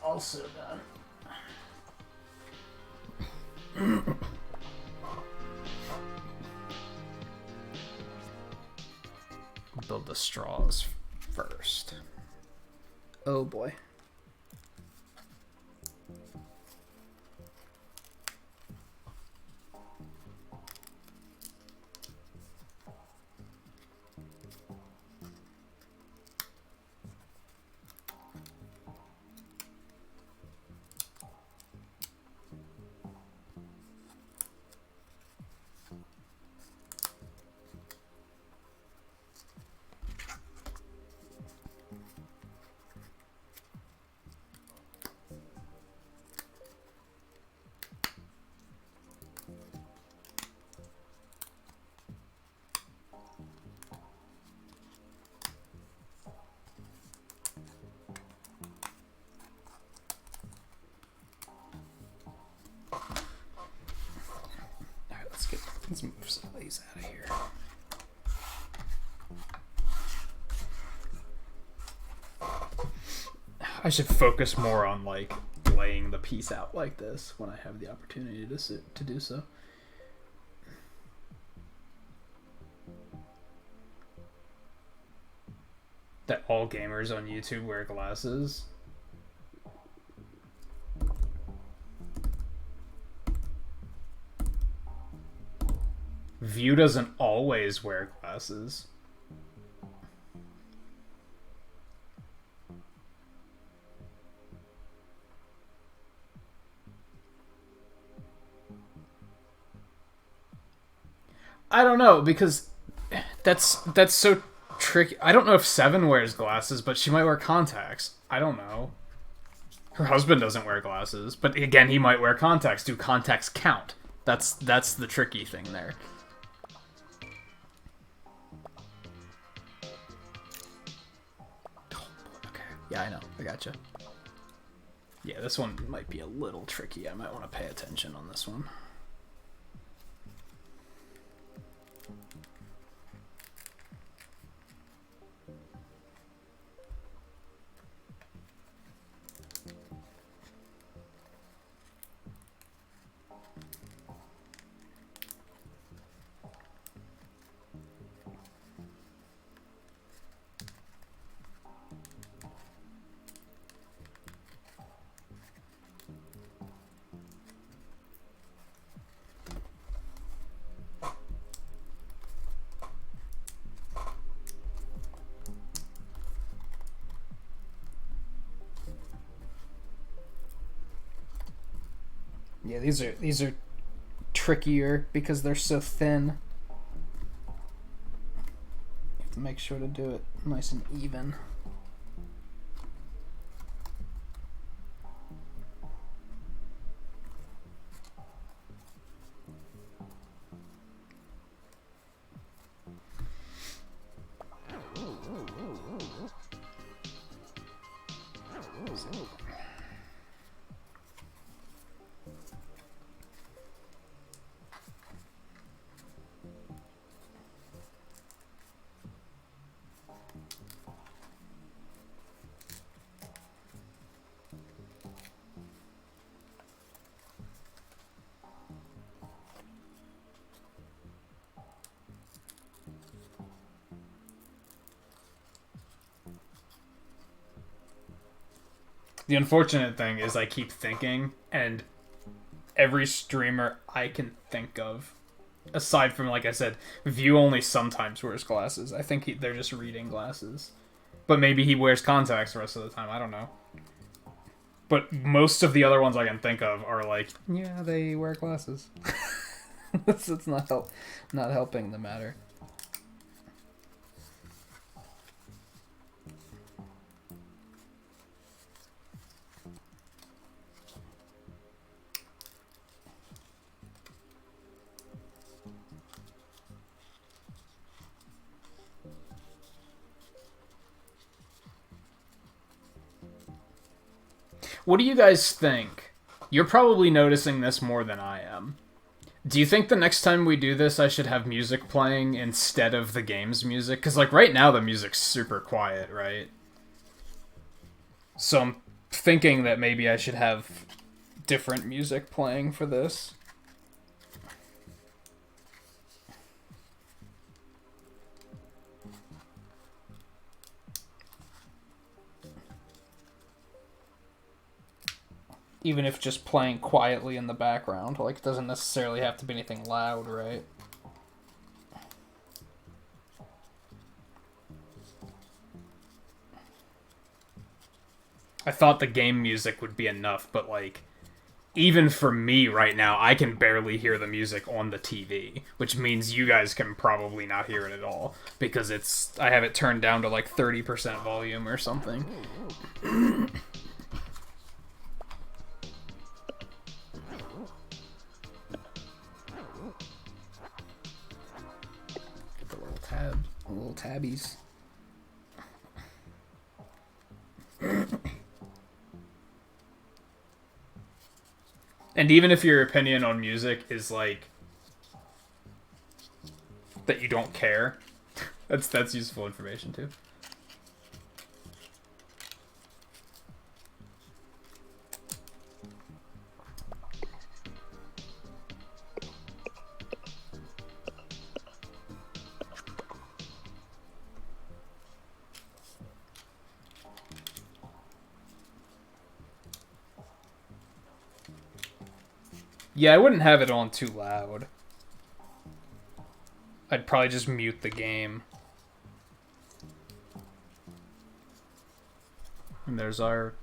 Also done. Build the straws first. Oh boy. Let's move some of these out of here. I should focus more on like laying the piece out like this when I have the opportunity to do so. That all gamers on YouTube wear glasses. View doesn't always wear glasses. I don't know, because that's so tricky. I don't know if Seven wears glasses, but she might wear contacts. I don't know. Her husband doesn't wear glasses, but again, he might wear contacts. Do contacts count? That's the tricky thing there. Okay. Yeah, I know. I gotcha. Yeah, this one might be a little tricky. I might want to pay attention on this one. Yeah, these are trickier because they're so thin. You have to make sure to do it nice and even. The unfortunate thing is I keep thinking, and every streamer I can think of, aside from, like I said, View only sometimes wears glasses. I think they're just reading glasses. But maybe he wears contacts the rest of the time. I don't know. But most of the other ones I can think of are like, yeah, they wear glasses. It's not helping the matter. What do you guys think? You're probably noticing this more than I am. Do you think the next time we do this, I should have music playing instead of the game's music? Because, like, right now the music's super quiet, right? So I'm thinking that maybe I should have different music playing for this. Even if just playing quietly in the background. Like, it doesn't necessarily have to be anything loud, right? I thought the game music would be enough, but, like, even for me right now, I can barely hear the music on the TV, which means you guys can probably not hear it at all, because I have it turned down to, like, 30% volume or something. Little tabbies. And even if your opinion on music is like that you don't care. That's useful information too. Yeah, I wouldn't have it on too loud. I'd probably just mute the game. And there's our...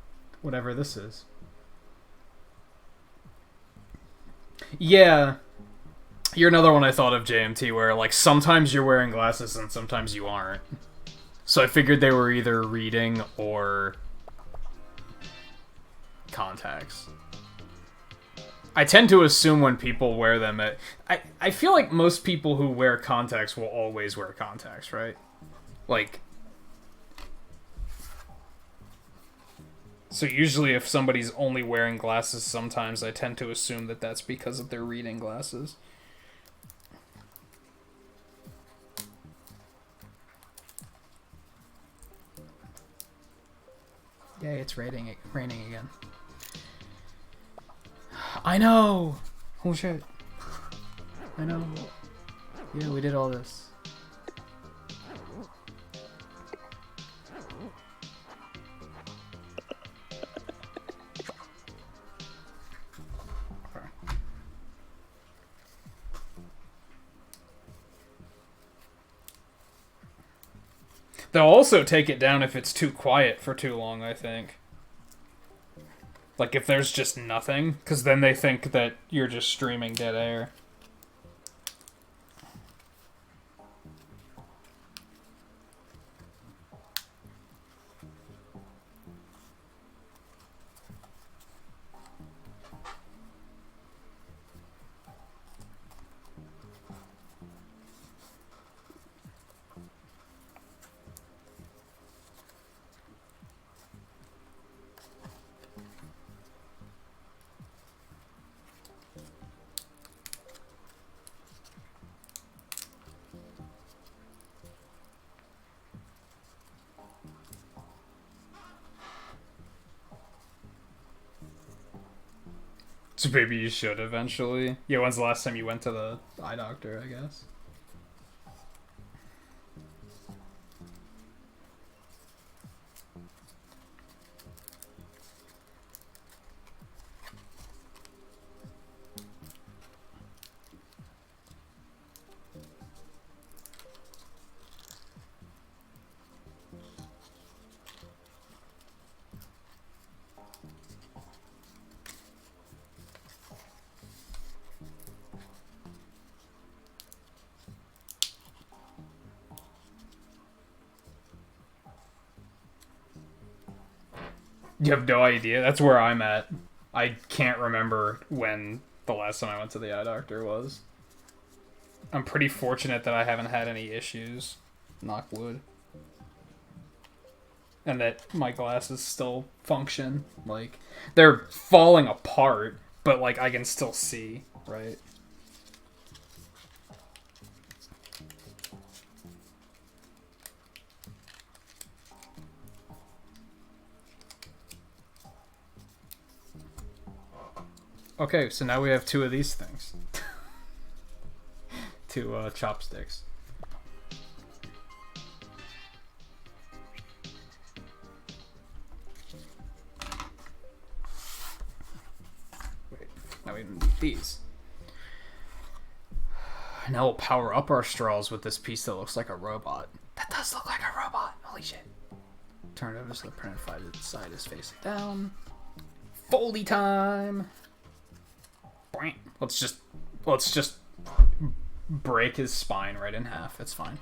whatever this is. Yeah. You're another one I thought of, JMT, where, like, sometimes you're wearing glasses and sometimes you aren't. So I figured they were either reading or... contacts. I tend to assume when people wear them... I feel like most people who wear contacts will always wear contacts, right? Like... So usually if somebody's only wearing glasses sometimes, I tend to assume that that's because of their reading glasses. Yay, it's raining again. I know! Oh shit. I know. Yeah, we did all this. They'll also take it down if it's too quiet for too long, I think. Like, if there's just nothing, because then they think that you're just streaming dead air. So maybe you should eventually. Yeah, when's the last time you went to the eye doctor, I guess? You have no idea? That's where I'm at. I can't remember when the last time I went to the eye doctor was. I'm pretty fortunate that I haven't had any issues. Knock wood. And that my glasses still function. Like, they're falling apart, but, like, I can still see, right? Okay, so now we have two of these things. Two chopsticks. Wait, now we need these. Now we'll power up our straws with this piece that looks like a robot. That does look like a robot. Holy shit. Turn it over so the printed side is facing down. Foldy time. Let's just break his spine right in half. It's fine.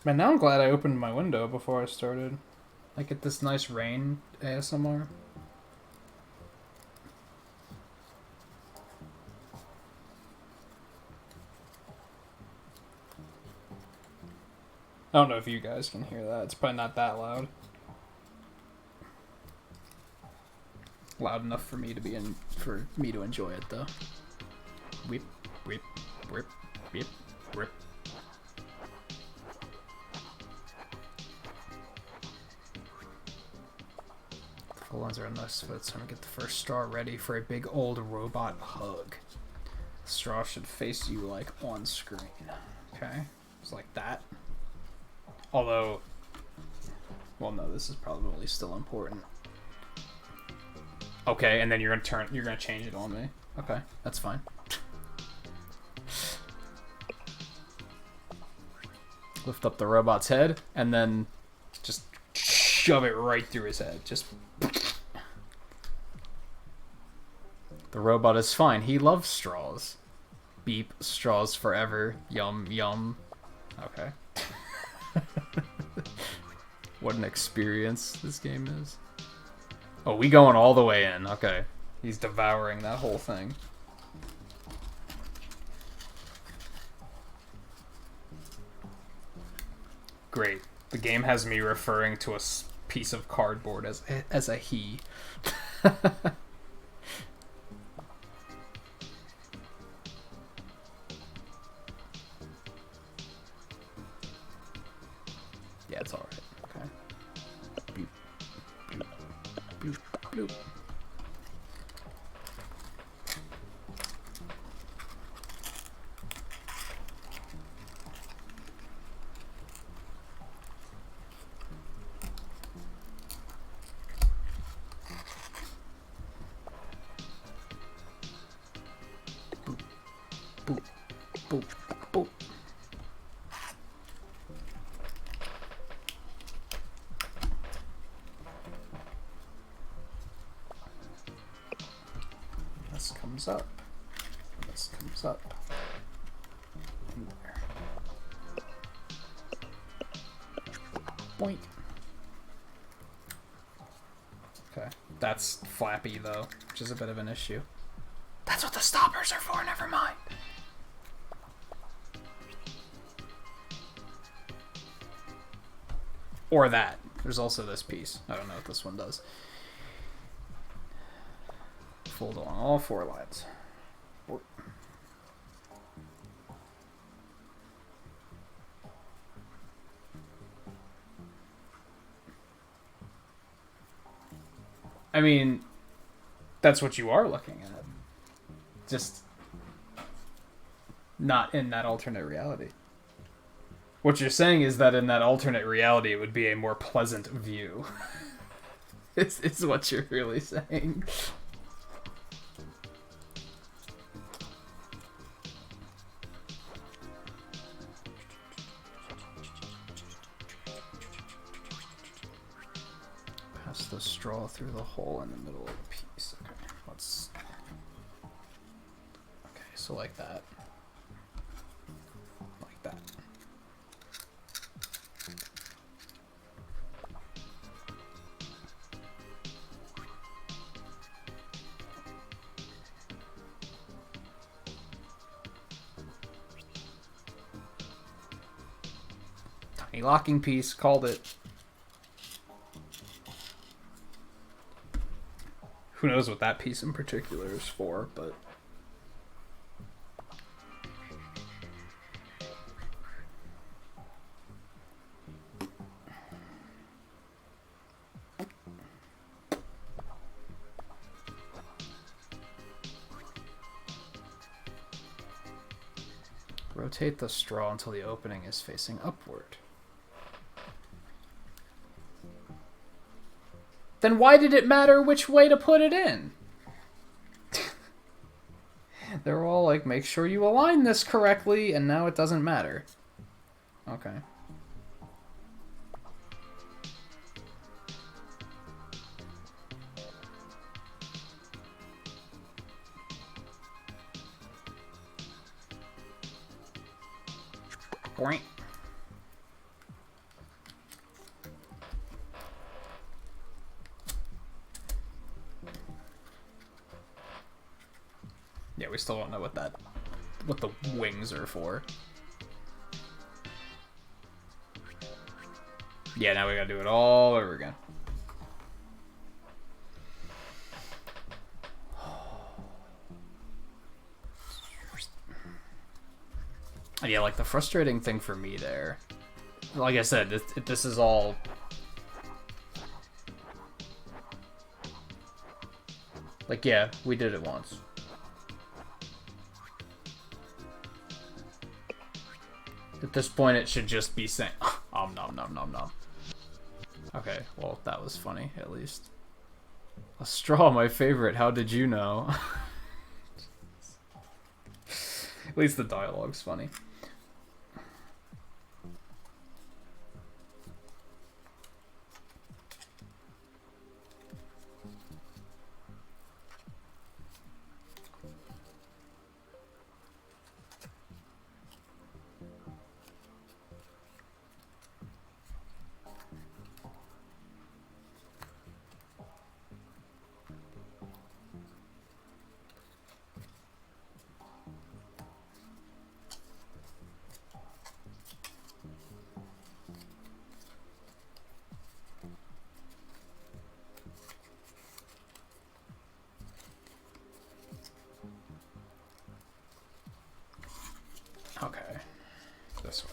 Man, now I'm glad I opened my window before I started. I get this nice rain ASMR. I don't know if you guys can hear that. It's probably not that loud. Loud enough for me to enjoy it though. Whip, whip, whip, whip, whip. The full ones are in this, so it's time to get the first straw ready for a big old robot hug. The straw should face you like on screen. Okay, just like that. Although, well, no, this is probably still important. Okay, and then you're gonna change it on me. Okay, that's fine. Lift up the robot's head, and then just shove it right through his head. Just. The robot is fine. He loves straws. Beep, straws forever. Yum, yum. Okay. What an experience this game is. Oh, we going all the way in. Okay. He's devouring that whole thing. Great. The game has me referring to a piece of cardboard as a he. Yeah, it's alright. Okay. Bloop, bloop, bloop, bloop. Boop, boop, boop. This comes up. This comes up. In there. Boink. Okay. That's flappy though, which is a bit of an issue. That's what the stoppers are for, never mind. Or that. There's also this piece. I don't know what this one does. Fold along all four lines. I mean, that's what you are looking at. Just not in that alternate reality. What you're saying is that in that alternate reality, it would be a more pleasant view. It's what you're really saying. Pass the straw through the hole in the middle of the piece. Okay, let's... Okay, so like that. Like that. Tiny locking piece, called it. Who knows what that piece in particular is for, but... Rotate the straw until the opening is facing upward. Then why did it matter which way to put it in? They're all like, make sure you align this correctly, and now it doesn't matter. Okay. Boink. Yeah, we still don't know what the wings are for. Yeah, now we gotta do it all over again. And yeah, like the frustrating thing for me there, like I said, this is all. Like, yeah, we did it once. At this point, it should just be saying, nom nom nom nom nom. Okay, well, that was funny, at least. A straw, my favorite, how did you know? At least the dialogue's funny. Okay, this way.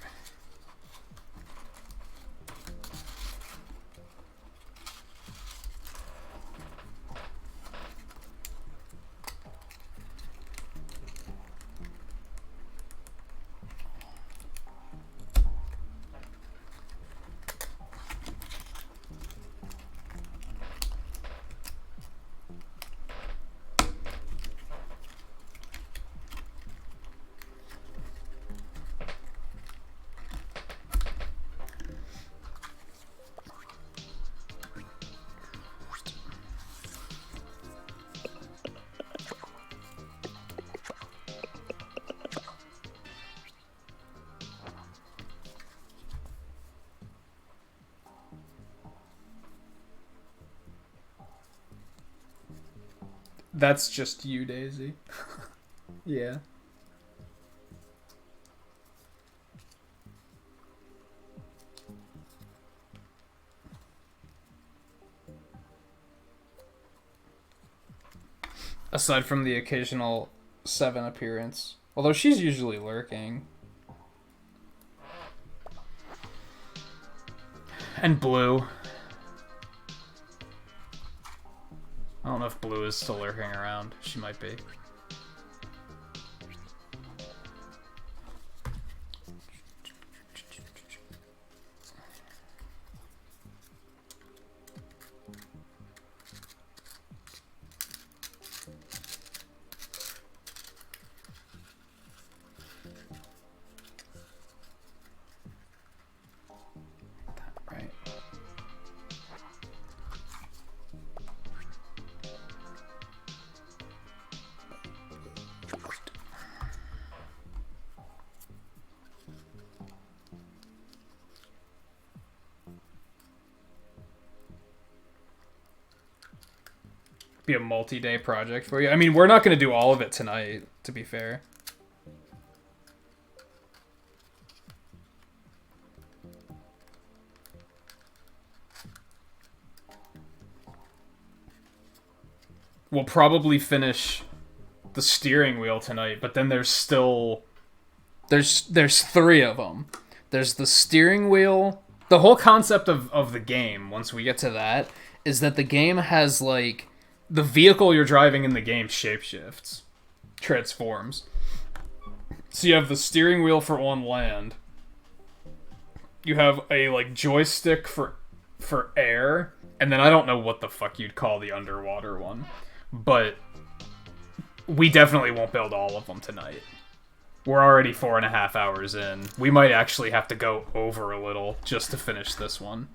That's just you, Daisy. Yeah. Aside from the occasional 7 appearance. Although she's usually lurking. And Blue. I don't know if Blue is still lurking around. She might be. Right. Be a multi-day project for you. I mean, we're not going to do all of it tonight, to be fair. We'll probably finish the steering wheel tonight, but then there's still... There's 3 of them. There's the steering wheel. The whole concept of the game, once we get to that, is that the game has, like... The vehicle you're driving in the game shapeshifts. Transforms. So you have the steering wheel for on land. You have a, like, joystick for air. And then I don't know what the fuck you'd call the underwater one. But we definitely won't build all of them tonight. We're already 4.5 hours in. We might actually have to go over a little just to finish this one.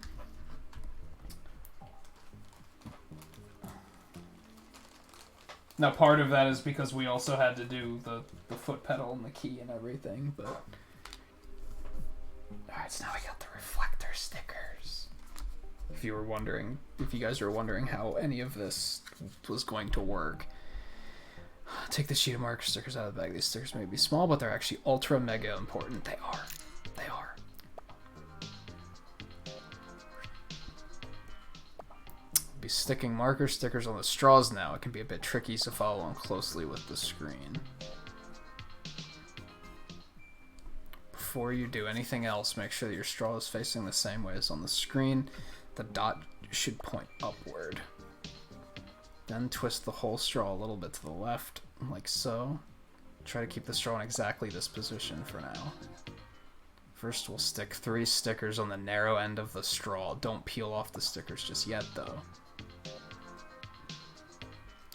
Now, part of that is because we also had to do the foot pedal and the key and everything, but... Alright, so now we got the reflector stickers. If you guys were wondering how any of this was going to work. Take the sheet of marker stickers out of the bag. These stickers may be small, but they're actually ultra mega important. They are. They are. Be sticking marker stickers on the straws now. It can be a bit tricky, so follow along closely with the screen. Before you do anything else, make sure that your straw is facing the same way as on the screen. The dot should point upward. Then twist the whole straw a little bit to the left, like so. Try to keep the straw in exactly this position for now. First, we'll stick 3 stickers on the narrow end of the straw. Don't peel off the stickers just yet, though.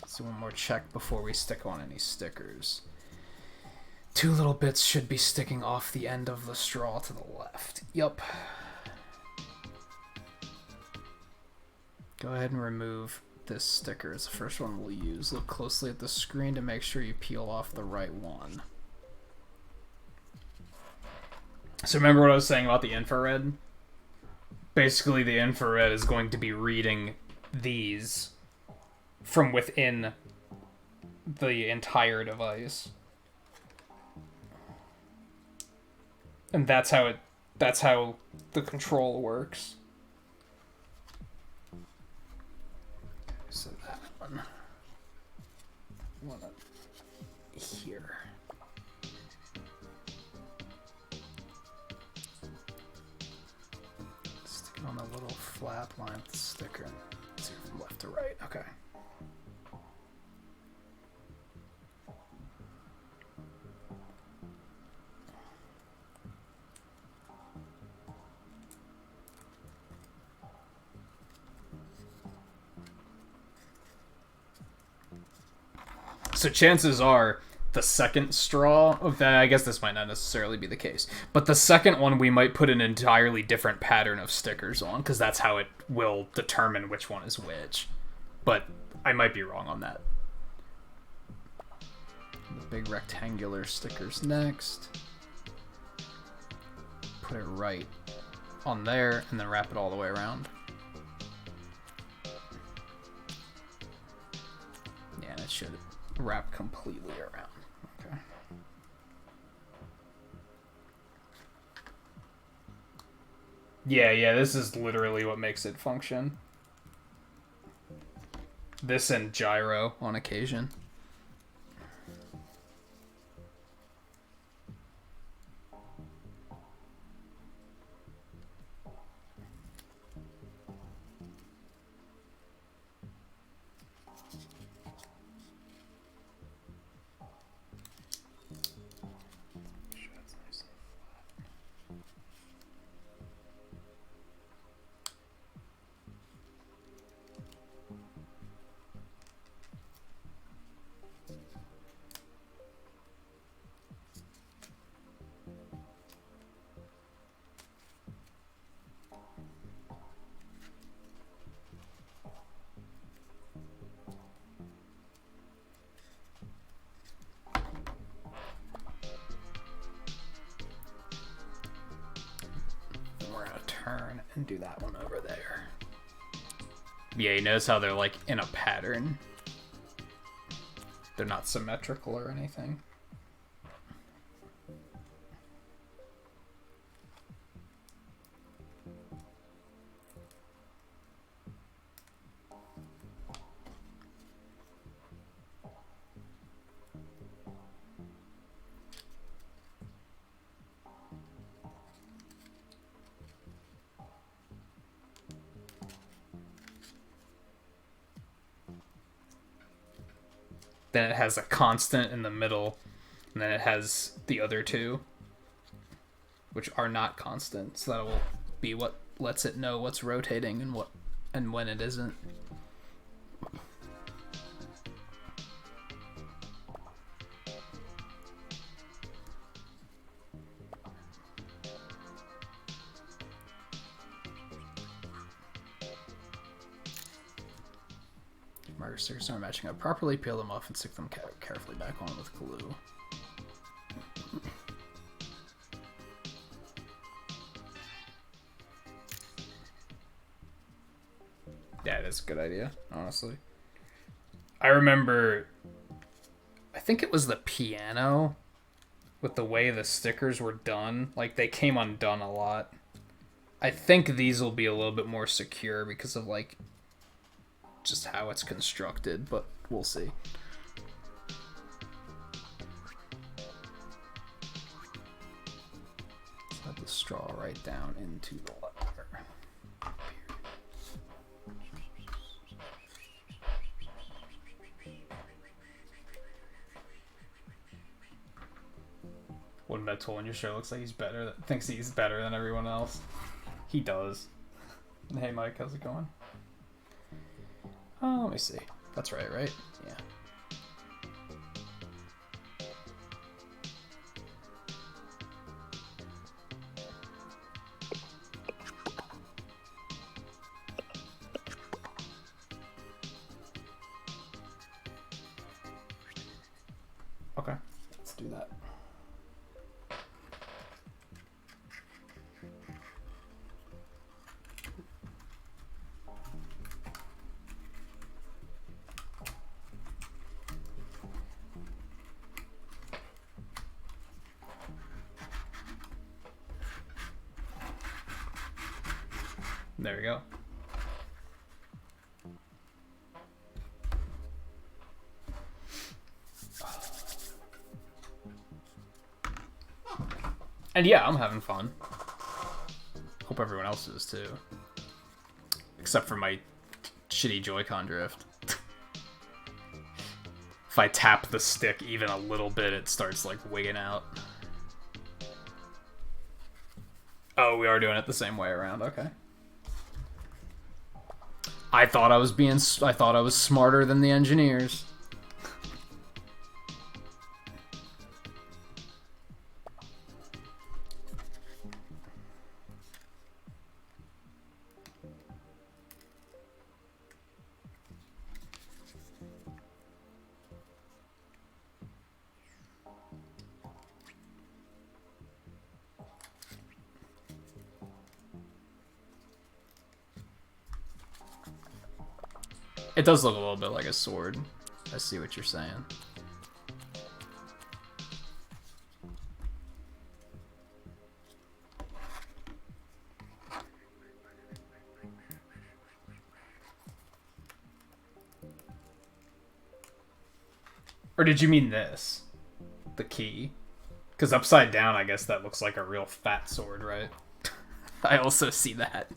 So one more check before we stick on any stickers. 2 little bits should be sticking off the end of the straw to the left. Yup. Go ahead and remove this sticker. It's the first one we'll use. Look closely at the screen to make sure you peel off the right one. So remember what I was saying about the infrared? Basically, the infrared is going to be reading these from within the entire device. And that's how the control works. So that one up here. Stick it on the little flap line with the sticker. Let's see from left to right. Okay. So chances are the second straw of that, I guess this might not necessarily be the case, but the second one we might put an entirely different pattern of stickers on, because that's how it will determine which one is which. But I might be wrong on that. The big rectangular stickers next. Put it right on there, and then wrap it all the way around. Yeah, and it should wrap completely around. Okay. Yeah, this is literally what makes it function. This and gyro On occasion. Turn and do that one over there. Yeah, you notice how they're like in a pattern. They're not symmetrical or anything. Then it has a constant in the middle, and then it has the other two, which are not constant. So that will be what lets it know what's rotating and when it isn't. Marker stickers aren't matching up properly. Peel them off and stick them carefully back on with glue. Yeah, that's a good idea, honestly. I remember, I think it was the piano with the way the stickers were done. Like, they came undone a lot. I think these will be a little bit more secure because of, like, just how it's constructed, but we'll see. Slide the straw right down into the letter. What did I told you? Sure looks like he's better. Thinks he's better than everyone else. He does. Hey Mike, how's it going? Oh, let me see. That's right? Yeah. Okay, let's do that. There we go. And yeah, I'm having fun. Hope everyone else is too. Except for my shitty Joy-Con drift. If I tap the stick even a little bit, it starts like wigging out. Oh, we are doing it the same way around, okay. I thought I was smarter than the engineers. It does look a little bit like a sword. I see what you're saying. Or did you mean this? The key? Because upside down, I guess that looks like a real fat sword, right? I also see that.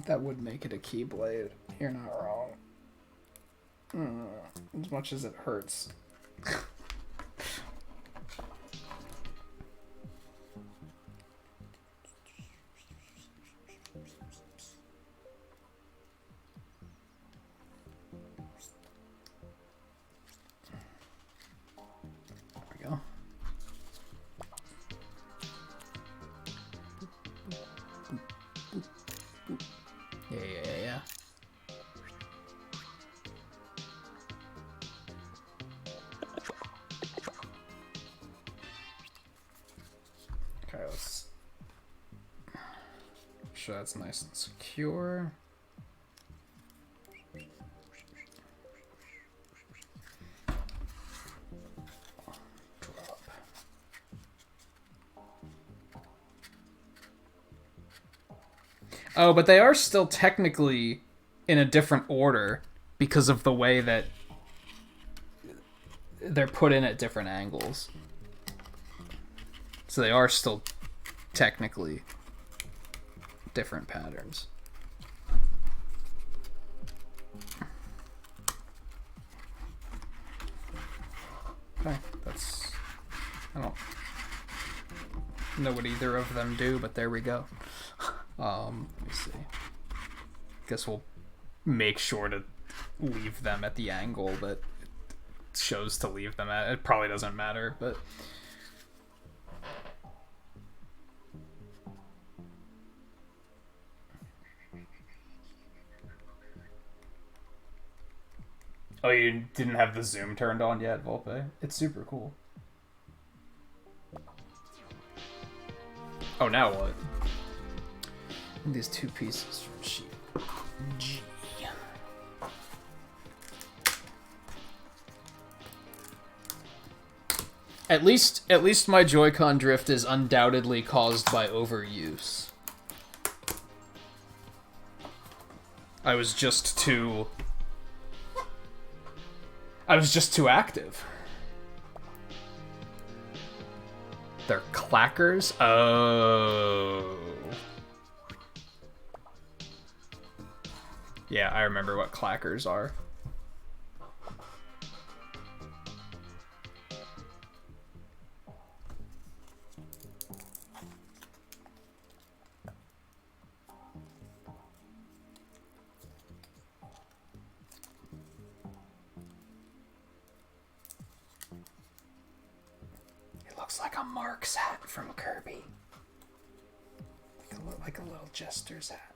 That would make it a keyblade. You're not wrong. As much as it hurts. There we go. Yeah. Okay, let's make sure that's nice and secure. Drop. Oh, but they are still technically in a different order because of the way that they're put in at different angles. So they are still technically different patterns. Okay, that's... I don't... know what either of them do, but there we go. Let me see. Guess we'll make sure to leave them at the angle that it shows to leave them at. It probably doesn't matter, but... Oh, you didn't have the zoom turned on yet, Volpe? It's super cool. Oh, now what? These two pieces from sheet G. At least my Joy-Con drift is undoubtedly caused by overuse. I was just too active. They're clackers? Oh. Yeah, I remember what clackers are. Looks like a Mark's hat from Kirby. Like a little jester's hat.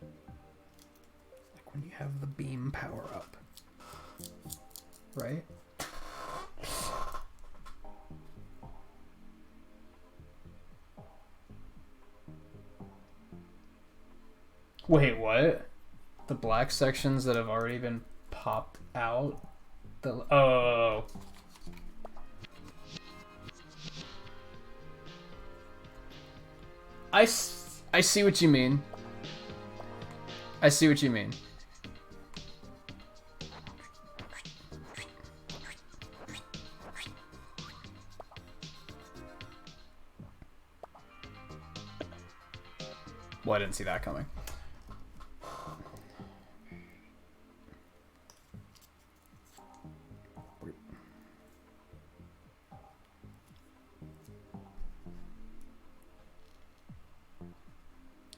Like when you have the beam power up. Right? Wait, what? The black sections that have already been popped out? Oh. I see what you mean. I see what you mean. Well, I didn't see that coming.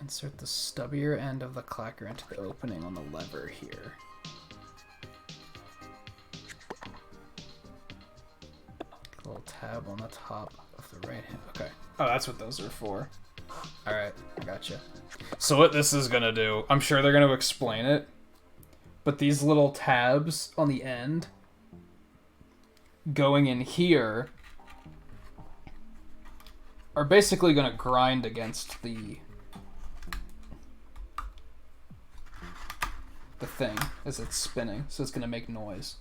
Insert the stubbier end of the clacker into the opening on the lever here. A little tab on the top of the right hand. Okay. Oh, that's what those are for. Alright, I gotcha. So what this is gonna do, I'm sure they're gonna explain it, but these little tabs on the end going in here are basically gonna grind against the thing as it's spinning, so it's gonna make noise.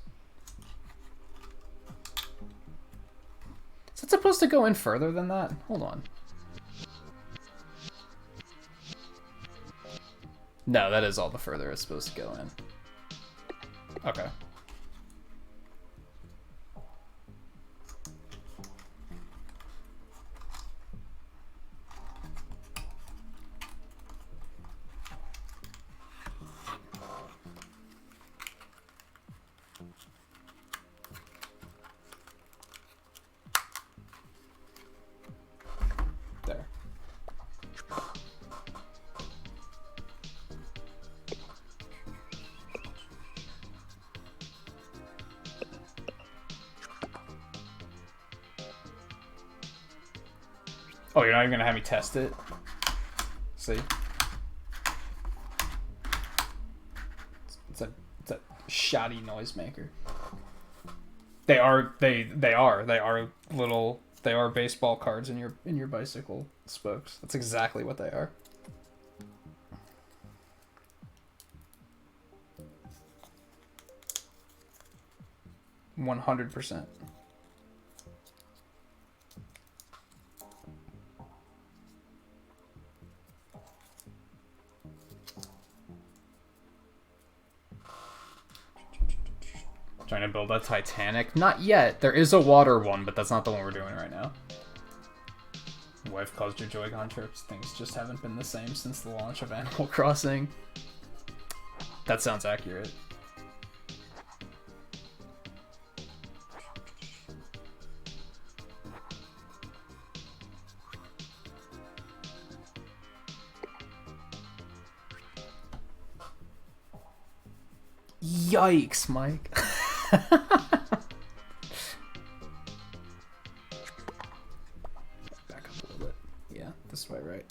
Is it supposed to go in further than that? Hold on. No, that is all the further it's supposed to go in. Okay. There. Oh, you're not even gonna have me test it? See? It's a shoddy noisemaker. They are baseball cards in your bicycle spokes. That's exactly what they are. %100%. Trying to build a Titanic? Not yet. There is a water one, but that's not the one we're doing right now. Wife caused your Joy-Con trips. Things just haven't been the same since the launch of Animal Crossing. That sounds accurate. Yikes, Mike. Back up a little bit. Yeah, this way, right?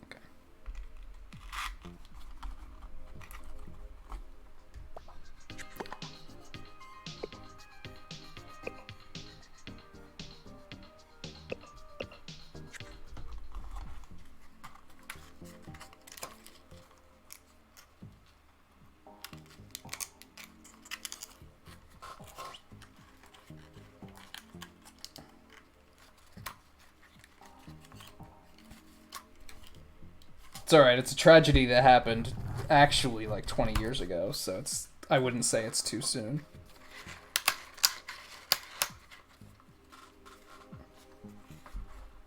Okay. It's alright, it's a tragedy that happened actually like 20 years ago, so I wouldn't say it's too soon.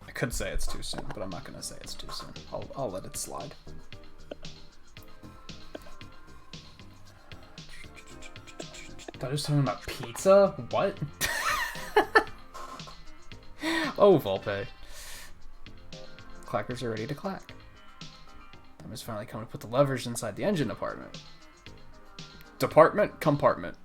I could say it's too soon, but I'm not gonna say it's too soon. I'll let it slide. I thought I was talking about pizza? What? Oh, Volpe. Clackers are ready to clack. Time is finally coming to put the levers inside the engine department. Compartment.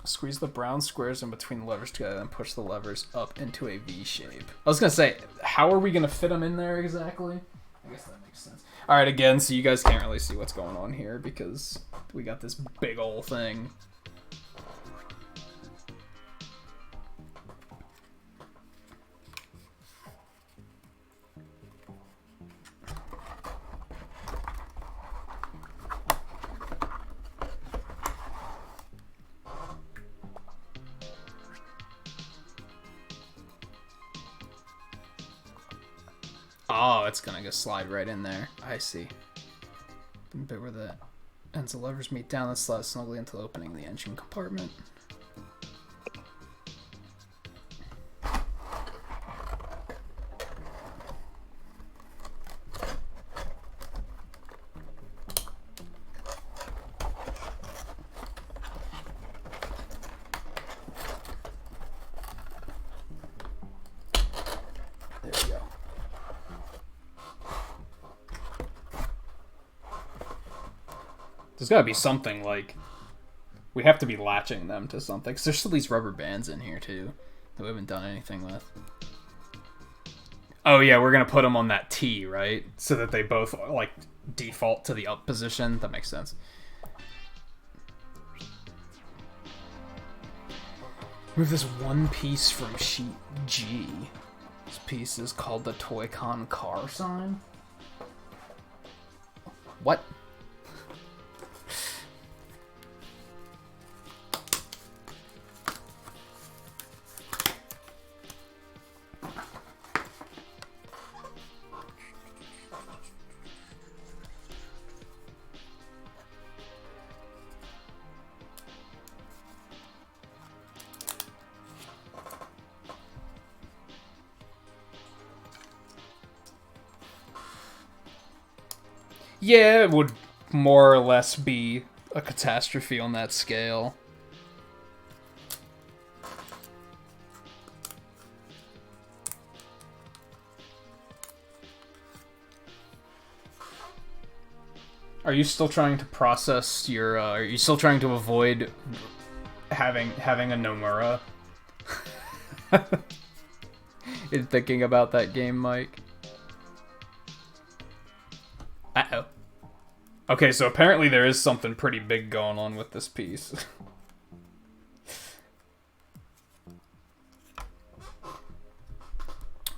Squeeze the brown squares in between the levers together and push the levers up into a V shape. I was gonna say, how are we gonna fit them in there exactly? I guess that makes sense. Alright, again, so you guys can't really see what's going on here because we got this big ol' thing. Oh, it's gonna just slide right in there. I see. The bit where the ends of levers meet down, let's slide snugly into the opening of the engine compartment. There we go. There's gotta be something, like, we have to be latching them to something, because there's still these rubber bands in here, too, that we haven't done anything with. Oh, yeah, we're gonna put them on that T, right? So that they both, like, default to the up position. That makes sense. Move this one piece from sheet G. This piece is called the Toy-Con car sign. What? Yeah, it would more or less be a catastrophe on that scale. Are you still trying to process your, are you still trying to avoid having a Nomura? In thinking about that game, Mike? Uh-oh. Okay, so apparently there is something pretty big going on with this piece.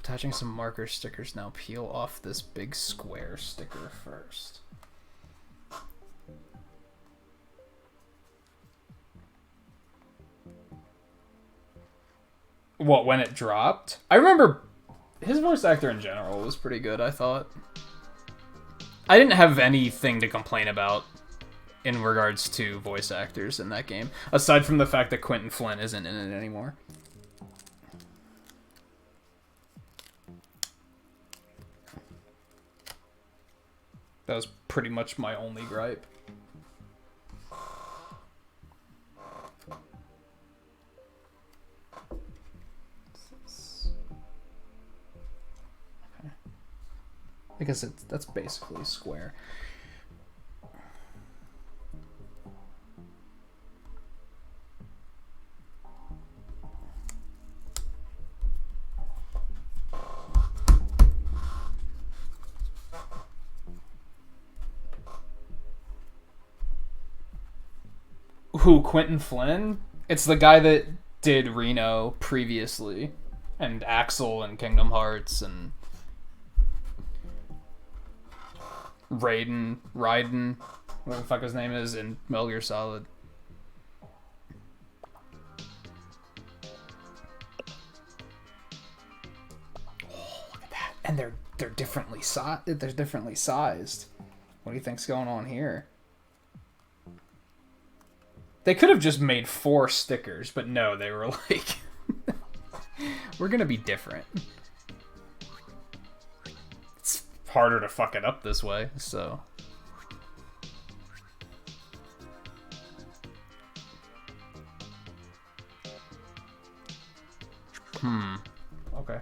Attaching some marker stickers now. Peel off this big square sticker first. What, when it dropped? I remember his voice actor in general was pretty good, I thought. I didn't have anything to complain about in regards to voice actors in that game, aside from the fact that Quentin Flynn isn't in it anymore. That was pretty much my only gripe. Okay. I guess that's basically square. Who, Quentin Flynn? It's the guy that did Reno previously, and Axel and Kingdom Hearts, and Raiden, whatever the fuck his name is, in Metal Gear Solid. Oh, look at that! And they're differently sized. What do you think's going on here? They could have just made 4 stickers, but no, they were like, we're gonna be different. It's harder to fuck it up this way, so. Okay.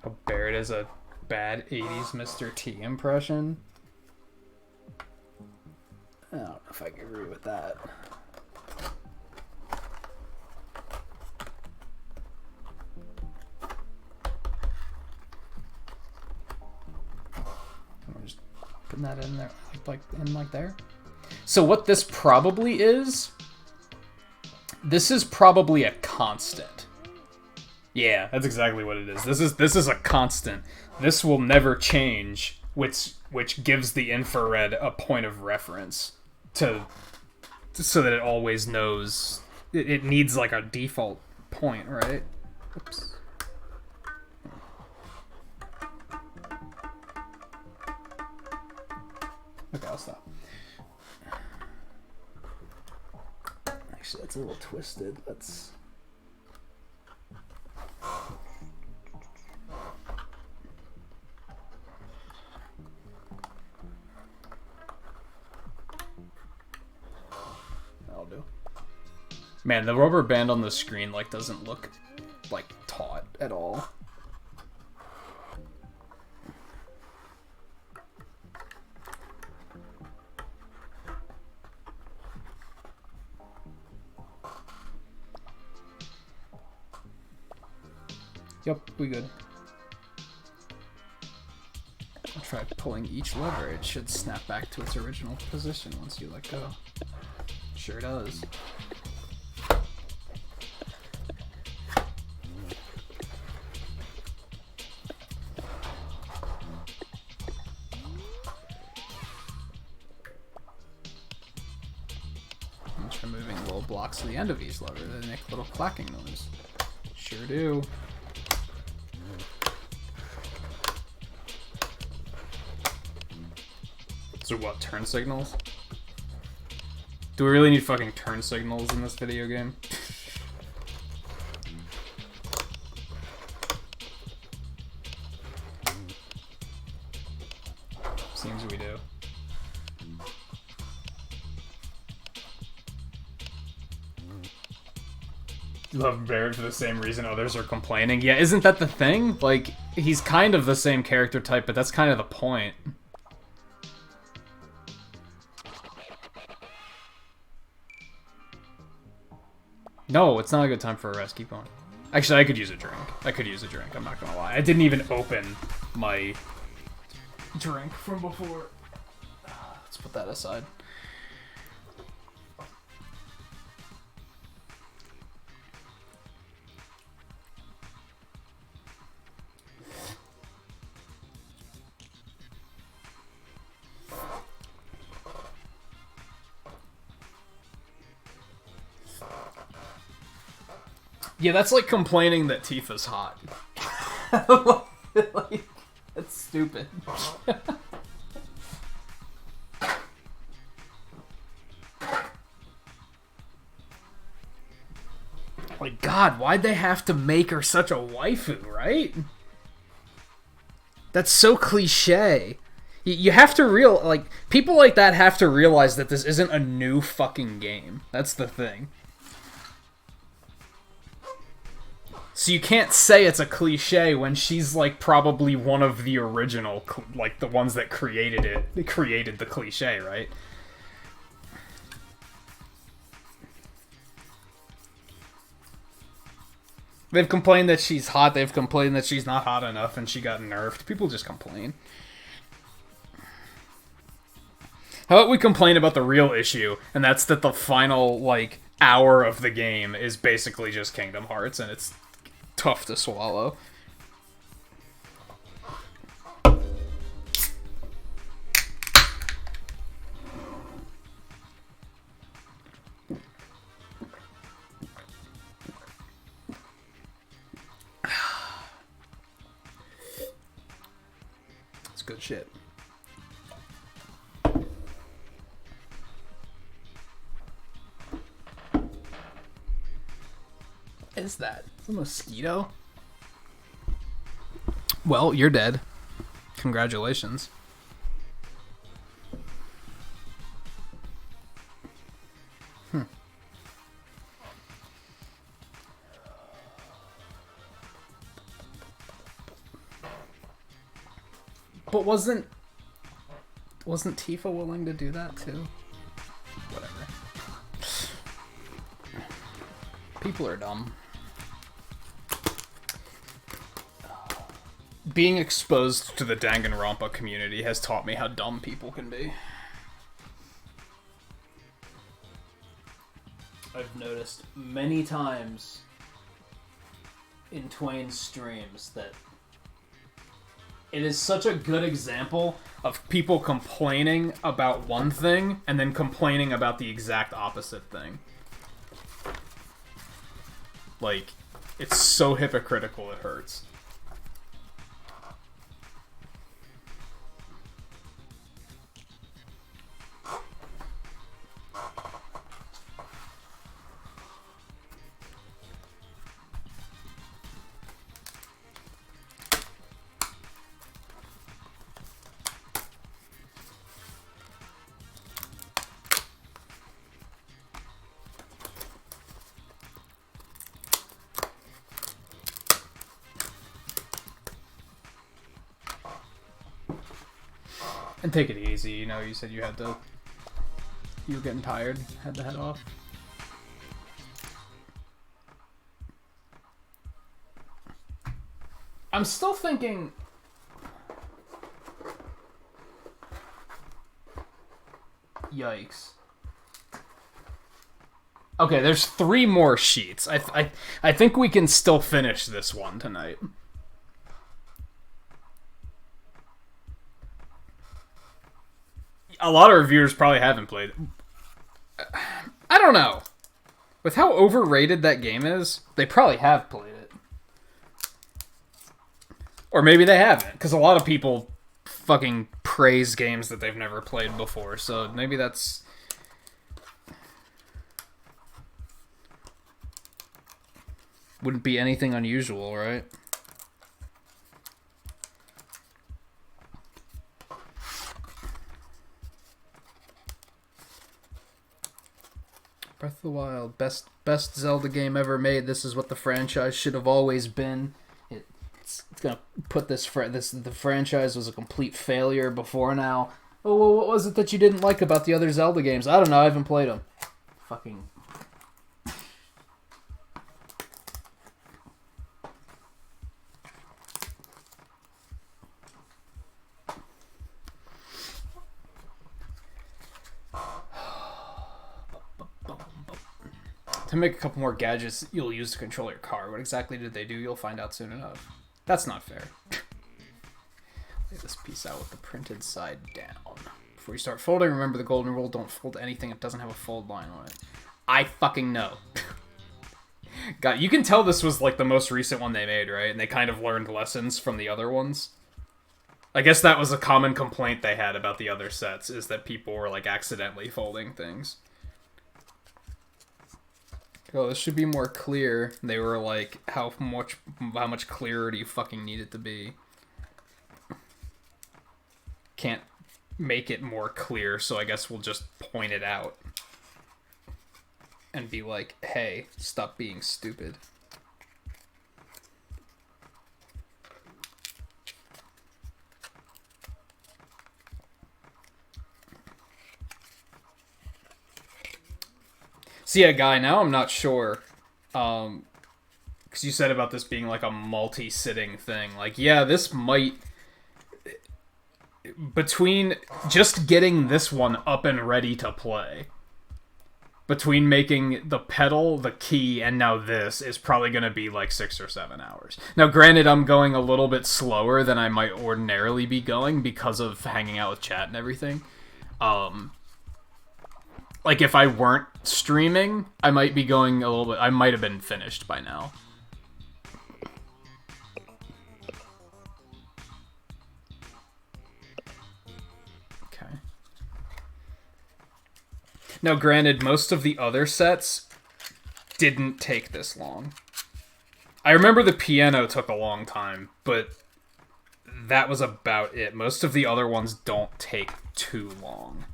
How Barrett is a bad 80s Mr. T impression. I don't know if I can agree with that. I'm just putting that in there, like there. So what this probably is, this is probably a constant. Yeah, that's exactly what it is. This is a constant. This will never change, which gives the infrared a point of reference so that it always knows. It needs like a default point, right? Oops. Okay, I'll stop. Actually, that's a little twisted. Let's. Man, the rubber band on the screen like doesn't look like taut at all. Yep, we good. I'll try pulling each lever. It should snap back to its original position once you let go. Sure does. Removing little blocks to the end of each lever, they make a little clacking noise. Sure do. So what, turn signals? Do we really need fucking turn signals in this video game? Seems we do. Love Barrett for the same reason others are complaining. Yeah, isn't that the thing? Like, he's kind of the same character type, but that's kind of the point. No, it's not a good time for a rest. Keep going. Actually, I could use a drink. I'm not gonna lie. I didn't even open my drink from before. Let's put that aside. Yeah, that's like complaining that Tifa's hot. Like, that's stupid. Like, God, why'd they have to make her such a waifu, right? That's so cliche. You have to like, people like that have to realize that this isn't a new fucking game. That's the thing. So you can't say it's a cliche when she's, like, probably one of the original, like, the ones that created it. They created the cliche, right? They've complained that she's hot. They've complained that she's not hot enough, and she got nerfed. People just complain. How about we complain about the real issue, and that's that the final, like, hour of the game is basically just Kingdom Hearts, and it's tough to swallow. It's good shit. What is that? It's a mosquito? Well, you're dead. Congratulations. But wasn't Tifa willing to do that too? Whatever. People are dumb. Being exposed to the Danganronpa community has taught me how dumb people can be. I've noticed many times in Twain's streams that it is such a good example of people complaining about one thing and then complaining about the exact opposite thing. Like, it's so hypocritical it hurts. And take it easy, you know, you said you were getting tired, had to head off. I'm still thinking... Yikes. Okay, there's 3 more sheets. I think we can still finish this one tonight. A lot of reviewers probably haven't played it. I don't know. With how overrated that game is, they probably have played it. Or maybe they haven't, because a lot of people fucking praise games that they've never played before, so maybe that's... Wouldn't be anything unusual, right? Breath of the Wild, best Zelda game ever made. This is what the franchise should have always been. It's gonna put the franchise was a complete failure before now. Oh, well, what was it that you didn't like about the other Zelda games? I don't know. I haven't played them. Fucking. To make a couple more gadgets you'll use to control your car. What exactly did they do? You'll find out soon enough. That's not fair. Lay this piece out with the printed side down. Before you start folding, remember the golden rule, don't fold anything that doesn't have a fold line on it. I fucking know. God, you can tell this was like the most recent one they made, right? And they kind of learned lessons from the other ones. I guess that was a common complaint they had about the other sets, is that people were like accidentally folding things. Oh, this should be more clear. They were like, how much clearer do you fucking need it to be? Can't make it more clear, so I guess we'll just point it out. And be like, hey, stop being stupid. So yeah, Guy, now I'm not sure. because you said about this being like a multi-sitting thing. Like, yeah, this might... Between just getting this one up and ready to play, between making the pedal, the key, and now this, is probably going to be like 6 or 7 hours. Now, granted, I'm going a little bit slower than I might ordinarily be going because of hanging out with chat and everything. Like, if I weren't streaming, I might be going a little bit... I might have been finished by now. Okay. Now, granted, most of the other sets didn't take this long. I remember the piano took a long time, but that was about it. Most of the other ones don't take too long.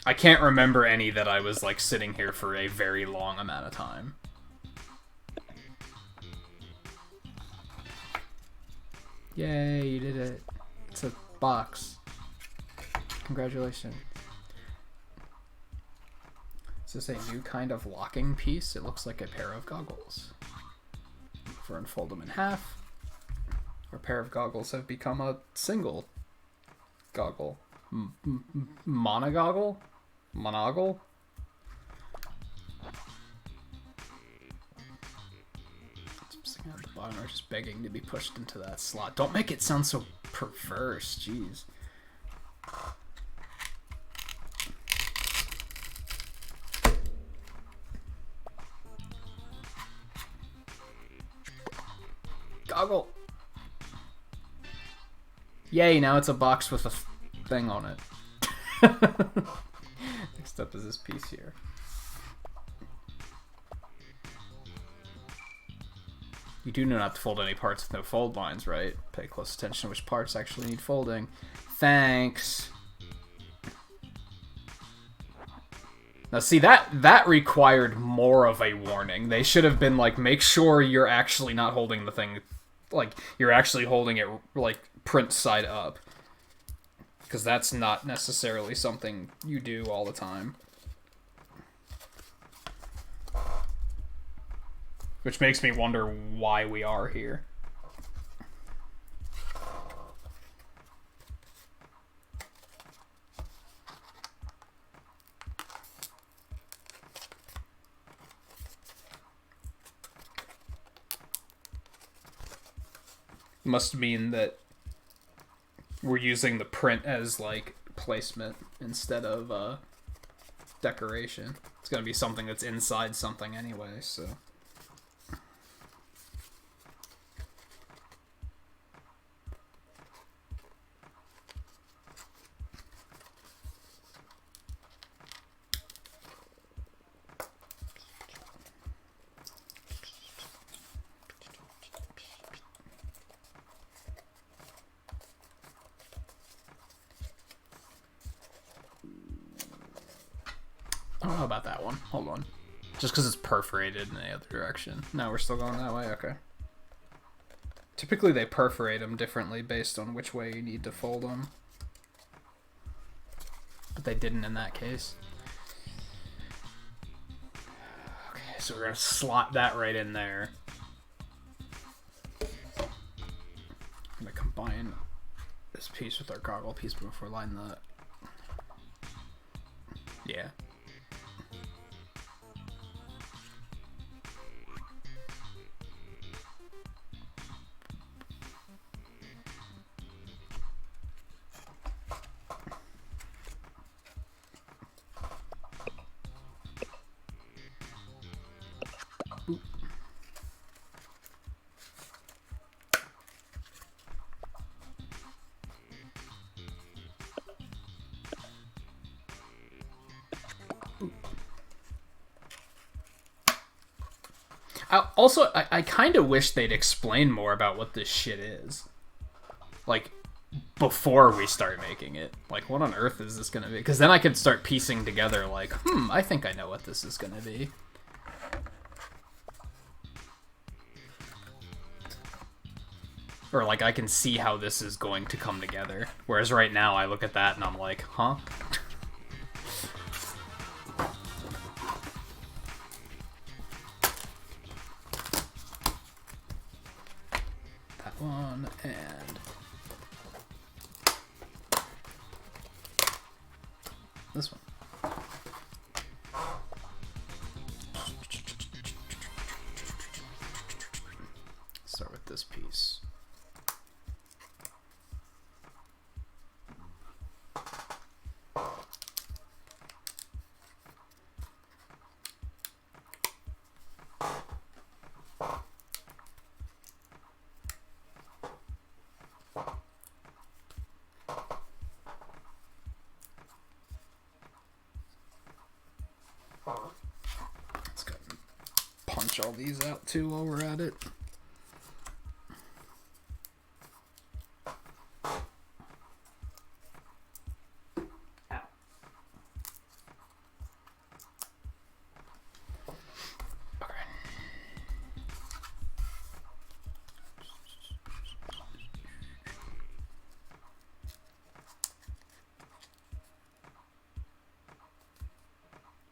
I can't remember any that I was, like, sitting here for a very long amount of time. Yay, you did it. It's a box. Congratulations. Is this a new kind of locking piece? It looks like a pair of goggles. If we unfold them in half, our pair of goggles have become a single goggle. Monogoggle? Monoggle? Something at the bottom are just begging to be pushed into that slot. Don't make it sound so perverse, jeez. Goggle! Yay, now it's a box with a thing on it. Next up is this piece here. You do know not to fold any parts with no fold lines, right? Pay close attention to which parts actually need folding. Thanks. Now see, that required more of a warning. They should have been like, make sure you're actually not holding the thing, like, you're actually holding it, like, print side up. Because that's not necessarily something you do all the time. Which makes me wonder why we are here. Must mean that we're using the print as, like, placement instead of decoration. It's gonna be something that's inside something anyway, so... I don't know about that one. Hold on. Just because it's perforated in the other direction. No, we're still going that way? Okay. Typically they perforate them differently based on which way you need to fold them. But they didn't in that case. Okay, so we're going to slot that right in there. I'm going to combine this piece with our goggle piece before we line the... Yeah. I kind of wish they'd explain more about what this shit is. Like, before we start making it. Like, what on earth is this going to be? Because then I could start piecing together, like, I think I know what this is going to be. Or, like, I can see how this is going to come together. Whereas right now, I look at that and I'm like, huh? one and this one. Start with this piece. Let's go punch all these out too while we're at it.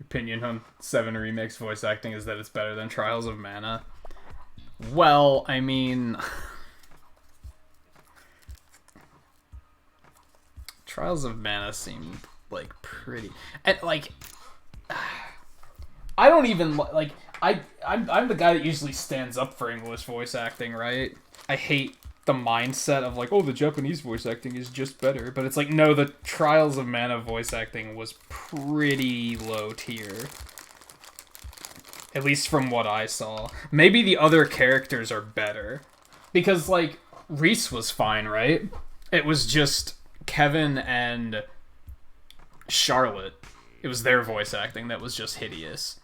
Opinion on 7 Remix voice acting is that it's better than Trials of Mana. Well, I mean, Trials of Mana seemed like pretty, and like I don't even like I'm the guy that usually stands up for English voice acting, right? I hate the mindset of like, oh, the Japanese voice acting is just better, but it's like, no, the Trials of Mana voice acting was pretty low tier, at least from what I saw. Maybe the other characters are better, because like Reese was fine, right? It was just Kevin and Charlotte. It was their voice acting that was just hideous.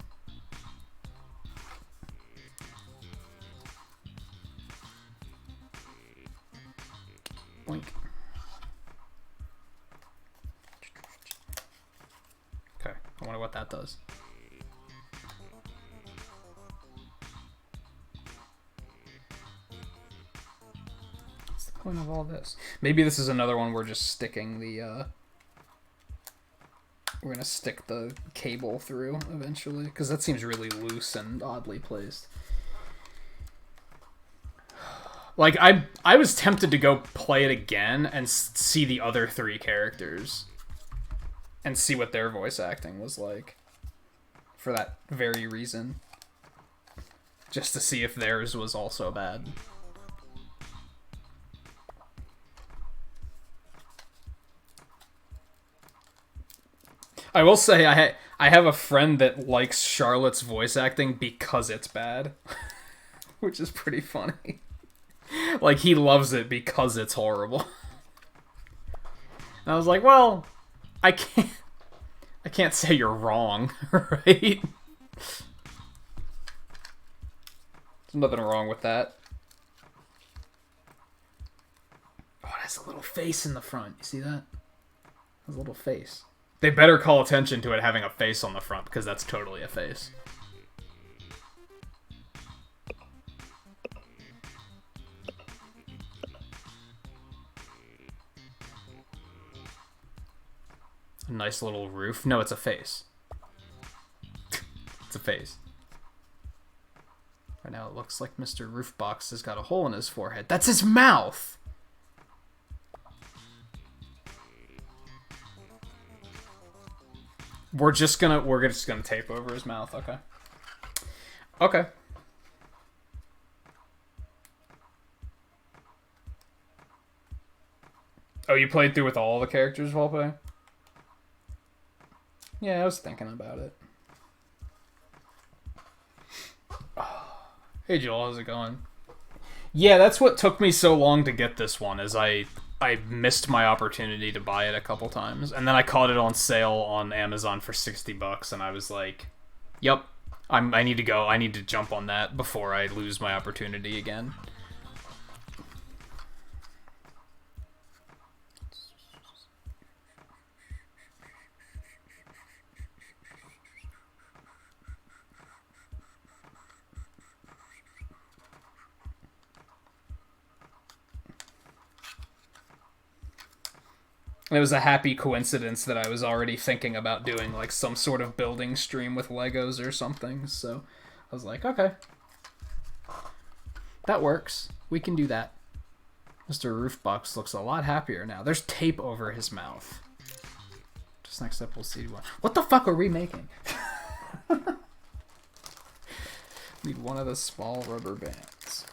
Boink. Okay, I wonder what that does. What's the point of all this? Maybe this is another one we're just sticking the, we're gonna stick the cable through eventually, because that seems really loose and oddly placed. Like, I was tempted to go play it again and see the other 3 characters. And see what their voice acting was like. For that very reason. Just to see if theirs was also bad. I will say, I have a friend that likes Charlotte's voice acting because it's bad. Which is pretty funny. Like, he loves it because it's horrible. And I was like, well, I can't say you're wrong, right? There's nothing wrong with that. Oh, it has a little face in the front. You see that? It has a little face. They better call attention to it having a face on the front, because that's totally a face. A nice little roof. No, it's a face. It's a face. Right now it looks like Mr. Roofbox has got a hole in his forehead. That's his mouth! We're just gonna tape over his mouth, okay. Okay. Oh, you played through with all the characters, Volpe? Yeah, I was thinking about it. Hey Joel, how's it going? Yeah, that's what took me so long to get this one, is I missed my opportunity to buy it a couple times, and then I caught it on sale on Amazon for $60, and I was like, yep, I need to go. I need to jump on that before I lose my opportunity again. It was a happy coincidence that I was already thinking about doing like some sort of building stream with Legos or something, so I was like, okay, that works. We can do that. Mr. Roofbox looks a lot happier now. There's tape over his mouth. Just next up, we'll see what the fuck are we making? Need one of the small rubber bands.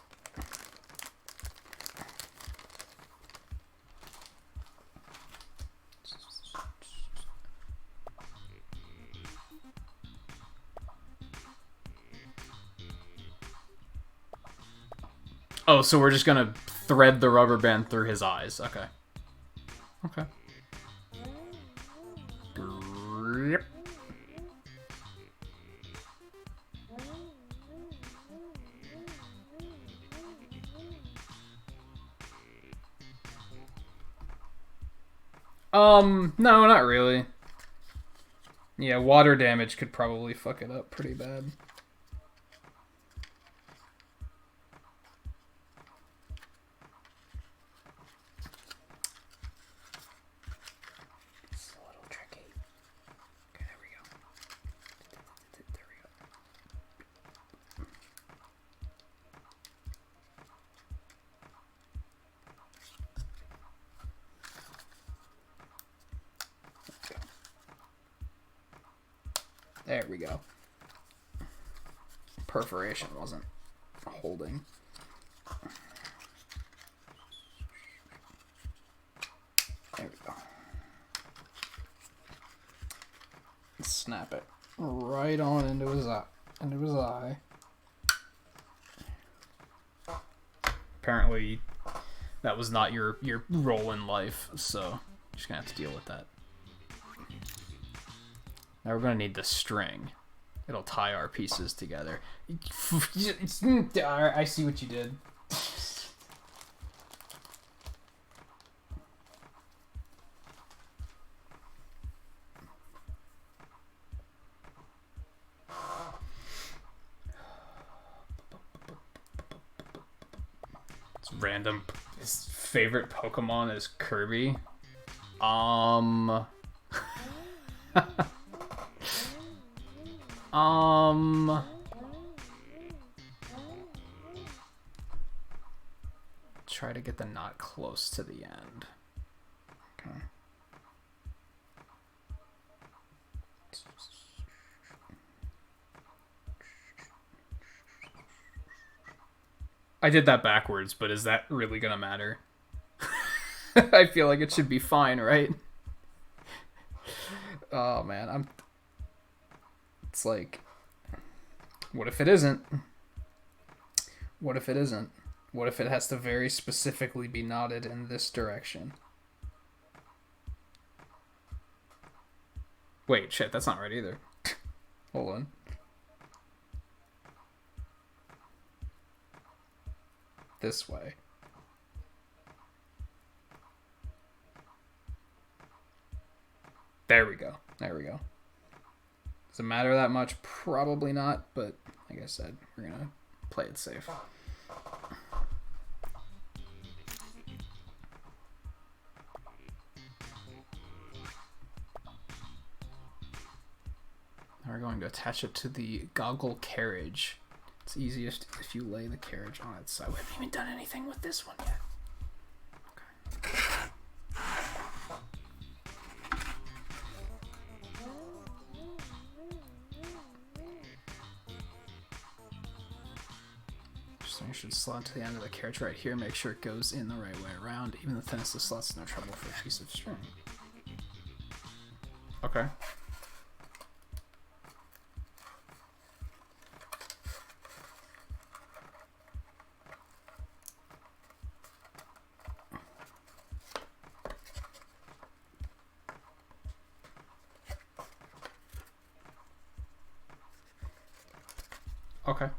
Oh, so we're just gonna thread the rubber band through his eyes. Okay. Okay. Yep. No, not really. Yeah, water damage could probably fuck it up pretty bad. It's a little tricky. Okay, there we go. There we go. There we go. Perforation wasn't holding. There we go. Snap it right on into his eye. Apparently, that was not your role in life, so you're just gonna have to deal with that. Now we're gonna need the string. It'll tie our pieces together. I see what you did. It's random. His favorite Pokemon is Kirby. Try to get the knot close to the end. Okay. I did that backwards, but is that really gonna matter? I feel like it should be fine, right? Oh man, it's like, what if it isn't? What if it isn't? What if it has to very specifically be knotted in this direction? Wait, shit, that's not right either. Hold on. This way. There we go. There we go. Does it matter that much? Probably not, but like I said, we're gonna play it safe. Now we're going to attach it to the goggle carriage. It's easiest if you lay the carriage on its side. We haven't even done anything with this one yet. Okay. So you should slot to the end of the carriage right here. Make sure it goes in the right way around. Even the thinnest of slots, no trouble for a piece of string. Okay. Okay.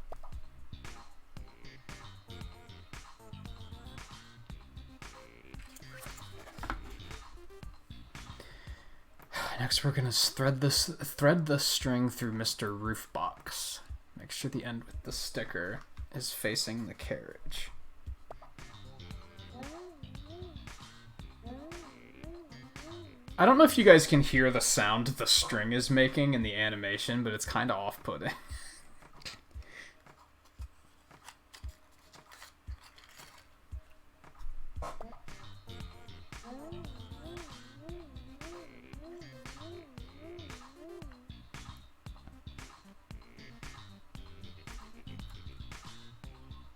Next, we're gonna thread the string through Mr. Roofbox. Make sure the end with the sticker is facing the carriage. I don't know if you guys can hear the sound the string is making in the animation, but it's kind of off-putting.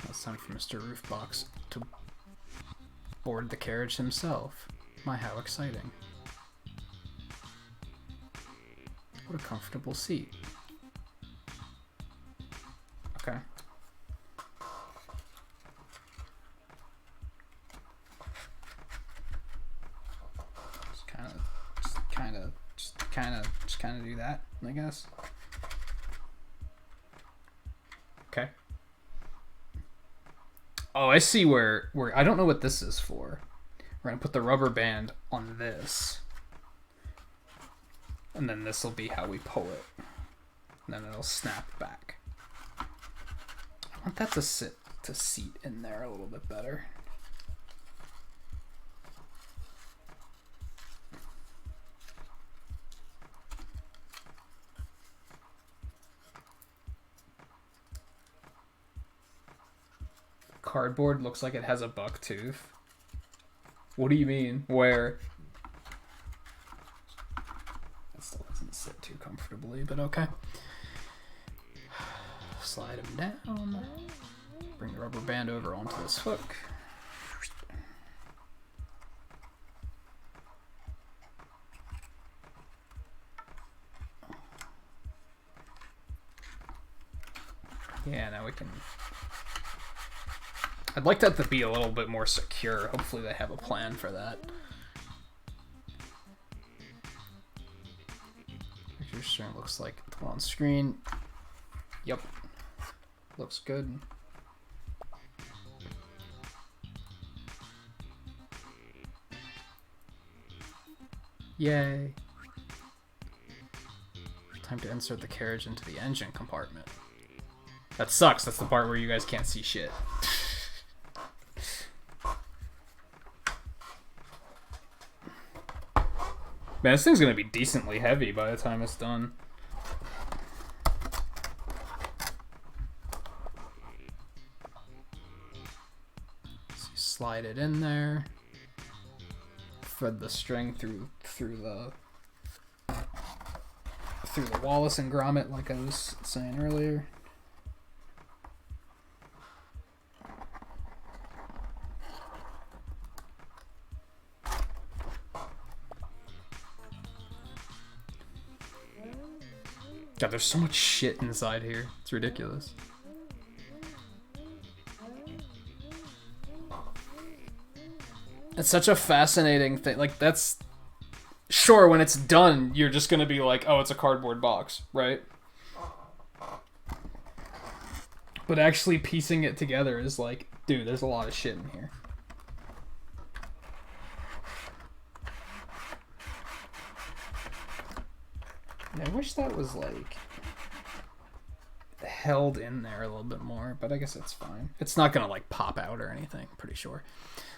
It's time for Mr. Roofbox to board the carriage himself. My, how exciting. What a comfortable seat. Okay. Just kind of do that, I guess. Okay. Oh, I see where I don't know what this is for. We're gonna put the rubber band on this, and then this will be how we pull it, and then it'll snap back. I want that to seat in there a little bit better. Cardboard looks like it has a buck tooth. What do you mean? Where? That still doesn't sit too comfortably, but okay. Slide him down. Bring the rubber band over onto this hook. Yeah, now we can... I'd like that to be a little bit more secure. Hopefully they have a plan for that. Picture stream looks like the one on screen. Yep. Looks good. Yay. Time to insert the carriage into the engine compartment. That sucks. That's the part where you guys can't see shit. Man, this thing's gonna be decently heavy by the time it's done. So you slide it in there. Thread the string through the Wallace and grommet, like I was saying earlier. God, there's so much shit inside here. It's ridiculous. It's such a fascinating thing. Like, that's... Sure, when it's done, you're just gonna be like, oh, it's a cardboard box, right? But actually piecing it together is like, dude, there's a lot of shit in here. I wish that was, like, held in there a little bit more, but I guess it's fine. It's not gonna, like, pop out or anything, pretty sure.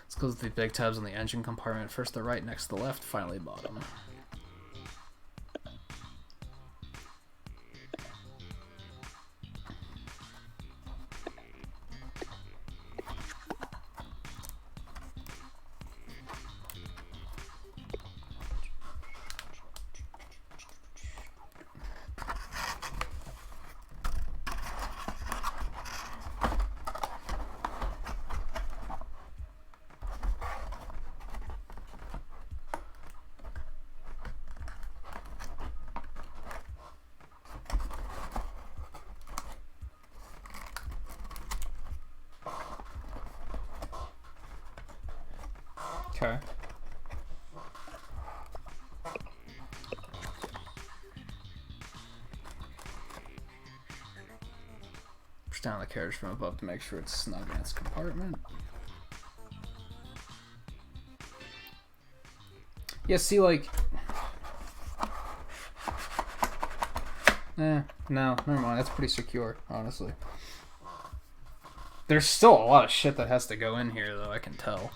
Let's close the big tabs on the engine compartment. First the right, next the left, finally bottom. Okay. Push down the carriage from above to make sure it's snug in its compartment. Yeah, see, like... no, never mind. That's pretty secure, honestly. There's still a lot of shit that has to go in here, though, I can tell.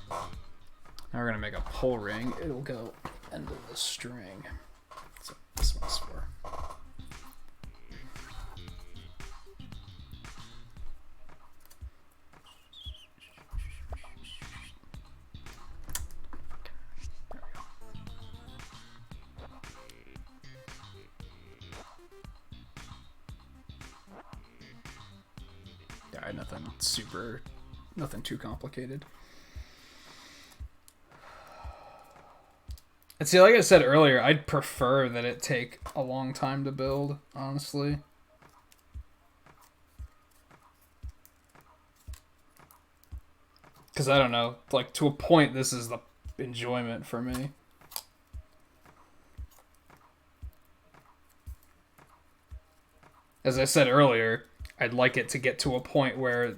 Now we're gonna make a pull ring. It'll go end of the string. That's what this one's for. nothing too complicated. And see, like I said earlier, I'd prefer that it take a long time to build, honestly. Because I don't know, like, to a point, this is the enjoyment for me. As I said earlier, I'd like it to get to a point where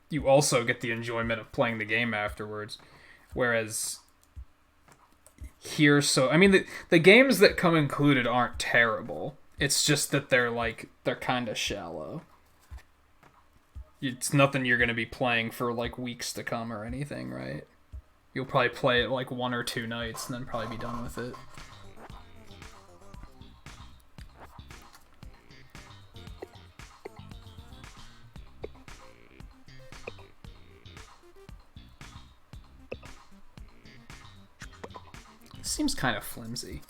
you also get the enjoyment of playing the game afterwards. Whereas here, I mean, the games that come included aren't terrible. It's just that they're kind of shallow. It's nothing you're going to be playing for like weeks to come or anything, right? You'll probably play it like 1 or 2 nights and then probably be done with it. It seems kind of flimsy.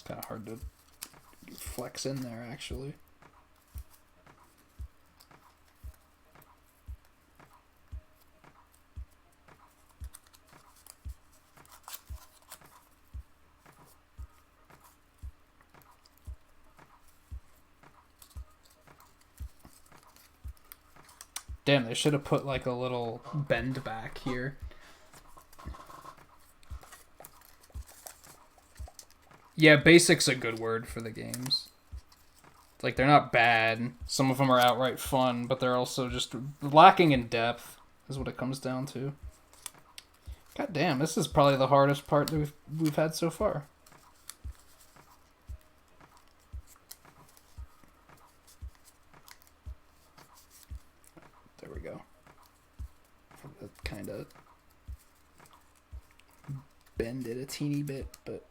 Kind of hard to flex in there, actually. Damn, they should have put like a little bend back here. Yeah, basic's a good word for the games. Like, they're not bad. Some of them are outright fun, but they're also just lacking in depth, is what it comes down to. God damn, this is probably the hardest part that we've had so far. There we go. Kind of bend it a teeny bit, but...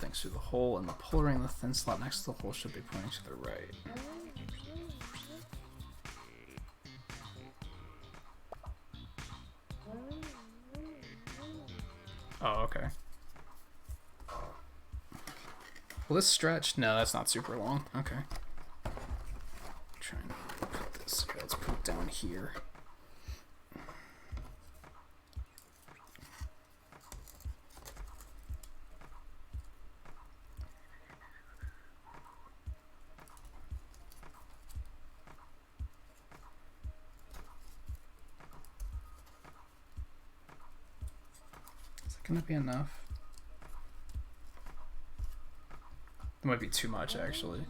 Thanks through the hole, and the pull ring in the thin slot next to the hole should be pointing to the right. Oh, okay. Will this stretch? No, that's not super long. Okay. Trying to put this. Okay, let's put it down here. Is it gonna be enough? It might be too much, actually.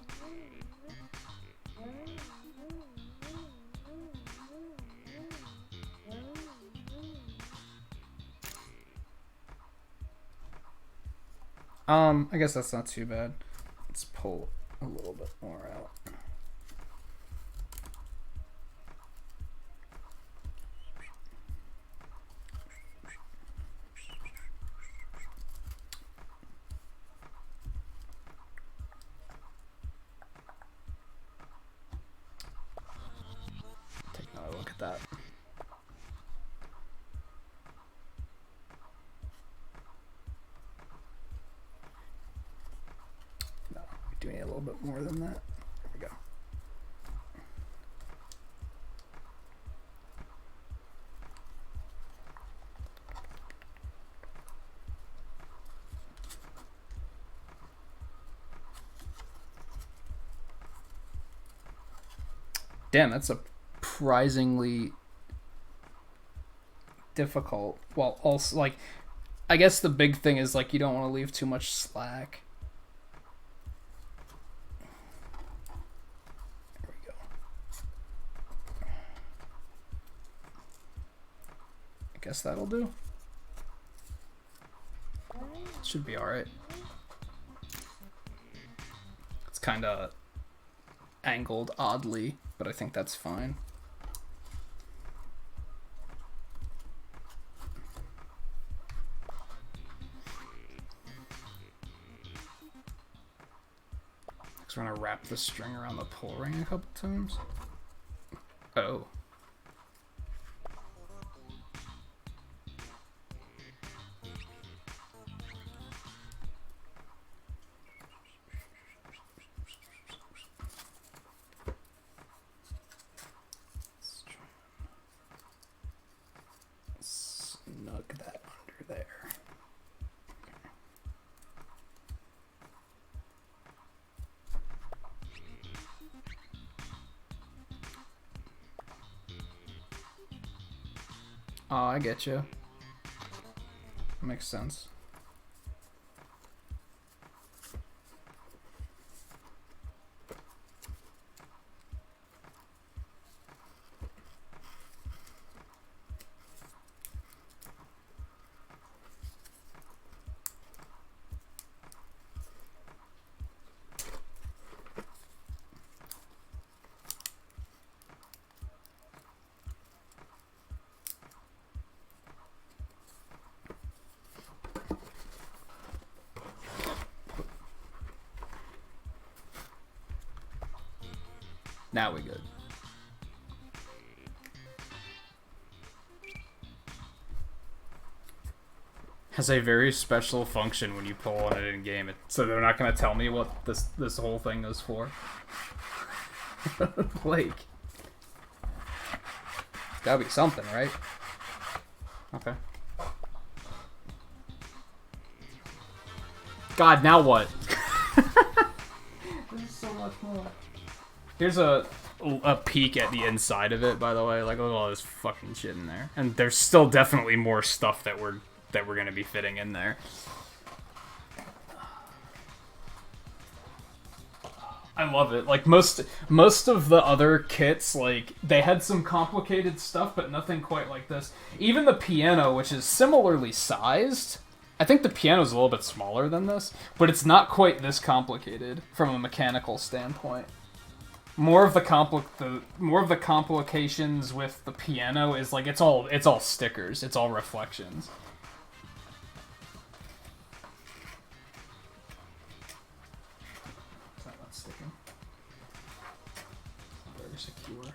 I guess that's not too bad. Let's pull a little bit more out. Take another look at that. No, we do need a little bit more than that. There we go. Damn, that's surprisingly difficult. Well, also, like, I guess the big thing is, like, you don't want to leave too much slack. There we go. I guess that'll do. Should be alright. It's kind of angled oddly, but I think that's fine. We're gonna wrap the string around the pull ring a couple times. Oh. Let's try and snug that under there. Oh, I get you. Makes sense. Now we good. Has a very special function when you pull on it in game. So they're not gonna tell me what this whole thing is for. Like, it's gotta be something, right? Okay. God, now what? There's so much more. Here's a peek at the inside of it, by the way. Like, look at all this fucking shit in there. And there's still definitely more stuff that we're gonna be fitting in there. I love it. Like, most of the other kits, like, they had some complicated stuff, but nothing quite like this. Even the piano, which is similarly sized, I think the piano's a little bit smaller than this, but it's not quite this complicated from a mechanical standpoint. More of the complications with the piano is like it's all stickers, it's all reflections. Is that not sticking? It's not very secure.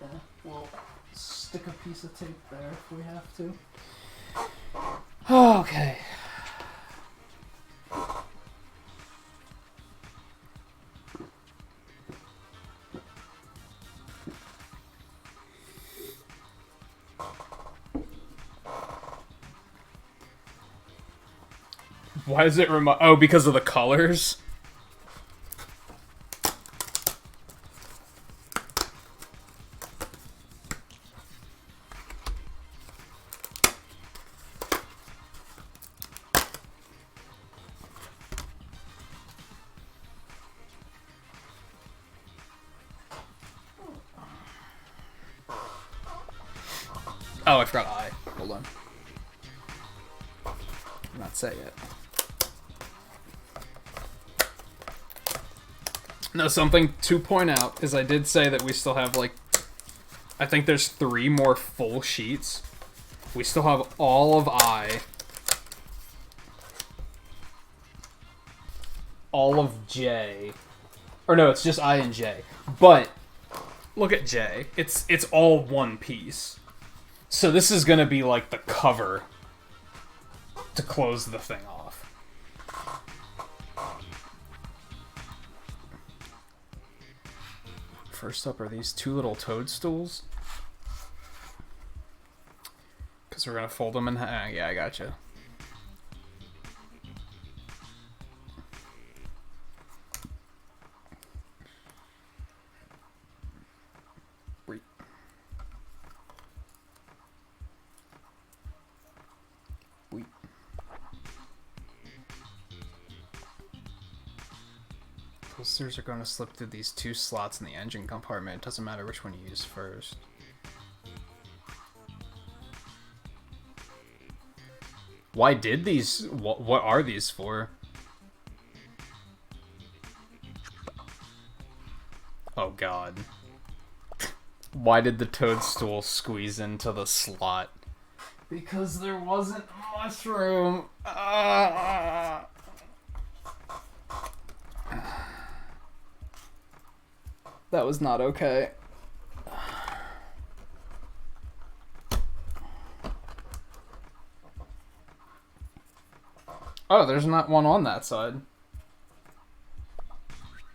Yeah, we'll stick a piece of tape there if we have to. Okay. Why does it remind? Oh, because of the colors? Oh, I forgot I. Hold on. I'm not set yet. No, something to point out is I did say that we still have, like, I think there's 3 more full sheets. We still have all of I, all of J, or no, it's just I and J. But look at J. It's all one piece. So this is gonna be like the cover to close the thing off. First up are these 2 little toadstools. Because we're going to fold them in half. Yeah, I gotcha. Wait. Wait. Posters are going to slip through these 2 slots in the engine compartment. It doesn't matter which one you use first. Why did these... What are these for? Oh god. Why did the toadstool squeeze into the slot? Because there wasn't mushroom. That was not okay. Oh, there's not one on that side.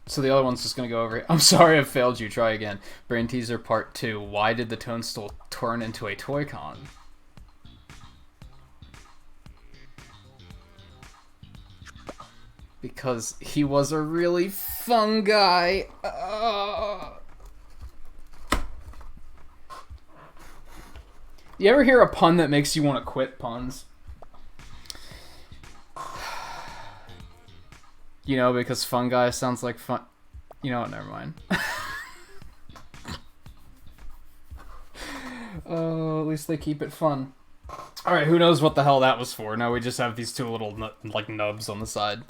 So the other one's just gonna go over here. I'm sorry I failed you. Try again. Brain teaser part 2. Why did the toadstool turn into a toy con? Because he was a really fun guy. You ever hear a pun that makes you want to quit puns? You know, because fun guy sounds like fun. You know what? Never mind. Oh, at least they keep it fun. Alright, who knows what the hell that was for? Now we just have these two little, like, nubs on the side.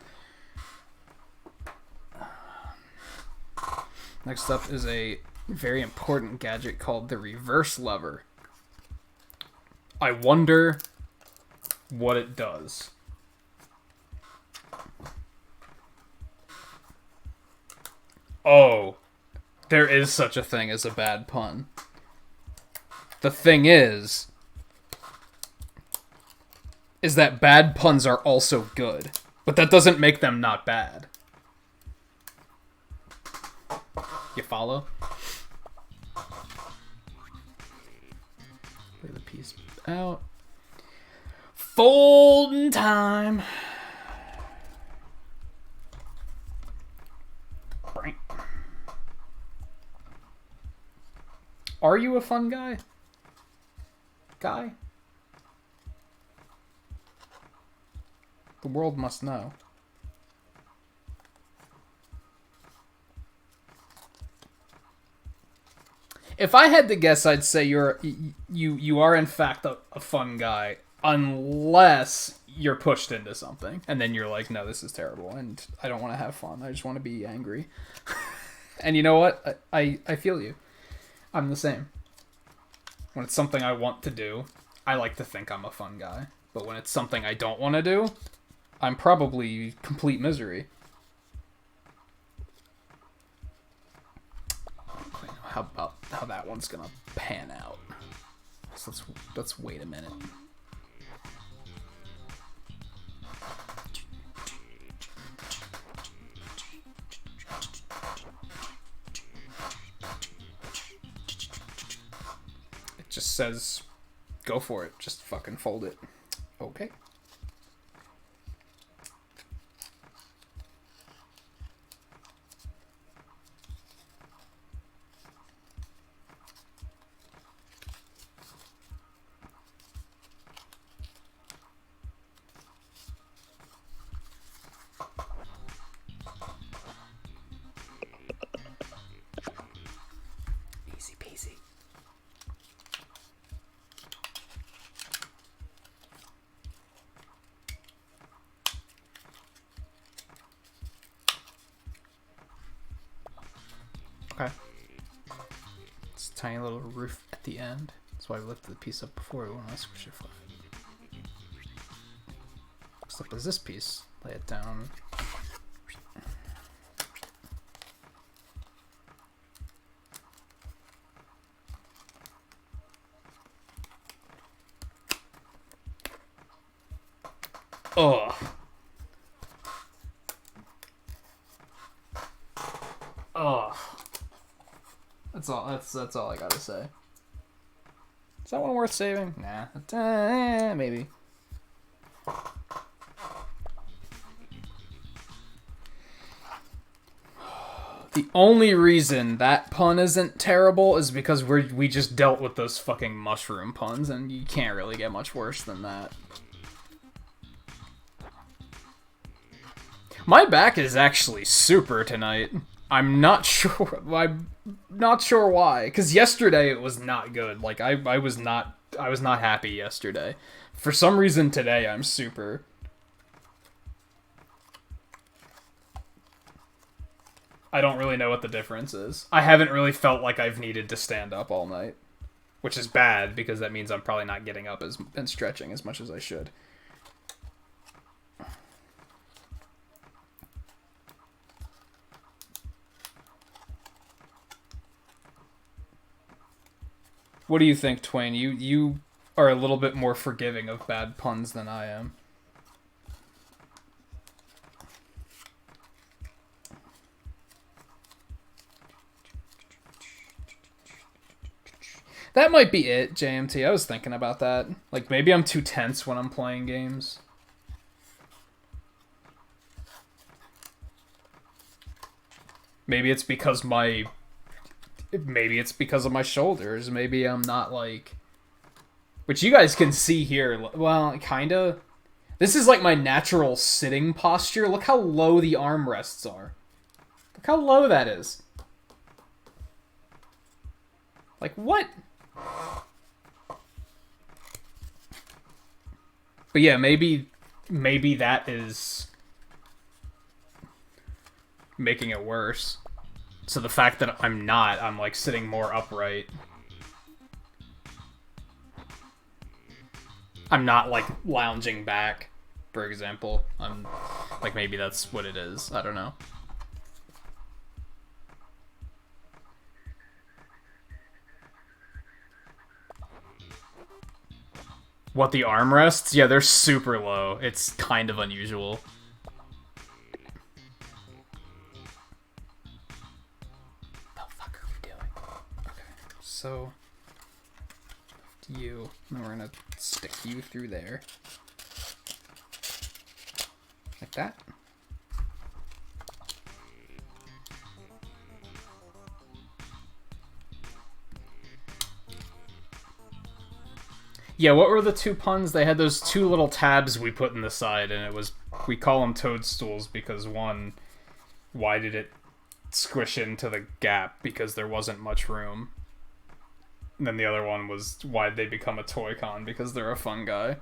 Next up is a very important gadget called the reverse lever. I wonder what it does. Oh, there is such a thing as a bad pun. The thing is that bad puns are also good, but that doesn't make them not bad. You follow? Lay the piece out. Folding time. Are you a fun guy? The world must know. If I had to guess, I'd say you are in fact a fun guy, unless you're pushed into something, and then you're like, no, this is terrible, and I don't want to have fun. I just want to be angry. And you know what? I feel you. I'm the same. When it's something I want to do, I like to think I'm a fun guy. But when it's something I don't want to do, I'm probably complete misery. How about how that one's gonna pan out? So let's wait a minute. It just says, go for it. Just fucking fold it. Okay. Easy peasy. Okay. It's a tiny little roof at the end. That's why we lifted the piece up before we want to squish it flat. Next up is this piece. Lay it down. Ugh. Ugh. That's all I gotta say. Is that one worth saving? Nah. Maybe. The only reason that pun isn't terrible is because we just dealt with those fucking mushroom puns, and you can't really get much worse than that. My back is actually super tonight. I'm not sure why. Because yesterday it was not good. Like I was not happy yesterday. For some reason today I'm super. I don't really know what the difference is. I haven't really felt like I've needed to stand up all night, which is bad because that means I'm probably not getting up and stretching as much as I should. What do you think, Twain? You are a little bit more forgiving of bad puns than I am. That might be it, JMT. I was thinking about that. Like, maybe I'm too tense when I'm playing games. Maybe it's because my... Maybe it's because of my shoulders. Maybe I'm not, like... Which you guys can see here. Well, kinda. This is, like, my natural sitting posture. Look how low the armrests are. Look how low that is. Like, what? But yeah, maybe that is making it worse. So the fact that I'm like sitting more upright. I'm not like lounging back, for example. I'm like, maybe that's what it is. I don't know. What, the armrests? Yeah, they're super low. It's kind of unusual. The fuck are we doing? Okay, so you, and we're gonna stick you through there. Like that. Yeah, what were the two puns? They had those two little tabs we put in the side, and it was... We call them toadstools because, one, why did it squish into the gap? Because there wasn't much room. And then the other one was, why'd they become a toy con? Because they're a fun guy.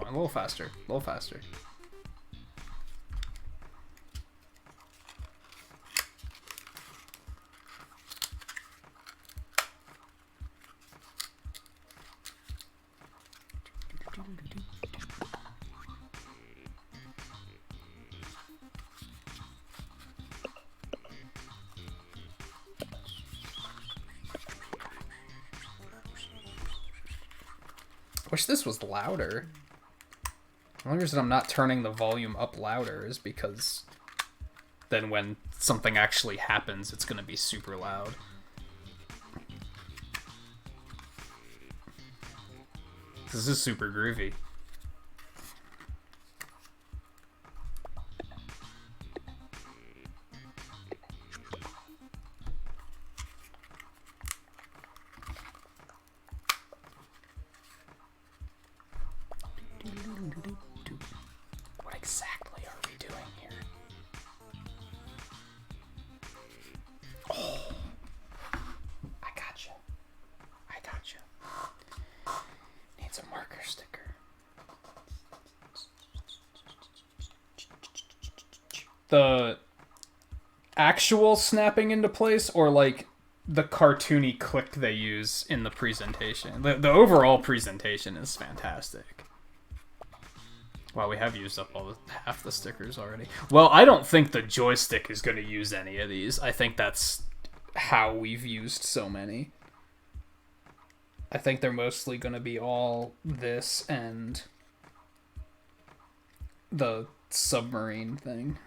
A little faster. A little faster. Wish this was louder. The only reason I'm not turning the volume up louder is because then when something actually happens, it's going to be super loud. This is super groovy. What exactly are we doing here? Oh, I gotcha. I gotcha. Needs a marker sticker. The actual snapping into place, or like the cartoony click they use in the presentation? The overall presentation is fantastic. Wow, we have used up half the stickers already. Well, I don't think the joystick is going to use any of these. I think that's how we've used so many. I think they're mostly going to be all this and the submarine thing.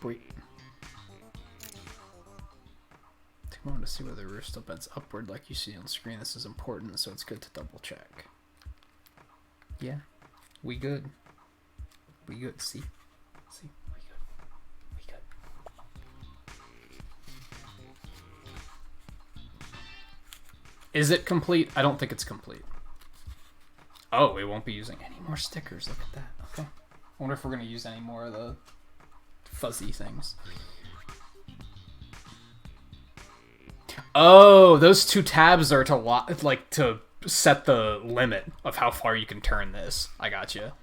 Wait. Take a moment to see whether the roof still bends upward like you see on screen. This is important, so it's good to double check. Yeah, we good. We good. See, we Is it complete? I don't think it's complete. Oh, we won't be using any more stickers. Look at that. Okay. I wonder if we're going to use any more of the fuzzy things. Oh, those two tabs are to set the limit of how far you can turn this. I gotcha.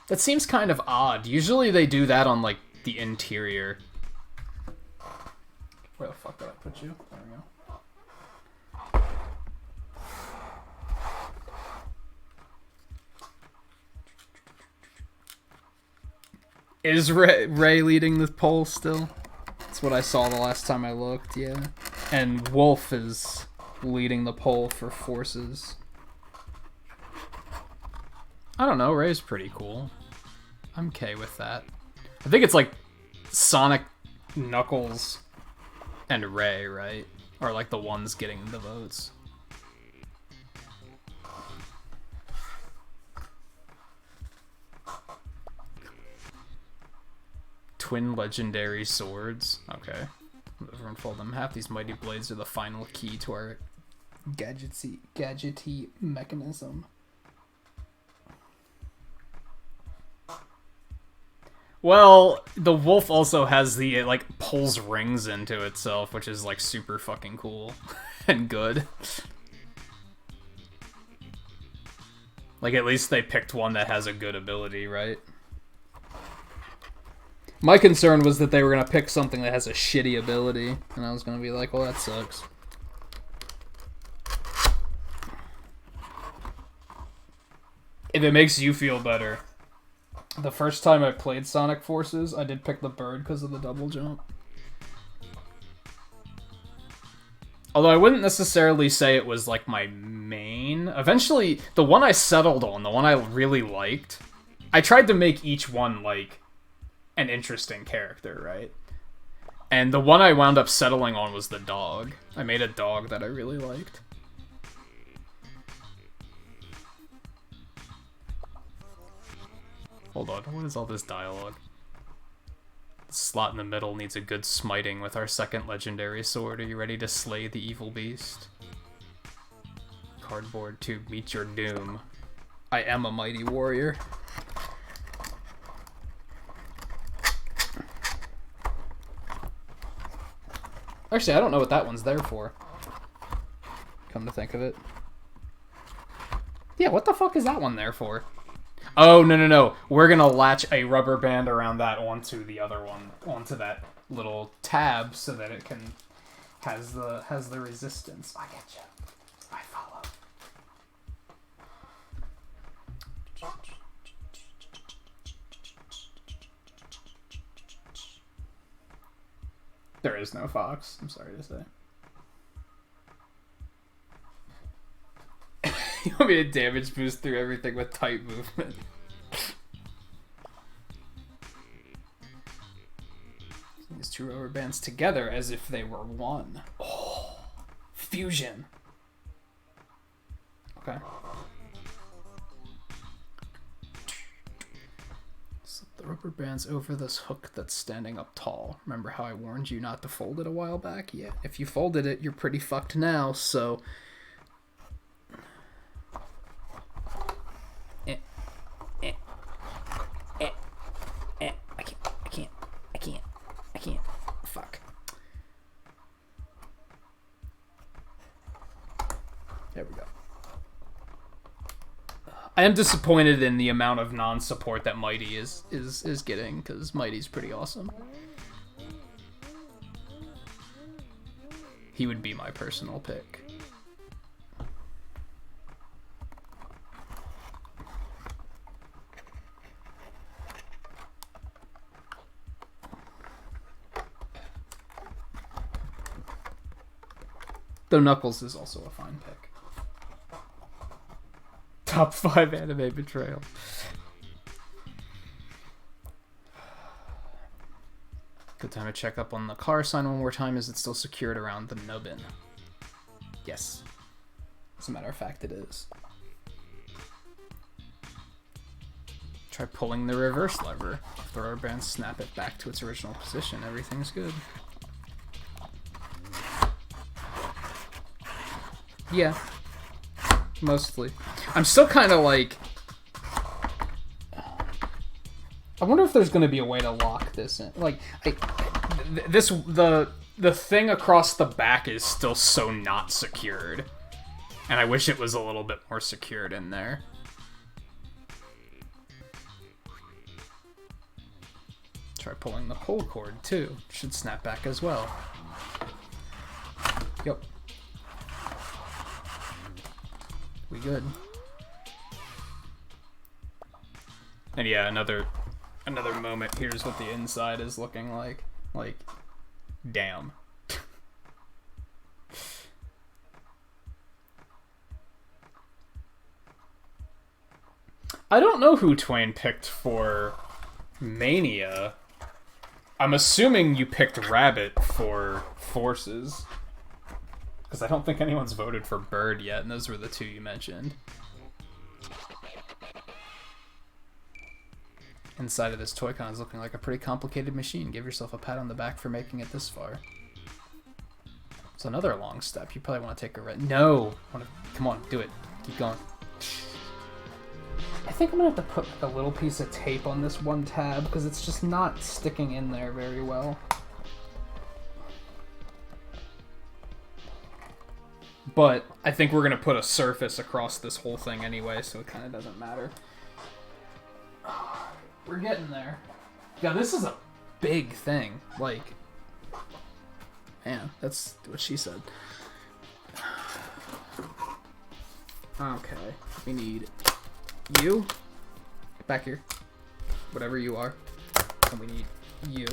That seems kind of odd. Usually they do that on, like, the interior. Where the fuck did I put you? There we go. Is Ray leading the poll still? That's what I saw the last time I looked, yeah. And Wolf is leading the poll for forces. I don't know, Ray's pretty cool. I'm okay with that. I think it's like Sonic, Knuckles, and Ray, right? Are like the ones getting the votes. Twin legendary swords. Okay. Everyone fold them. Half these mighty blades are the final key to our gadgety mechanism. Well, the wolf also has the, it, like, pulls rings into itself, which is, like, super fucking cool and good. Like, at least they picked one that has a good ability, right? My concern was that they were going to pick something that has a shitty ability, and I was going to be like, well, that sucks. If it makes you feel better, the first time I played Sonic Forces, I did pick the bird because of the double jump. Although I wouldn't necessarily say it was, like, my main. Eventually, the one I settled on, the one I really liked, I tried to make each one, like, an interesting character, right? And the one I wound up settling on was the dog. I made a dog that I really liked. Hold on, what is all this dialogue? The slot in the middle needs a good smiting with our second legendary sword. Are you ready to slay the evil beast? Cardboard to meet your doom. I am a mighty warrior. Actually, I don't know what that one's there for. Come to think of it. Yeah, what the fuck is that one there for? Oh, no. We're gonna latch a rubber band around that onto the other one, onto that little tab, so that it can has the resistance. I get you. I follow. There is no fox, I'm sorry to say. You want me to damage boost through everything with tight movement? These two rubber bands together as if they were one. Oh, fusion. Okay. Slip the rubber bands over this hook that's standing up tall. Remember how I warned you not to fold it a while back? Yeah, if you folded it, you're pretty fucked now, so... I can't. Fuck. There we go. I am disappointed in the amount of non-support that Mighty is getting, because Mighty's pretty awesome. He would be my personal pick. Though Knuckles is also a fine pick. Top 5 anime betrayal. Good time to check up on the car sign one more time. Is it still secured around the nubbin? Yes. As a matter of fact, it is. Try pulling the reverse lever. If the rubber bands snap it back to its original position, everything's good. Yeah. Mostly. I'm still kind of like... I wonder if there's going to be a way to lock this in. Like, the thing across the back is still so not secured. And I wish it was a little bit more secured in there. Try pulling the pull cord, too. Should snap back as well. Yep. We good. And yeah, another moment. Here's what the inside is looking like. Like, damn. I don't know who Twain picked for Mania. I'm assuming you picked Rabbit for Forces. Because I don't think anyone's voted for Bird yet, and those were the two you mentioned. Inside of this Toy-Con is looking like a pretty complicated machine. Give yourself a pat on the back for making it this far. It's another long step. You probably want to take a No! Come on, do it. Keep going. I think I'm going to have to put like a little piece of tape on this one tab, because it's just not sticking in there very well. But I think we're going to put a surface across this whole thing anyway, so it kind of doesn't matter. We're getting there. Yeah, this is a big thing. Like, man, that's what she said. Okay, we need you. Back here. Whatever you are. And we need you.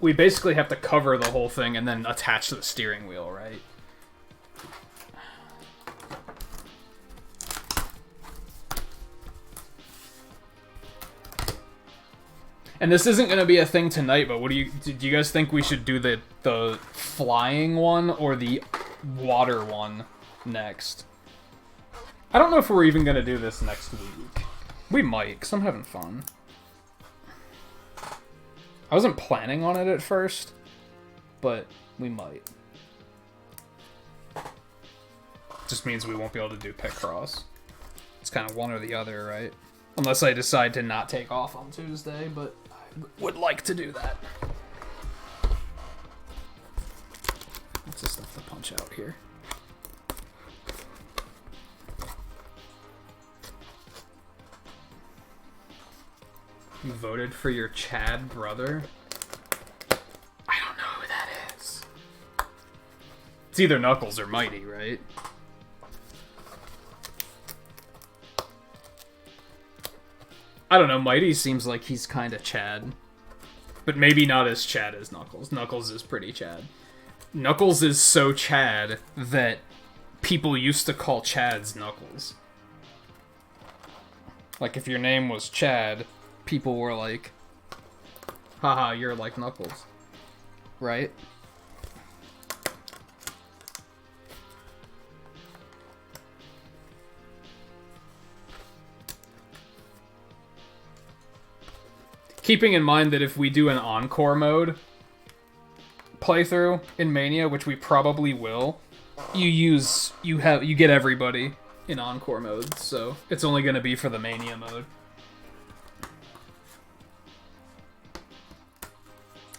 We basically have to cover the whole thing and then attach the steering wheel, right? And this isn't going to be a thing tonight, but do you guys think we should do the flying one or the water one next? I don't know if we're even going to do this next week. We might, because I'm having fun. I wasn't planning on it at first, but we might. Just means we won't be able to do Picross. It's kind of one or the other, right? Unless I decide to not take off on Tuesday, but I would like to do that. What's this stuff to punch out here? You voted for your Chad brother? I don't know who that is. It's either Knuckles or Mighty, right? I don't know, Mighty seems like he's kind of Chad. But maybe not as Chad as Knuckles. Knuckles is pretty Chad. Knuckles is so Chad that people used to call Chads Knuckles. Like, if your name was Chad, people were like, haha, you're like Knuckles. Right? Keeping in mind that if we do an Encore mode playthrough in Mania, which we probably will, you get everybody in Encore mode, so it's only going to be for the Mania mode.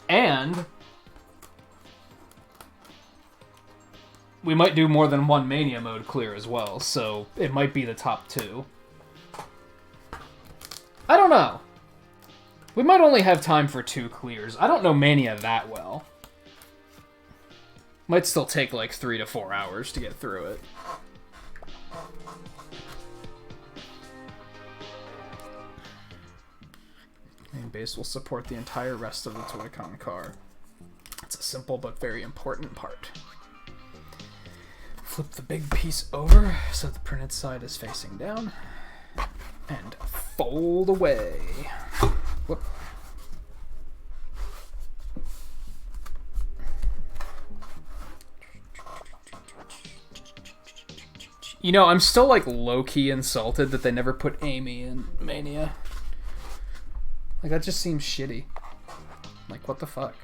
And we might do more than one Mania mode clear as well, so it might be the top 2. I don't know. We might only have time for 2 clears. I don't know Mania that well. Might still take like 3 to 4 hours to get through it. Main base will support the entire rest of the Toy-Con car. It's a simple but very important part. Flip the big piece over so the printed side is facing down. And fold away. Whoop. You know, I'm still like low-key insulted that they never put Amy in Mania. Like, that just seems shitty. Like, what the fuck?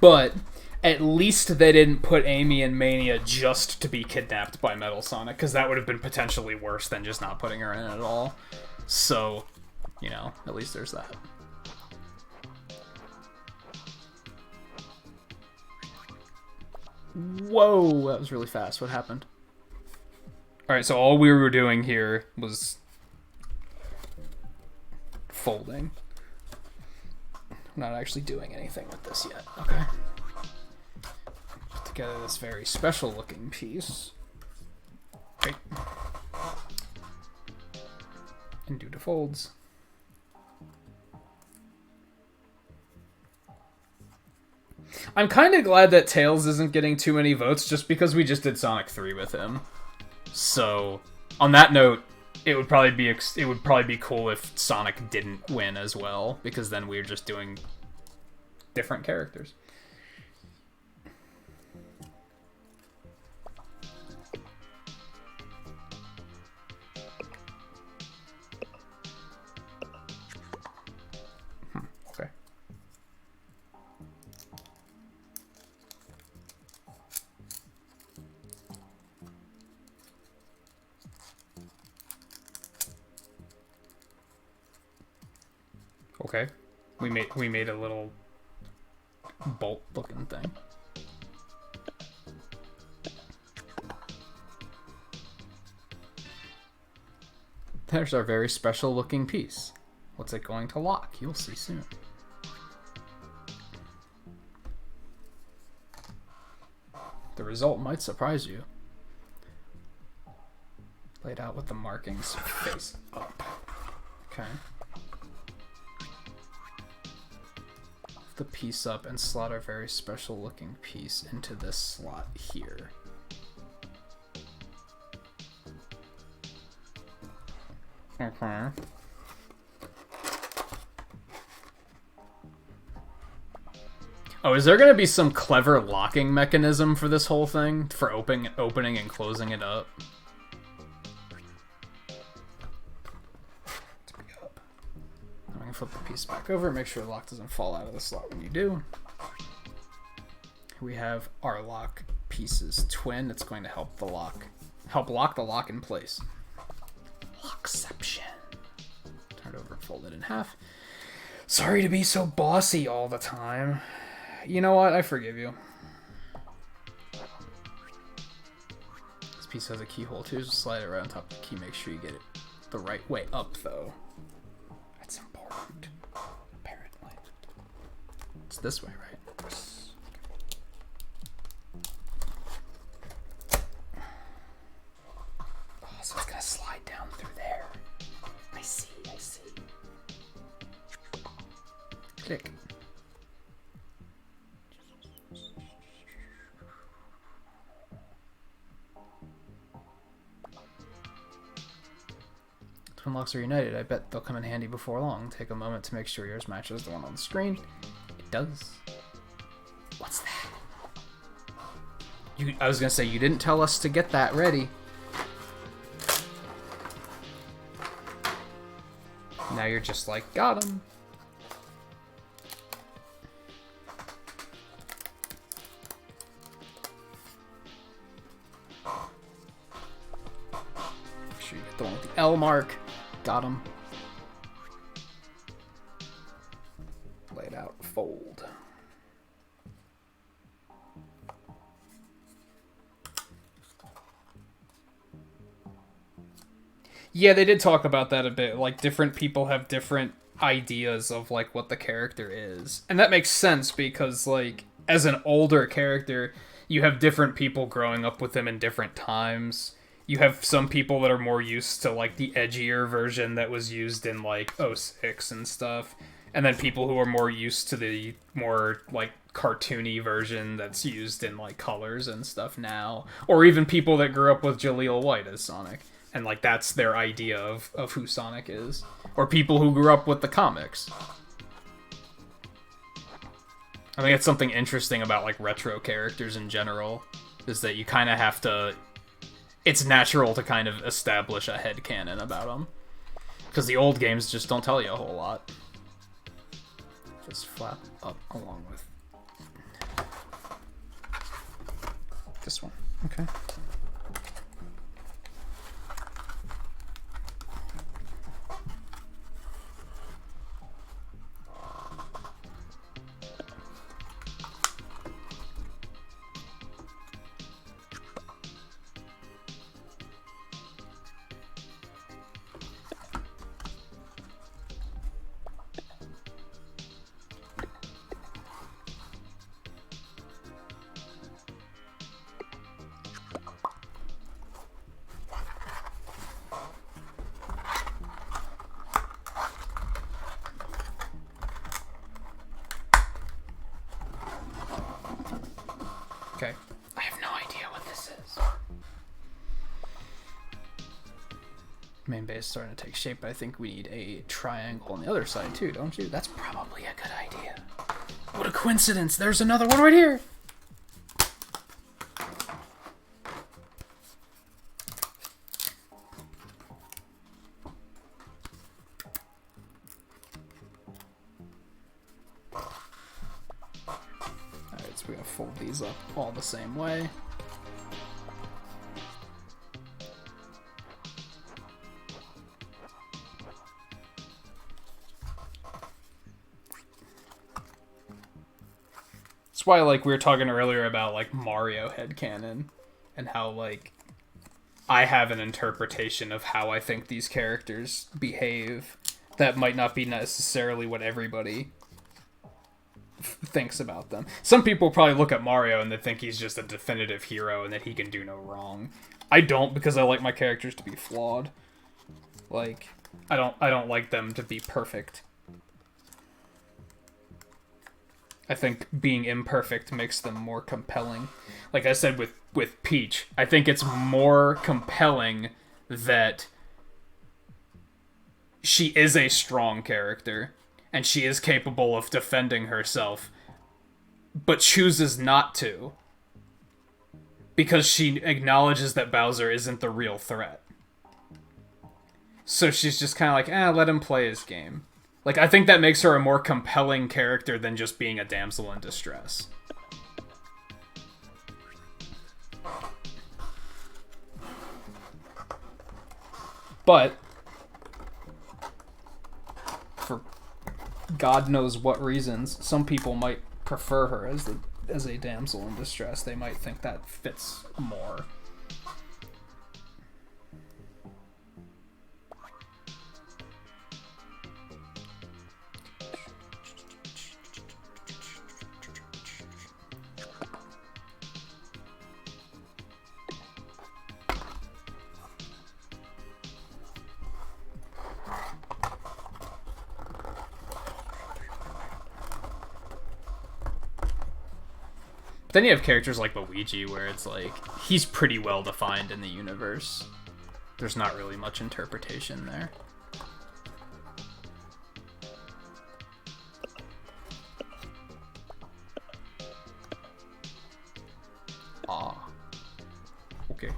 But at least they didn't put Amy in Mania just to be kidnapped by Metal Sonic, because that would have been potentially worse than just not putting her in at all. So, you know, at least there's that. Whoa, that was really fast. What happened? Alright, so all we were doing here was folding. We're not actually doing anything with this yet. Okay. Put together this very special looking piece. Right. And do the folds. I'm kind of glad that Tails isn't getting too many votes just because we just did Sonic 3 with him. So, on that note, it would probably be cool if Sonic didn't win as well, because then we're just doing different characters. Okay. Okay, we made a little bolt looking thing. There's our very special looking piece. What's it going to lock? You'll see soon. The result might surprise you. Laid out with the markings face up. Okay. The piece up and slot our very special looking piece into this slot here. Okay. Oh, is there going to be some clever locking mechanism for this whole thing? For opening and closing it up? I'm going to flip the piece back over, make sure the lock doesn't fall out of the slot when you do. We have our lock pieces twin. It's going to help lock the lock in place. Lockception. Turn it over and fold it in half. Sorry to be so bossy all the time. You know what? I forgive you. This piece has a keyhole too, so slide it right on top of the key. Make sure you get it the right way up, though. That's important. Apparently. It's this way, right? Oh, so it's gonna slide down through there. I see. Click. Twin locks are united. I bet they'll come in handy before long. Take a moment to make sure yours matches the one on the screen. It does. What's that? I was gonna say, you didn't tell us to get that ready. Now you're just like, got him. Make sure you get the one with the L mark. Got him. Lay it out. Fold. Yeah, they did talk about that a bit. Like, different people have different ideas of, like, what the character is. And that makes sense because, like, as an older character, you have different people growing up with him in different times. You have some people that are more used to, like, the edgier version that was used in, like, 06 and stuff. And then people who are more used to the more, like, cartoony version that's used in, like, colors and stuff now. Or even people that grew up with Jaleel White as Sonic. And, like, that's their idea of who Sonic is. Or people who grew up with the comics. I think it's something interesting about, like, retro characters in general. Is that you kind of have to... It's natural to kind of establish a headcanon about them. Because the old games just don't tell you a whole lot. Just flap up along with this one. Okay. Okay. I have no idea what this is. Main base is starting to take shape, but I think we need a triangle on the other side too, don't you? That's probably a good idea. What a coincidence! There's another one right here! Alright, so we're gonna fold these up all the same way. That's why, like, we were talking earlier about, like, Mario headcanon and how, like, I have an interpretation of how I think these characters behave that might not be necessarily what everybody thinks about them. Some people probably look at Mario and they think he's just a definitive hero and that he can do no wrong. I don't, because I like my characters to be flawed. Like, I don't like them to be perfect. I think being imperfect makes them more compelling. Like I said with Peach, I think it's more compelling that she is a strong character and she is capable of defending herself, but chooses not to because she acknowledges that Bowser isn't the real threat. So she's just kind of like, let him play his game. Like, I think that makes her a more compelling character than just being a damsel in distress. But for God knows what reasons, some people might prefer her as a damsel in distress. They might think that fits more. But then you have characters like Luigi, where it's like, he's pretty well defined in the universe. There's not really much interpretation there. Ah. Okay.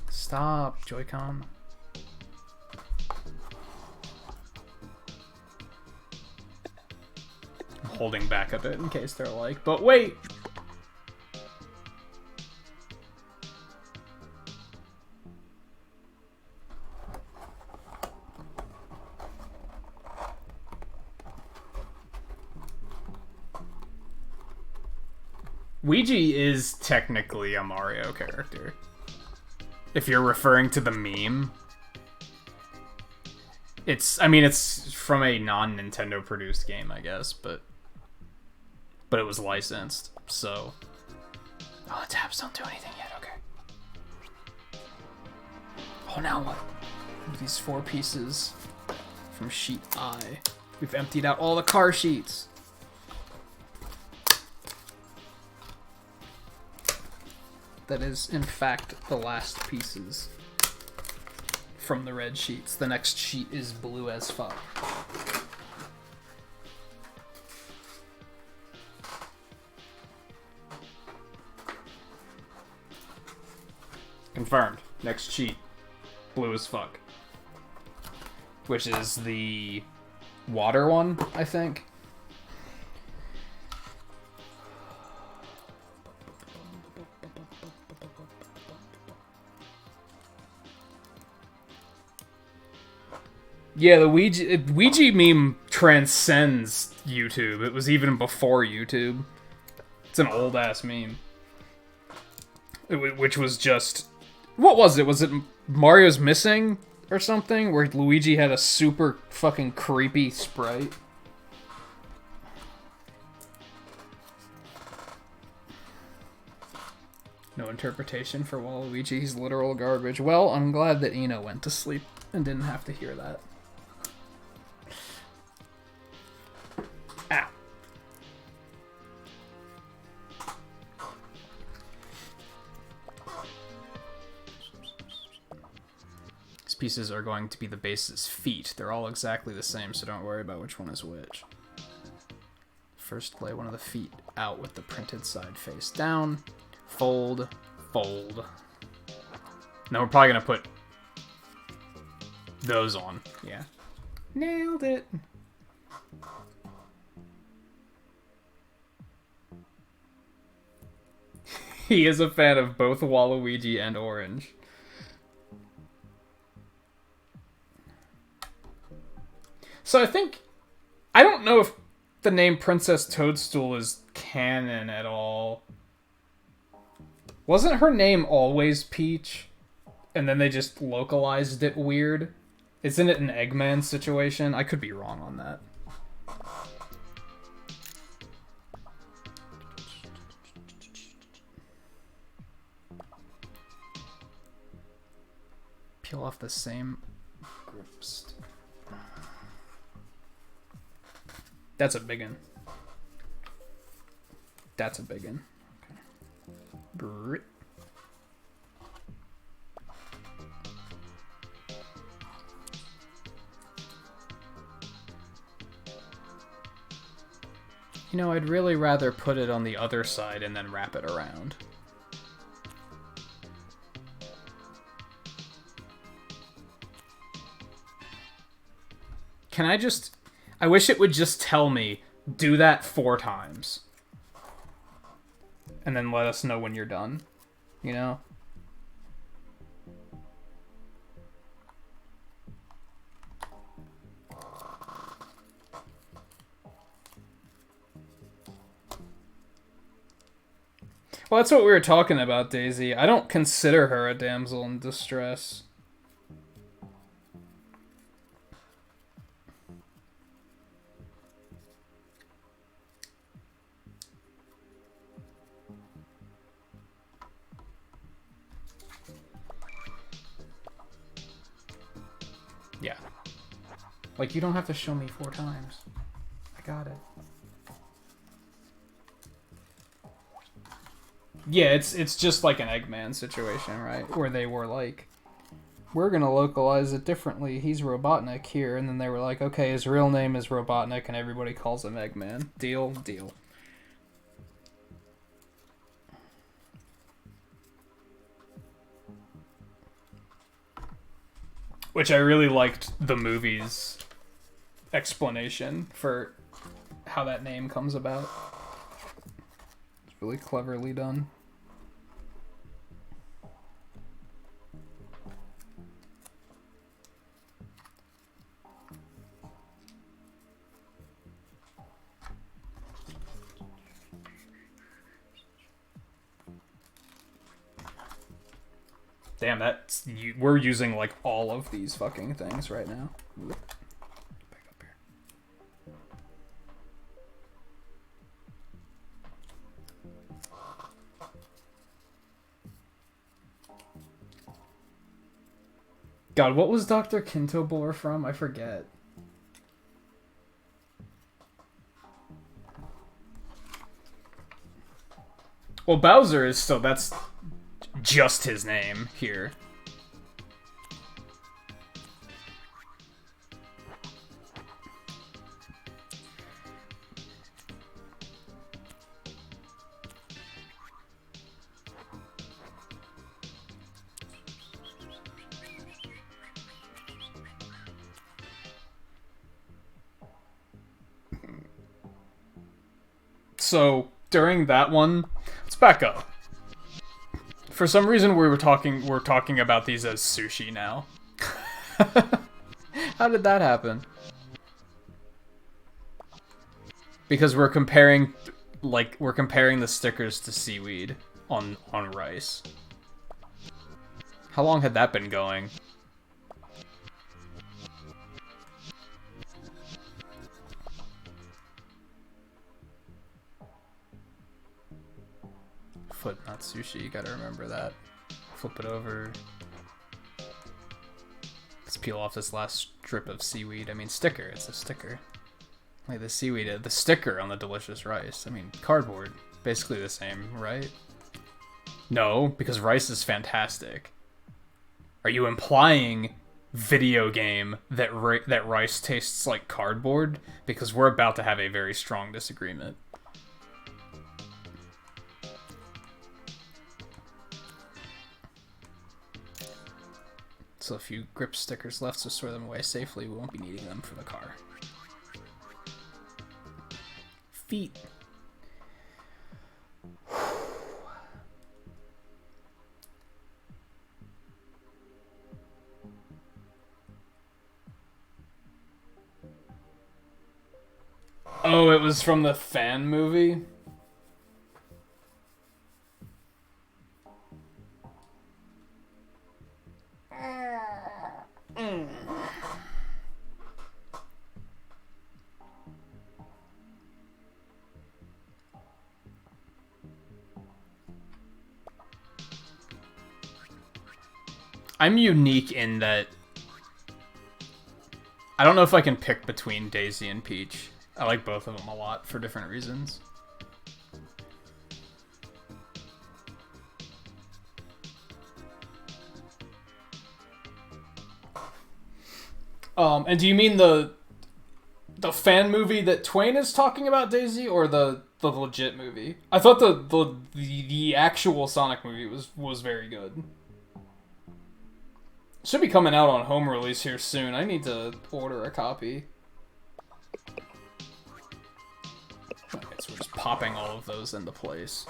Stop, Joy-Con. Holding back a bit in case they're like, but wait! Ouija is technically a Mario character. If you're referring to the meme. It's from a non-Nintendo produced game, I guess, but it was licensed, so... Oh, the tabs don't do anything yet, okay. Oh, now what? These 4 pieces from sheet I. We've emptied out all the car sheets. That is, in fact, the last pieces from the red sheets. The next sheet is blue as fuck. Confirmed. Next sheet. Blue as fuck. which is the water one, I think. Yeah, the Ouija meme transcends YouTube. It was even before YouTube. It's an old-ass meme. Which was just... What was it? Was it Mario's Missing or something? Where Luigi had a super fucking creepy sprite? No interpretation for Waluigi. He's literal garbage. Well, I'm glad that Eno went to sleep and didn't have to hear that. Ah. These pieces are going to be the base's feet. They're all exactly the same, so don't worry about which one is which. First, lay one of the feet out with the printed side face down. Fold, fold. Now we're probably gonna put those on. Yeah. Nailed it. He is a fan of both Waluigi and Orange. So I don't know if the name Princess Toadstool is canon at all. Wasn't her name always Peach? And then they just localized it weird? Isn't it an Eggman situation? I could be wrong on that. Peel off the same grips. That's a big one. That's a big one. Okay. You know, I'd really rather put it on the other side and then wrap it around. Can I just... I wish it would just tell me, do that 4 times. And then let us know when you're done. You know? Well, that's what we were talking about, Daisy. I don't consider her a damsel in distress. Yeah. Like, you don't have to show me 4 times. I got it. Yeah, it's just like an Eggman situation, right? Where they were like, we're gonna localize it differently. He's Robotnik here. And then they were like, okay, his real name is Robotnik and everybody calls him Eggman. Deal, deal. Which I really liked the movie's explanation for how that name comes about. It's really cleverly done. Damn, we're using like all of these fucking things right now. Back up here. God, what was Dr. Kintobor from? I forget. Well, Bowser is still, that's just his name here. So during that one, let's back up. For some reason, we're talking about these as sushi now. How did that happen? Because we're comparing the stickers to seaweed on rice. How long had that been going? Foot, not sushi. You gotta remember that. Flip it over. Let's peel off this last strip of seaweed. I mean, sticker. It's a sticker. Like the seaweed, the sticker on the delicious rice. I mean, cardboard. Basically the same, right? No, because rice is fantastic. Are you implying, video game, that that rice tastes like cardboard? Because we're about to have a very strong disagreement. So a few grip stickers left, so store them away safely. We won't be needing them for the car. Feet. Oh, it was from the fan movie? I'm unique in that I don't know if I can pick between Daisy and Peach. I like both of them a lot for different reasons. And do you mean the fan movie that Twain is talking about, Daisy, or the legit movie? I thought the actual Sonic movie was very good. Should be coming out on home release here soon. I need to order a copy. Okay, so we're just popping all of those into place.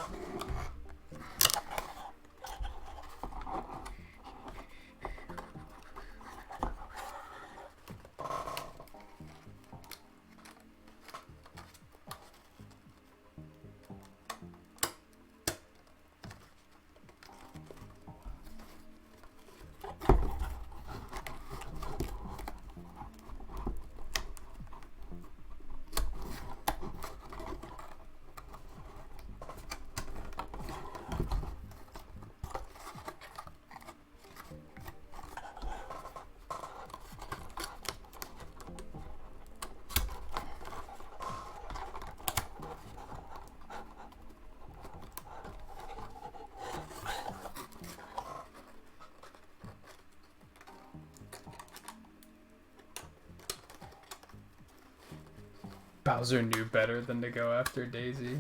Bowser knew better than to go after Daisy.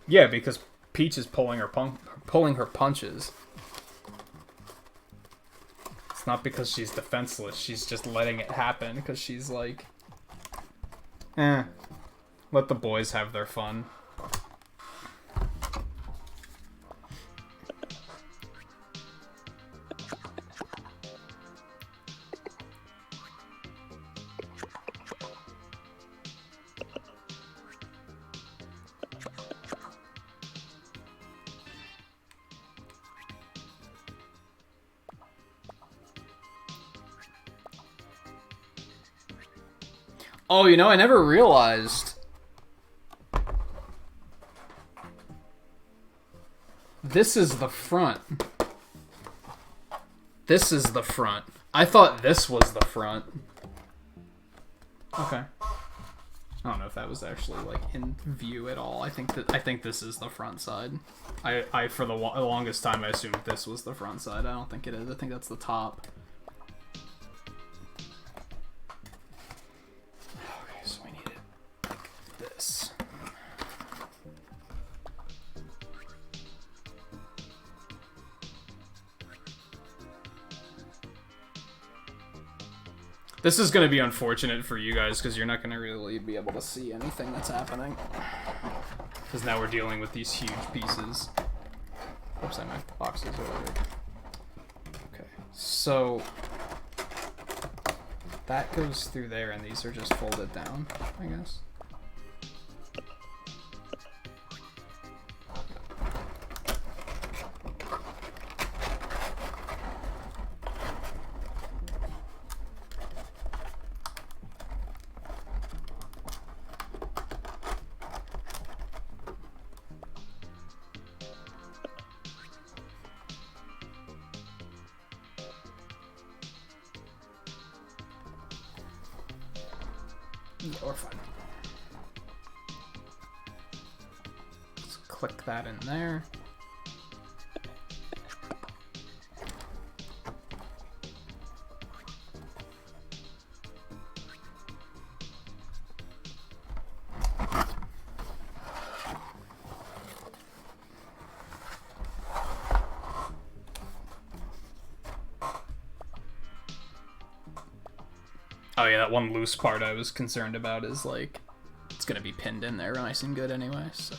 Yeah, because Peach is pulling her punches. It's not because she's defenseless. She's just letting it happen because she's like, let the boys have their fun. Oh, you know, I never realized. This is the front. This is the front. I thought this was the front. Okay. I don't know if that was actually like in view at all. I think this is the front side. I for the longest time I assumed this was the front side. I don't think it is. I think that's the top. This is going to be unfortunate for you guys because you're not going to really be able to see anything that's happening. Because now we're dealing with these huge pieces. Oops, I knocked the boxes over. Okay, so that goes through there, and these are just folded down, I guess. Or fine. Let's click that in there. Oh yeah, that one loose part I was concerned about is like, it's gonna be pinned in there nice and good anyway, so.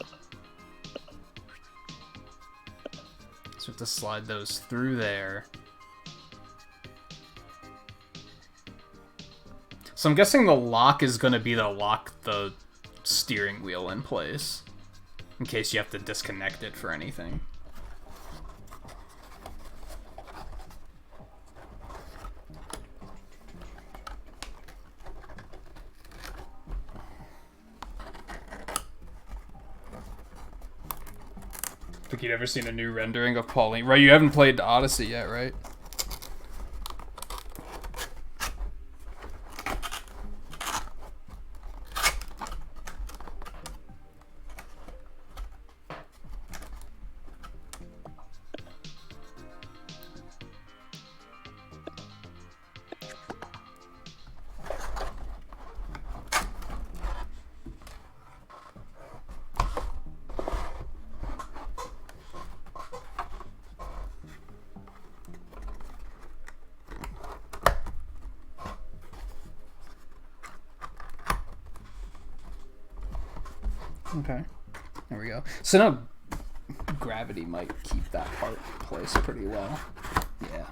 So we have to slide those through there. So I'm guessing the lock is gonna be to lock the steering wheel in place, in case you have to disconnect it for anything. I think you'd ever seen a new rendering of Pauline. Right, you haven't played Odyssey yet, right? Okay, there we go. So now gravity might keep that part in place pretty well. Yeah.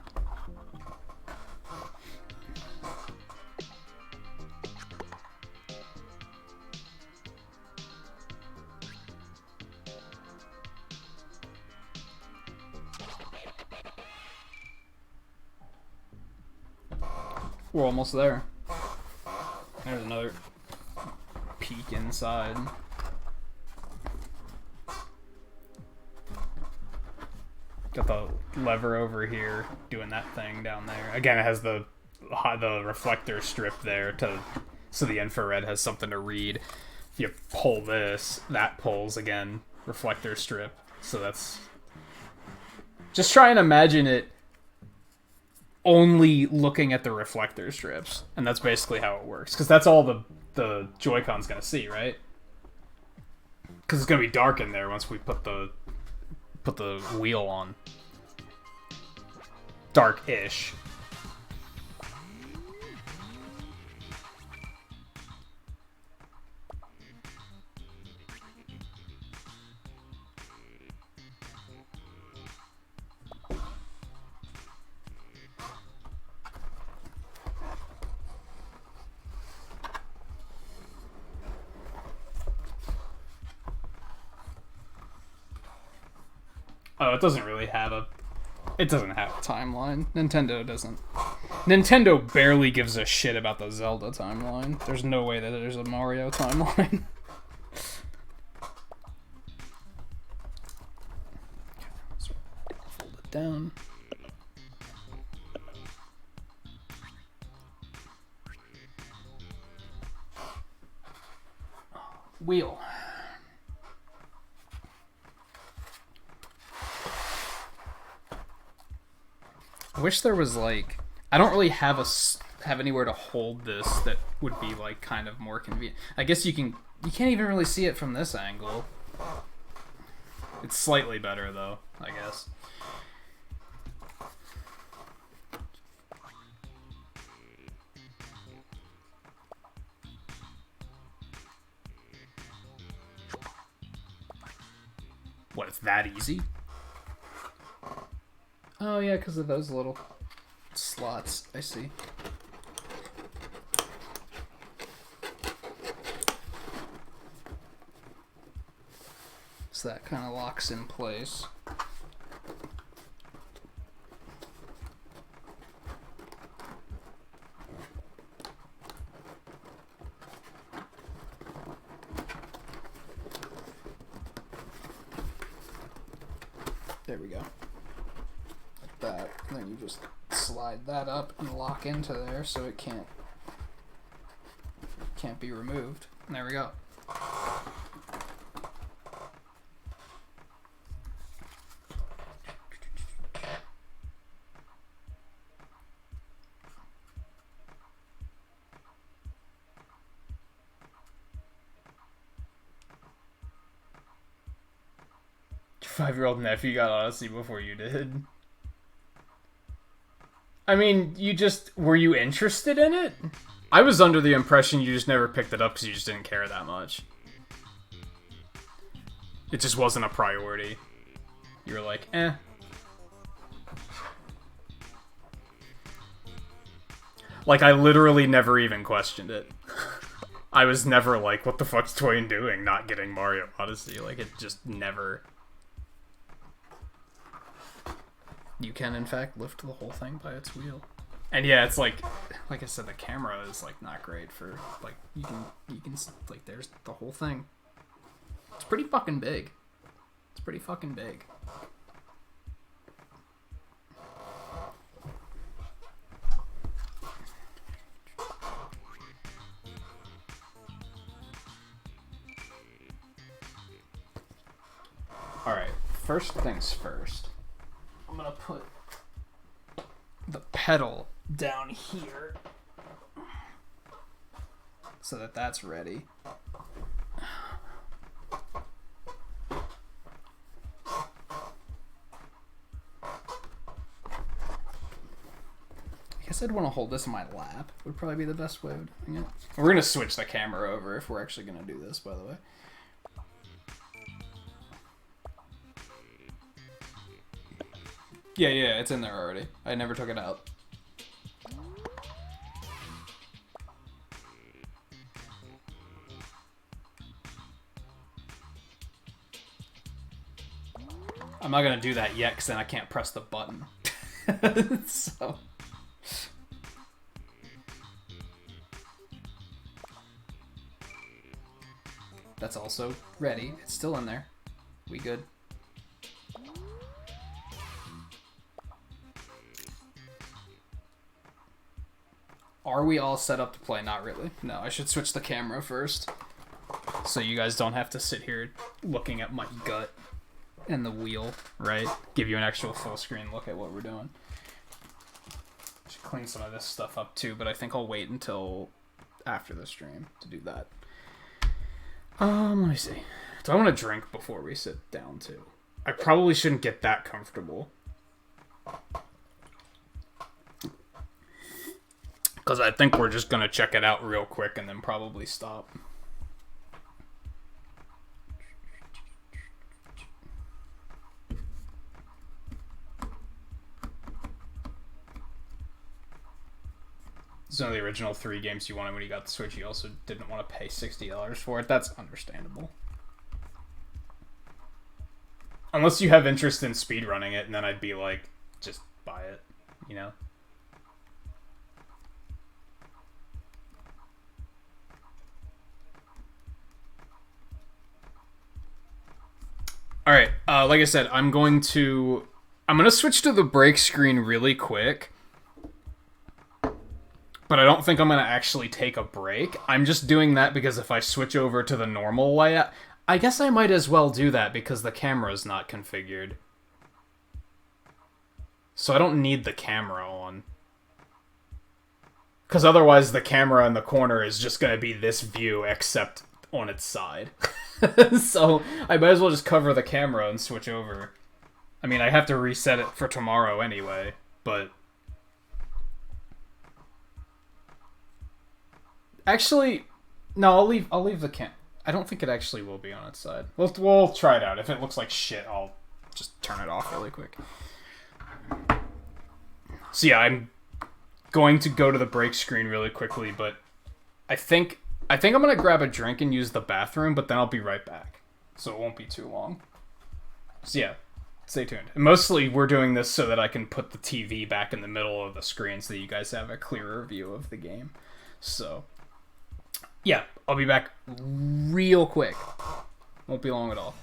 We're almost there. There's another peek inside. Got the lever over here doing that thing down there. Again, it has the reflector strip there so the infrared has something to read. If you pull this, that pulls again reflector strip. So that's just try and imagine it only looking at the reflector strips, and that's basically how it works. Because that's all the Joy-Con's gonna see, right? Because it's gonna be dark in there once we put the wheel on. Dark-ish. Oh, it doesn't really have a... It doesn't have a timeline. Nintendo doesn't. Nintendo barely gives a shit about the Zelda timeline. There's no way that there's a Mario timeline. So fold it down. Wheel. I wish there was like, I don't really have anywhere to hold this that would be like kind of more convenient. I guess you can't even really see it from this angle. It's slightly better though, I guess. What, it's that easy? Oh yeah, because of those little slots. I see. So that kind of locks in place. There we go. Like that. And then you just slide that up and lock into there so it can't be removed. And there we go. Your 5-year-old nephew got Odyssey before you did. I mean, were you interested in it? I was under the impression you just never picked it up because you just didn't care that much. It just wasn't a priority. You were like, eh. Like, I literally never even questioned it. I was never like, what the fuck's Twain doing not getting Mario Odyssey? Like, it just never... You can, in fact, lift the whole thing by its wheel. And yeah, it's like I said, the camera is like not great for like You can like, there's the whole thing. It's pretty fucking big. It's pretty fucking big. Alright, first things first. I'm gonna put the pedal down here So that that's ready. I guess I'd want to hold this in my lap. Would probably be the best way of doing it. We're gonna switch the camera over if we're actually gonna do this, by the way. Yeah, it's in there already. I never took it out. I'm not gonna do that yet, because then I can't press the button. So... That's also ready. It's still in there. We good. Are we all set up to play? Not really. No, I should switch the camera first. So you guys don't have to sit here looking at my gut and the wheel, right? Give you an actual full screen look at what we're doing. Should clean some of this stuff up too, but I think I'll wait until after the stream to do that. Let me see. Do I want to drink before we sit down too? I probably shouldn't get that comfortable. Because I think we're just going to check it out real quick and then probably stop. It's one of the original 3 games you wanted when you got the Switch. You also didn't want to pay $60 for it. That's understandable. Unless you have interest in speedrunning it, and then I'd be like, just buy it, you know? Alright, like I said, I'm gonna switch to the break screen really quick. But I don't think I'm going to actually take a break. I'm just doing that because if I switch over to the normal layout... I guess I might as well do that because the camera's not configured. So I don't need the camera on. Because otherwise the camera in the corner is just going to be this view except on its side. So I might as well just cover the camera and switch over. I mean, I have to reset it for tomorrow anyway, but... Actually, no, I'll leave the I don't think it actually will be on its side. We'll try it out. If it looks like shit, I'll just turn it off really quick. So yeah, I'm going to go to the break screen really quickly, but I think I'm gonna grab a drink and use the bathroom, but then I'll be right back. So it won't be too long. So yeah, stay tuned. And mostly we're doing this so that I can put the TV back in the middle of the screen so that you guys have a clearer view of the game. So yeah, I'll be back real quick. Won't be long at all.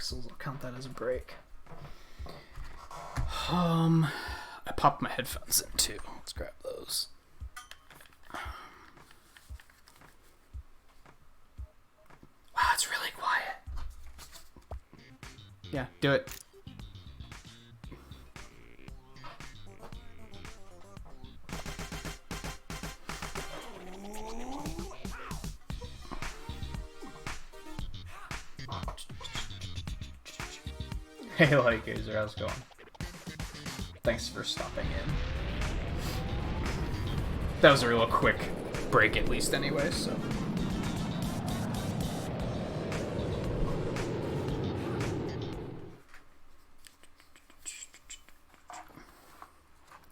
I'll count that as a break. I popped my headphones in too. Let's grab those. Wow, it's really quiet. Yeah, do it. Hey, like, Gazer, how's it going? Thanks for stopping in. That was a real quick break, at least, anyway, so.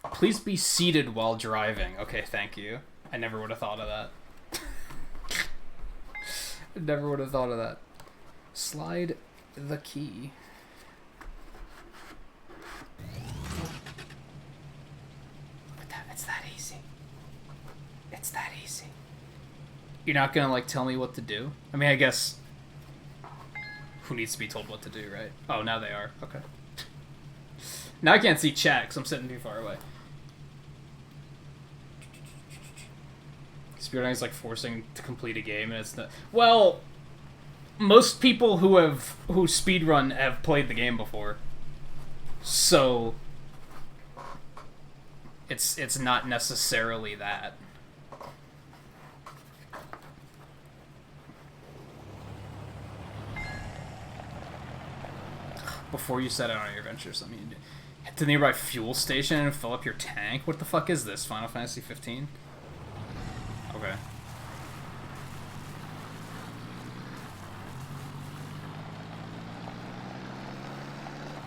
Please be seated while driving. Okay, thank you. I never would have thought of that. I never would have thought of that. Slide the key. It's that easy. It's that easy. You're not gonna, like, tell me what to do? I mean, I guess... Who needs to be told what to do, right? Oh, now they are. Okay. Now I can't see chat because I'm sitting too far away. Speedrunning is like forcing to complete a game, and it's not... Well, most people who speedrun have played the game before. So... It's not necessarily that. Before you set out on your adventure, something you do. Head to the nearby fuel station and fill up your tank? What the fuck is this? Final Fantasy 15? Okay.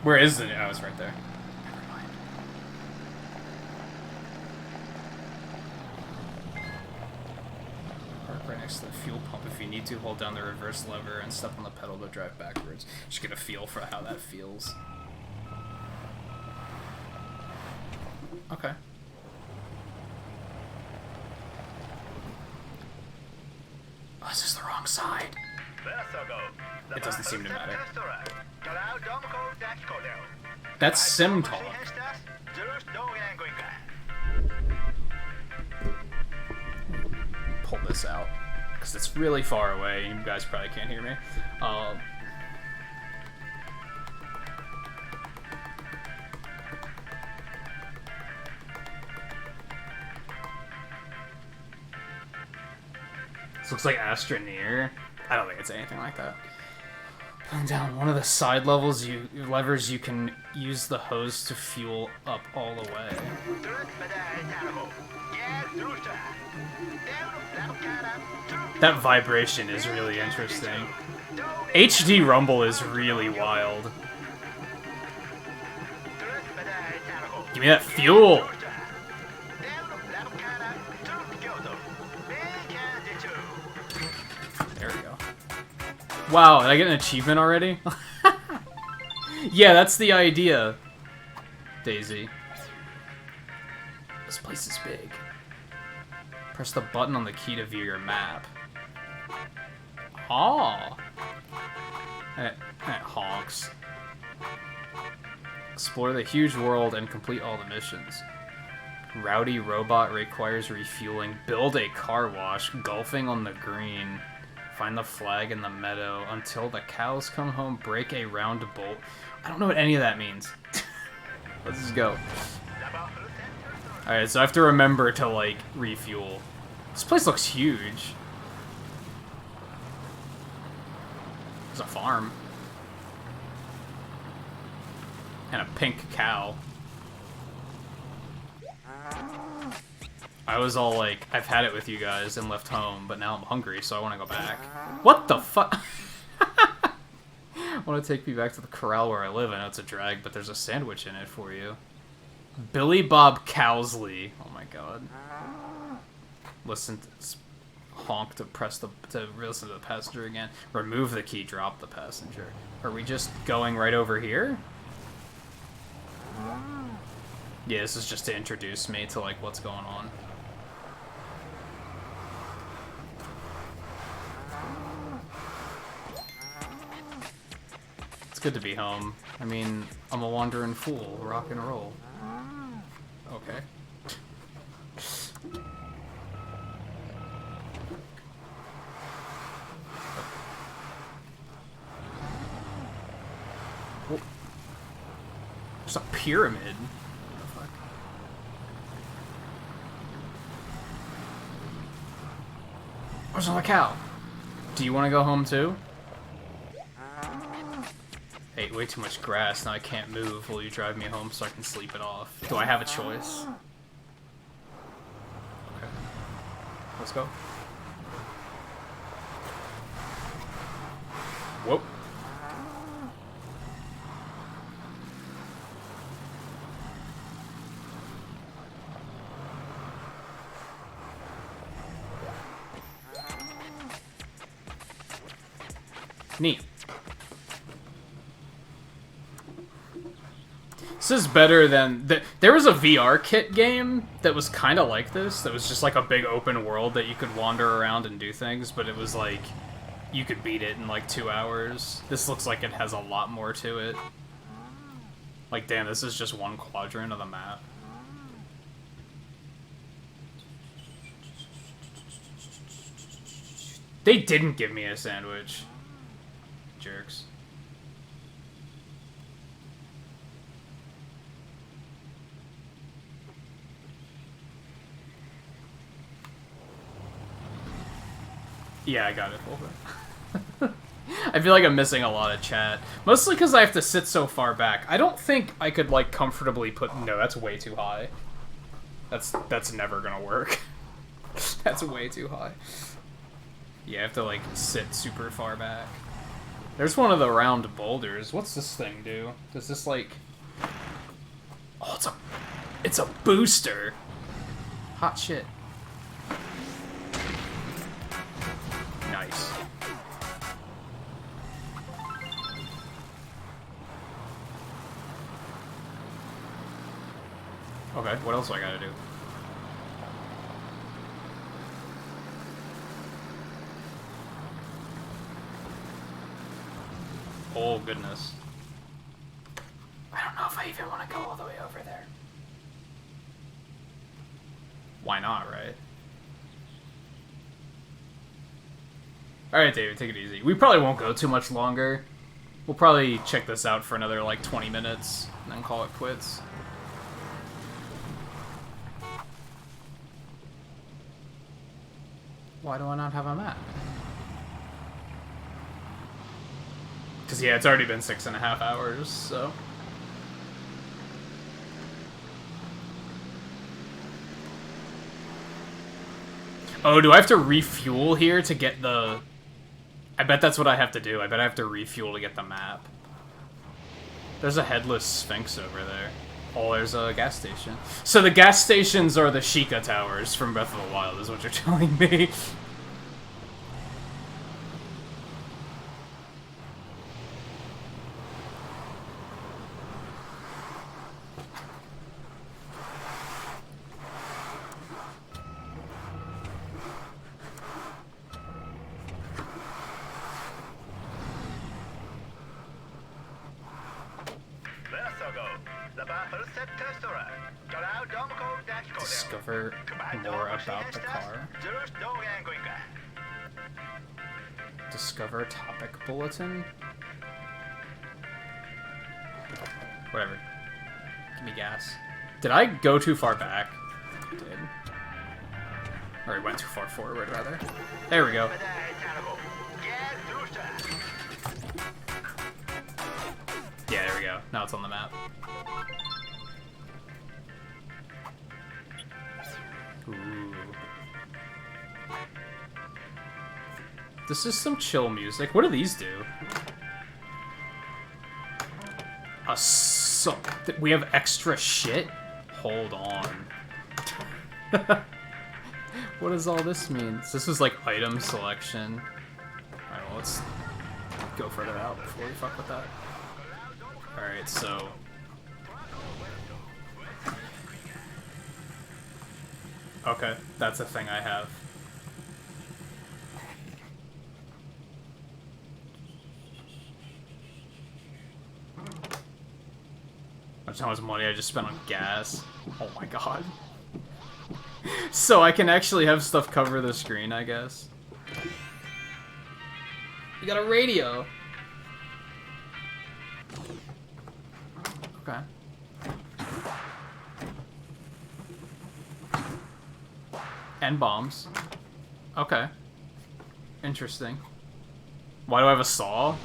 Where is it? Oh, it's right there. Never mind. Park right next to the fuel pump. If you need to, hold down the reverse lever and step on the pedal to drive backwards. Just get a feel for how that feels. Okay. Oh, this is the wrong side. It doesn't seem to matter. That's Sim Talk. Pull this out. Because it's really far away. You guys probably can't hear me. This looks like Astroneer. I don't think it's anything like that. Pulling down one of the side levels, levers, you can use the hose to fuel up all the way. That vibration is really interesting. HD Rumble is really wild. Give me that fuel! There we go. Wow, did I get an achievement already? Yeah, that's the idea, Daisy. This place is big. Press the button on the key to view your map. Oh! And it honks. Explore the huge world and complete all the missions. Rowdy robot requires refueling. Build a car wash. Golfing on the green. Find the flag in the meadow. Until the cows come home, break a round bolt. I don't know what any of that means. Let's just go. Alright, so I have to remember to, like, refuel. This place looks huge. There's a farm. And a pink cow. I was all like, I've had it with you guys and left home, but now I'm hungry, so I want to go back. What the fuck? Want to take me back to the corral where I live? I know it's a drag, but there's a sandwich in it for you. Billy Bob Cowsley. Oh my god. Listen to this. Honk to listen to the passenger again. Remove the key, drop the passenger. Are we just going right over here? Yeah, this is just to introduce me to, like, what's going on. It's good to be home. I mean, I'm a wandering fool. Rock and roll. Okay. Oh. There's a pyramid. What the fuck? Where's the cow? Do you want to go home too? Hey, way too much grass. Now I can't move. Will you drive me home so I can sleep it off? Do I have a choice? Okay. Let's go. Whoop. Neat. This is better than... There was a VR kit game that was kind of like this. That was just like a big open world that you could wander around and do things, but it was like... You could beat it in like 2 hours. This looks like it has a lot more to it. Like, damn, this is just one quadrant of the map. They didn't give me a sandwich. Jerks. Yeah, I got it. I feel like I'm missing a lot of chat. Mostly because I have to sit so far back. I don't think I could, like, comfortably put... No, that's way too high. That's never gonna work. That's way too high. Yeah, I have to, like, sit super far back. There's one of the round boulders. What's this thing do? Does this, like... Oh, it's a booster! Hot shit. Nice. Okay, what else do I gotta do? Oh, goodness. I don't know if I even want to go all the way over there. Why not, right? Alright, David, take it easy. We probably won't go too much longer. We'll probably check this out for another, like, 20 minutes, and then call it quits. Why do I not have a map? Because, yeah, it's already been 6.5 hours, so... Oh, do I have to refuel here to get the... I bet that's what I have to do. I bet I have to refuel to get the map. There's a headless sphinx over there. Oh, there's a gas station. So the gas stations are the Sheikah towers from Breath of the Wild, is what you're telling me. Discover more about the car. Discover topic bulletin. Whatever. Give me gas. Did I go too far back? I did. Or I went too far forward, rather. There we go. Yeah, there we go. Now it's on the map. Ooh. This is some chill music. What do these do? We have extra shit? Hold on. What does all this mean? So this is like item selection. Alright, well, let's go further out before we fuck with that. Alright, so... Okay, that's a thing I have. Watch how much money I just spent on gas. Oh my god. So I can actually have stuff cover the screen, I guess. You got a radio. Okay. And bombs. Okay. Interesting. Why do I have a saw?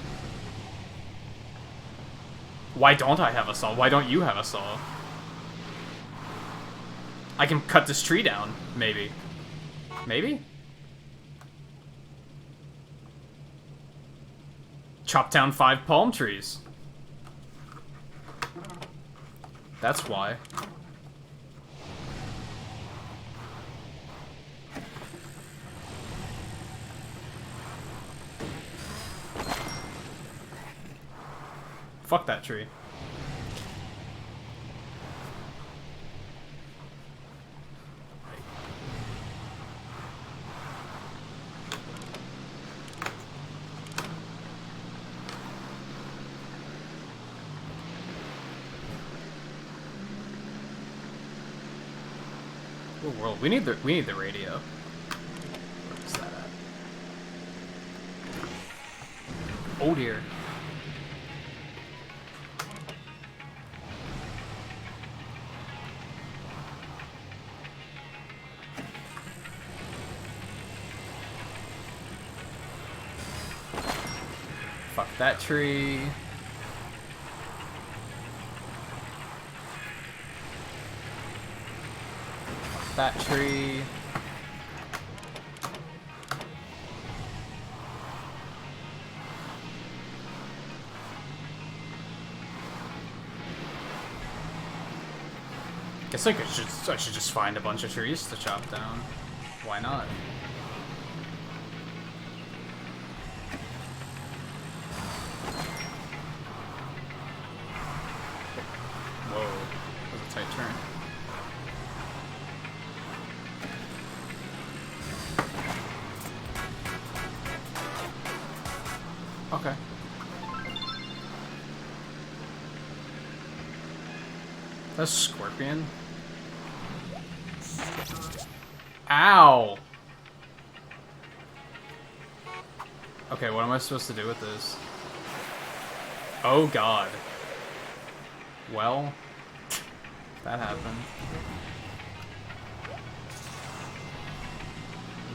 Why don't I have a saw? Why don't you have a saw? I can cut this tree down, maybe. Maybe? Chop down 5 palm trees. That's why. Fuck that tree. What world? We need the radio. Where's that at? Oh dear. Fuck that tree. Fuck that tree. Guess I should just find a bunch of trees to chop down. Why not? Whoa, that was a tight turn. A scorpion? Ow! Okay, what am I supposed to do with this? Oh god. Well, that happened.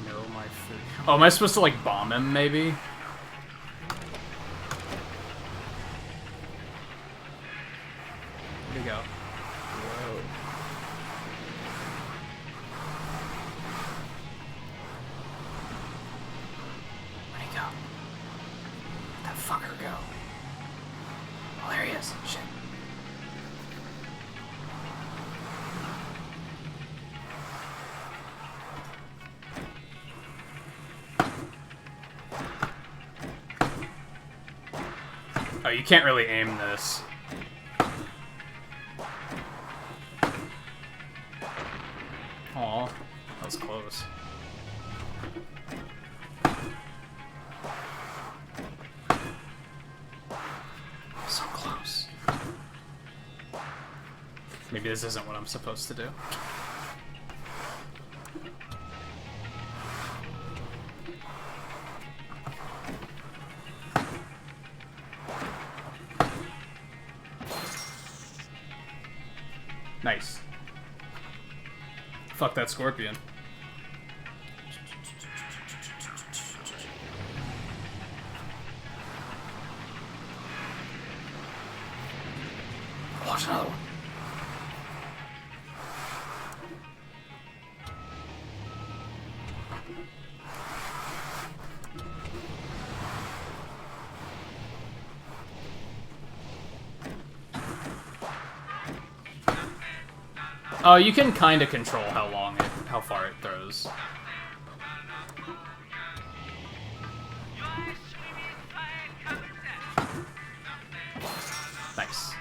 No, my food. Oh, am I supposed to, like, bomb him, maybe? Where'd he go? Whoa. Where'd he go? Where'd that fucker go? Oh, there he is. Shit. Oh, you can't really aim this. Aw, that was close. So close. Maybe this isn't what I'm supposed to do. Nice. Fuck that scorpion. Watch another one. Oh, you can kind of control how far it throws. Nice.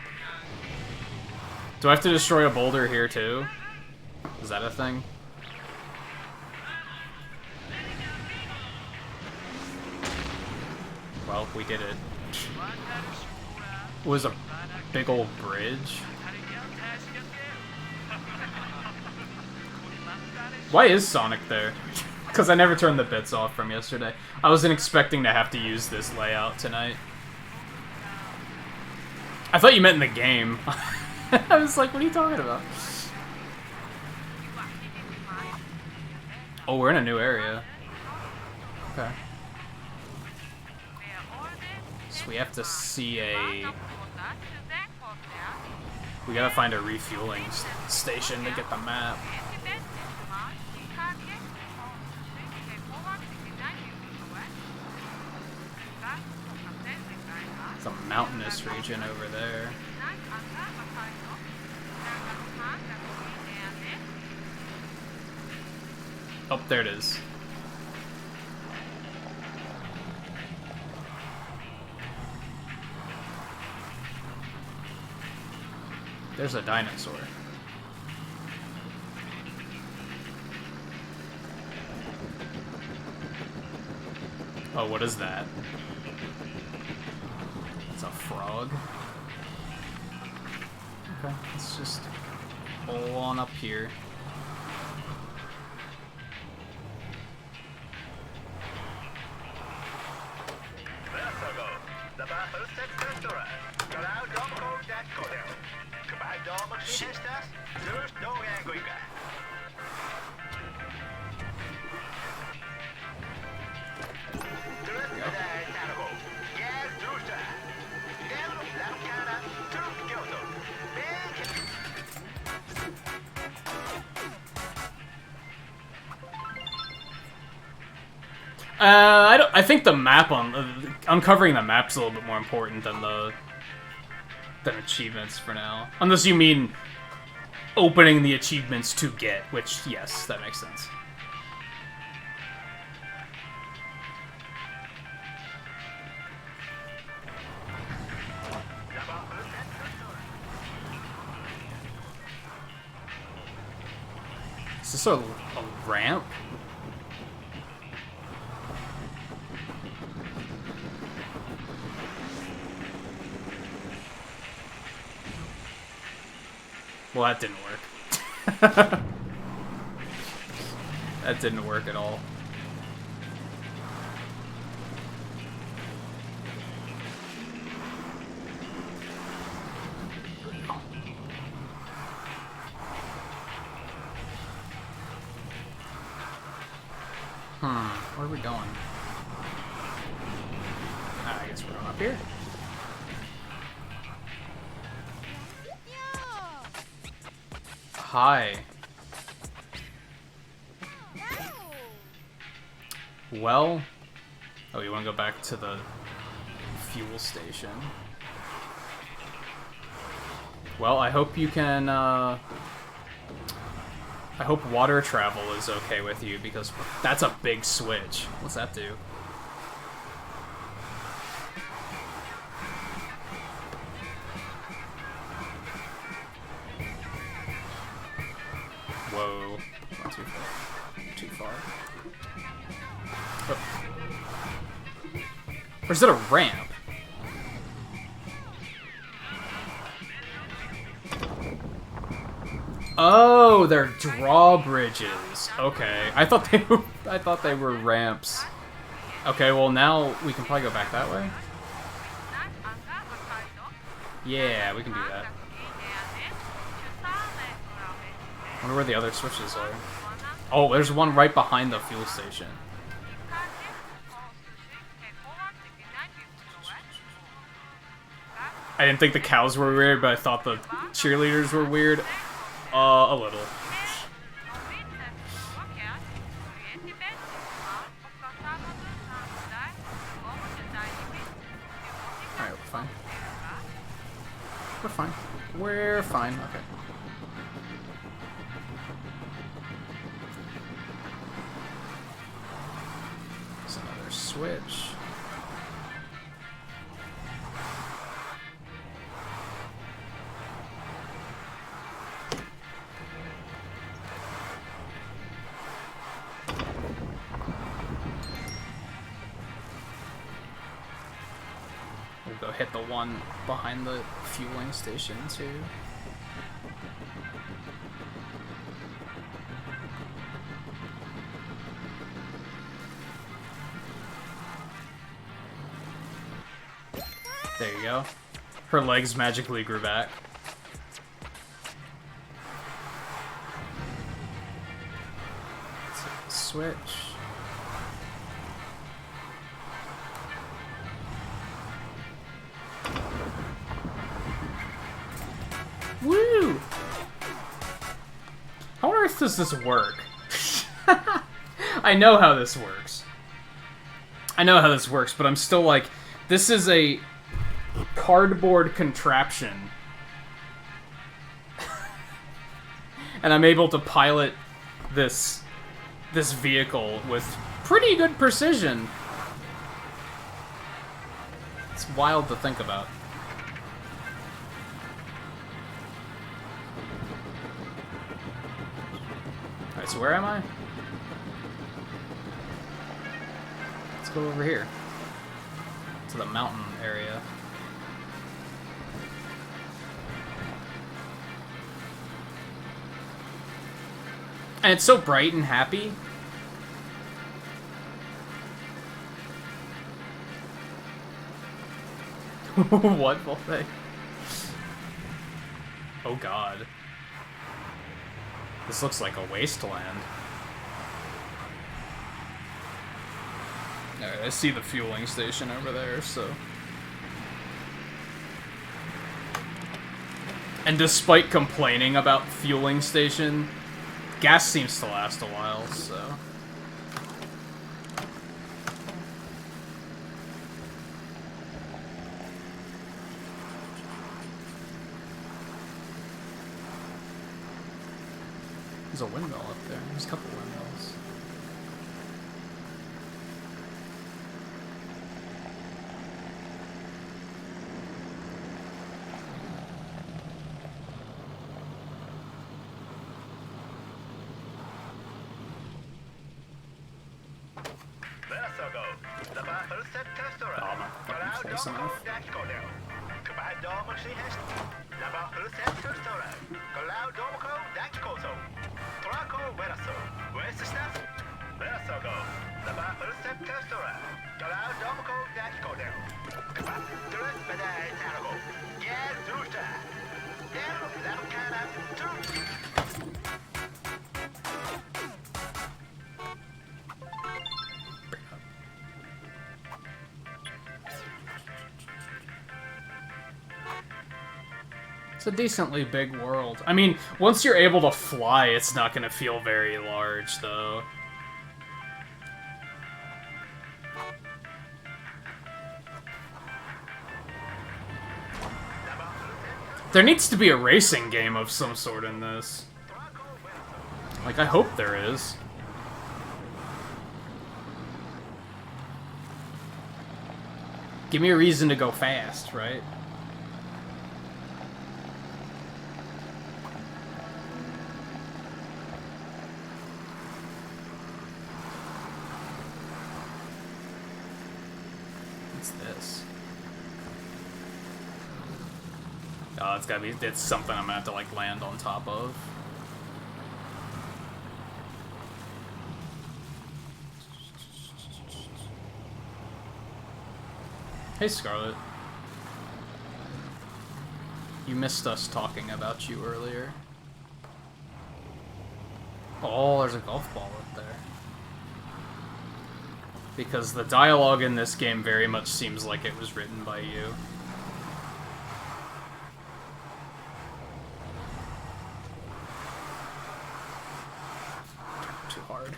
Do I have to destroy a boulder here too? Is that a thing? Well, we did it. It was a big old bridge. Why is Sonic there? Because I never turned the bits off from yesterday. I wasn't expecting to have to use this layout tonight. I thought you meant in the game. I was like, what are you talking about? Oh, we're in a new area. Okay. So we have to see a... We gotta find a refueling station to get the map. It's a mountainous region over there. Oh, there it is. There's a dinosaur. Oh, what is that? It's a frog. Okay, let's just pull on up here. Shit. I think the map uncovering the map's a little bit more important than achievements for now. Unless you mean opening the achievements to get, which, yes, that makes sense. Is this a ramp? Well, that didn't work. That didn't work at all. Where are we going? I guess we're going up here. Hi. Well... Oh, you want to go back to the fuel station? Well, I hope you can, I hope water travel is okay with you, because that's a big switch. What's that do? Whoa. Not too far. Too far. Oh. Or is it a ramp? Oh, they're drawbridges. Okay, I thought they were ramps. Okay, well now we can probably go back that way. Yeah, we can do that. I wonder where the other switches are. Oh, there's one right behind the fuel station. I didn't think the cows were weird, but I thought the cheerleaders were weird. A little. Alright, we're fine. We're fine. We're fine, okay. There's another switch. We'll go hit the one behind the fueling station too. There you go. Her legs magically grew back. Let's hit the switch. Woo! How on earth does this work? I know how this works. I know how this works, but I'm still like, this is a cardboard contraption. And I'm able to pilot this vehicle with pretty good precision. It's wild to think about. Alright, so where am I? Let's go over here. To the mountain area. And it's so bright and happy. What will they? Oh god. This looks like a wasteland. Alright, I see the fueling station over there, so... And despite complaining about fueling station, gas seems to last a while, so... There's a windmill up there. There's a couple windmills. Oh, I'm not fucking close enough. It's a decently big world. I mean, once you're able to fly, it's not going to feel very large, though. There needs to be a racing game of some sort in this. Like, I hope there is. Give me a reason to go fast, right? What's this? Oh, it's gotta be, it's something I'm gonna have to, like, land on top of. Hey, Scarlet. You missed us talking about you earlier. Oh, there's a golf ball up there. Because the dialogue in this game very much seems like it was written by you. Too hard.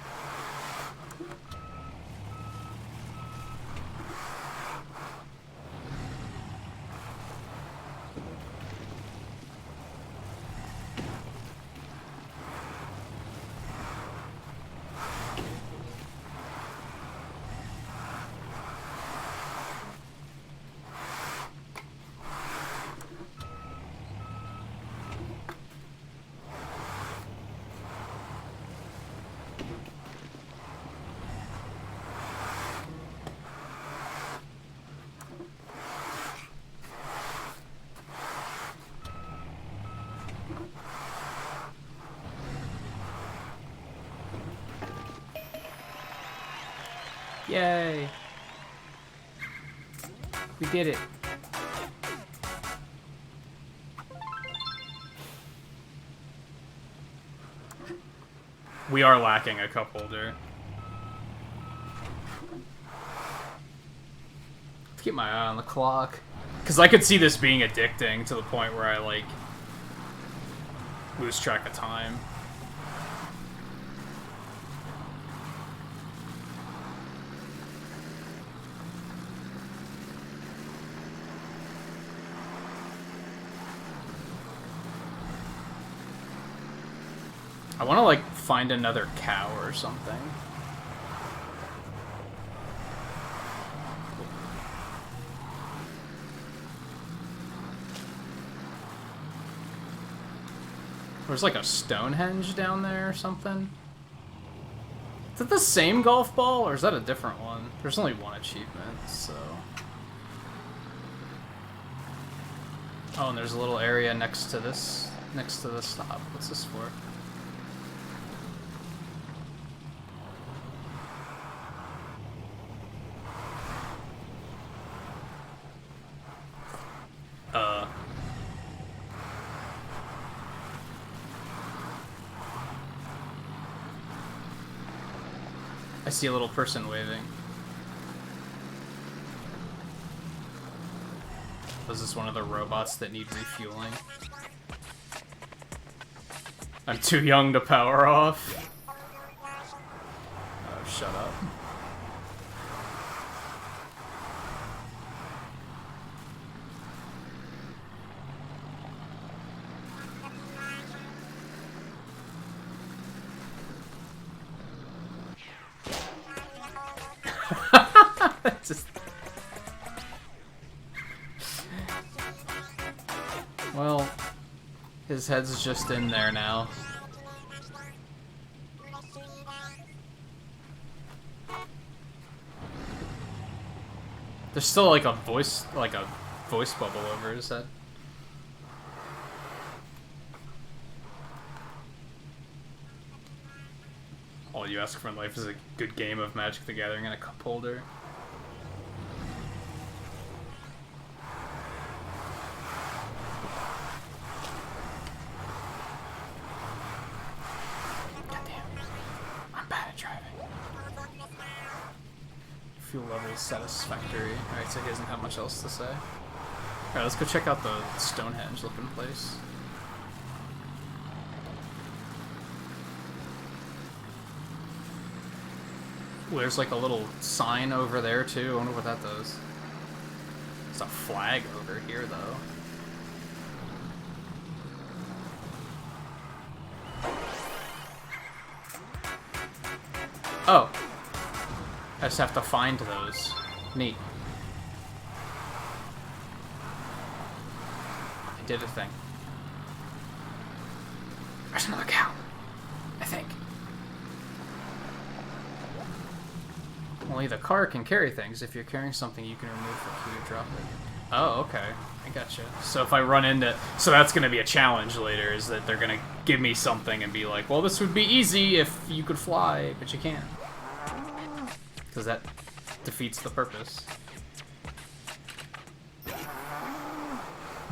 Yay! We did it. We are lacking a cup holder. Let's keep my eye on the clock. Because I could see this being addicting to the point where I, like, lose track of time. I want to, like, find another cow or something. There's, like, a Stonehenge down there or something. Is that the same golf ball, or is that a different one? There's only one achievement, so... Oh, and there's a little area next to this stop. What's this for? I see a little person waving. Was this one of the robots that need refueling? I'm too young to power off. Oh, shut up. Just... Well, his head's just in there now. There's still like a voice bubble over his head. All you ask for in life is a good game of Magic the Gathering and a cup holder. I'm bad at driving. Fuel level is satisfactory. Alright, so he doesn't have much else to say. Alright, let's go check out the Stonehenge looking place. Ooh, there's like a little sign over there too. I wonder what that does. There's a flag over here though. Oh. I just have to find those. Neat. I did a thing. There's another cow. I think. Only the car can carry things. If you're carrying something, you can remove the key to drop it. Oh, okay. I gotcha. So if I run into... So that's going to be a challenge later, is that they're going to give me something and be like, well, this would be easy if you could fly, but you can't. Because that defeats the purpose.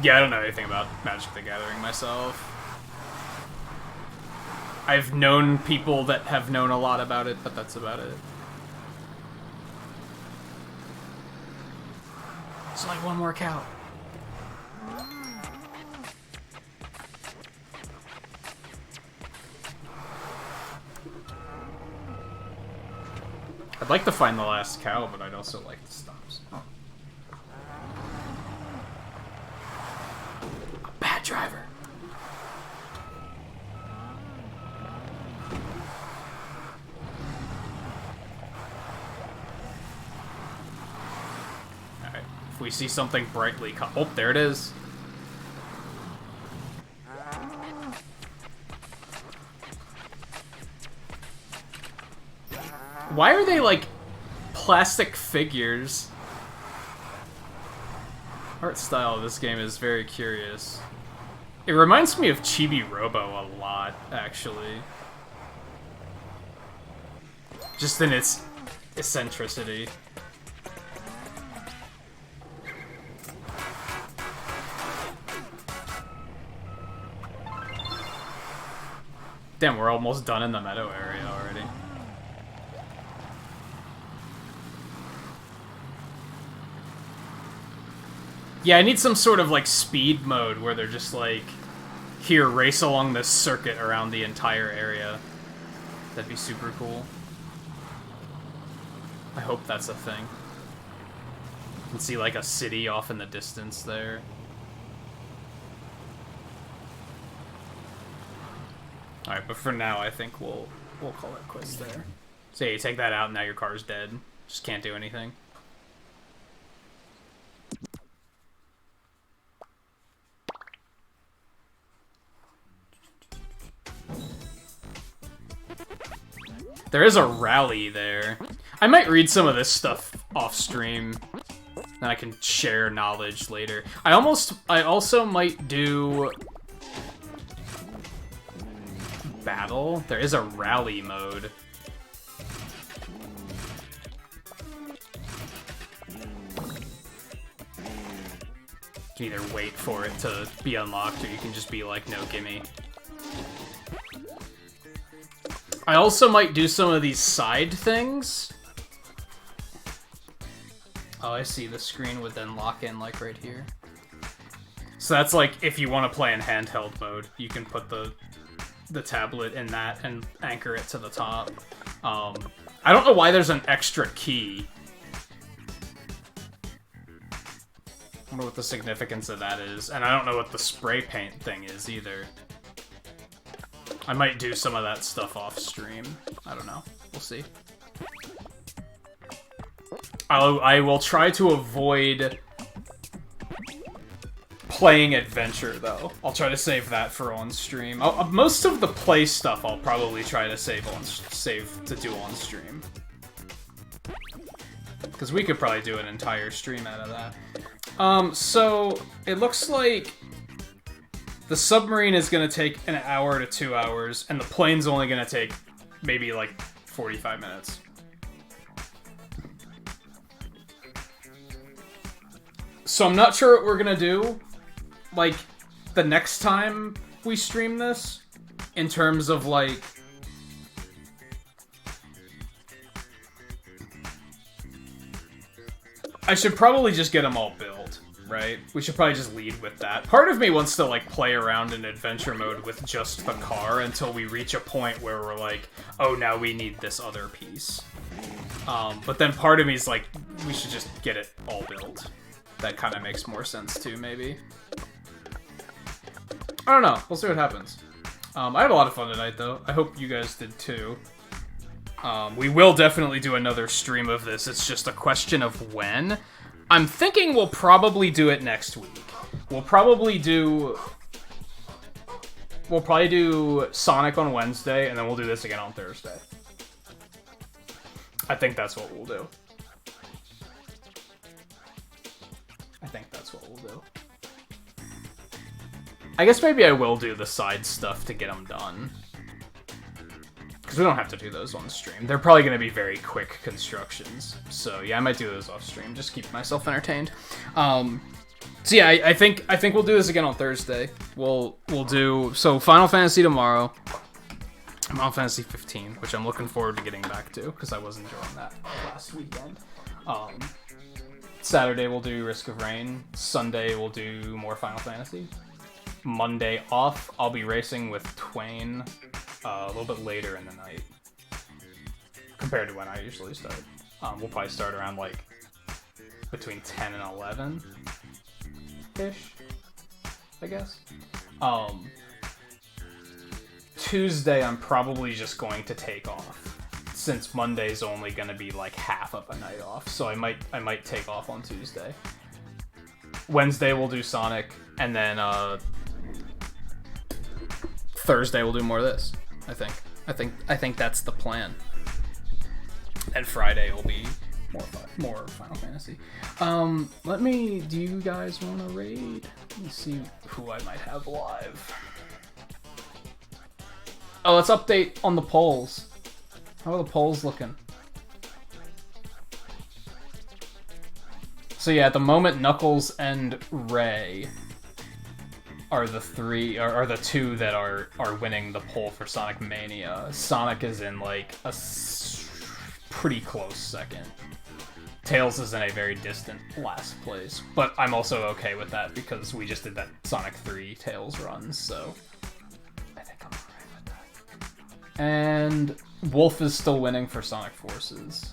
Yeah, I don't know anything about Magic the Gathering myself. I've known people that have known a lot about it, but that's about it. It's like one more cow. I'd like to find the last cow, but I'd also like the stops. Oh. A bad driver. Alright, if we see something brightly oh, there it is. Why are they, like, plastic figures? Art style of this game is very curious. It reminds me of Chibi Robo a lot, actually. Just in its eccentricity. Damn, we're almost done in the meadow area already. Yeah, I need some sort of, like, speed mode where they're just, like, here, race along this circuit around the entire area. That'd be super cool. I hope that's a thing. You can see, like, a city off in the distance there. Alright, but for now, I think we'll call it quits there. So yeah, you take that out, and now your car's dead. Just can't do anything. There is a rally there. I might read some of this stuff off stream. Then I can share knowledge later. I also might do battle. There is a rally mode. You can either wait for it to be unlocked, or you can just be like, no, gimme. I also might do some of these side things. Oh, I see. The screen would then lock in, like, right here. So that's like, if you want to play in handheld mode, you can put the tablet in that and anchor it to the top. I don't know why there's an extra key. I wonder what the significance of that is. And I don't know what the spray paint thing is either. I might do some of that stuff off stream. I don't know. We'll see. I will try to avoid playing adventure, though. I'll try to save that for on stream. Most of the play stuff I'll probably try to save to do on stream. Because we could probably do an entire stream out of that. So it looks like the submarine is going to take an hour to 2 hours, and the plane's only going to take maybe like 45 minutes. So I'm not sure what we're gonna do, like, the next time we stream this, in terms of, like... I should probably just get them all built, right? We should probably just lead with that. Part of me wants to, like, play around in adventure mode with just the car until we reach a point where we're like, oh, now we need this other piece. But then part of me is like, we should just get it all built. That kind of makes more sense too, maybe. I don't know. We'll see what happens. I had a lot of fun tonight, though. I hope you guys did too. We will definitely do another stream of this. It's just a question of when. I'm thinking we'll probably do it next week. We'll probably do Sonic on Wednesday, and then we'll do this again on Thursday. I think that's what we'll do. I guess maybe I will do the side stuff to get them done. Because we don't have to do those on stream. They're probably going to be very quick constructions. So yeah, I might do those off stream. Just keep myself entertained. So yeah, I think we'll do this again on Thursday. We'll do Final Fantasy tomorrow. Final Fantasy 15, which I'm looking forward to getting back to because I was enjoying that last weekend. Saturday we'll do Risk of Rain. Sunday we'll do more Final Fantasy. Monday off, I'll be racing with Twain a little bit later in the night compared to when I usually start. We'll probably start around like between 10 and 11-ish, I guess. Tuesday, I'm probably just going to take off since Monday's only going to be like half of a night off, so I might take off on Tuesday. Wednesday we'll do Sonic, and then Thursday we'll do more of this. I think that's the plan. And Friday will be more Final Fantasy. Do you guys want to raid? Let me see who I might have live. Oh, let's update on the polls. How are the polls looking? So yeah, at the moment, Knuckles and Ray are the two that are winning the poll for Sonic Mania. Sonic is in like a pretty close second. Tails is in a very distant last place, but I'm also okay with that because we just did that Sonic 3 Tails run, so I think I'm alright with that. And Wolf is still winning for Sonic Forces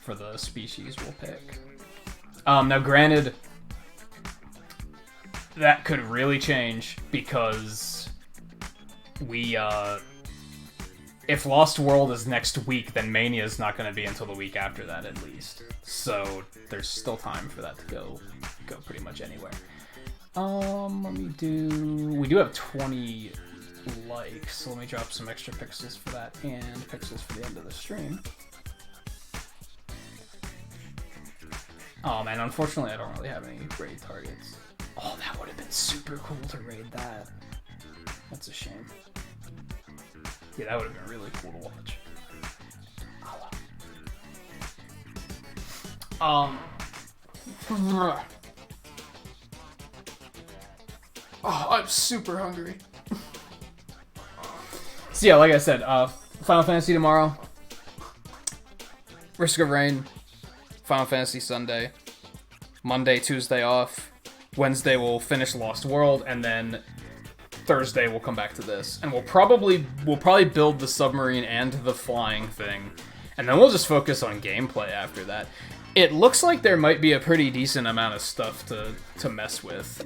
for the species we'll pick. Now granted, that could really change because if Lost World is next week, then Mania is not going to be until the week after that at least. So there's still time for that to go pretty much anywhere. We do have 20 likes, so let me drop some extra pixels for that and pixels for the end of the stream. Oh man, unfortunately I don't really have any raid targets. Oh, that would have been super cool to raid that. That's a shame. Yeah, that would have been really cool to watch. Oh, I'm super hungry. So yeah, like I said, Final Fantasy tomorrow. Risk of Rain. Final Fantasy Sunday. Monday, Tuesday off. Wednesday we'll finish Lost World, and then Thursday we'll come back to this. And we'll probably build the submarine and the flying thing. And then we'll just focus on gameplay after that. It looks like there might be a pretty decent amount of stuff to mess with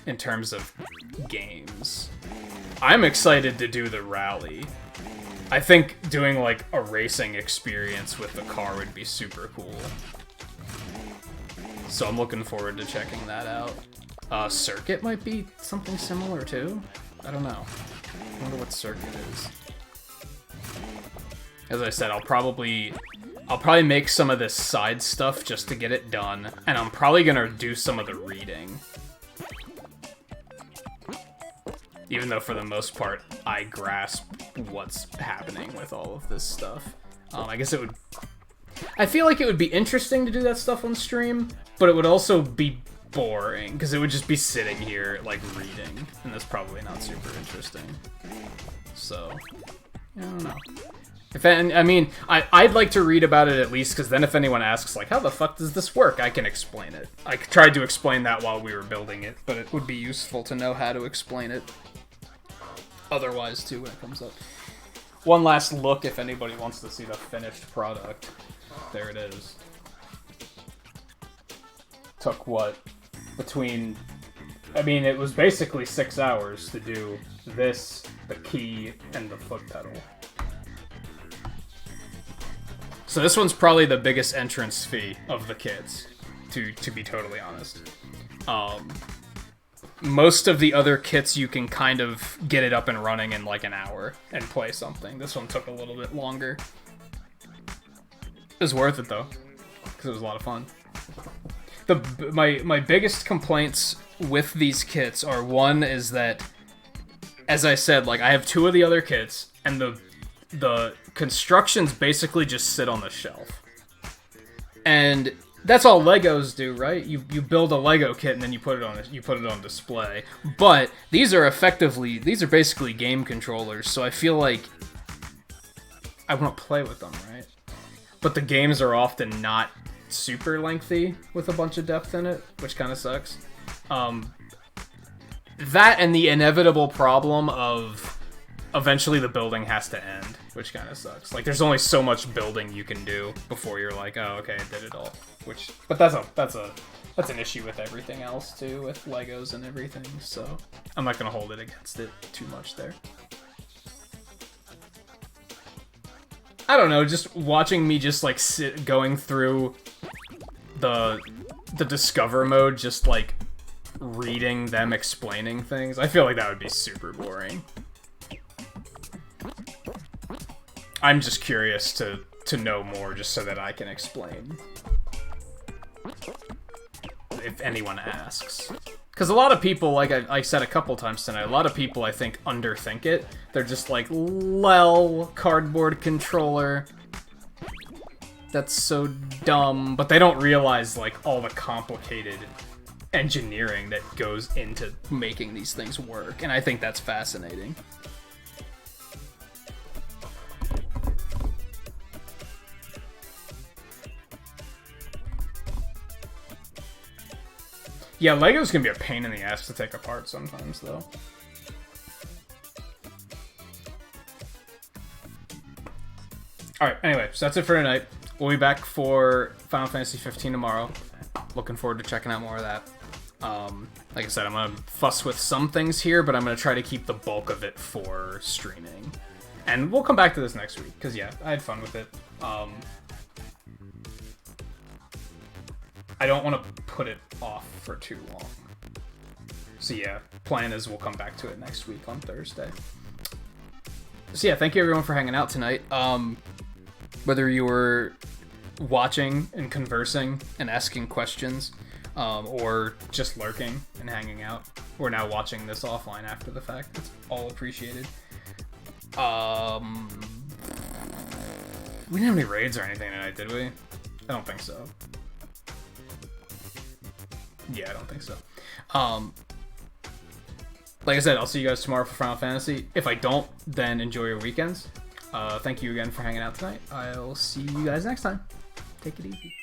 in terms of games. I'm excited to do the rally. I think doing like a racing experience with the car would be super cool. So I'm looking forward to checking that out. Circuit might be something similar too. I don't know. I wonder what Circuit is. As I said, I'll probably make some of this side stuff just to get it done, and I'm probably gonna do some of the reading. Even though for the most part, I grasp what's happening with all of this stuff. I guess it would... I feel like it would be interesting to do that stuff on stream, but it would also be boring, because it would just be sitting here, like, reading, and that's probably not super interesting. So, I don't know. I mean, I'd like to read about it at least, because then if anyone asks, like, how the fuck does this work, I can explain it. I tried to explain that while we were building it, but it would be useful to know how to explain it. Otherwise, too, when it comes up. One last look if anybody wants to see the finished product. There it is. Took what? Between... I mean, it was basically 6 hours to do this, the key, and the foot pedal. So this one's probably the biggest entrance fee of the kits, to be totally honest. Most of the other kits you can kind of get it up and running in like an hour and play something. This one took a little bit longer. It was worth it though, because it was a lot of fun. My biggest complaints with these kits are, one is that, as I said, like I have 2 of the other kits, and the constructions basically just sit on the shelf. And that's all Legos do, right? You build a Lego kit and then you put it on display. But these are basically game controllers, so I feel like I want to play with them, right? But the games are often not super lengthy with a bunch of depth in it, which kind of sucks. That and the inevitable problem of eventually the building has to end, which kind of sucks. Like, there's only so much building you can do before you're like, oh, okay, I did it all. But that's an issue with everything else too, with Legos and everything. So I'm not gonna hold it against it too much there. I don't know, just watching me just like going through the Discover mode, just like reading them explaining things. I feel like that would be super boring. I'm just curious to know more, just so that I can explain if anyone asks. Because a lot of people, like I said a couple times tonight, a lot of people I think underthink it. They're just like, lol, cardboard controller. That's so dumb. But they don't realize like all the complicated engineering that goes into making these things work. And I think that's fascinating. Yeah, Legos can be a pain in the ass to take apart sometimes, though. Alright, anyway, so that's it for tonight. We'll be back for Final Fantasy 15 tomorrow. Looking forward to checking out more of that. Like I said, I'm going to fuss with some things here, but I'm going to try to keep the bulk of it for streaming. And we'll come back to this next week, because yeah, I had fun with it. I don't want to put it off for too long. So yeah, plan is we'll come back to it next week on Thursday. So yeah, thank you everyone for hanging out tonight. Whether you were watching and conversing and asking questions, or just lurking and hanging out, or now watching this offline after the fact, it's all appreciated. We didn't have any raids or anything tonight, did we? I don't think so. Yeah, I don't think so. Like I said, I'll see you guys tomorrow for Final Fantasy. If I don't, then enjoy your weekends. Thank you again for hanging out tonight. I'll see you guys next time. Take it easy.